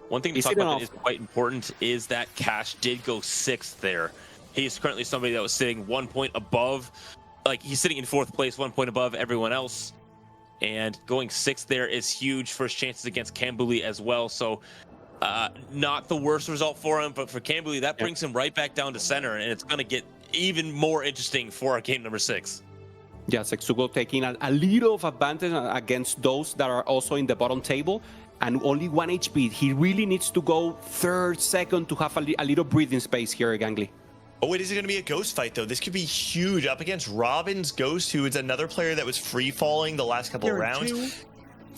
One thing to talk about that is quite important is that Cash did go 6th there. He's currently somebody that was sitting 1 point above, like he's sitting in 4th place, 1 point above everyone else. And going 6th there is huge for his chances against Kambuli as well. So not the worst result for him, but for Kambuli, that brings him right back down to center, and it's going to get even more interesting for our game number 6. Yeah, Setsugo taking a little of advantage against those that are also in the bottom table, and only 1 HP. He really needs to go 3rd, 2nd to have a little breathing space here, Gangly. Oh, it is going to be a ghost fight, though. This could be huge up against Robin's Ghost, who is another player that was free-falling the last couple of rounds.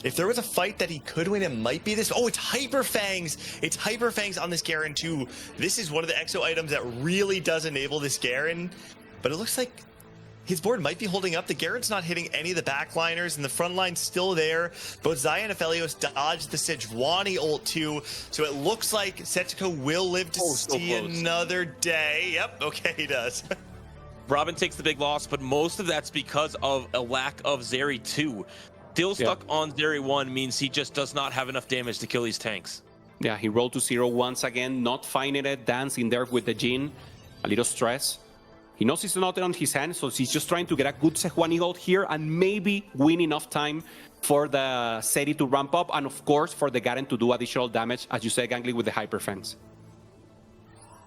If there was a fight that he could win, it might be this. Oh, it's Hyper Fangs. It's Hyper Fangs on this Garen too. This is one of the Exo items that really does enable this Garen. But it looks like his board might be holding up. The Garen's not hitting any of the backliners, and the front line's still there. Both Zaya and Aphelios dodged the Sejuani ult too. So it looks like Setsuko will live to see another day. Yep, okay, he does. Robin takes the big loss, but most of that's because of a lack of Zeri 2. Still stuck on Zeri 1 means he just does not have enough damage to kill these tanks. Yeah, he rolled to 0 once again, not finding it, dancing there with the Jhin. A little stress. He knows it's not on his hand, so he's just trying to get a good Sejuani ult here and maybe win enough time for the Seri to ramp up, and of course for the Garen to do additional damage, as you said, Gangly, with the Hyper Fangs.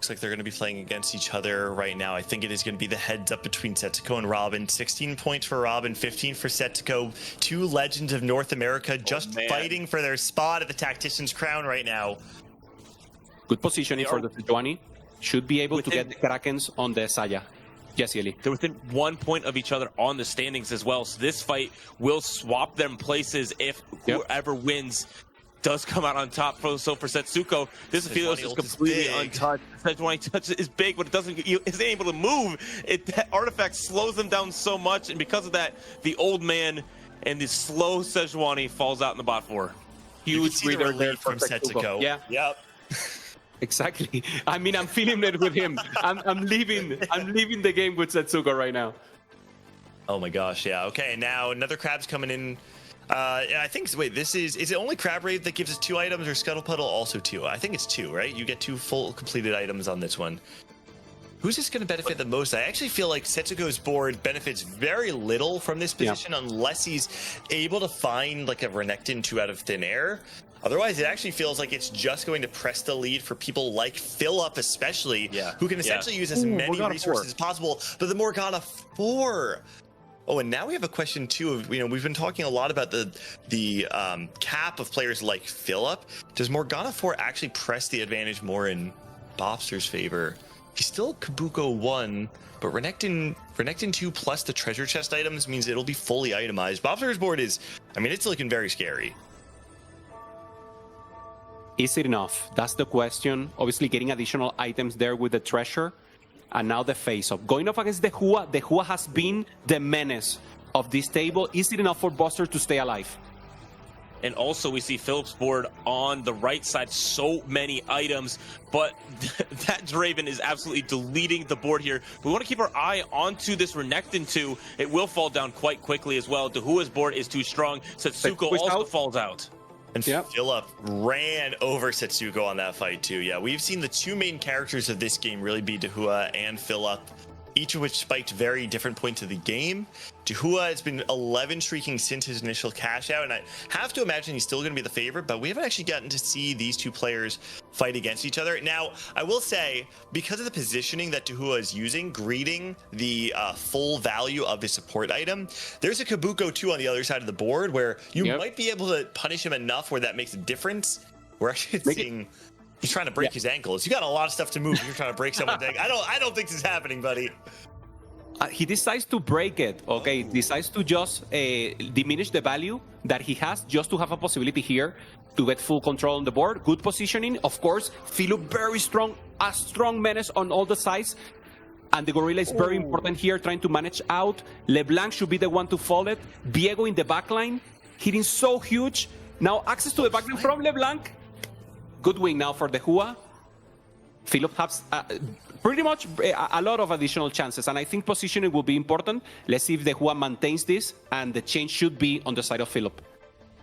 looks like they're going to be playing against each other right now. I think it is going to be the heads up between Setsuko and Robin. 16 points for Robin, 15 for Setsuko. Two legends of North America just fighting for their spot at the Tactician's Crown right now. Good positioning for the Sejuani. Should be able to get the Krakens on the Saya. Yes, Yeli. They're within 1 point of each other on the standings as well. So this fight will swap them places if whoever wins does come out on top. So for Setsuko, this Aphelios is completely untouched. Sejuani touch is big, but it isn't able to move. That artifact slows them down so much, and because of that, the old man and the slow Sejuani falls out in the bot 4. Huge breather there from Setsuko. Yeah. Yep. Exactly. I mean, I'm feeling it with him. I'm leaving the game with Setsuko right now. Oh my gosh, yeah. Okay, now another crab's coming in. I think, wait, is it only Crab Raid that gives us 2 items, or Scuttle Puddle also 2? I think it's 2, right? You get 2 full completed items on this one. Who's this going to benefit the most? I actually feel like Setsuko's board benefits very little from this position unless he's able to find like a Renekton 2 out of thin air. Otherwise, it actually feels like it's just going to press the lead for people like Philip, especially, who can essentially use as many resources as possible. But the Morgana 4. Oh, and now we have a question too of, we've been talking a lot about the cap of players like Philip. Does Morgana 4 actually press the advantage more in Bobster's favor? He's still Kabuko 1, but Renekton 2 plus the treasure chest items means it'll be fully itemized. Bobster's board is, it's looking very scary. Is it enough? That's the question. Obviously, getting additional items there with the treasure. And now the face-off. Going up against the Hua has been the menace of this table. Is it enough for Buster to stay alive? And also, we see Philip's board on the right side, so many items, but that Draven is absolutely deleting the board here. We want to keep our eye onto this Renekton 2. It will fall down quite quickly as well. Dahua's board is too strong. Setsuko also falls out. And Philip ran over Setsuko on that fight too. Yeah, we've seen the 2 main characters of this game really be Dahua and Philip, each of which spiked very different points of the game. Dahua has been 11 streaking since his initial cash out, and I have to imagine he's still going to be the favorite, but we haven't actually gotten to see these 2 players fight against each other. Now, I will say, because of the positioning that Dahua is using, greeting the full value of his support item, there's a Kabuko 2 on the other side of the board where you might be able to punish him enough where that makes a difference. We're actually seeing he's trying to break his ankles. You got a lot of stuff to move. You're trying to break someone's ankle. I don't think this is happening, buddy. He decides to break it, okay? Decides to just diminish the value that he has just to have a possibility here to get full control on the board. Good positioning, of course. Philip very strong, a strong menace on all the sides. And the Gorilla is very important here, trying to manage out. LeBlanc should be the one to fall it. Diego in the backline, hitting so huge. Now access to the backline from LeBlanc. Good win now for the Hua. Philip has pretty much a lot of additional chances, and I think positioning will be important. Let's see if the Hua maintains this, and the change should be on the side of Philip.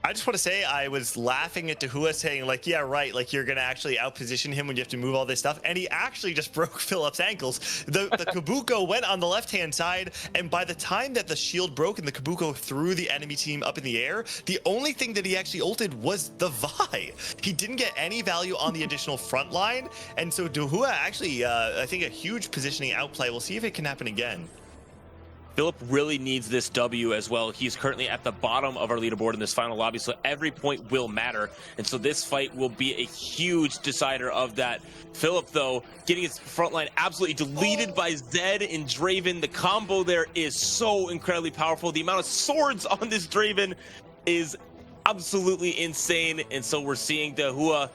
I just want to say I was laughing at Dahua saying, like, yeah, right, like you're going to actually outposition him when you have to move all this stuff. And he actually just broke Philip's ankles. The Kabuko went on the left-hand side, and by the time that the shield broke and the Kabuko threw the enemy team up in the air, the only thing that he actually ulted was the Vi. He didn't get any value on the additional front line. And so Dahua actually, I think, a huge positioning outplay. We'll see if it can happen again. Philip really needs this W as well. He's currently at the bottom of our leaderboard in this final lobby, so every point will matter. And so this fight will be a huge decider of that. Philip, though, getting his front line absolutely deleted by Zed and Draven. The combo there is so incredibly powerful. The amount of swords on this Draven is absolutely insane. And so we're seeing Dahua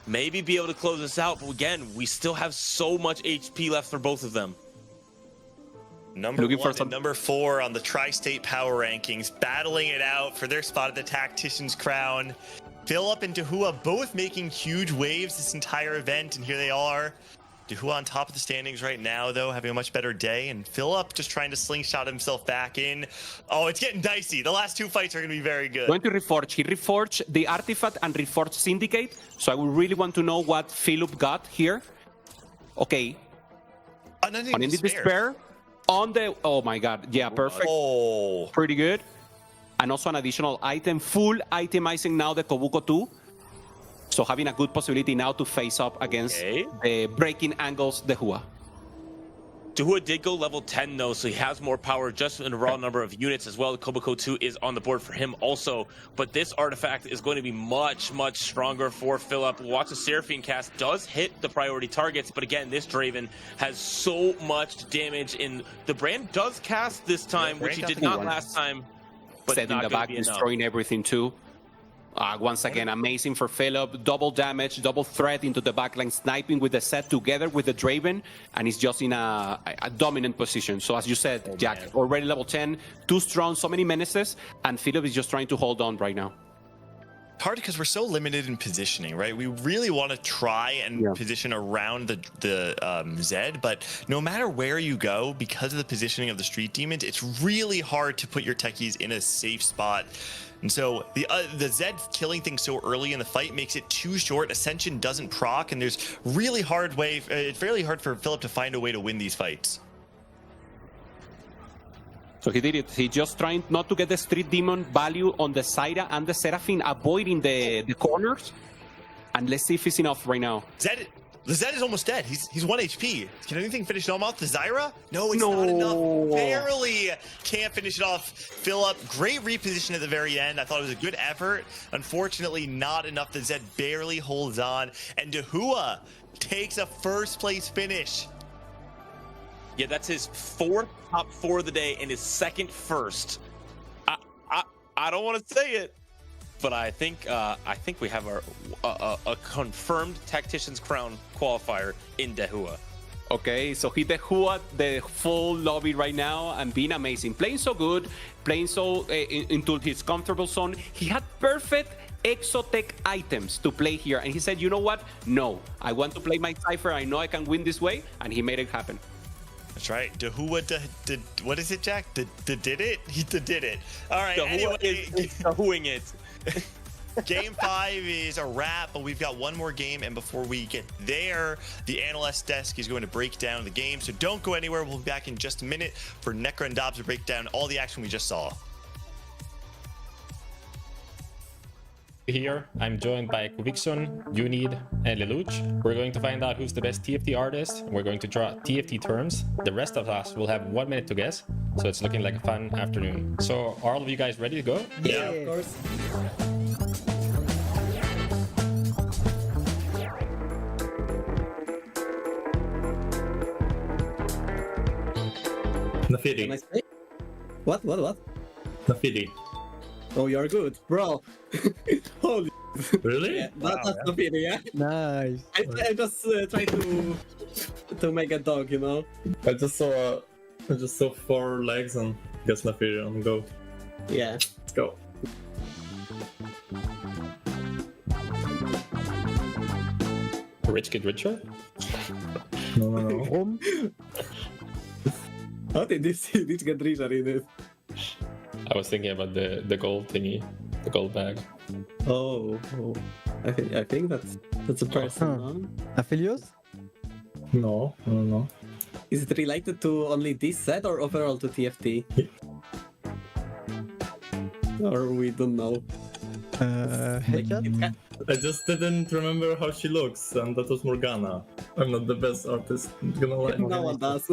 maybe be able to close this out. But again, we still have so much HP left for both of them. Number 1 and number 4 on the Tri-State Power Rankings, battling it out for their spot at the Tactician's Crown. Philip and Dahua both making huge waves this entire event, and here they are. Dahua on top of the standings right now, though, having a much better day, and Philip just trying to slingshot himself back in. Oh, it's getting dicey. The last 2 fights are going to be very good. Going to Reforge. He reforged the Artifact and reforged Syndicate, so I would really want to know what Philip got here. Okay. Unending Despair. On the, oh my god, yeah, perfect. Oh. Pretty good. And also an additional item, full itemizing now the Kobuko 2. So having a good possibility now to face up against the breaking angles Dehua. Dehua did go level 10 though, so he has more power just in a raw number of units as well. Koboko 2 is on the board for him also, but this artifact is going to be much, much stronger for Philip. Watch the Seraphine cast does hit the priority targets, but again, this Draven has so much damage in the brand does cast this time, which he did not last time, but Set in the back, destroying everything too. Once again, amazing for Philip. Double damage, double threat into the backline, sniping with the set together with the Draven, and he's just in a dominant position. So as you said, Jack, already level 10, too strong, so many menaces, and Philip is just trying to hold on right now. Hard because we're so limited in positioning, right? We really want to try and position around the Zed, but no matter where you go, because of the positioning of the Street Demons, it's really hard to put your techies in a safe spot. And so the Zed killing things so early in the fight makes it too short. Ascension doesn't proc, and there's it's fairly hard for Philip to find a way to win these fights. So he did it. He just trying not to get the Street Demon value on the Zaira and the Seraphine, avoiding the corners. And let's see if it's enough right now. The Zed is almost dead. He's 1 HP. Can anything finish him off? The Zaira? No, it's not enough. Barely can't finish it off. Philip, great reposition at the very end. I thought it was a good effort. Unfortunately, not enough. The Zed barely holds on. And Dehua takes a first place finish. Yeah, that's his fourth top 4 of the day and his second first. I don't want to say it, but I think we have a confirmed Tactician's Crown qualifier in Dehua. Okay, so he Dehua the full lobby right now and being amazing. Playing so good, playing so into his comfortable zone. He had perfect exotech items to play here. And he said, you know what? No, I want to play my Cypher. I know I can win this way. And he made it happen. That's right. Dehua did what is it, Jack? Did it? He did it. All right. Dehua is Dehuing it. Game 5 is a wrap, but we've got one more game, and before we get there, the analyst desk is going to break down the game, so don't go anywhere. We'll be back in just a minute for Nekkra and Dobz to break down all the action we just saw. Here, I'm joined by Jupeson, Unid, and Lelouch. We're going to find out who's the best TFT artist. We're going to draw TFT terms. The rest of us will have 1 minute to guess, so it's looking like a fun afternoon. So, are all of you guys ready to go? Yeah, of course. Nafiri. What? Nafiri. Oh, you're good, bro. Holy. Really? Yeah, that's Nafiri, yeah. Nice. I just try to make a dog, you know. I just saw 4 legs and guess Nafiri on go. Yeah. Let's go. Rich Kid Richer? No. How did this get richer in it? I was thinking about the gold thingy, the gold bag. Oh. I think that's a person. Aphelios? No. Is it related to only this set or overall to TFT? Or we don't know. I just didn't remember how she looks, and that was Morgana. I'm not the best artist, not gonna lie. No one does.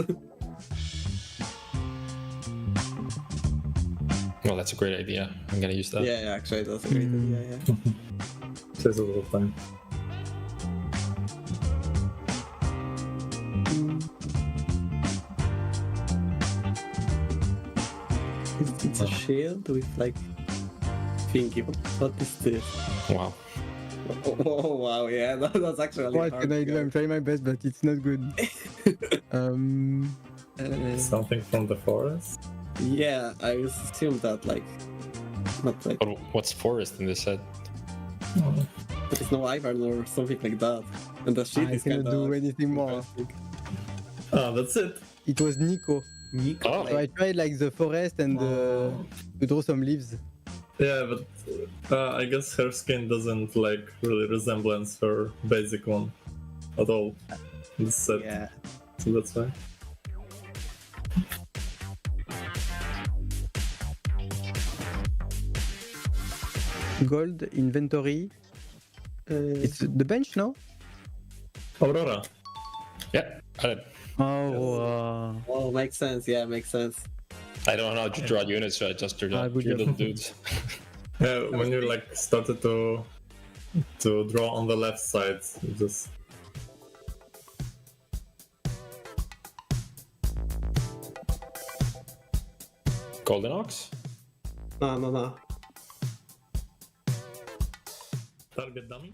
Well, that's a great idea. I'm gonna use that. Yeah, actually, that's a great idea. Yeah. Saves a lot of time. It's a shield with like thingy. What is this? Wow. Oh wow, yeah, that's actually What hard. can I do? I'm trying my best, but it's not good. Something from the forest? Yeah, I assume that like not like But what's forest in this set? there is no Ivern or something like that. And the shit I is cannot kinda do anything more. That's it. It was Nico. Oh. So I tried like the forest and to draw some leaves. Yeah, but I guess her skin doesn't like really resemblance her basic one at all. In this set. Yeah. So that's why. Gold, inventory, It's the bench, no? Aurora. Yeah, I did. Oh, makes sense. Yeah, makes sense. I don't know how to draw units, so I just drew little dudes. Yeah, when you like started to draw on the left side, you just Golden Ox? No. target dummy.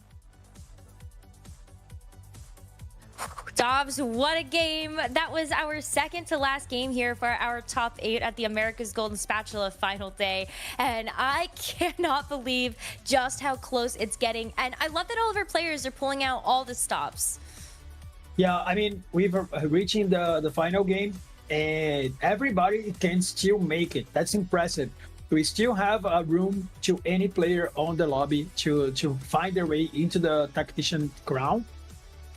Dobz, what a game. That was our second to last game here for our top 8 at the America's Golden Spatula final day. And I cannot believe just how close it's getting. And I love that all of our players are pulling out all the stops. Yeah, I mean, we've reaching the final game and everybody can still make it. That's impressive. We still have a room to any player on the lobby to find their way into the Tactician Crown.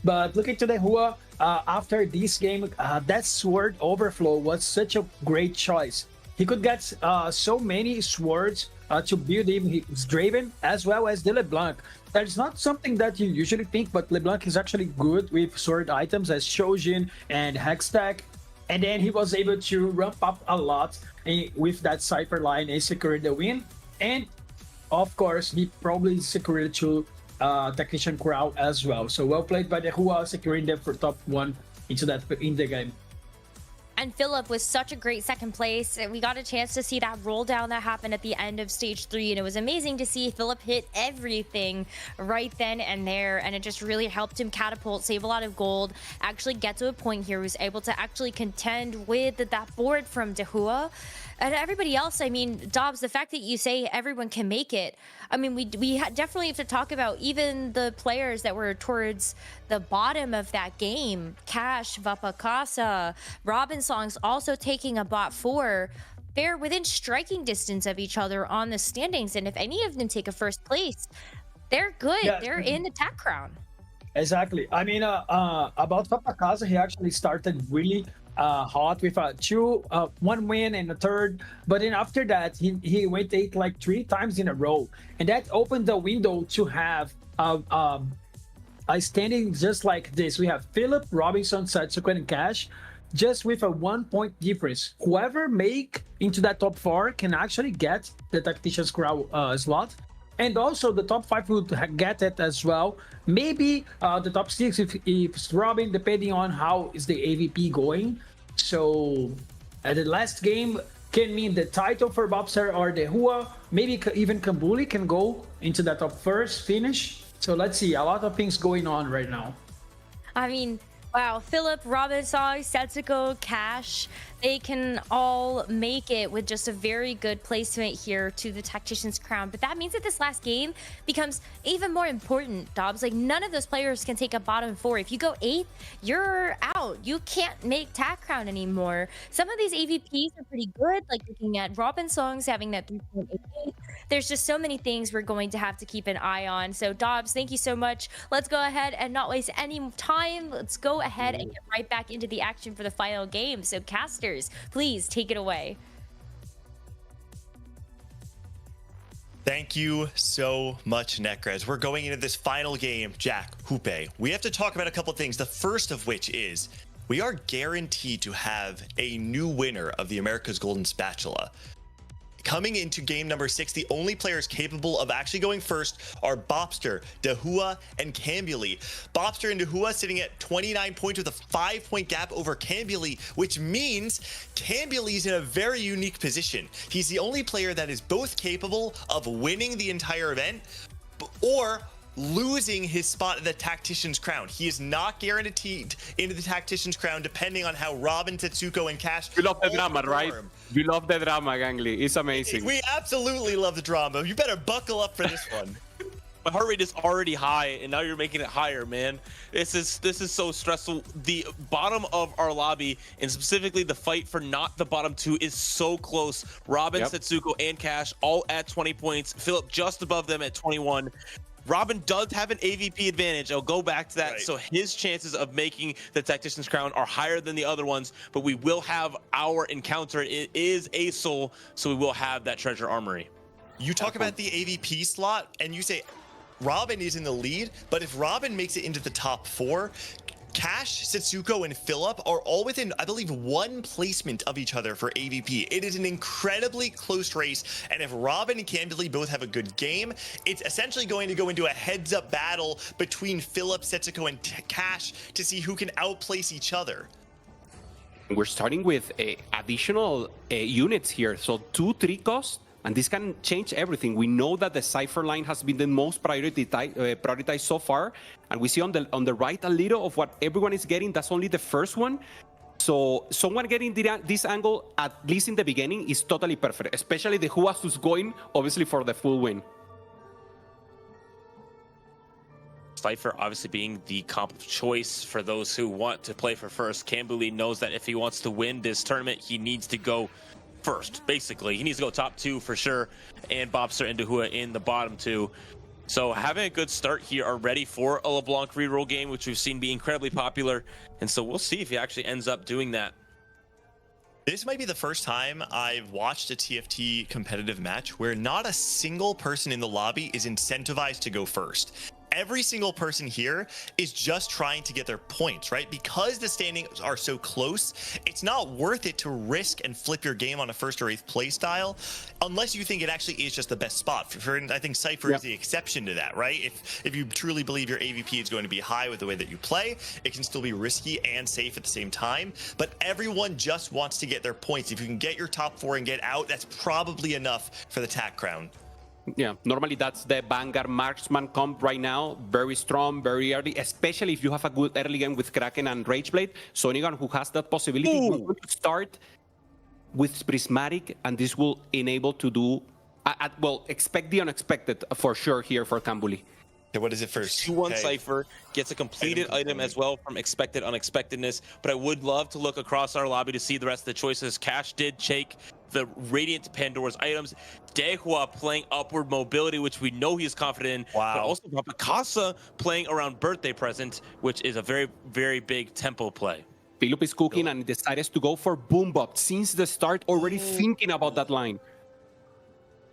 But looking to the Hua, after this game, that sword overflow was such a great choice. He could get so many swords to build even his Draven as well as the LeBlanc. That's not something that you usually think, but LeBlanc is actually good with sword items as Shojin and Hextech. And then he was able to ramp up a lot with that Cypher line and secured the win. And of course, he probably secured to Tactician Crown as well. So well played by the Hua, securing them for top 1 in the game. And Philip was such a great second place. We got a chance to see that roll down that happened at the end of stage 3, and it was amazing to see Philip hit everything right then and there, and it just really helped him catapult, save a lot of gold, actually get to a point here, was able to actually contend with that board from Dehua. And everybody else, I mean, Dobz, the fact that you say everyone can make it, I mean, we definitely have to talk about even the players that were towards the bottom of that game. Cash, Vapakasa, Robinsongs also taking a bot 4. They're within striking distance of each other on the standings, and if any of them take a first place, they're good. Yeah. They're in the TAC crown. Exactly. I mean, about Vapakasa, he actually started really hot with one win and a third, but then after that he went 8 like 3 times in a row, and that opened the window to have a standing just like this. We have Philip, Robinson, Satsuko, and Cash, just with a 1 point difference. Whoever make into that top 4 can actually get the Tactician's Crown slot, and also the top 5 would get it as well. Maybe the top 6 if it's Robin, depending on how is the AVP going. So the last game can mean the title for Bobster or the Hua. Maybe even Kambuli can go into that top first finish. So let's see, a lot of things going on right now. I mean, wow, Philip, Robinson, Setsuko, Cash, they can all make it with just a very good placement here to the Tactician's Crown. But that means that this last game becomes even more important, Dobz. Like, none of those players can take a bottom 4. If you go 8th, you're out. You can't make TAC Crown anymore. Some of these AVPs are pretty good, like looking at Robinsongs having that 3.88. There's just so many things we're going to have to keep an eye on. So, Dobz, thank you so much. Let's go ahead and not waste any time. Let's go ahead and get right back into the action for the final game. So, casters, please take it away. Thank you so much, Nekkra. As we're going into this final game, Jack, Jupe, we have to talk about a couple things. The first of which is we are guaranteed to have a new winner of the America's Golden Spatula. Coming into game number 6, the only players capable of actually going first are Bobster, Dehua, and Kambuli. Bobster and Dehua sitting at 29 points with a 5-point gap over Kambuli, which means Kambuli's in a very unique position. He's the only player that is both capable of winning the entire event or losing his spot at the Tactician's Crown. He is not guaranteed into the Tactician's Crown depending on how Robin, Tetsuko, and Cash. You love the drama, right? You love the drama, Gangly. It's amazing. We absolutely love the drama. You better buckle up for this one. My heart rate is already high, and now you're making it higher, man. This is so stressful. The bottom of our lobby, and specifically the fight for not the bottom 2, is so close. Robin, Tetsuko, and Cash all at 20 points. Philip just above them at 21. Robin does have an AVP advantage. I'll go back to that. Right. So his chances of making the Tactician's Crown are higher than the other ones, but we will have our encounter. It is a soul, so we will have that treasure armory. You talk about the AVP slot, and you say Robin is in the lead, but if Robin makes it into the top 4, Cash, Setsuko, and Philip are all within, I believe, 1 placement of each other for AVP. It is an incredibly close race, and if Robin and Cambly both have a good game, it's essentially going to go into a heads-up battle between Philip, Setsuko, and Cash to see who can outplace each other. We're starting with additional units here, so 2 Tricos, and this can change everything. We know that the Cypher line has been the most prioritized so far, and we see on the right a little of what everyone is getting. That's only the first one. So someone getting this angle, at least in the beginning, is totally perfect, especially the Huas who's going, obviously, for the full win. Cypher obviously being the comp of choice for those who want to play for first. Cambly knows that if he wants to win this tournament, he needs to go first, basically. He needs to go top 2 for sure, and Bobster and Dahua in the bottom 2. So having a good start here already for a LeBlanc reroll game, which we've seen be incredibly popular, and so we'll see if he actually ends up doing that. This might be the first time I've watched a TFT competitive match where not a single person in the lobby is incentivized to go first. Every single person here is just trying to get their points, right? Because the standings are so close, it's not worth it to risk and flip your game on a 1st or 8th play style unless you think it actually is just the best spot. I think Cypher is the exception to that, right? If you truly believe your AVP is going to be high with the way that you play, it can still be risky and safe at the same time. But everyone just wants to get their points. If you can get your top 4 and get out, that's probably enough for the TAC crown. Yeah, normally that's the Vanguard Marksman comp right now. Very strong, very early, especially if you have a good early game with Kraken and Rageblade. So anyone who has that possibility will start with Prismatic, and this will enable to do, well, expect the unexpected for sure here for Cambly. Okay, what is it first? 2-1 Cypher gets a completed item as well from expected unexpectedness, but I would love to look across our lobby to see the rest of the choices. Cash did take the Radiant Pandora's items. Dehua playing upward mobility, which we know he's confident in. Wow. But also Papakasa playing around birthday present, which is a very, very big tempo play. Philip is cooking and decided to go for Boom Bop since the start, already thinking about that line.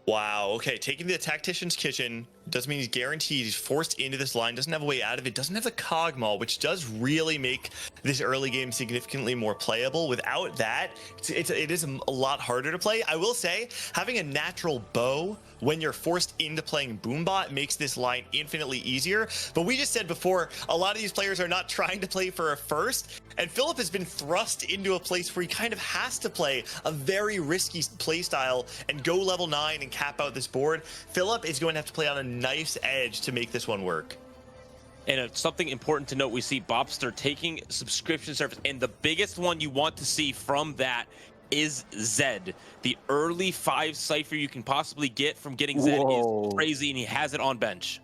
Wow, okay, taking the Tactician's Kitchen doesn't mean he's guaranteed. He's forced into this line, doesn't have a way out of it, doesn't have the Cog Maul, which does really make this early game significantly more playable. Without that, it is a lot harder to play. I will say, having a natural bow when you're forced into playing Boombot makes this line infinitely easier. But we just said before, a lot of these players are not trying to play for a first, and Philip has been thrust into a place where he kind of has to play a very risky play style and go level 9 and cap out this board. Philip is going to have to play on a knife's edge to make this one work. And something important to note, we see Bobster taking subscription service, and the biggest one you want to see from that is Zed. The early 5 Cypher you can possibly get from getting Zed is crazy, and he has it on bench.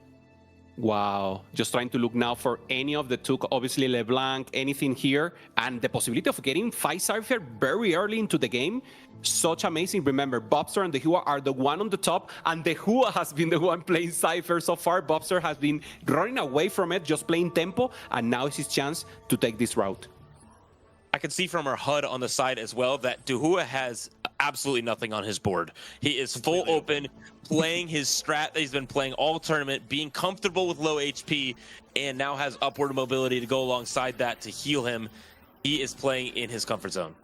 Wow, just trying to look now for any of the 2, obviously LeBlanc, anything here, and the possibility of getting 5 Cypher very early into the game. Such amazing. Remember, Bobster and the Hua are the one on the top, and the Hua has been the one playing Cypher so far. Bobster has been running away from it, just playing tempo, and now is his chance to take this route. I can see from our HUD on the side as well that Dahua has absolutely nothing on his board. He is full open, playing his strat that he's been playing all tournament, being comfortable with low HP, and now has upward mobility to go alongside that to heal him. He is playing in his comfort zone.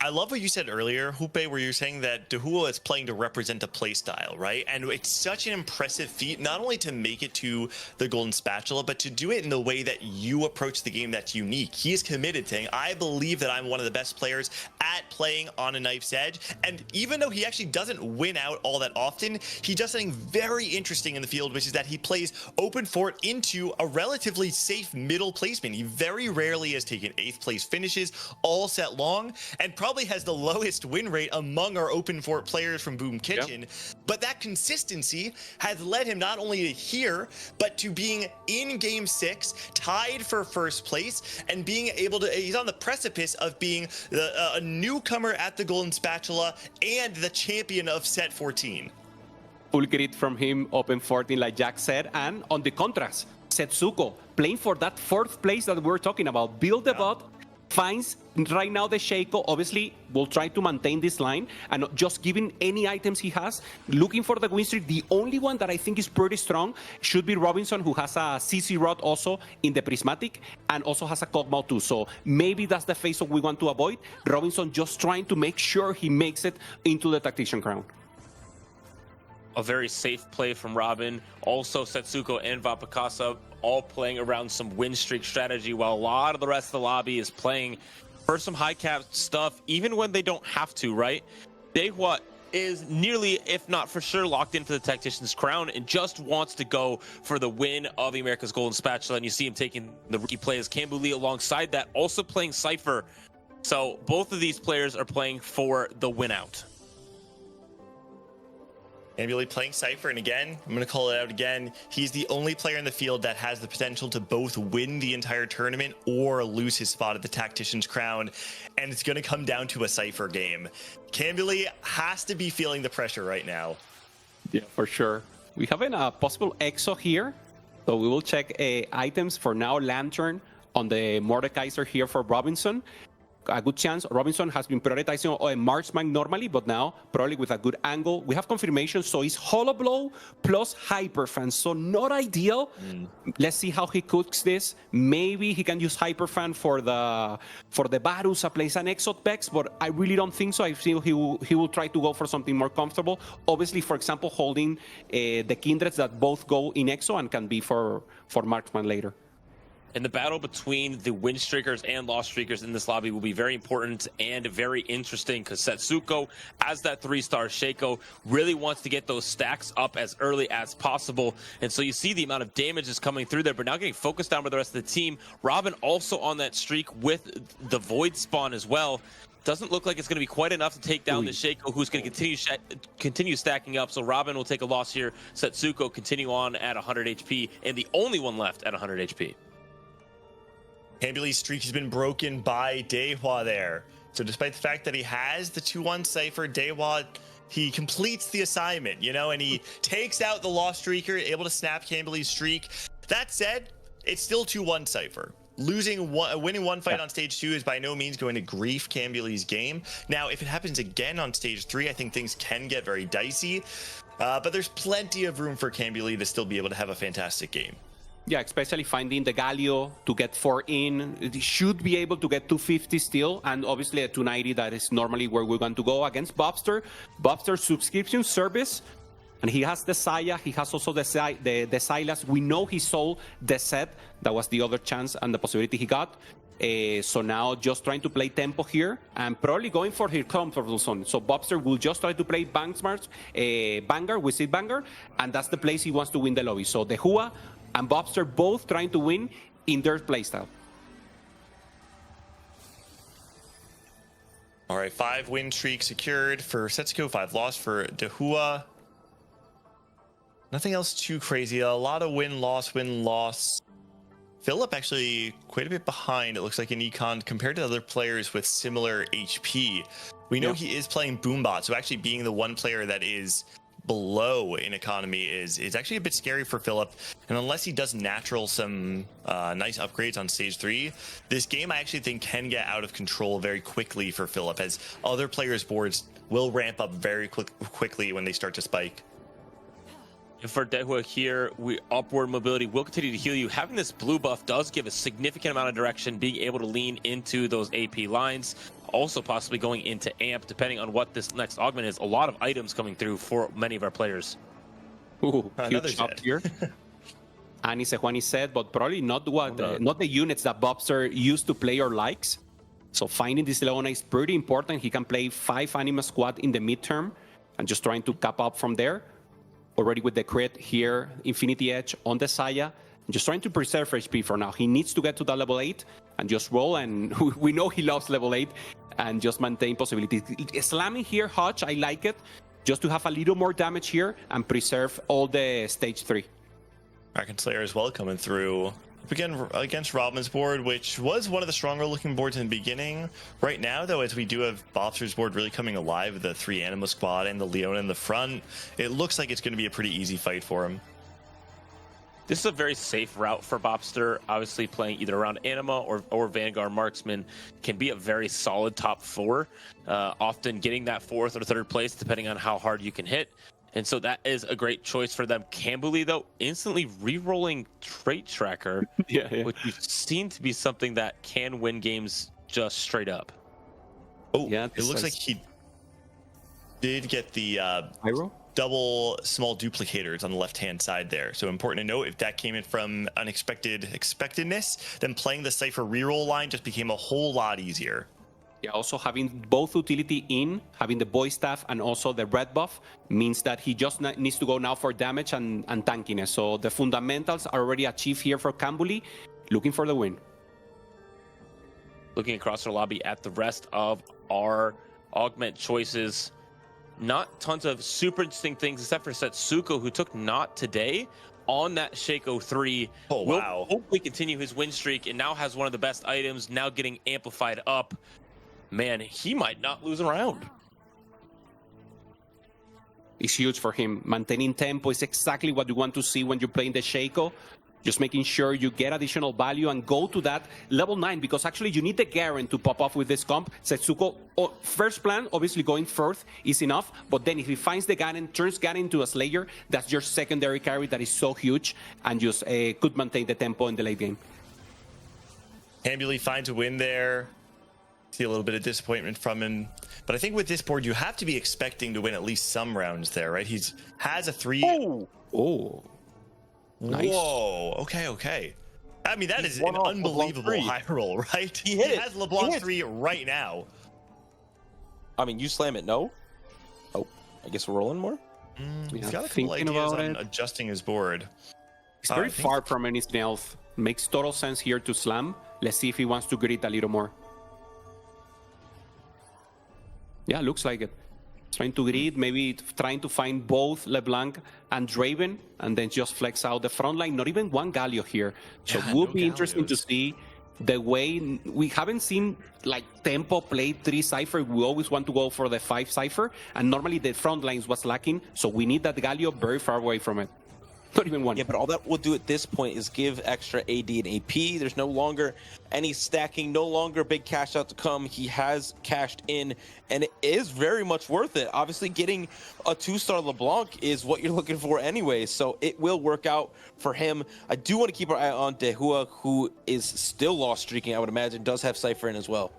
I love what you said earlier, Jupe, where you're saying that Dahua is playing to represent a play style, right? And it's such an impressive feat, not only to make it to the Golden Spatula, but to do it in the way that you approach the game that's unique. He is committed, saying, I believe that I'm one of the best players at playing on a knife's edge. And even though he actually doesn't win out all that often, he does something very interesting in the field, which is that he plays open fort into a relatively safe middle placement. He very rarely has taken 8th place finishes all set long, and probably has the lowest win rate among our open fort players from Boom Kitchen. Yep. But that consistency has led him not only to here, but to being in game 6, tied for first place, and being able to, he's on the precipice of being a newcomer at the Golden Spatula and the champion of set 14. Full credit from him, open 14, like Jack said, and on the contrast, Setsuko playing for that 4th place that we're talking about. Build the bot, finds right now the Shaco, obviously will try to maintain this line and just giving any items he has, looking for the win streak. The only one that I think is pretty strong should be Robinson, who has a CC rod also in the prismatic and also has a Kog'Maw too. So maybe that's the face we want to avoid. Robinson just trying to make sure he makes it into the Tactician Crown. A very safe play from Robin. Also, Setsuko and Vapakasa all playing around some win streak strategy, while a lot of the rest of the lobby is playing for some high cap stuff, even when they don't have to, right? Dehua is nearly, if not for sure, locked in for the Tactician's Crown and just wants to go for the win of the America's Golden Spatula. And you see him taking the rookie play as Cambu Lee alongside that, also playing Cypher. So both of these players are playing for the win out. Cambu playing Cypher, and again, I'm going to call it out again. He's the only player in the field that has the potential to both win the entire tournament or lose his spot at the Tactician's Crown, and it's going to come down to a Cypher game. Cambu has to be feeling the pressure right now. Yeah, for sure. We have a possible EXO here, so we will check items for now. Lantern on the Mordekaiser here for Robinson. A good chance. Robinson has been prioritizing a marksman normally, but now probably with a good angle. We have confirmation, so it's Hollow Blow plus Hyperfan, so not ideal. Let's see how he cooks this. Maybe he can use Hyperfan for the Barusa, plays an Exot Vex, but I really don't think so. I feel he will try to go for something more comfortable. Obviously, for example, holding the Kindreds that both go in Exo and can be for marksman later. And the battle between the win streakers and loss streakers in this lobby will be very important and very interesting, because Setsuko, as that 3-star Shaco, really wants to get those stacks up as early as possible. And so you see the amount of damage is coming through there, but now getting focused down by the rest of the team. Robin also on that streak with the Void Spawn as well. Doesn't look like it's going to be quite enough to take down the Shaco, who's going to continue stacking up. So Robin will take a loss here. Setsuko continue on at 100 HP, and the only one left at 100 HP. Cambu's streak has been broken by Dehua there. So despite the fact that he has the 2-1 Cypher, Dehua, he completes the assignment, you know, and he takes out the lost streaker, able to snap Cambu's streak. That said, it's still 2-1 Cypher. Winning one fight on stage 2 is by no means going to grief Cambu's game. Now, if it happens again on stage 3, I think things can get very dicey. But there's plenty of room for Cambu to still be able to have a fantastic game. Yeah, especially finding the Galio to get 4 in. It should be able to get 250 still, and obviously a 290, that is normally where we're going to go against Bobster. Bobster's subscription service, and he has the Saya, he has also the Silas. We know he sold the set. That was the other chance and the possibility he got. So now just trying to play tempo here and probably going for his comfortable zone. So Bobster will just try to play Vanguard, Wizard Vanguard, and that's the place he wants to win the lobby. So the Hua and Bobster both trying to win in their playstyle. All right, 5 win streak secured for Setsuko, 5 loss for Dehua. Nothing else too crazy. A lot of win-loss. Philip actually quite a bit behind, it looks like, in Econ compared to other players with similar HP. We know he is playing Boombot, so actually being the one player that is below in economy is actually a bit scary for Philip. And unless he does natural some nice upgrades on stage 3, this game I actually think can get out of control very quickly for Philip, as other players' boards will ramp up very quickly when they start to spike. For Dehua here, upward mobility will continue to heal you. Having this blue buff does give a significant amount of direction, being able to lean into those AP lines, also possibly going into amp, depending on what this next augment is. A lot of items coming through for many of our players. Ooh, huge up here. Ani Sejuani said, but probably not not the units that Bobster used to play or likes. So finding this Leona is pretty important. He can play 5 Anima squad in the midterm and just trying to cap up from there. Already with the crit here, Infinity Edge on the Saya, just trying to preserve HP for now. He needs to get to that level 8 and just roll, and we know he loves level 8, and just maintain possibilities. Slamming here, Hutch, I like it, just to have a little more damage here and preserve all the stage 3. Kraken Slayer as well coming through. Again, against Robin's board, which was one of the stronger looking boards in the beginning. Right now, though, as we do have Bobster's board really coming alive with the 3 Anima squad and the Leona in the front, it looks like it's going to be a pretty easy fight for him. This is a very safe route for Bobster. Obviously, playing either around Anima or Vanguard Marksman can be a very solid top 4. Often getting that 4th or 3rd place, depending on how hard you can hit. And so that is a great choice for them. Cambouli, though, instantly re-rolling Trait Tracker, which seems to be something that can win games just straight up. Oh, yeah, it looks like he did get the double small duplicators on the left-hand side there. So important to note, if that came in from unexpected expectedness, then playing the Cypher reroll line just became a whole lot easier. Yeah, also having both utility in, having the boy staff and also the red buff means that he just needs to go now for damage and tankiness. So the fundamentals are already achieved here for Cambouli, looking for the win. Looking across our lobby at the rest of our augment choices, not tons of super interesting things except for Setsuko, who took Not today on that Shaco 3. Oh, wow. Will hopefully continue his win streak and now has one of the best items, now getting amplified up. Man, he might not lose a round. It's huge for him. Maintaining tempo is exactly what you want to see when you're playing the Shaco. Just making sure you get additional value and go to that level 9, because actually you need the Garen to pop off with this comp. Setsuko, first plan, obviously going first is enough, but then if he finds the Garen, turns Garen into a Slayer, that's your secondary carry that is so huge and just could maintain the tempo in the late game. Cambouli finds a win there. See a little bit of disappointment from him. But I think with this board, you have to be expecting to win at least some rounds there, right? He has a 3. Oh. Nice. Whoa. Okay. I mean, that is an unbelievable high roll, right? He hit it. Has LeBlanc 3 right now. I mean, you slam it, no? Oh, I guess we're rolling more? He's got a couple ideas on adjusting his board. He's very far from anything else. Makes total sense here to slam. Let's see if he wants to grit a little more. Yeah, looks like it. Trying to grid, maybe trying to find both LeBlanc and Draven, and then just flex out the front line. Not even one Galio here. So it would be interesting to see the way we haven't seen like tempo play 3 Cypher. We always want to go for the 5 Cypher, and normally the front lines was lacking. So we need that Galio very far away from it. Not even one. Yeah, but all that will do at this point is give extra AD and AP. There's no longer any stacking, no longer big cash out to come. He has cashed in, and it is very much worth it. Obviously, getting a 2-star LeBlanc is what you're looking for anyway, so it will work out for him. I do want to keep our eye on Dehua, who is still lost streaking, I would imagine, does have Cypher in as well.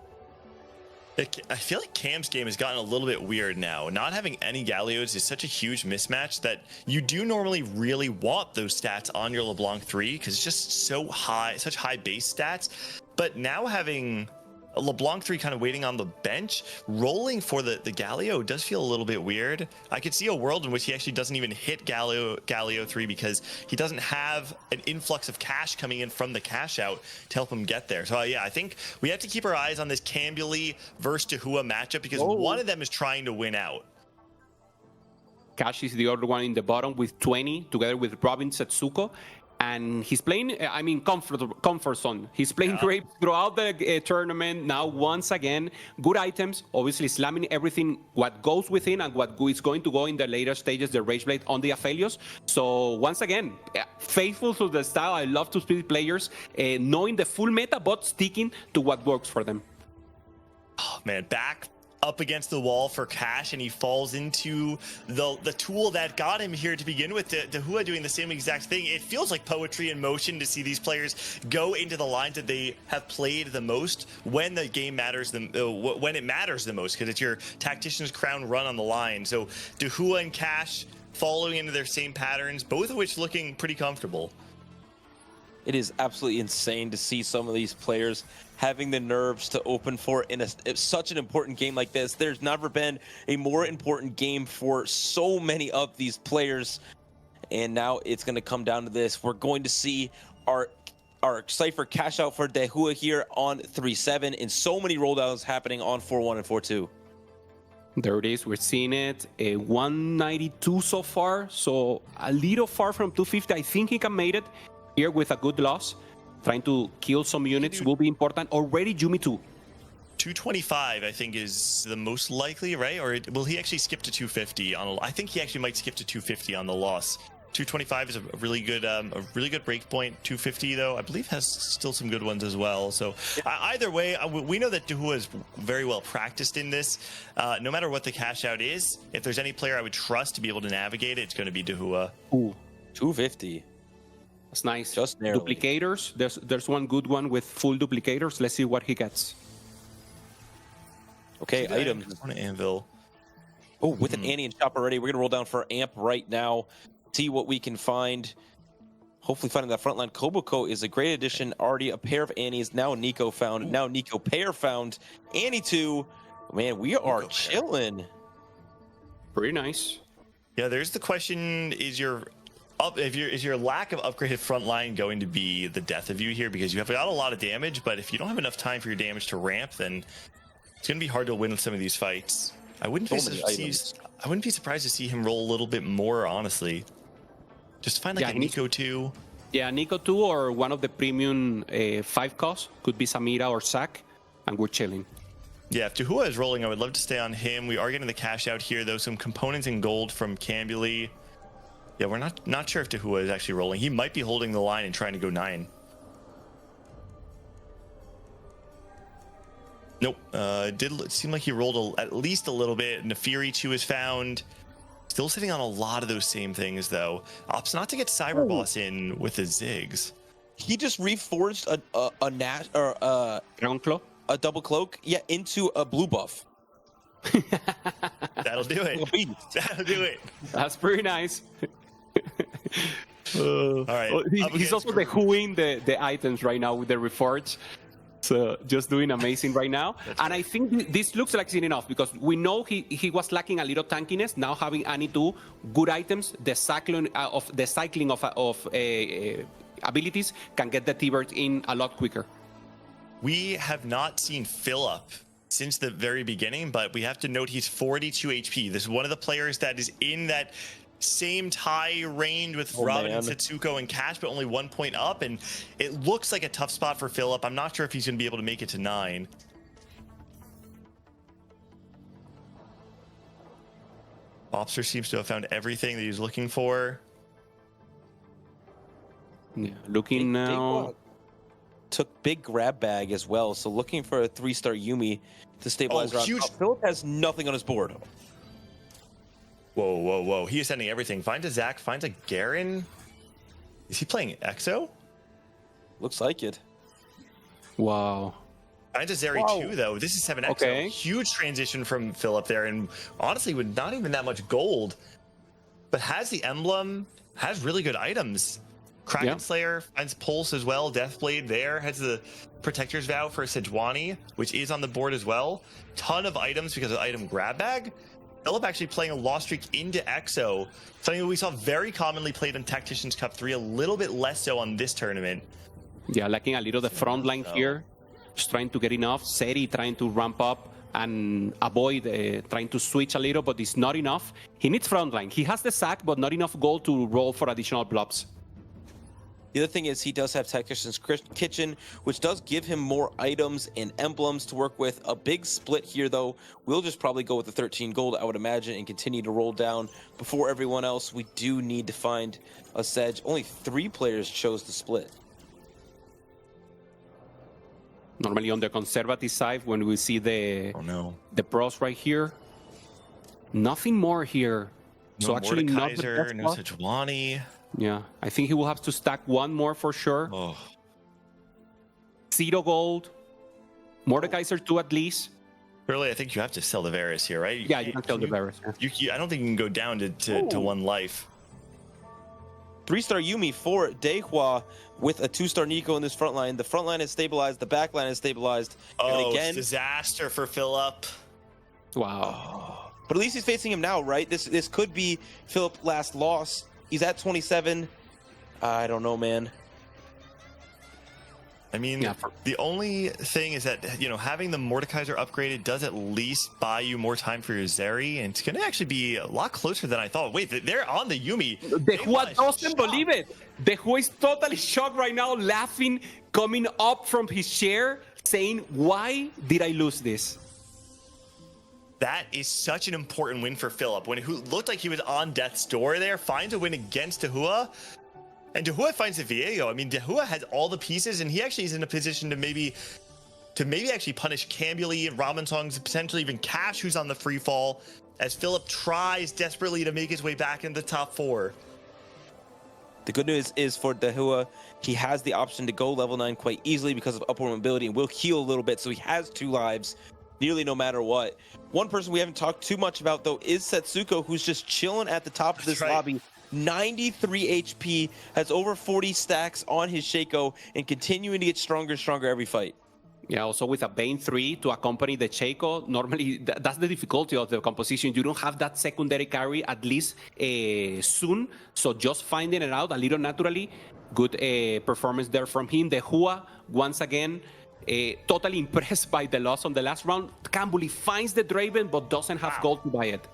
I feel like Cam's game has gotten a little bit weird now. Not having any Galios is such a huge mismatch that you do normally really want those stats on your LeBlanc 3 because it's just so high, such high base stats. But now having a LeBlanc 3 kind of waiting on the bench, rolling for the Galio does feel a little bit weird. I could see a world in which he actually doesn't even hit Galio 3 because he doesn't have an influx of cash coming in from the cash out to help him get there. So yeah, I think we have to keep our eyes on this Cambouli versus Dehua matchup because one of them is trying to win out. Cash is the other one in the bottom with 20 together with Robin Setsuko. And he's playing, I mean, comfort zone. He's playing great throughout the tournament. Now, once again, good items, obviously slamming everything, what goes within and what is going to go in the later stages, the Rage Blade on the Aphelios. So, once again, faithful to the style. I love to split players, knowing the full meta, but sticking to what works for them. Oh, man, back up against the wall for cash, and he falls into the tool that got him here to begin with. Dehua doing the same exact thing. It feels like poetry in motion to see these players go into the lines that they have played the most when the game matters, when it matters the most, because it's your Tactician's Crown run on the line. So Dehua and Cash following into their same patterns, both of which looking pretty comfortable. It is absolutely insane to see some of these players having the nerves to open for in such an important game like this. There's never been a more important game for so many of these players, and now it's going to come down to this. We're going to see our Cypher cash out for Dehua here on 3-7, and so many rolldowns happening on 4-1 and 4-2. There it is. We're seeing it. 192 so far, so a little far from 250. I think he can make it here with a good loss. Trying to kill some units will be important. Already Yumi 2. 225, I think, is the most likely, right? Or will he actually skip to 250 on I think he actually might skip to 250 on the loss. 225 is a really good break point. 250 though, I believe, has still some good ones as well. So either way, we know that Dahua is very well practiced in this. No matter what the cash out is, if there's any player I would trust to be able to navigate it, it's going to be Dahua. Ooh, 250. That's nice. Just narrowly. Duplicators. There's one good one with full duplicators. Let's see what he gets. Okay, items on Anvil. Oh, with an Annie in shop already. We're gonna roll down for Amp right now. See what we can find. Hopefully finding that frontline. Koboko is a great addition. Already a pair of Annies. Now Nico found. Now Nico pair found. Annie 2. Man, we are chilling. Pretty nice. Yeah, there's the question: is your lack of upgraded frontline going to be the death of you here? Because you have got a lot of damage, but if you don't have enough time for your damage to ramp, then it's going to be hard to win with some of these fights. I wouldn't be surprised to see him roll a little bit more, honestly. Just find like a Nico 2. Yeah, Nico 2 or one of the premium 5 costs. Could be Samira or Zac, and we're chilling. Yeah, if Dahua is rolling, I would love to stay on him. We are getting the cash out here, though. Some components in gold from Cambuli. Yeah, we're not sure if Dahua is actually rolling. He might be holding the line and trying to go 9. Nope. It did seem like he rolled at least a little bit. Nefiri 2 is found. Still sitting on a lot of those same things, though. Opts not to get Cyberboss in with the Ziggs. He just reforged a double cloak, into a blue buff. That'll do it. That'll do it. That's pretty nice. All right. Well, he's also whoing the items right now with the reforge. So just doing amazing right now. And I think this looks like it's enough because we know he was lacking a little tankiness. Now having Annie 2, good items, the cycling of abilities can get the T-Bird in a lot quicker. We have not seen Philip since the very beginning, but we have to note he's 42 HP. This is one of the players that is in that same tie range with Robin and Setsuko and Cash, but only 1 point up, and it looks like a tough spot for Philip. I'm not sure if he's going to be able to make it to 9. Bobster seems to have found everything that he's looking for. Yeah, looking now. Took big grab bag as well, so looking for a 3-star Yumi to stabilize around top. Philip has nothing on his board. Whoa. He is sending everything. Finds a Zac, finds a Garen. Is he playing EXO? Looks like it. Wow. Finds a Zeri too, though. This is 7 EXO. Okay. Huge transition from Philip there, and honestly, with not even that much gold, but has the emblem, has really good items. Kraken Slayer finds Pulse as well. Deathblade there has the Protector's Vow for Sejuani, which is on the board as well. Ton of items because of item grab bag. Philip actually playing a lost streak into EXO, something that we saw very commonly played in Tacticians Cup 3, a little bit less so on this tournament. Yeah, lacking a little the front line here. Just trying to get enough. Seri trying to ramp up and avoid trying to switch a little, but it's not enough. He needs front line. He has the sack, but not enough gold to roll for additional blobs. The other thing is he does have Tactician's Kitchen, which does give him more items and emblems to work with. A big split here, though. We'll just probably go with the 13 gold, I would imagine, and continue to roll down before everyone else. We do need to find a Sedge. Only 3 players chose to split. Normally on the conservative side, when we see the pros right here, nothing more here. No so actually not the Mordekaiser, best no spot. Sejuani. Yeah, I think he will have to stack one more for sure. 0 gold. Mordekaiser 2 at least. Really, I think you have to sell the Varus here, right? You can sell the Varus. I don't think you can go down to 1 life. 3-star Yumi for Dehua with a 2-star Nico in this front line. The front line is stabilized. The back line is stabilized. Oh, again, disaster for Philip. Wow. But at least he's facing him now, right? This could be Philip's last loss. He's at 27. I don't know, man. I mean, the only thing is that, having the Mordekaiser upgraded does at least buy you more time for your Zeri, and it's going to actually be a lot closer than I thought. Wait, they're on the Yumi. Dehua doesn't believe it. Dehua is totally shocked right now, laughing, coming up from his chair, saying, why did I lose this? That is such an important win for Philip. When who looked like he was on death's door there, finds a win against Dahua. And Dahua finds the Viego. I mean, Dahua has all the pieces, and he actually is in a position to maybe actually punish Cambuli and Robinsongs, potentially even Cash, who's on the free fall, as Philip tries desperately to make his way back into the top 4. The good news is for Dahua, he has the option to go level 9 quite easily because of upward mobility and will heal a little bit, so he has 2 lives nearly no matter what. One person we haven't talked too much about, though, is Setsuko, who's just chilling at the top of this lobby. 93 HP, has over 40 stacks on his Shaco, and continuing to get stronger and stronger every fight. Yeah, also with a Bane 3 to accompany the Shaco, normally that's the difficulty of the composition. You don't have that secondary carry, at least soon. So just finding it out a little naturally. Good performance there from him. The Hua, once again, totally impressed by the loss on the last round. Cambuli finds the Draven, but doesn't have gold to buy it.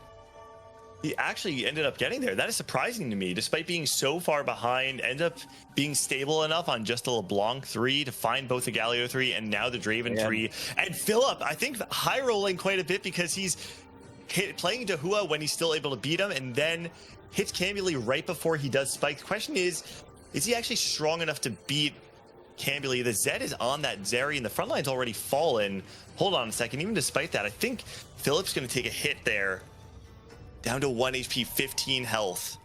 He actually ended up getting there. That is surprising to me. Despite being so far behind, ended up being stable enough on just the LeBlanc 3 to find both the Galio 3 and now the Draven 3. And Philip, I think, high rolling quite a bit because he's playing Dahua when he's still able to beat him and then hits Cambuli right before he does Spike. The question is he actually strong enough to beat Cambuli? The Zed is on that Zeri and the front line's already fallen. Hold on a second. Even despite that, I think Philip's going to take a hit there. Down to 1 HP, 15 health.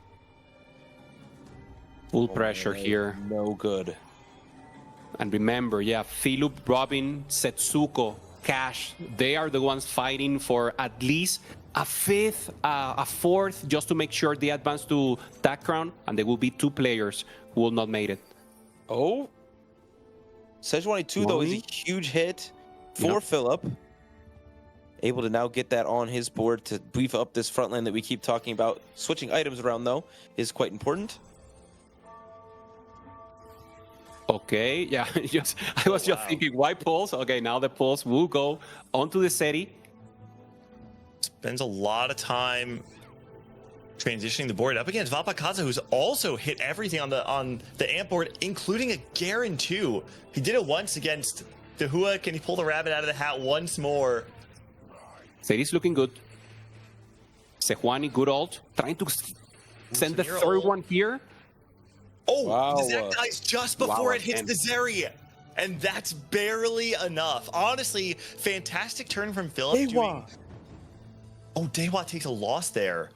Full pressure here. No good. And remember, yeah, Philip, Robin, Setsuko, Cash, they are the ones fighting for at least a 5th, a 4th, just to make sure they advance to that crown. And there will be 2 players who will not make it. Oh. Sejuani 2, though, is a huge hit for Philip. Able to now get that on his board to beef up this front line that we keep talking about. Switching items around, though, is quite important. Okay, yeah, I was just thinking, why pulse? Okay, now the pulse will go onto the Seti. Spends a lot of time transitioning the board up against Vapakaza, who's also hit everything on the amp board, including a Garen too. He did it once against Dahua. Can he pull the rabbit out of the hat once more? Seti's looking good. Sejuani, good ult. Trying to send the 3rd one here. Oh, wow. The Zed dies just before it hits the Zeri. And that's barely enough. Honestly, fantastic turn from Philip. Dewa takes a loss there.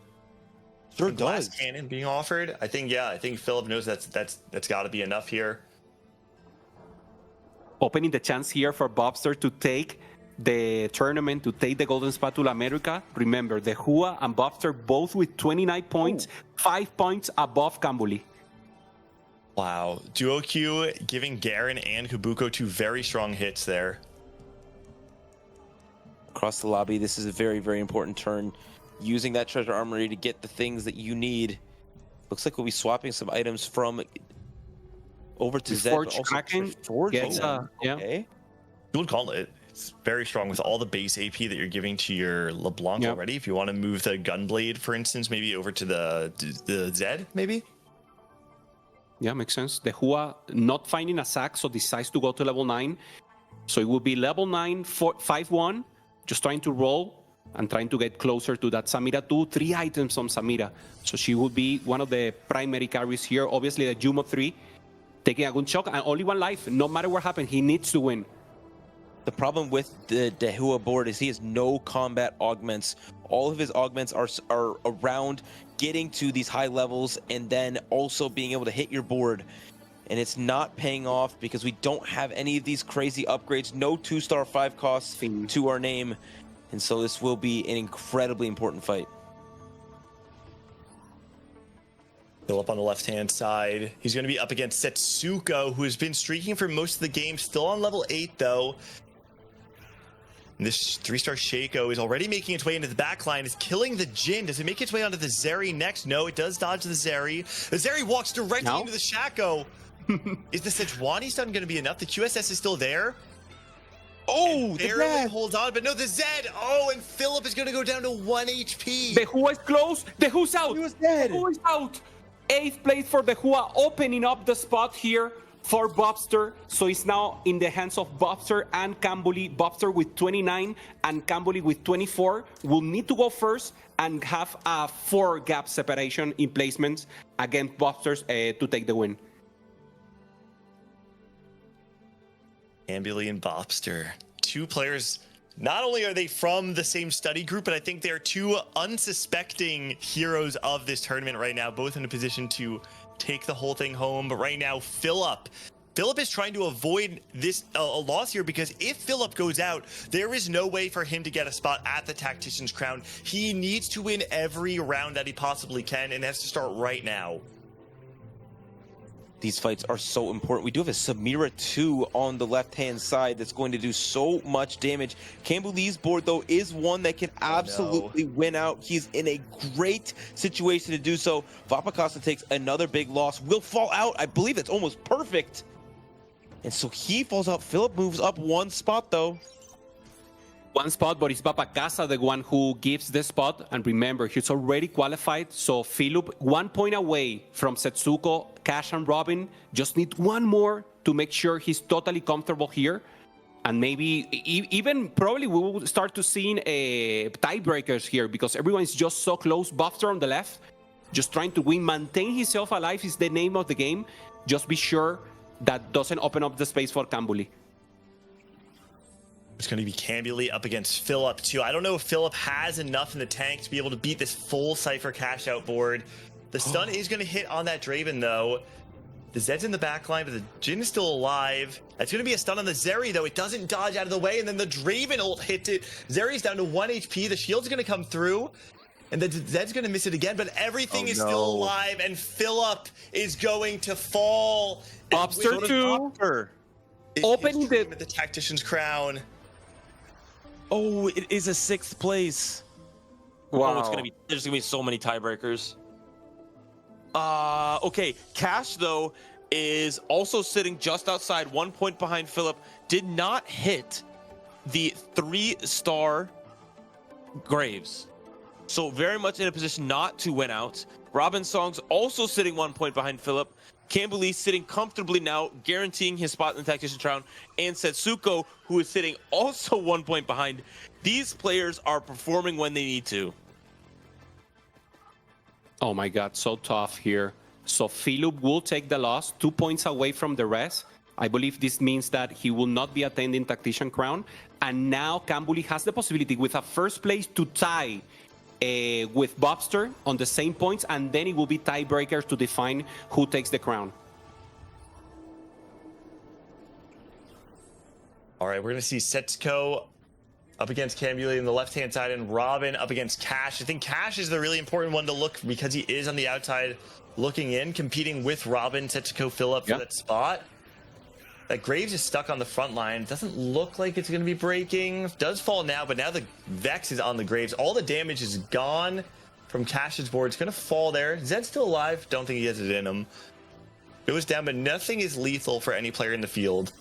Sure Glass does. cannon being offered. I think Philip knows that's got to be enough here. Opening the chance here for Bobster to take the tournament, to take the Golden Spatula America. Remember, the Hua and Bobster both with 29 points, 5 points above Cambuli. Wow. Duo Q giving Garen and Kabuko 2 very strong hits there. Across the lobby, this is a very, very important turn. Using that treasure armory to get the things that you need. Looks like we'll be swapping some items from over to Zed. Forge Kraken gets, okay. Dual Gauntlet. It's very strong with all the base AP that you're giving to your LeBlanc already. If you want to move the Gunblade, for instance, maybe over to the Zed, maybe? Yeah, makes sense. The Hua not finding a sack, so decides to go to level 9. So it will be level 9, 5-1, just trying to roll and trying to get closer to that Samira 2. 3 items on Samira. So she will be one of the primary carries here. Obviously, the Jumo 3 taking a good shot and only 1 life. No matter what happens, he needs to win. The problem with the Dahua board is he has no combat augments. All of his augments are around getting to these high levels and then also being able to hit your board. And it's not paying off because we don't have any of these crazy upgrades. No 2-star 5 costs to our name. And so this will be an incredibly important fight. Philip on the left-hand side. He's going to be up against Setsuko, who has been streaking for most of the game. Still on level 8, though. And this 3-star Shaco is already making its way into the backline. Is killing the Jhin. Does it make its way onto the Zeri next? No, it does dodge the Zeri. The Zeri walks directly into the Shaco. Is the Sejuani stun going to be enough? The QSS is still there. Oh, barely holds on, but no, the Zed. Oh, and Philip is going to go down to 1 HP. The Hua is close. The Hua's out. He was dead. The Hua is out. 8th place for the Hua, opening up the spot here for Bobster. So it's now in the hands of Bobster and Camboli. Bobster with 29 and Camboli with 24 will need to go first and have a 4-gap separation in placements against Bobsters to take the win. Camboli and Bobster, two players. Not only are they from the same study group, but I think they're two unsuspecting heroes of this tournament right now, both in a position to take the whole thing home. But right now, Philip is trying to avoid this a loss here, because if Philip goes out, there is no way for him to get a spot at the Tactician's Crown. He needs to win every round that he possibly can, and has to start right now. These fights are so important. We do have a Samira 2 on the left-hand side that's going to do so much damage. Camboli's board, though, is one that can absolutely win out. He's in a great situation to do so. Vapakasa takes another big loss, will fall out. I believe it's almost perfect. And so he falls out. Philip moves up one spot, though. One spot, but it's Vapakasa the one who gives the spot. And remember, he's already qualified. So Philip, 1 point away from Setsuko, Cash, and Robin. Just need one more to make sure he's totally comfortable here. And maybe even probably we will start to see tiebreakers here, because everyone is just so close. Bobster on the left, just trying to win. Maintain himself alive is the name of the game. Just be sure that doesn't open up the space for Camboli. It's going to be Camboli up against Philip too. I don't know if Philip has enough in the tank to be able to beat this full Cypher cash out board. The stun is going to hit on that Draven though. The Zed's in the back line, but the Jhin is still alive. That's going to be a stun on the Zeri though. It doesn't dodge out of the way, and then the Draven ult hits it. Zeri's down to 1 HP. The shield's going to come through, and the Zed's going to miss it again, but everything is still alive, and Philip is going to fall. Bobster 2. Opening the Tactician's Crown. Oh, it is a 6th place. Wow. Oh, there's gonna be so many tiebreakers. Okay, Cash though is also sitting just outside, 1 point behind Philip. Did not hit the 3-star Graves, so very much in a position not to win out. Robin Song's also sitting 1 point behind Philip. Camboli sitting comfortably now, guaranteeing his spot in the Tactician's Crown, and Setsuko, who is sitting also 1 point behind. These players are performing when they need to. Oh my God, so tough here. So Philip will take the loss, 2 points away from the rest. I believe this means that he will not be attending Tactician Crown. And now Camboli has the possibility with a first place to tie with Bobster on the same points, and then it will be tiebreakers to define who takes the crown. All right, we're going to see Setsuko up against Camboli on the left-hand side, and Robin up against Cash. I think Cash is the really important one to look, because he is on the outside looking in, competing with Robin, Setsuko, Philip for that spot. That Graves is stuck on the front line. Doesn't look like it's going to be breaking. Does fall now, but now the Vex is on the Graves. All the damage is gone from Cash's board. It's going to fall there. Zed's still alive. Don't think he has it in him. It was down, but nothing is lethal for any player in the field.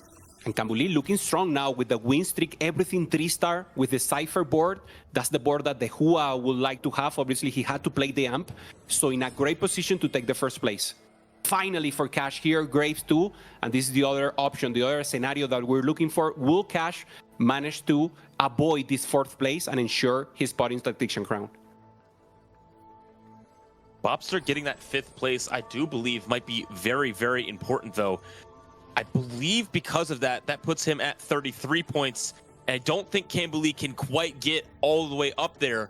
And Camboli looking strong now with the win streak, everything 3-star with the Cypher board. That's the board that the Hua would like to have. Obviously, he had to play the amp. So in a great position to take the first place. Finally for Cash here, Graves 2, and this is the other option, the other scenario that we're looking for. Will Cash manage to avoid this 4th place and ensure his spot in Tactician Crown? Bobster getting that 5th place, I do believe, might be very, very important, though. I believe because of that, that puts him at 33 points. And I don't think Camboli can quite get all the way up there,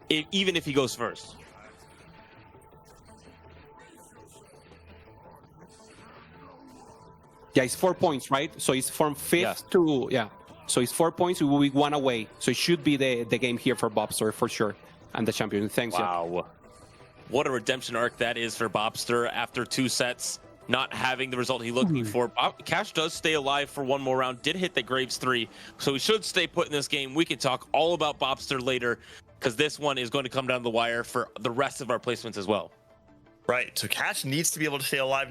even if he goes first. Yeah, it's 4 points, right? So it's from 5th to, So it's 4 points, we will be 1 away. So it should be the game here for Bobster, for sure. And the champion, thanks. Wow. What a redemption arc that is for Bobster after 2 sets, not having the result he's looking for. Cash does stay alive for 1 more round, did hit the Graves 3, so he should stay put in this game. We can talk all about Bobster later, because this one is going to come down the wire for the rest of our placements as well. Right, so Cash needs to be able to stay alive.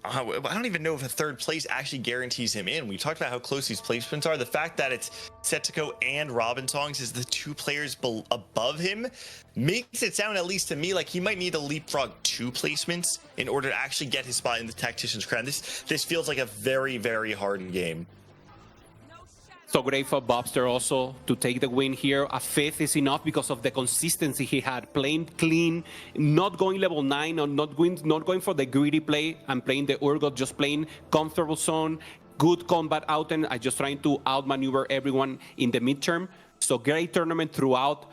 I don't even know if a 3rd place actually guarantees him in. We talked about how close these placements are. The fact that it's Setsuko and Robin Songs as the two players above him makes it sound, at least to me, like he might need to leapfrog 2 placements in order to actually get his spot in the Tactician's Crown. This feels like a very, very hard game. So great for Bobster also to take the win here. A 5th is enough because of the consistency he had. Playing clean, not going level 9, or not going for the greedy play and playing the Urgot, just playing comfortable zone, good combat out, and just trying to outmaneuver everyone in the midterm. So great tournament throughout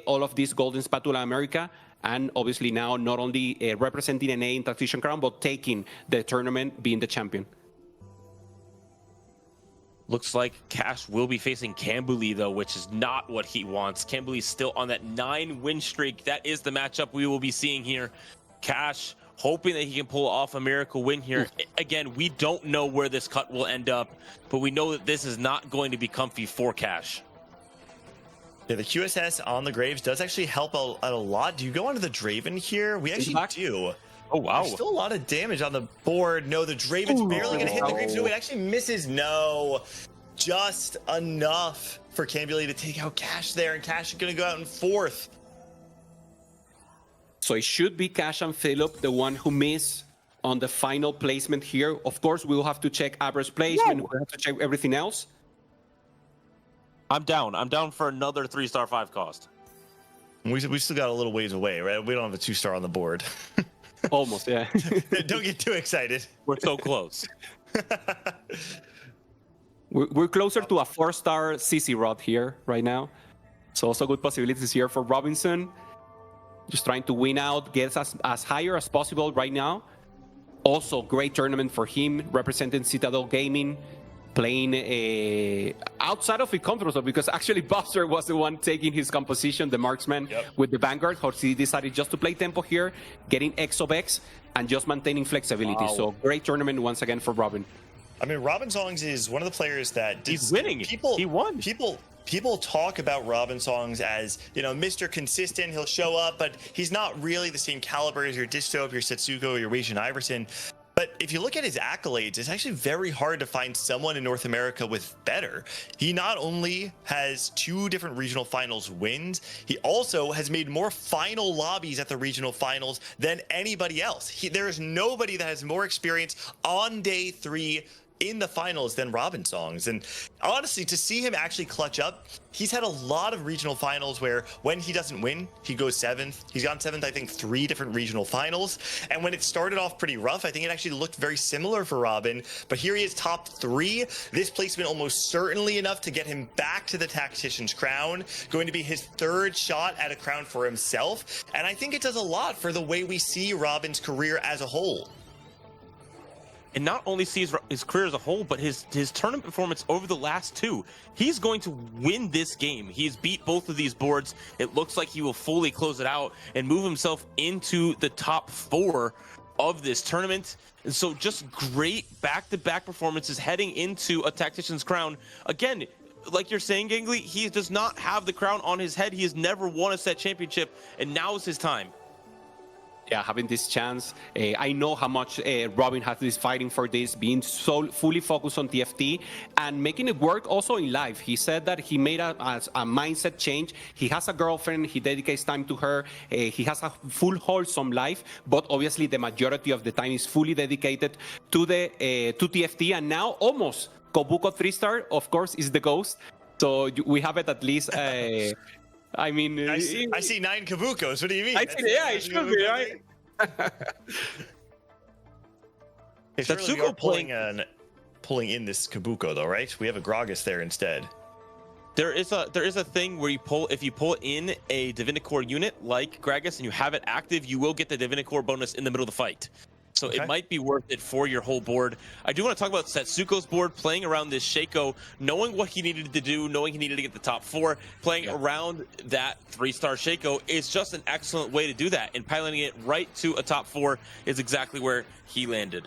all of this Golden Spatula America. And obviously now not only representing NA in Tactician Crown, but taking the tournament, being the champion. Looks like Cash will be facing Cambuli, though, which is not what he wants. Cambuli's still on that 9-win streak. That is the matchup we will be seeing here. Cash hoping that he can pull off a miracle win here. Again, we don't know where this cut will end up, but we know that this is not going to be comfy for Cash. Yeah, the QSS on the Graves does actually help out a lot. Do you go onto the Draven here? We actually do. Oh, wow. There's still a lot of damage on the board. No, the Draven's barely going to hit the Graves. No, it actually misses. No. Just enough for Cambuli to take out Cash there, and Cash is going to go out in 4th. So it should be Cash and Philip, the one who missed on the final placement here. Of course, we will have to check average placement. We'll have to check everything else. I'm down. I'm down for another 3-star 5 cost. We still got a little ways away, right? We don't have a 2-star on the board. Almost, yeah. Don't get too excited. We're so close. We're closer to a 4-star CC Rod here right now. So also good possibilities here for Robinson. Just trying to win out, get as higher as possible right now. Also, great tournament for him, representing Citadel Gaming, playing outside of his comfort zone, because actually Buster was the one taking his composition, the marksman, with the Vanguard. He decided just to play tempo here, getting X of X, and just maintaining flexibility. Wow. So great tournament once again for Robin. I mean, Robin Songs is one of the players that he's winning. He won. People talk about Robin Songs as, Mr. Consistent. He'll show up, but he's not really the same caliber as your Distop, your Setsuko, your Wasion Iverson. But if you look at his accolades, it's actually very hard to find someone in North America with better. He not only has 2 different regional finals wins, he also has made more final lobbies at the regional finals than anybody else. There is nobody that has more experience on day 3 in the finals than Robin Songs. And honestly, to see him actually clutch up, he's had a lot of regional finals where when he doesn't win, he goes 7th. He's gone 7th, I think, 3 different regional finals. And when it started off pretty rough, I think it actually looked very similar for Robin. But here he is top 3. This placement almost certainly enough to get him back to the Tactician's Crown. Going to be his 3rd shot at a crown for himself. And I think it does a lot for the way we see Robin's career as a whole. And not only see his career as a whole, but his tournament performance over the last 2. He's going to win this game. He's beat both of these boards. It looks like he will fully close it out and move himself into the top 4 of this tournament. And so just great back-to-back performances heading into a Tactician's Crown. Again, like you're saying, Gangly, he does not have the crown on his head. He has never won a set championship, and now is his time. Yeah, having this chance. I know how much Robin has this fighting for this, being so fully focused on TFT and making it work also in life. He said that he made a mindset change. He has a girlfriend. He dedicates time to her. He has a full, wholesome life, but obviously the majority of the time is fully dedicated to to TFT. And now almost Kobuko 3-star, of course, is the ghost. So we have it at least... I mean, I see 9 Kabukos. What do you mean? It should be, right? Setsuko pulling in this Kabuko though, right? We have a Gragas there instead. There is a thing where if you pull in a Divinicore unit like Gragas and you have it active, you will get the Divinicore bonus in the middle of the fight. So it might be worth it for your whole board. I do want to talk about Setsuko's board, playing around this Shaco, knowing what he needed to do, knowing he needed to get the top 4, playing around that 3-star Shaco is just an excellent way to do that. And piloting it right to a top 4 is exactly where he landed.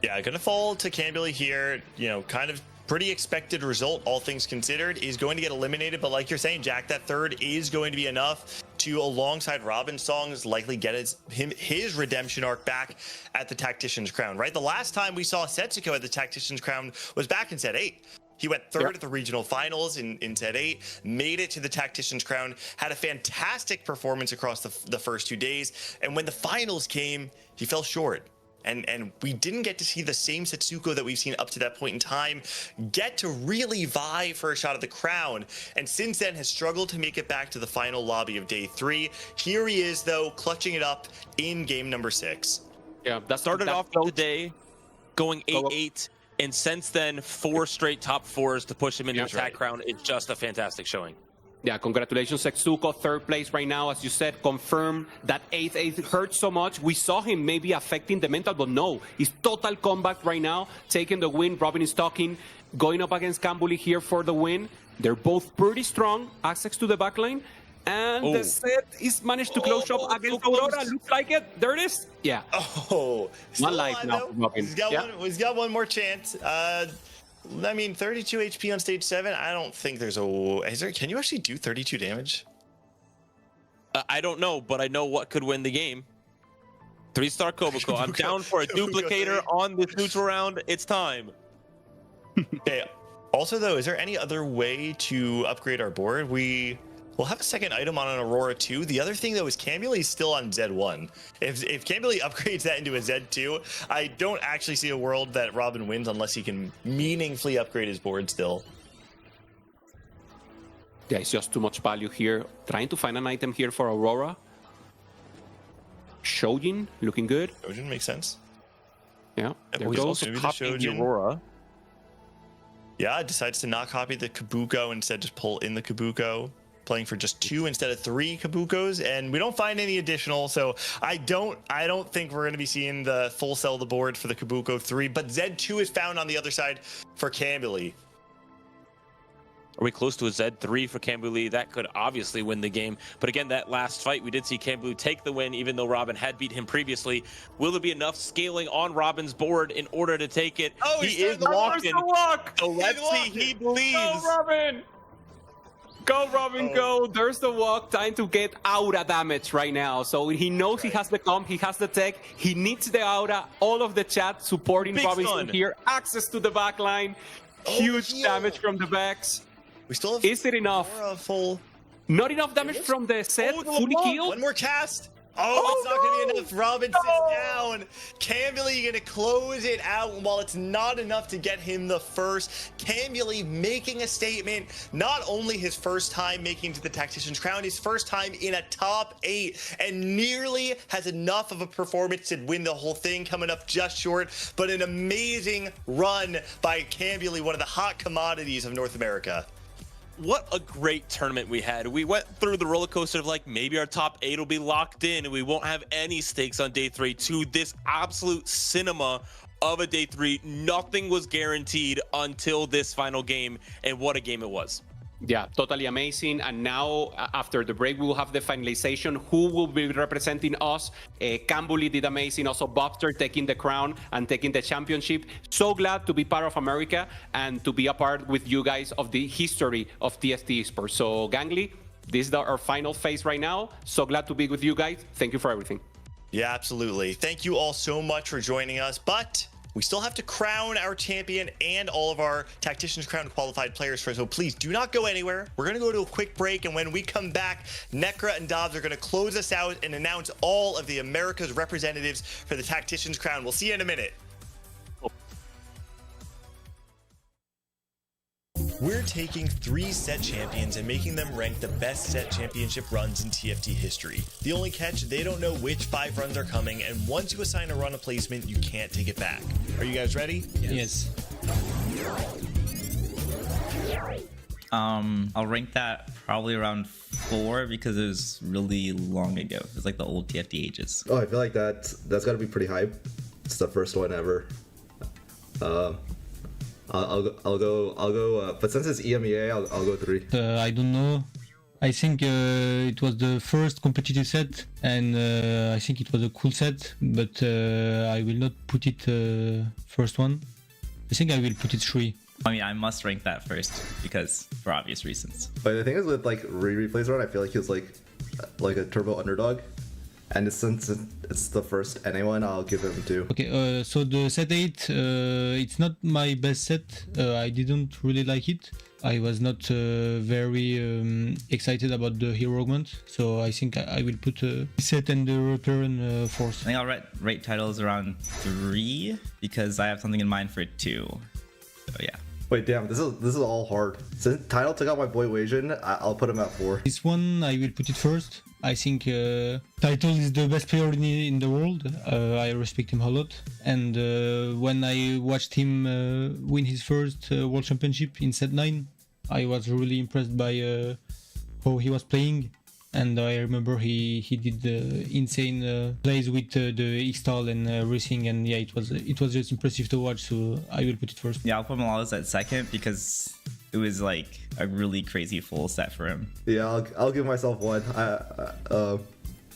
Yeah, gonna fall to Cambuli here, kind of pretty expected result, all things considered. Is going to get eliminated, but like you're saying, Jack, that 3rd is going to be enough to, alongside Robin Songs, likely get his redemption arc back at the Tactician's Crown, right? The last time we saw Setsuko at the Tactician's Crown was back in set 8. He went third at the regional finals in Set 8, made it to the Tactician's Crown, had a fantastic performance across the first 2 days, and when the finals came, he fell short. And we didn't get to see the same Setsuko that we've seen up to that point in time get to really vie for a shot at the crown. And since then has struggled to make it back to the final lobby of day 3. Here he is, though, clutching it up in game number 6. Yeah, that started off the day going 8-8. And since then, 4 straight top 4s to push him into the attack crown. It's just a fantastic showing. Yeah, congratulations, Setsuko. 3rd place right now, as you said, confirmed that 8-8 hurt so much. We saw him maybe affecting the mental, but no, he's total comeback right now, taking the win. Robin is talking, going up against Kambuli here for the win. They're both pretty strong, access to the backline. And the set is managed to close up against Aurora. Looks like it. There it is. Yeah. Oh, one life now. He's got one more chance. I mean, 32 HP on stage 7. I don't think there's a. Can you actually do 32 damage? I don't know, but I know what could win the game. 3-star Koboko. I'm down for a duplicator on this neutral round. It's time. Okay. Also, though, is there any other way to upgrade our board? We'll have a second item on an Aurora 2. The other thing, though, is Kambuli is still on Z1. If Kambuli upgrades that into a Z2, I don't actually see a world that Robin wins unless he can meaningfully upgrade his board still. Yeah, it's just too much value here. Trying to find an item here for Aurora. Shojin, looking good. Shojin makes sense. Yeah, there goes also copying the Aurora. Yeah, decides to not copy the Kabuko, instead just pull in the Kabuko. Playing for just 2 instead of 3 Kabukos, and we don't find any additional, so I don't think we're going to be seeing the full sell of the board for the Kabuko 3, but Z2 is found on the other side for Kambuli. Are we close to a Z3 for Kambuli? That could obviously win the game. But again, that last fight, we did see Kambuli take the win, even though Robin had beat him previously. Will there be enough scaling on Robin's board in order to take it? Oh, he is locked in. So let's see, he believes. Go, Robin! Go, Robin, go. There's the walk. Time to get aura damage right now. So he knows he has the comp, he has the tech. He needs the aura. All of the chat supporting Robinson here. Access to the back line. Huge damage from the backs. We still have. Is it enough? Not enough damage from the set. Fully killed. One more cast. It's not going to be enough. Robin sits down. Kambuli going to close it out while it's not enough to get him the first. Kambuli making a statement. Not only his first time making it to the Tactician's Crown, his first time in a top 8, and nearly has enough of a performance to win the whole thing, coming up just short. But an amazing run by Kambuli, one of the hot commodities of North America. What a great tournament we had. We went through the roller coaster of like, maybe our top 8 will be locked in and we won't have any stakes on day 3, to this absolute cinema of a day 3. Nothing was guaranteed until this final game, and what a game it was. Yeah, totally amazing. And now, after the break, we will have the finalization. Who will be representing us? Kambuli did amazing. Also, Bobster taking the crown and taking the championship. So glad to be part of America and to be a part with you guys of the history of TFT esports. So, Gangly, this is our final phase right now. So glad to be with you guys. Thank you for everything. Yeah, absolutely. Thank you all so much for joining us. But we still have to crown our champion and all of our Tactician's Crown qualified players first, so please do not go anywhere. We're going to go to a quick break, and when we come back, Nekkra and Dobz are going to close us out and announce all of the America's representatives for the Tactician's Crown. We'll see you in a minute. We're taking 3 set champions and making them rank the best set championship runs in TFT history. The only catch, they don't know which 5 runs are coming, and once you assign a run a placement, you can't take it back. Are you guys ready? Yes. I'll rank that probably around 4 because it was really long ago. It's like the old TFT ages. Oh, I feel like that's got to be pretty hype. It's the first one ever. I'll go. But since it's EMEA, I'll go 3. I don't know. I think it was the first competitive set, and I think it was a cool set. But I will not put it first one. I think I will put it 3. I mean, I must rank that first because for obvious reasons. But the thing is with like replays run, I feel like he was like a turbo underdog. And since it's the first anyone, I'll give him 2. Okay, so the set 8, it's not my best set. I didn't really like it. I was not very excited about the hero augment, so I think I will put set and the return force. I think I'll rate titles around 3 because I have something in mind for 2. So yeah. Wait, damn, this is all hard. Since title took out my boy Weijin, I'll put him at 4. This one I will put it first. I think Title is the best player in the world. I respect him a lot. And when I watched him win his first World Championship in set 9, I was really impressed by how he was playing. And I remember he did insane plays with the X-Stall and everything, and yeah, it was just impressive to watch. So I will put it first. Yeah, I'll put Malalas at second because it was like a really crazy full set for him. Yeah, I'll give myself 1.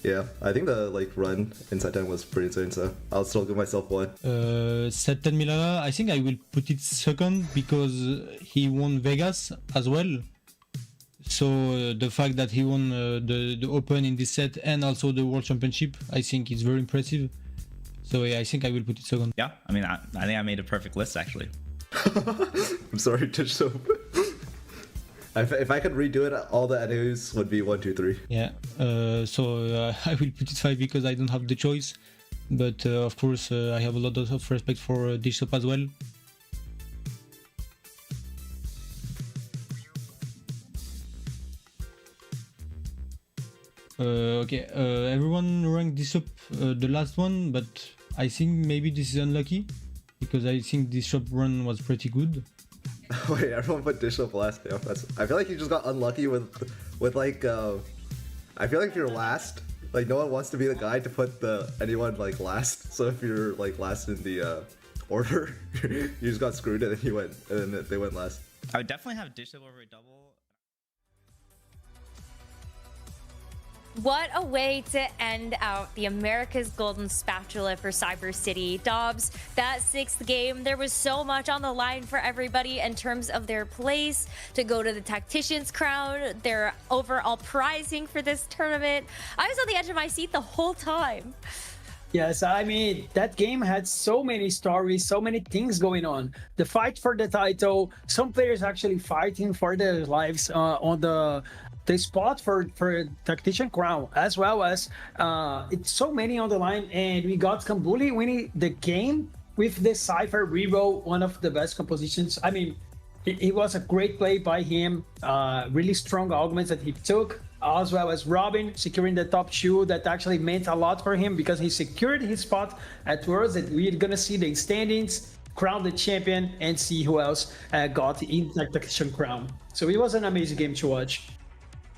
Yeah, I think the run in set 10 was pretty insane, so I'll still give myself 1. Set 10 Milala, I think I will put it second because he won Vegas as well. So the fact that he won the Open in this set and also the World Championship, I think is very impressive. So yeah, I think I will put it second. Yeah, I mean, I think I made a perfect list actually. I'm sorry, Tish Soap. If I could redo it, all the enemies would be 1, 2, 3. Yeah, so I will put it 5 because I don't have the choice. But of course, I have a lot of respect for Dish Soap as well. Okay, everyone ranked this up the last one, but I think maybe this is unlucky because I think this shop run was pretty good. Wait, everyone put Dish up last. Yeah, I feel like you just got unlucky with like I feel like if you're last, like no one wants to be the guy to put anyone like last. So if you're like last in the order, you just got screwed and then they went last. I would definitely have Dish up over a double. What a way to end out the America's Golden Spatula for Cyber City. Dobz, that 6th game, there was so much on the line for everybody in terms of their place to go to the Tactician's Crown, their overall prizing for this tournament. I was on the edge of my seat the whole time. Yes, I mean, that game had so many stories, so many things going on. The fight for the title, some players actually fighting for their lives on the spot for Tactician Crown, as well as it's so many on the line, and we got Kambuli winning the game with the Cypher reroll, one of the best compositions. I mean, it was a great play by him, really strong augments that he took, as well as Robin securing the top 2. That actually meant a lot for him because he secured his spot at Worlds, that we're gonna see the standings, crown the champion, and see who else got in Tactician Crown. So it was an amazing game to watch.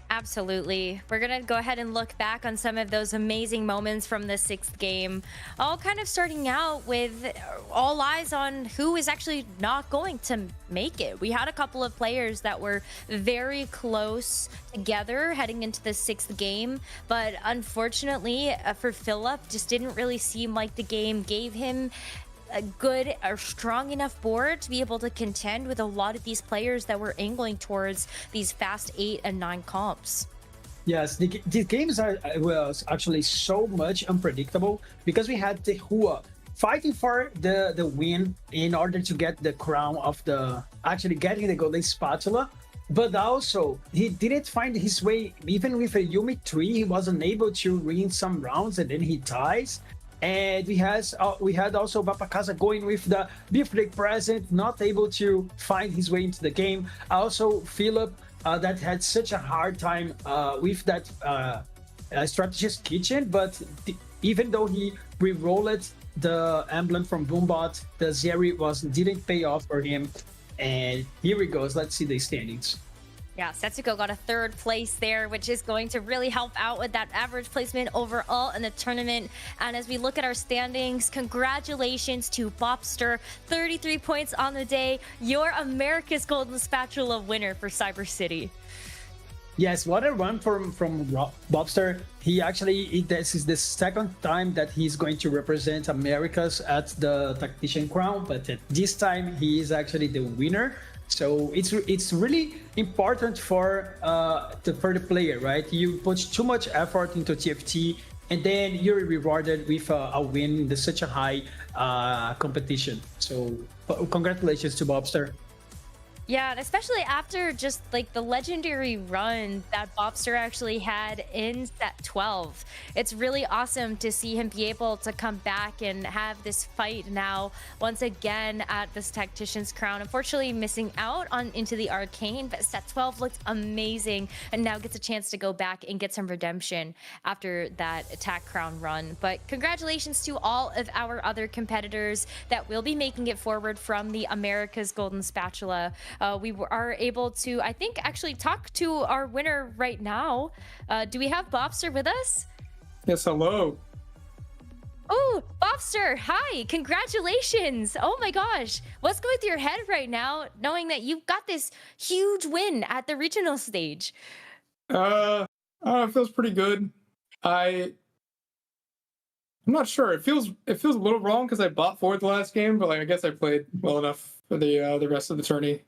Absolutely. We're going to go ahead and look back on some of those amazing moments from the 6th game. All kind of starting out with all eyes on who is actually not going to make it. We had a couple of players that were very close together heading into the 6th game, but unfortunately for Philip, just didn't really seem like the game gave him a good or strong enough board to be able to contend with a lot of these players that were angling towards these fast 8 and 9 comps. Yes, these games was actually so much unpredictable because we had Tehua fighting for the win in order to get the crown of actually getting the golden spatula, but also he didn't find his way. Even with a Yumi 3, he wasn't able to win some rounds, and then he ties. And we had also Bapakaza going with the birthday present, not able to find his way into the game. Also, Philip that had such a hard time with that strategist kitchen, but even though he re-rolled the emblem from Boombot, the Zeri didn't pay off for him. And here he goes. Let's see the standings. Yeah, Setsuko got a 3rd place there, which is going to really help out with that average placement overall in the tournament. And as we look at our standings, congratulations to Bobster, 33 points on the day. Your America's Golden Spatula winner for Cyber City. Yes, what a run from Bobster. This is the 2nd time that he's going to represent Americas at the Tactician Crown, but at this time he is actually the winner. So it's really important for the player, right? You put too much effort into TFT, and then you're rewarded with a win in such a high competition. So congratulations to Bobster. Yeah, and especially after just like the legendary run that Bobster actually had in set 12. It's really awesome to see him be able to come back and have this fight now once again at this Tactician's Crown. Unfortunately missing out on Into the Arcane, but set 12 looked amazing and now gets a chance to go back and get some redemption after that Attack Crown run. But congratulations to all of our other competitors that will be making it forward from the America's Golden Spatula. We are able to, I think, actually talk to our winner right now. Do we have Bobster with us? Yes, hello. Oh, Bobster, hi, congratulations. Oh my gosh. What's going through your head right now, knowing that you've got this huge win at the regional stage? It feels pretty good. I'm not sure. It feels a little wrong because I bought forward the last game, but like I guess I played well enough for the rest of the tourney.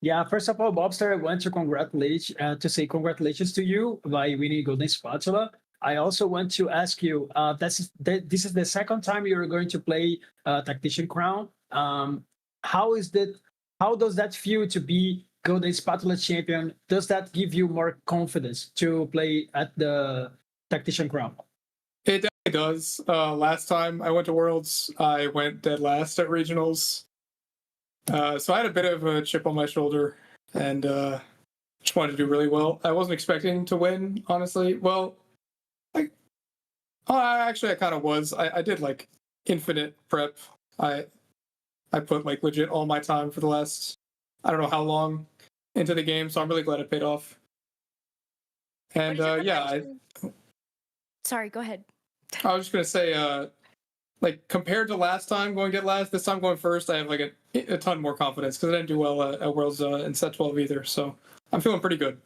Yeah, first of all, Bobster, I want to say congratulations to you by winning Golden Spatula. I also want to ask you, this is the second time you're going to play Tactician Crown. How does that feel to be Golden Spatula champion? Does that give you more confidence to play at the Tactician Crown? It definitely does. Last time I went to Worlds, I went dead last at regionals. So I had a bit of a chip on my shoulder and just wanted to do really well. I wasn't expecting to win, honestly. Well, I kind of was. I did like infinite prep. I put like legit all my time for the last, I don't know how long into the game, so I'm really glad it paid off. And Sorry, go ahead. I was just gonna say, like compared to last time going dead last, this time going first, I have like a ton more confidence because I didn't do well at Worlds in set 12 either. So I'm feeling pretty good.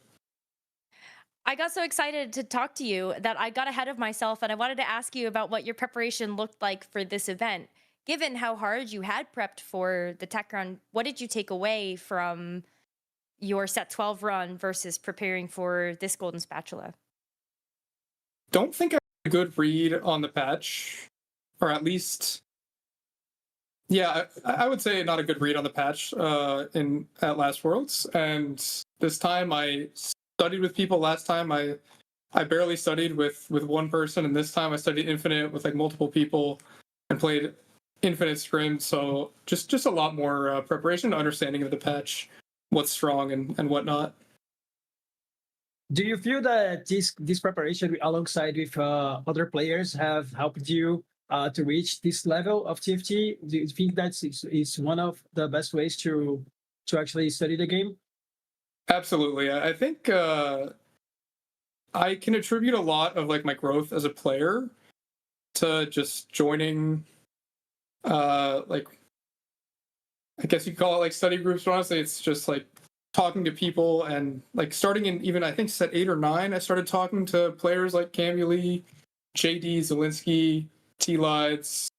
I got so excited to talk to you that I got ahead of myself and I wanted to ask you about what your preparation looked like for this event. Given how hard you had prepped for the tech run, what did you take away from your set 12 run versus preparing for this Golden Spatula? Don't think I had a good read on the patch. Or at least, yeah, I would say not a good read on the patch at last Worlds. And this time I studied with people. Last time I barely studied with one person, and this time I studied Infinite with like multiple people and played Infinite scrims. So just a lot more preparation, understanding of the patch, what's strong and whatnot. Do you feel that this preparation alongside with other players have helped you to reach this level of TFT? Do you think is one of the best ways to actually study the game? Absolutely. I think I can attribute a lot of like my growth as a player to just joining like I guess you call it like study groups, but honestly it's just like talking to people and like starting in even I think set 8 or 9 I started talking to players like Camuli, JD, Zelinsky, T-Lides,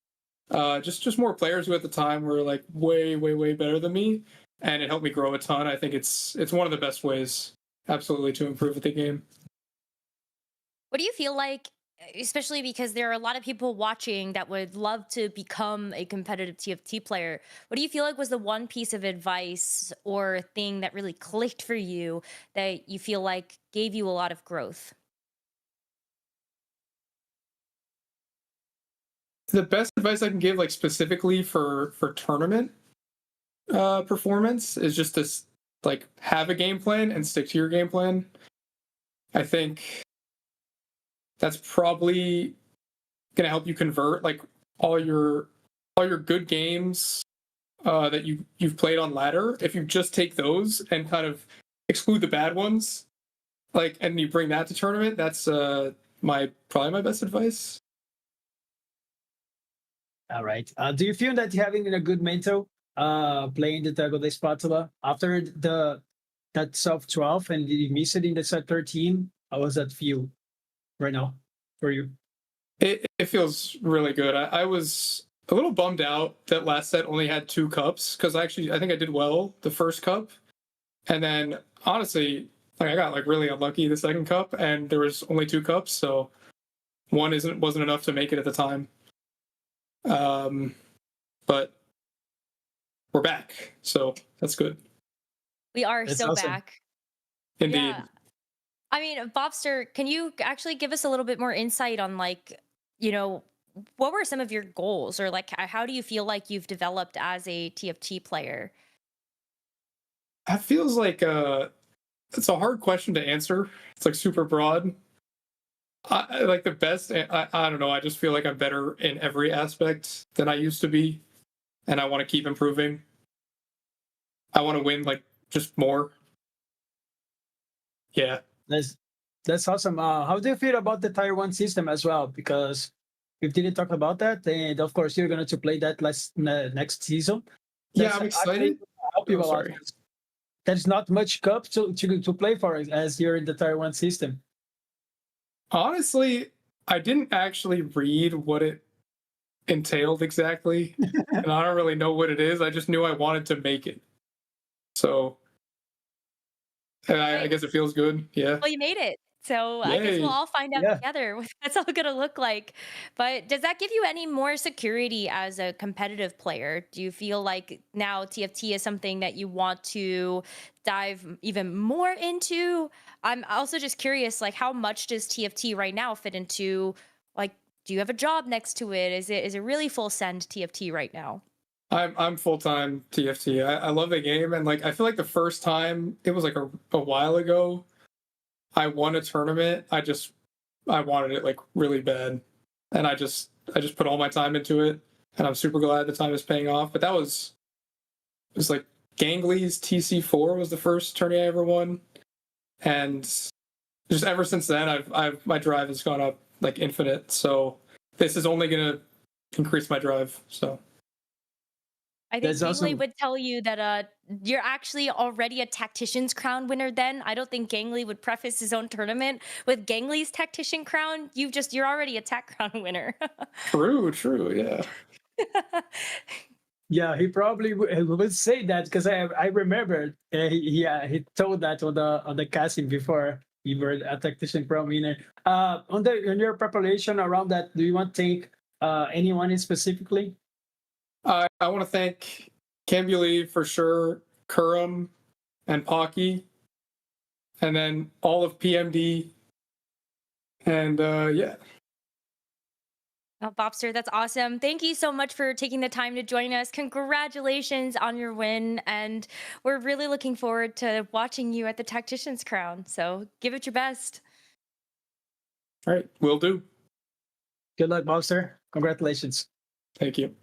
just more players who at the time were like way better than me, and it helped me grow a ton. I think it's one of the best ways, absolutely, to improve at the game. What do you feel like, especially because there are a lot of people watching that would love to become a competitive TFT player, what do you feel like was the one piece of advice or thing that really clicked for you that you feel like gave you a lot of growth? The best advice I can give, like specifically for tournament performance, is just to like have a game plan and stick to your game plan. I think that's probably gonna help you convert like all your good games that you've played on ladder. If you just take those and kind of exclude the bad ones, like, and you bring that to tournament, that's probably my best advice. All right. Do you feel that having a good mental playing the Golden Spatula after that self 12 and you miss it in the set 13? How does that feel right now for you? It feels really good. I was a little bummed out that last set only had 2 cups because I think I did well the first cup, and then honestly, like I got like really unlucky the second cup, and there was only 2 cups. So one wasn't enough to make it at the time. But we're back, so that's good. We are That's so awesome. back. Indeed. Yeah. I mean, Bobster, can you actually give us a little bit more insight on, like, you know, what were some of your goals, or like how do you feel like you've developed as a TFT player? That feels like it's a hard question to answer. It's like super broad. I like the best. I don't know. I just feel like I'm better in every aspect than I used to be, and I want to keep improving. I want to win like just more. Yeah. That's awesome. How do you feel about the Tier 1 system as well? Because we didn't talk about that, and of course you're going to play that next season. Yeah, That's I'm excited. actually help you Oh, a lot. sorry. There's not much cup to play for as you're in the Tier 1 system. Honestly, I didn't actually read what it entailed exactly, and I don't really know what it is. I just knew I wanted to make it. So, and I guess it feels good. Yeah. Well, you made it. So I guess Yay. we'll all find out Yeah. together what that's all going to look like. But does that give you any more security as a competitive player? Do you feel like now TFT is something that you want to dive even more into? I'm also just curious, like, how much does TFT right now fit into, like, do you have a job next to it? Is it really full send TFT right now? I'm full-time TFT. I love the game, and like I feel like the first time, it was like a while ago, I won a tournament. I wanted it like really bad, and I just put all my time into it, and I'm super glad the time is paying off. But it was like Gangley's TC4 was the first tourney I ever won, and just ever since then, my drive has gone up like infinite. So this is only gonna increase my drive. So. I think That's Gangley awesome. would tell you that you're actually already a Tactician's Crown winner then. I don't think Gangley would preface his own tournament with Gangley's Tactician Crown. You're already a Tac Crown winner. True, yeah. Yeah, he probably would say that because I remember he told that on the casting before he were a Tactician Crown winner. On your preparation around that, do you want to thank anyone specifically? I want to thank Cambuli for sure, Kurum, and Pocky, and then all of PMD, and yeah. Oh, Bobster, that's awesome. Thank you so much for taking the time to join us. Congratulations on your win, and we're really looking forward to watching you at the Tactician's Crown. So give it your best. All right, will do. Good luck, Bobster. Congratulations. Thank you.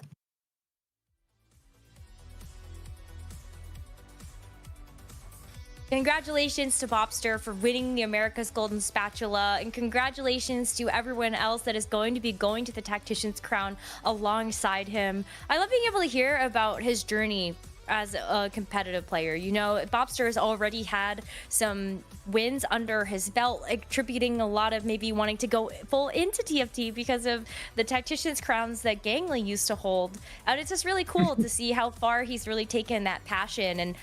Congratulations to Bobster for winning the America's Golden Spatula, and congratulations to everyone else that is going to be going to the Tactician's Crown alongside him. I love being able to hear about his journey as a competitive player. You know, Bobster has already had some wins under his belt, attributing a lot of maybe wanting to go full into TFT because of the Tactician's Crowns that Gangley used to hold. And it's just really cool to see how far he's really taken that passion, and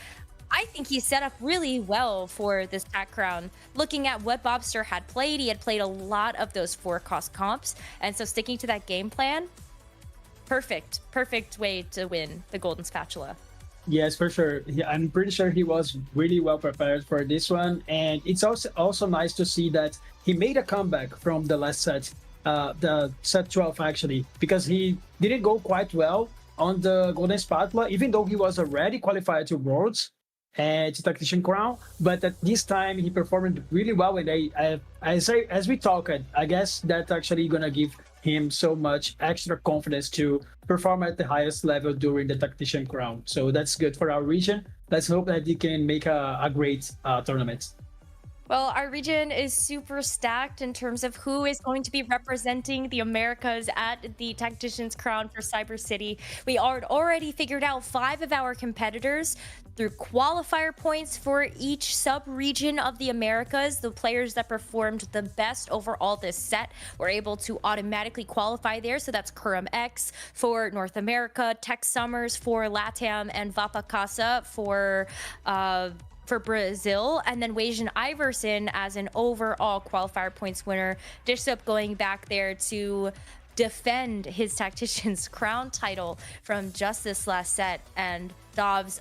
I think he's set up really well for this Tac Crown. Looking at what Bobster had played, he had played a lot of those 4-cost comps, and so sticking to that game plan, perfect way to win the Golden Spatula. Yes, for sure. I'm pretty sure he was really well prepared for this one, and it's also nice to see that he made a comeback from the last set, the set 12 actually, because he didn't go quite well on the Golden Spatula, even though he was already qualified to Worlds and to Tactician Crown, but at this time he performed really well. And as we talked, I guess that's actually gonna give him so much extra confidence to perform at the highest level during the Tactician Crown. So that's good for our region. Let's hope that he can make a great tournament. Well, our region is super stacked in terms of who is going to be representing the Americas at the Tactician's Crown for Cyber City. We already figured out 5 of our competitors through qualifier points for each sub-region of the Americas. The players that performed the best overall this set were able to automatically qualify there. So that's Kurum X for North America, Tex Summers for LATAM, and Vapa Casa for for Brazil, and then Wajan Iverson as an overall qualifier points winner. Dishsoap going back there to defend his Tactician's Crown title from just this last set, and Dobz,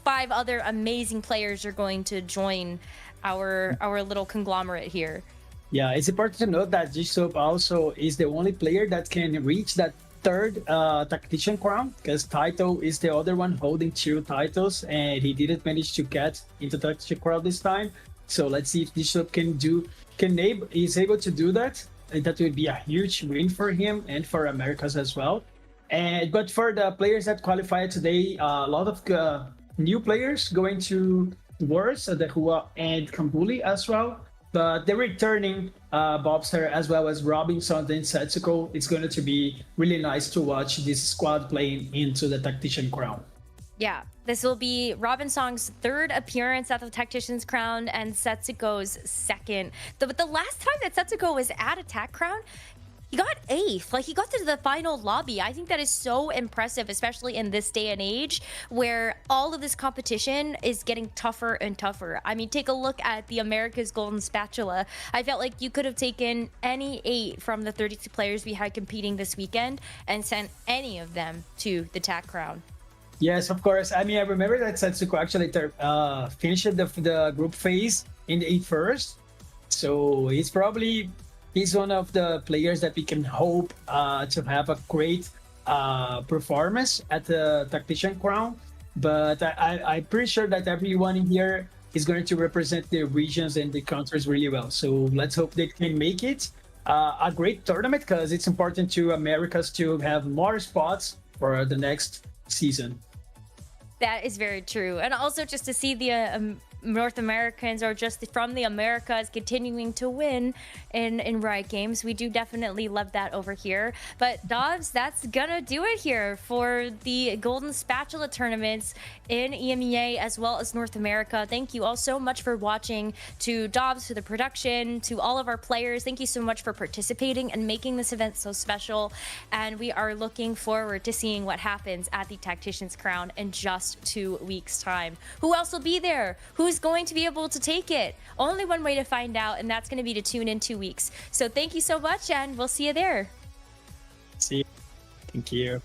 5 other amazing players are going to join our little conglomerate here. Yeah, it's important to note that Dishsoap also is the only player that can reach that 3rd Tactician Crown, because Taito is the other one holding 2 titles, and he didn't manage to get into Tactician Crown this time. So let's see if Dishsoap is able to do that. And that would be a huge win for him and for Americas as well. But for the players that qualified today, a lot of new players going to Worlds, the Hua and Kambuli as well. But the returning Bobster as well as Robinson and Setsuko, it's going to be really nice to watch this squad playing into the Tactician Crown. Yeah, this will be Robinson's 3rd appearance at the Tactician's Crown and Setsuko's 2nd. But the last time that Setsuko was at a Tac Crown, he got 8th. Like, he got to the final lobby. I think that is so impressive, especially in this day and age where all of this competition is getting tougher and tougher. I mean, take a look at the America's Golden Spatula. I felt like you could have taken any 8 from the 32 players we had competing this weekend and sent any of them to the Tac Crown. Yes, of course. I mean, I remember that Setsuko actually finished the group phase in the 8th first. So he's one of the players that we can hope to have a great performance at the Tactician Crown. But I'm pretty sure that everyone in here is going to represent the regions and the countries really well. So let's hope they can make it a great tournament, because it's important to Americas to have more spots for the next season. That is very true. And also just to see the North Americans, or just from the Americas, continuing to win in Riot Games. We do definitely love that over here. But Dobz, that's gonna do it here for the Golden Spatula tournaments in EMEA as well as North America. Thank you all so much for watching. To Dobz, to the production, to all of our players, thank you so much for participating and making this event so special. And we are looking forward to seeing what happens at the Tactician's Crown in just 2 weeks' time. Who else will be there? Who's going to be able to take it? Only one way to find out, and that's going to be to tune in 2 weeks. So thank you so much, and we'll see you there. See you. Thank you.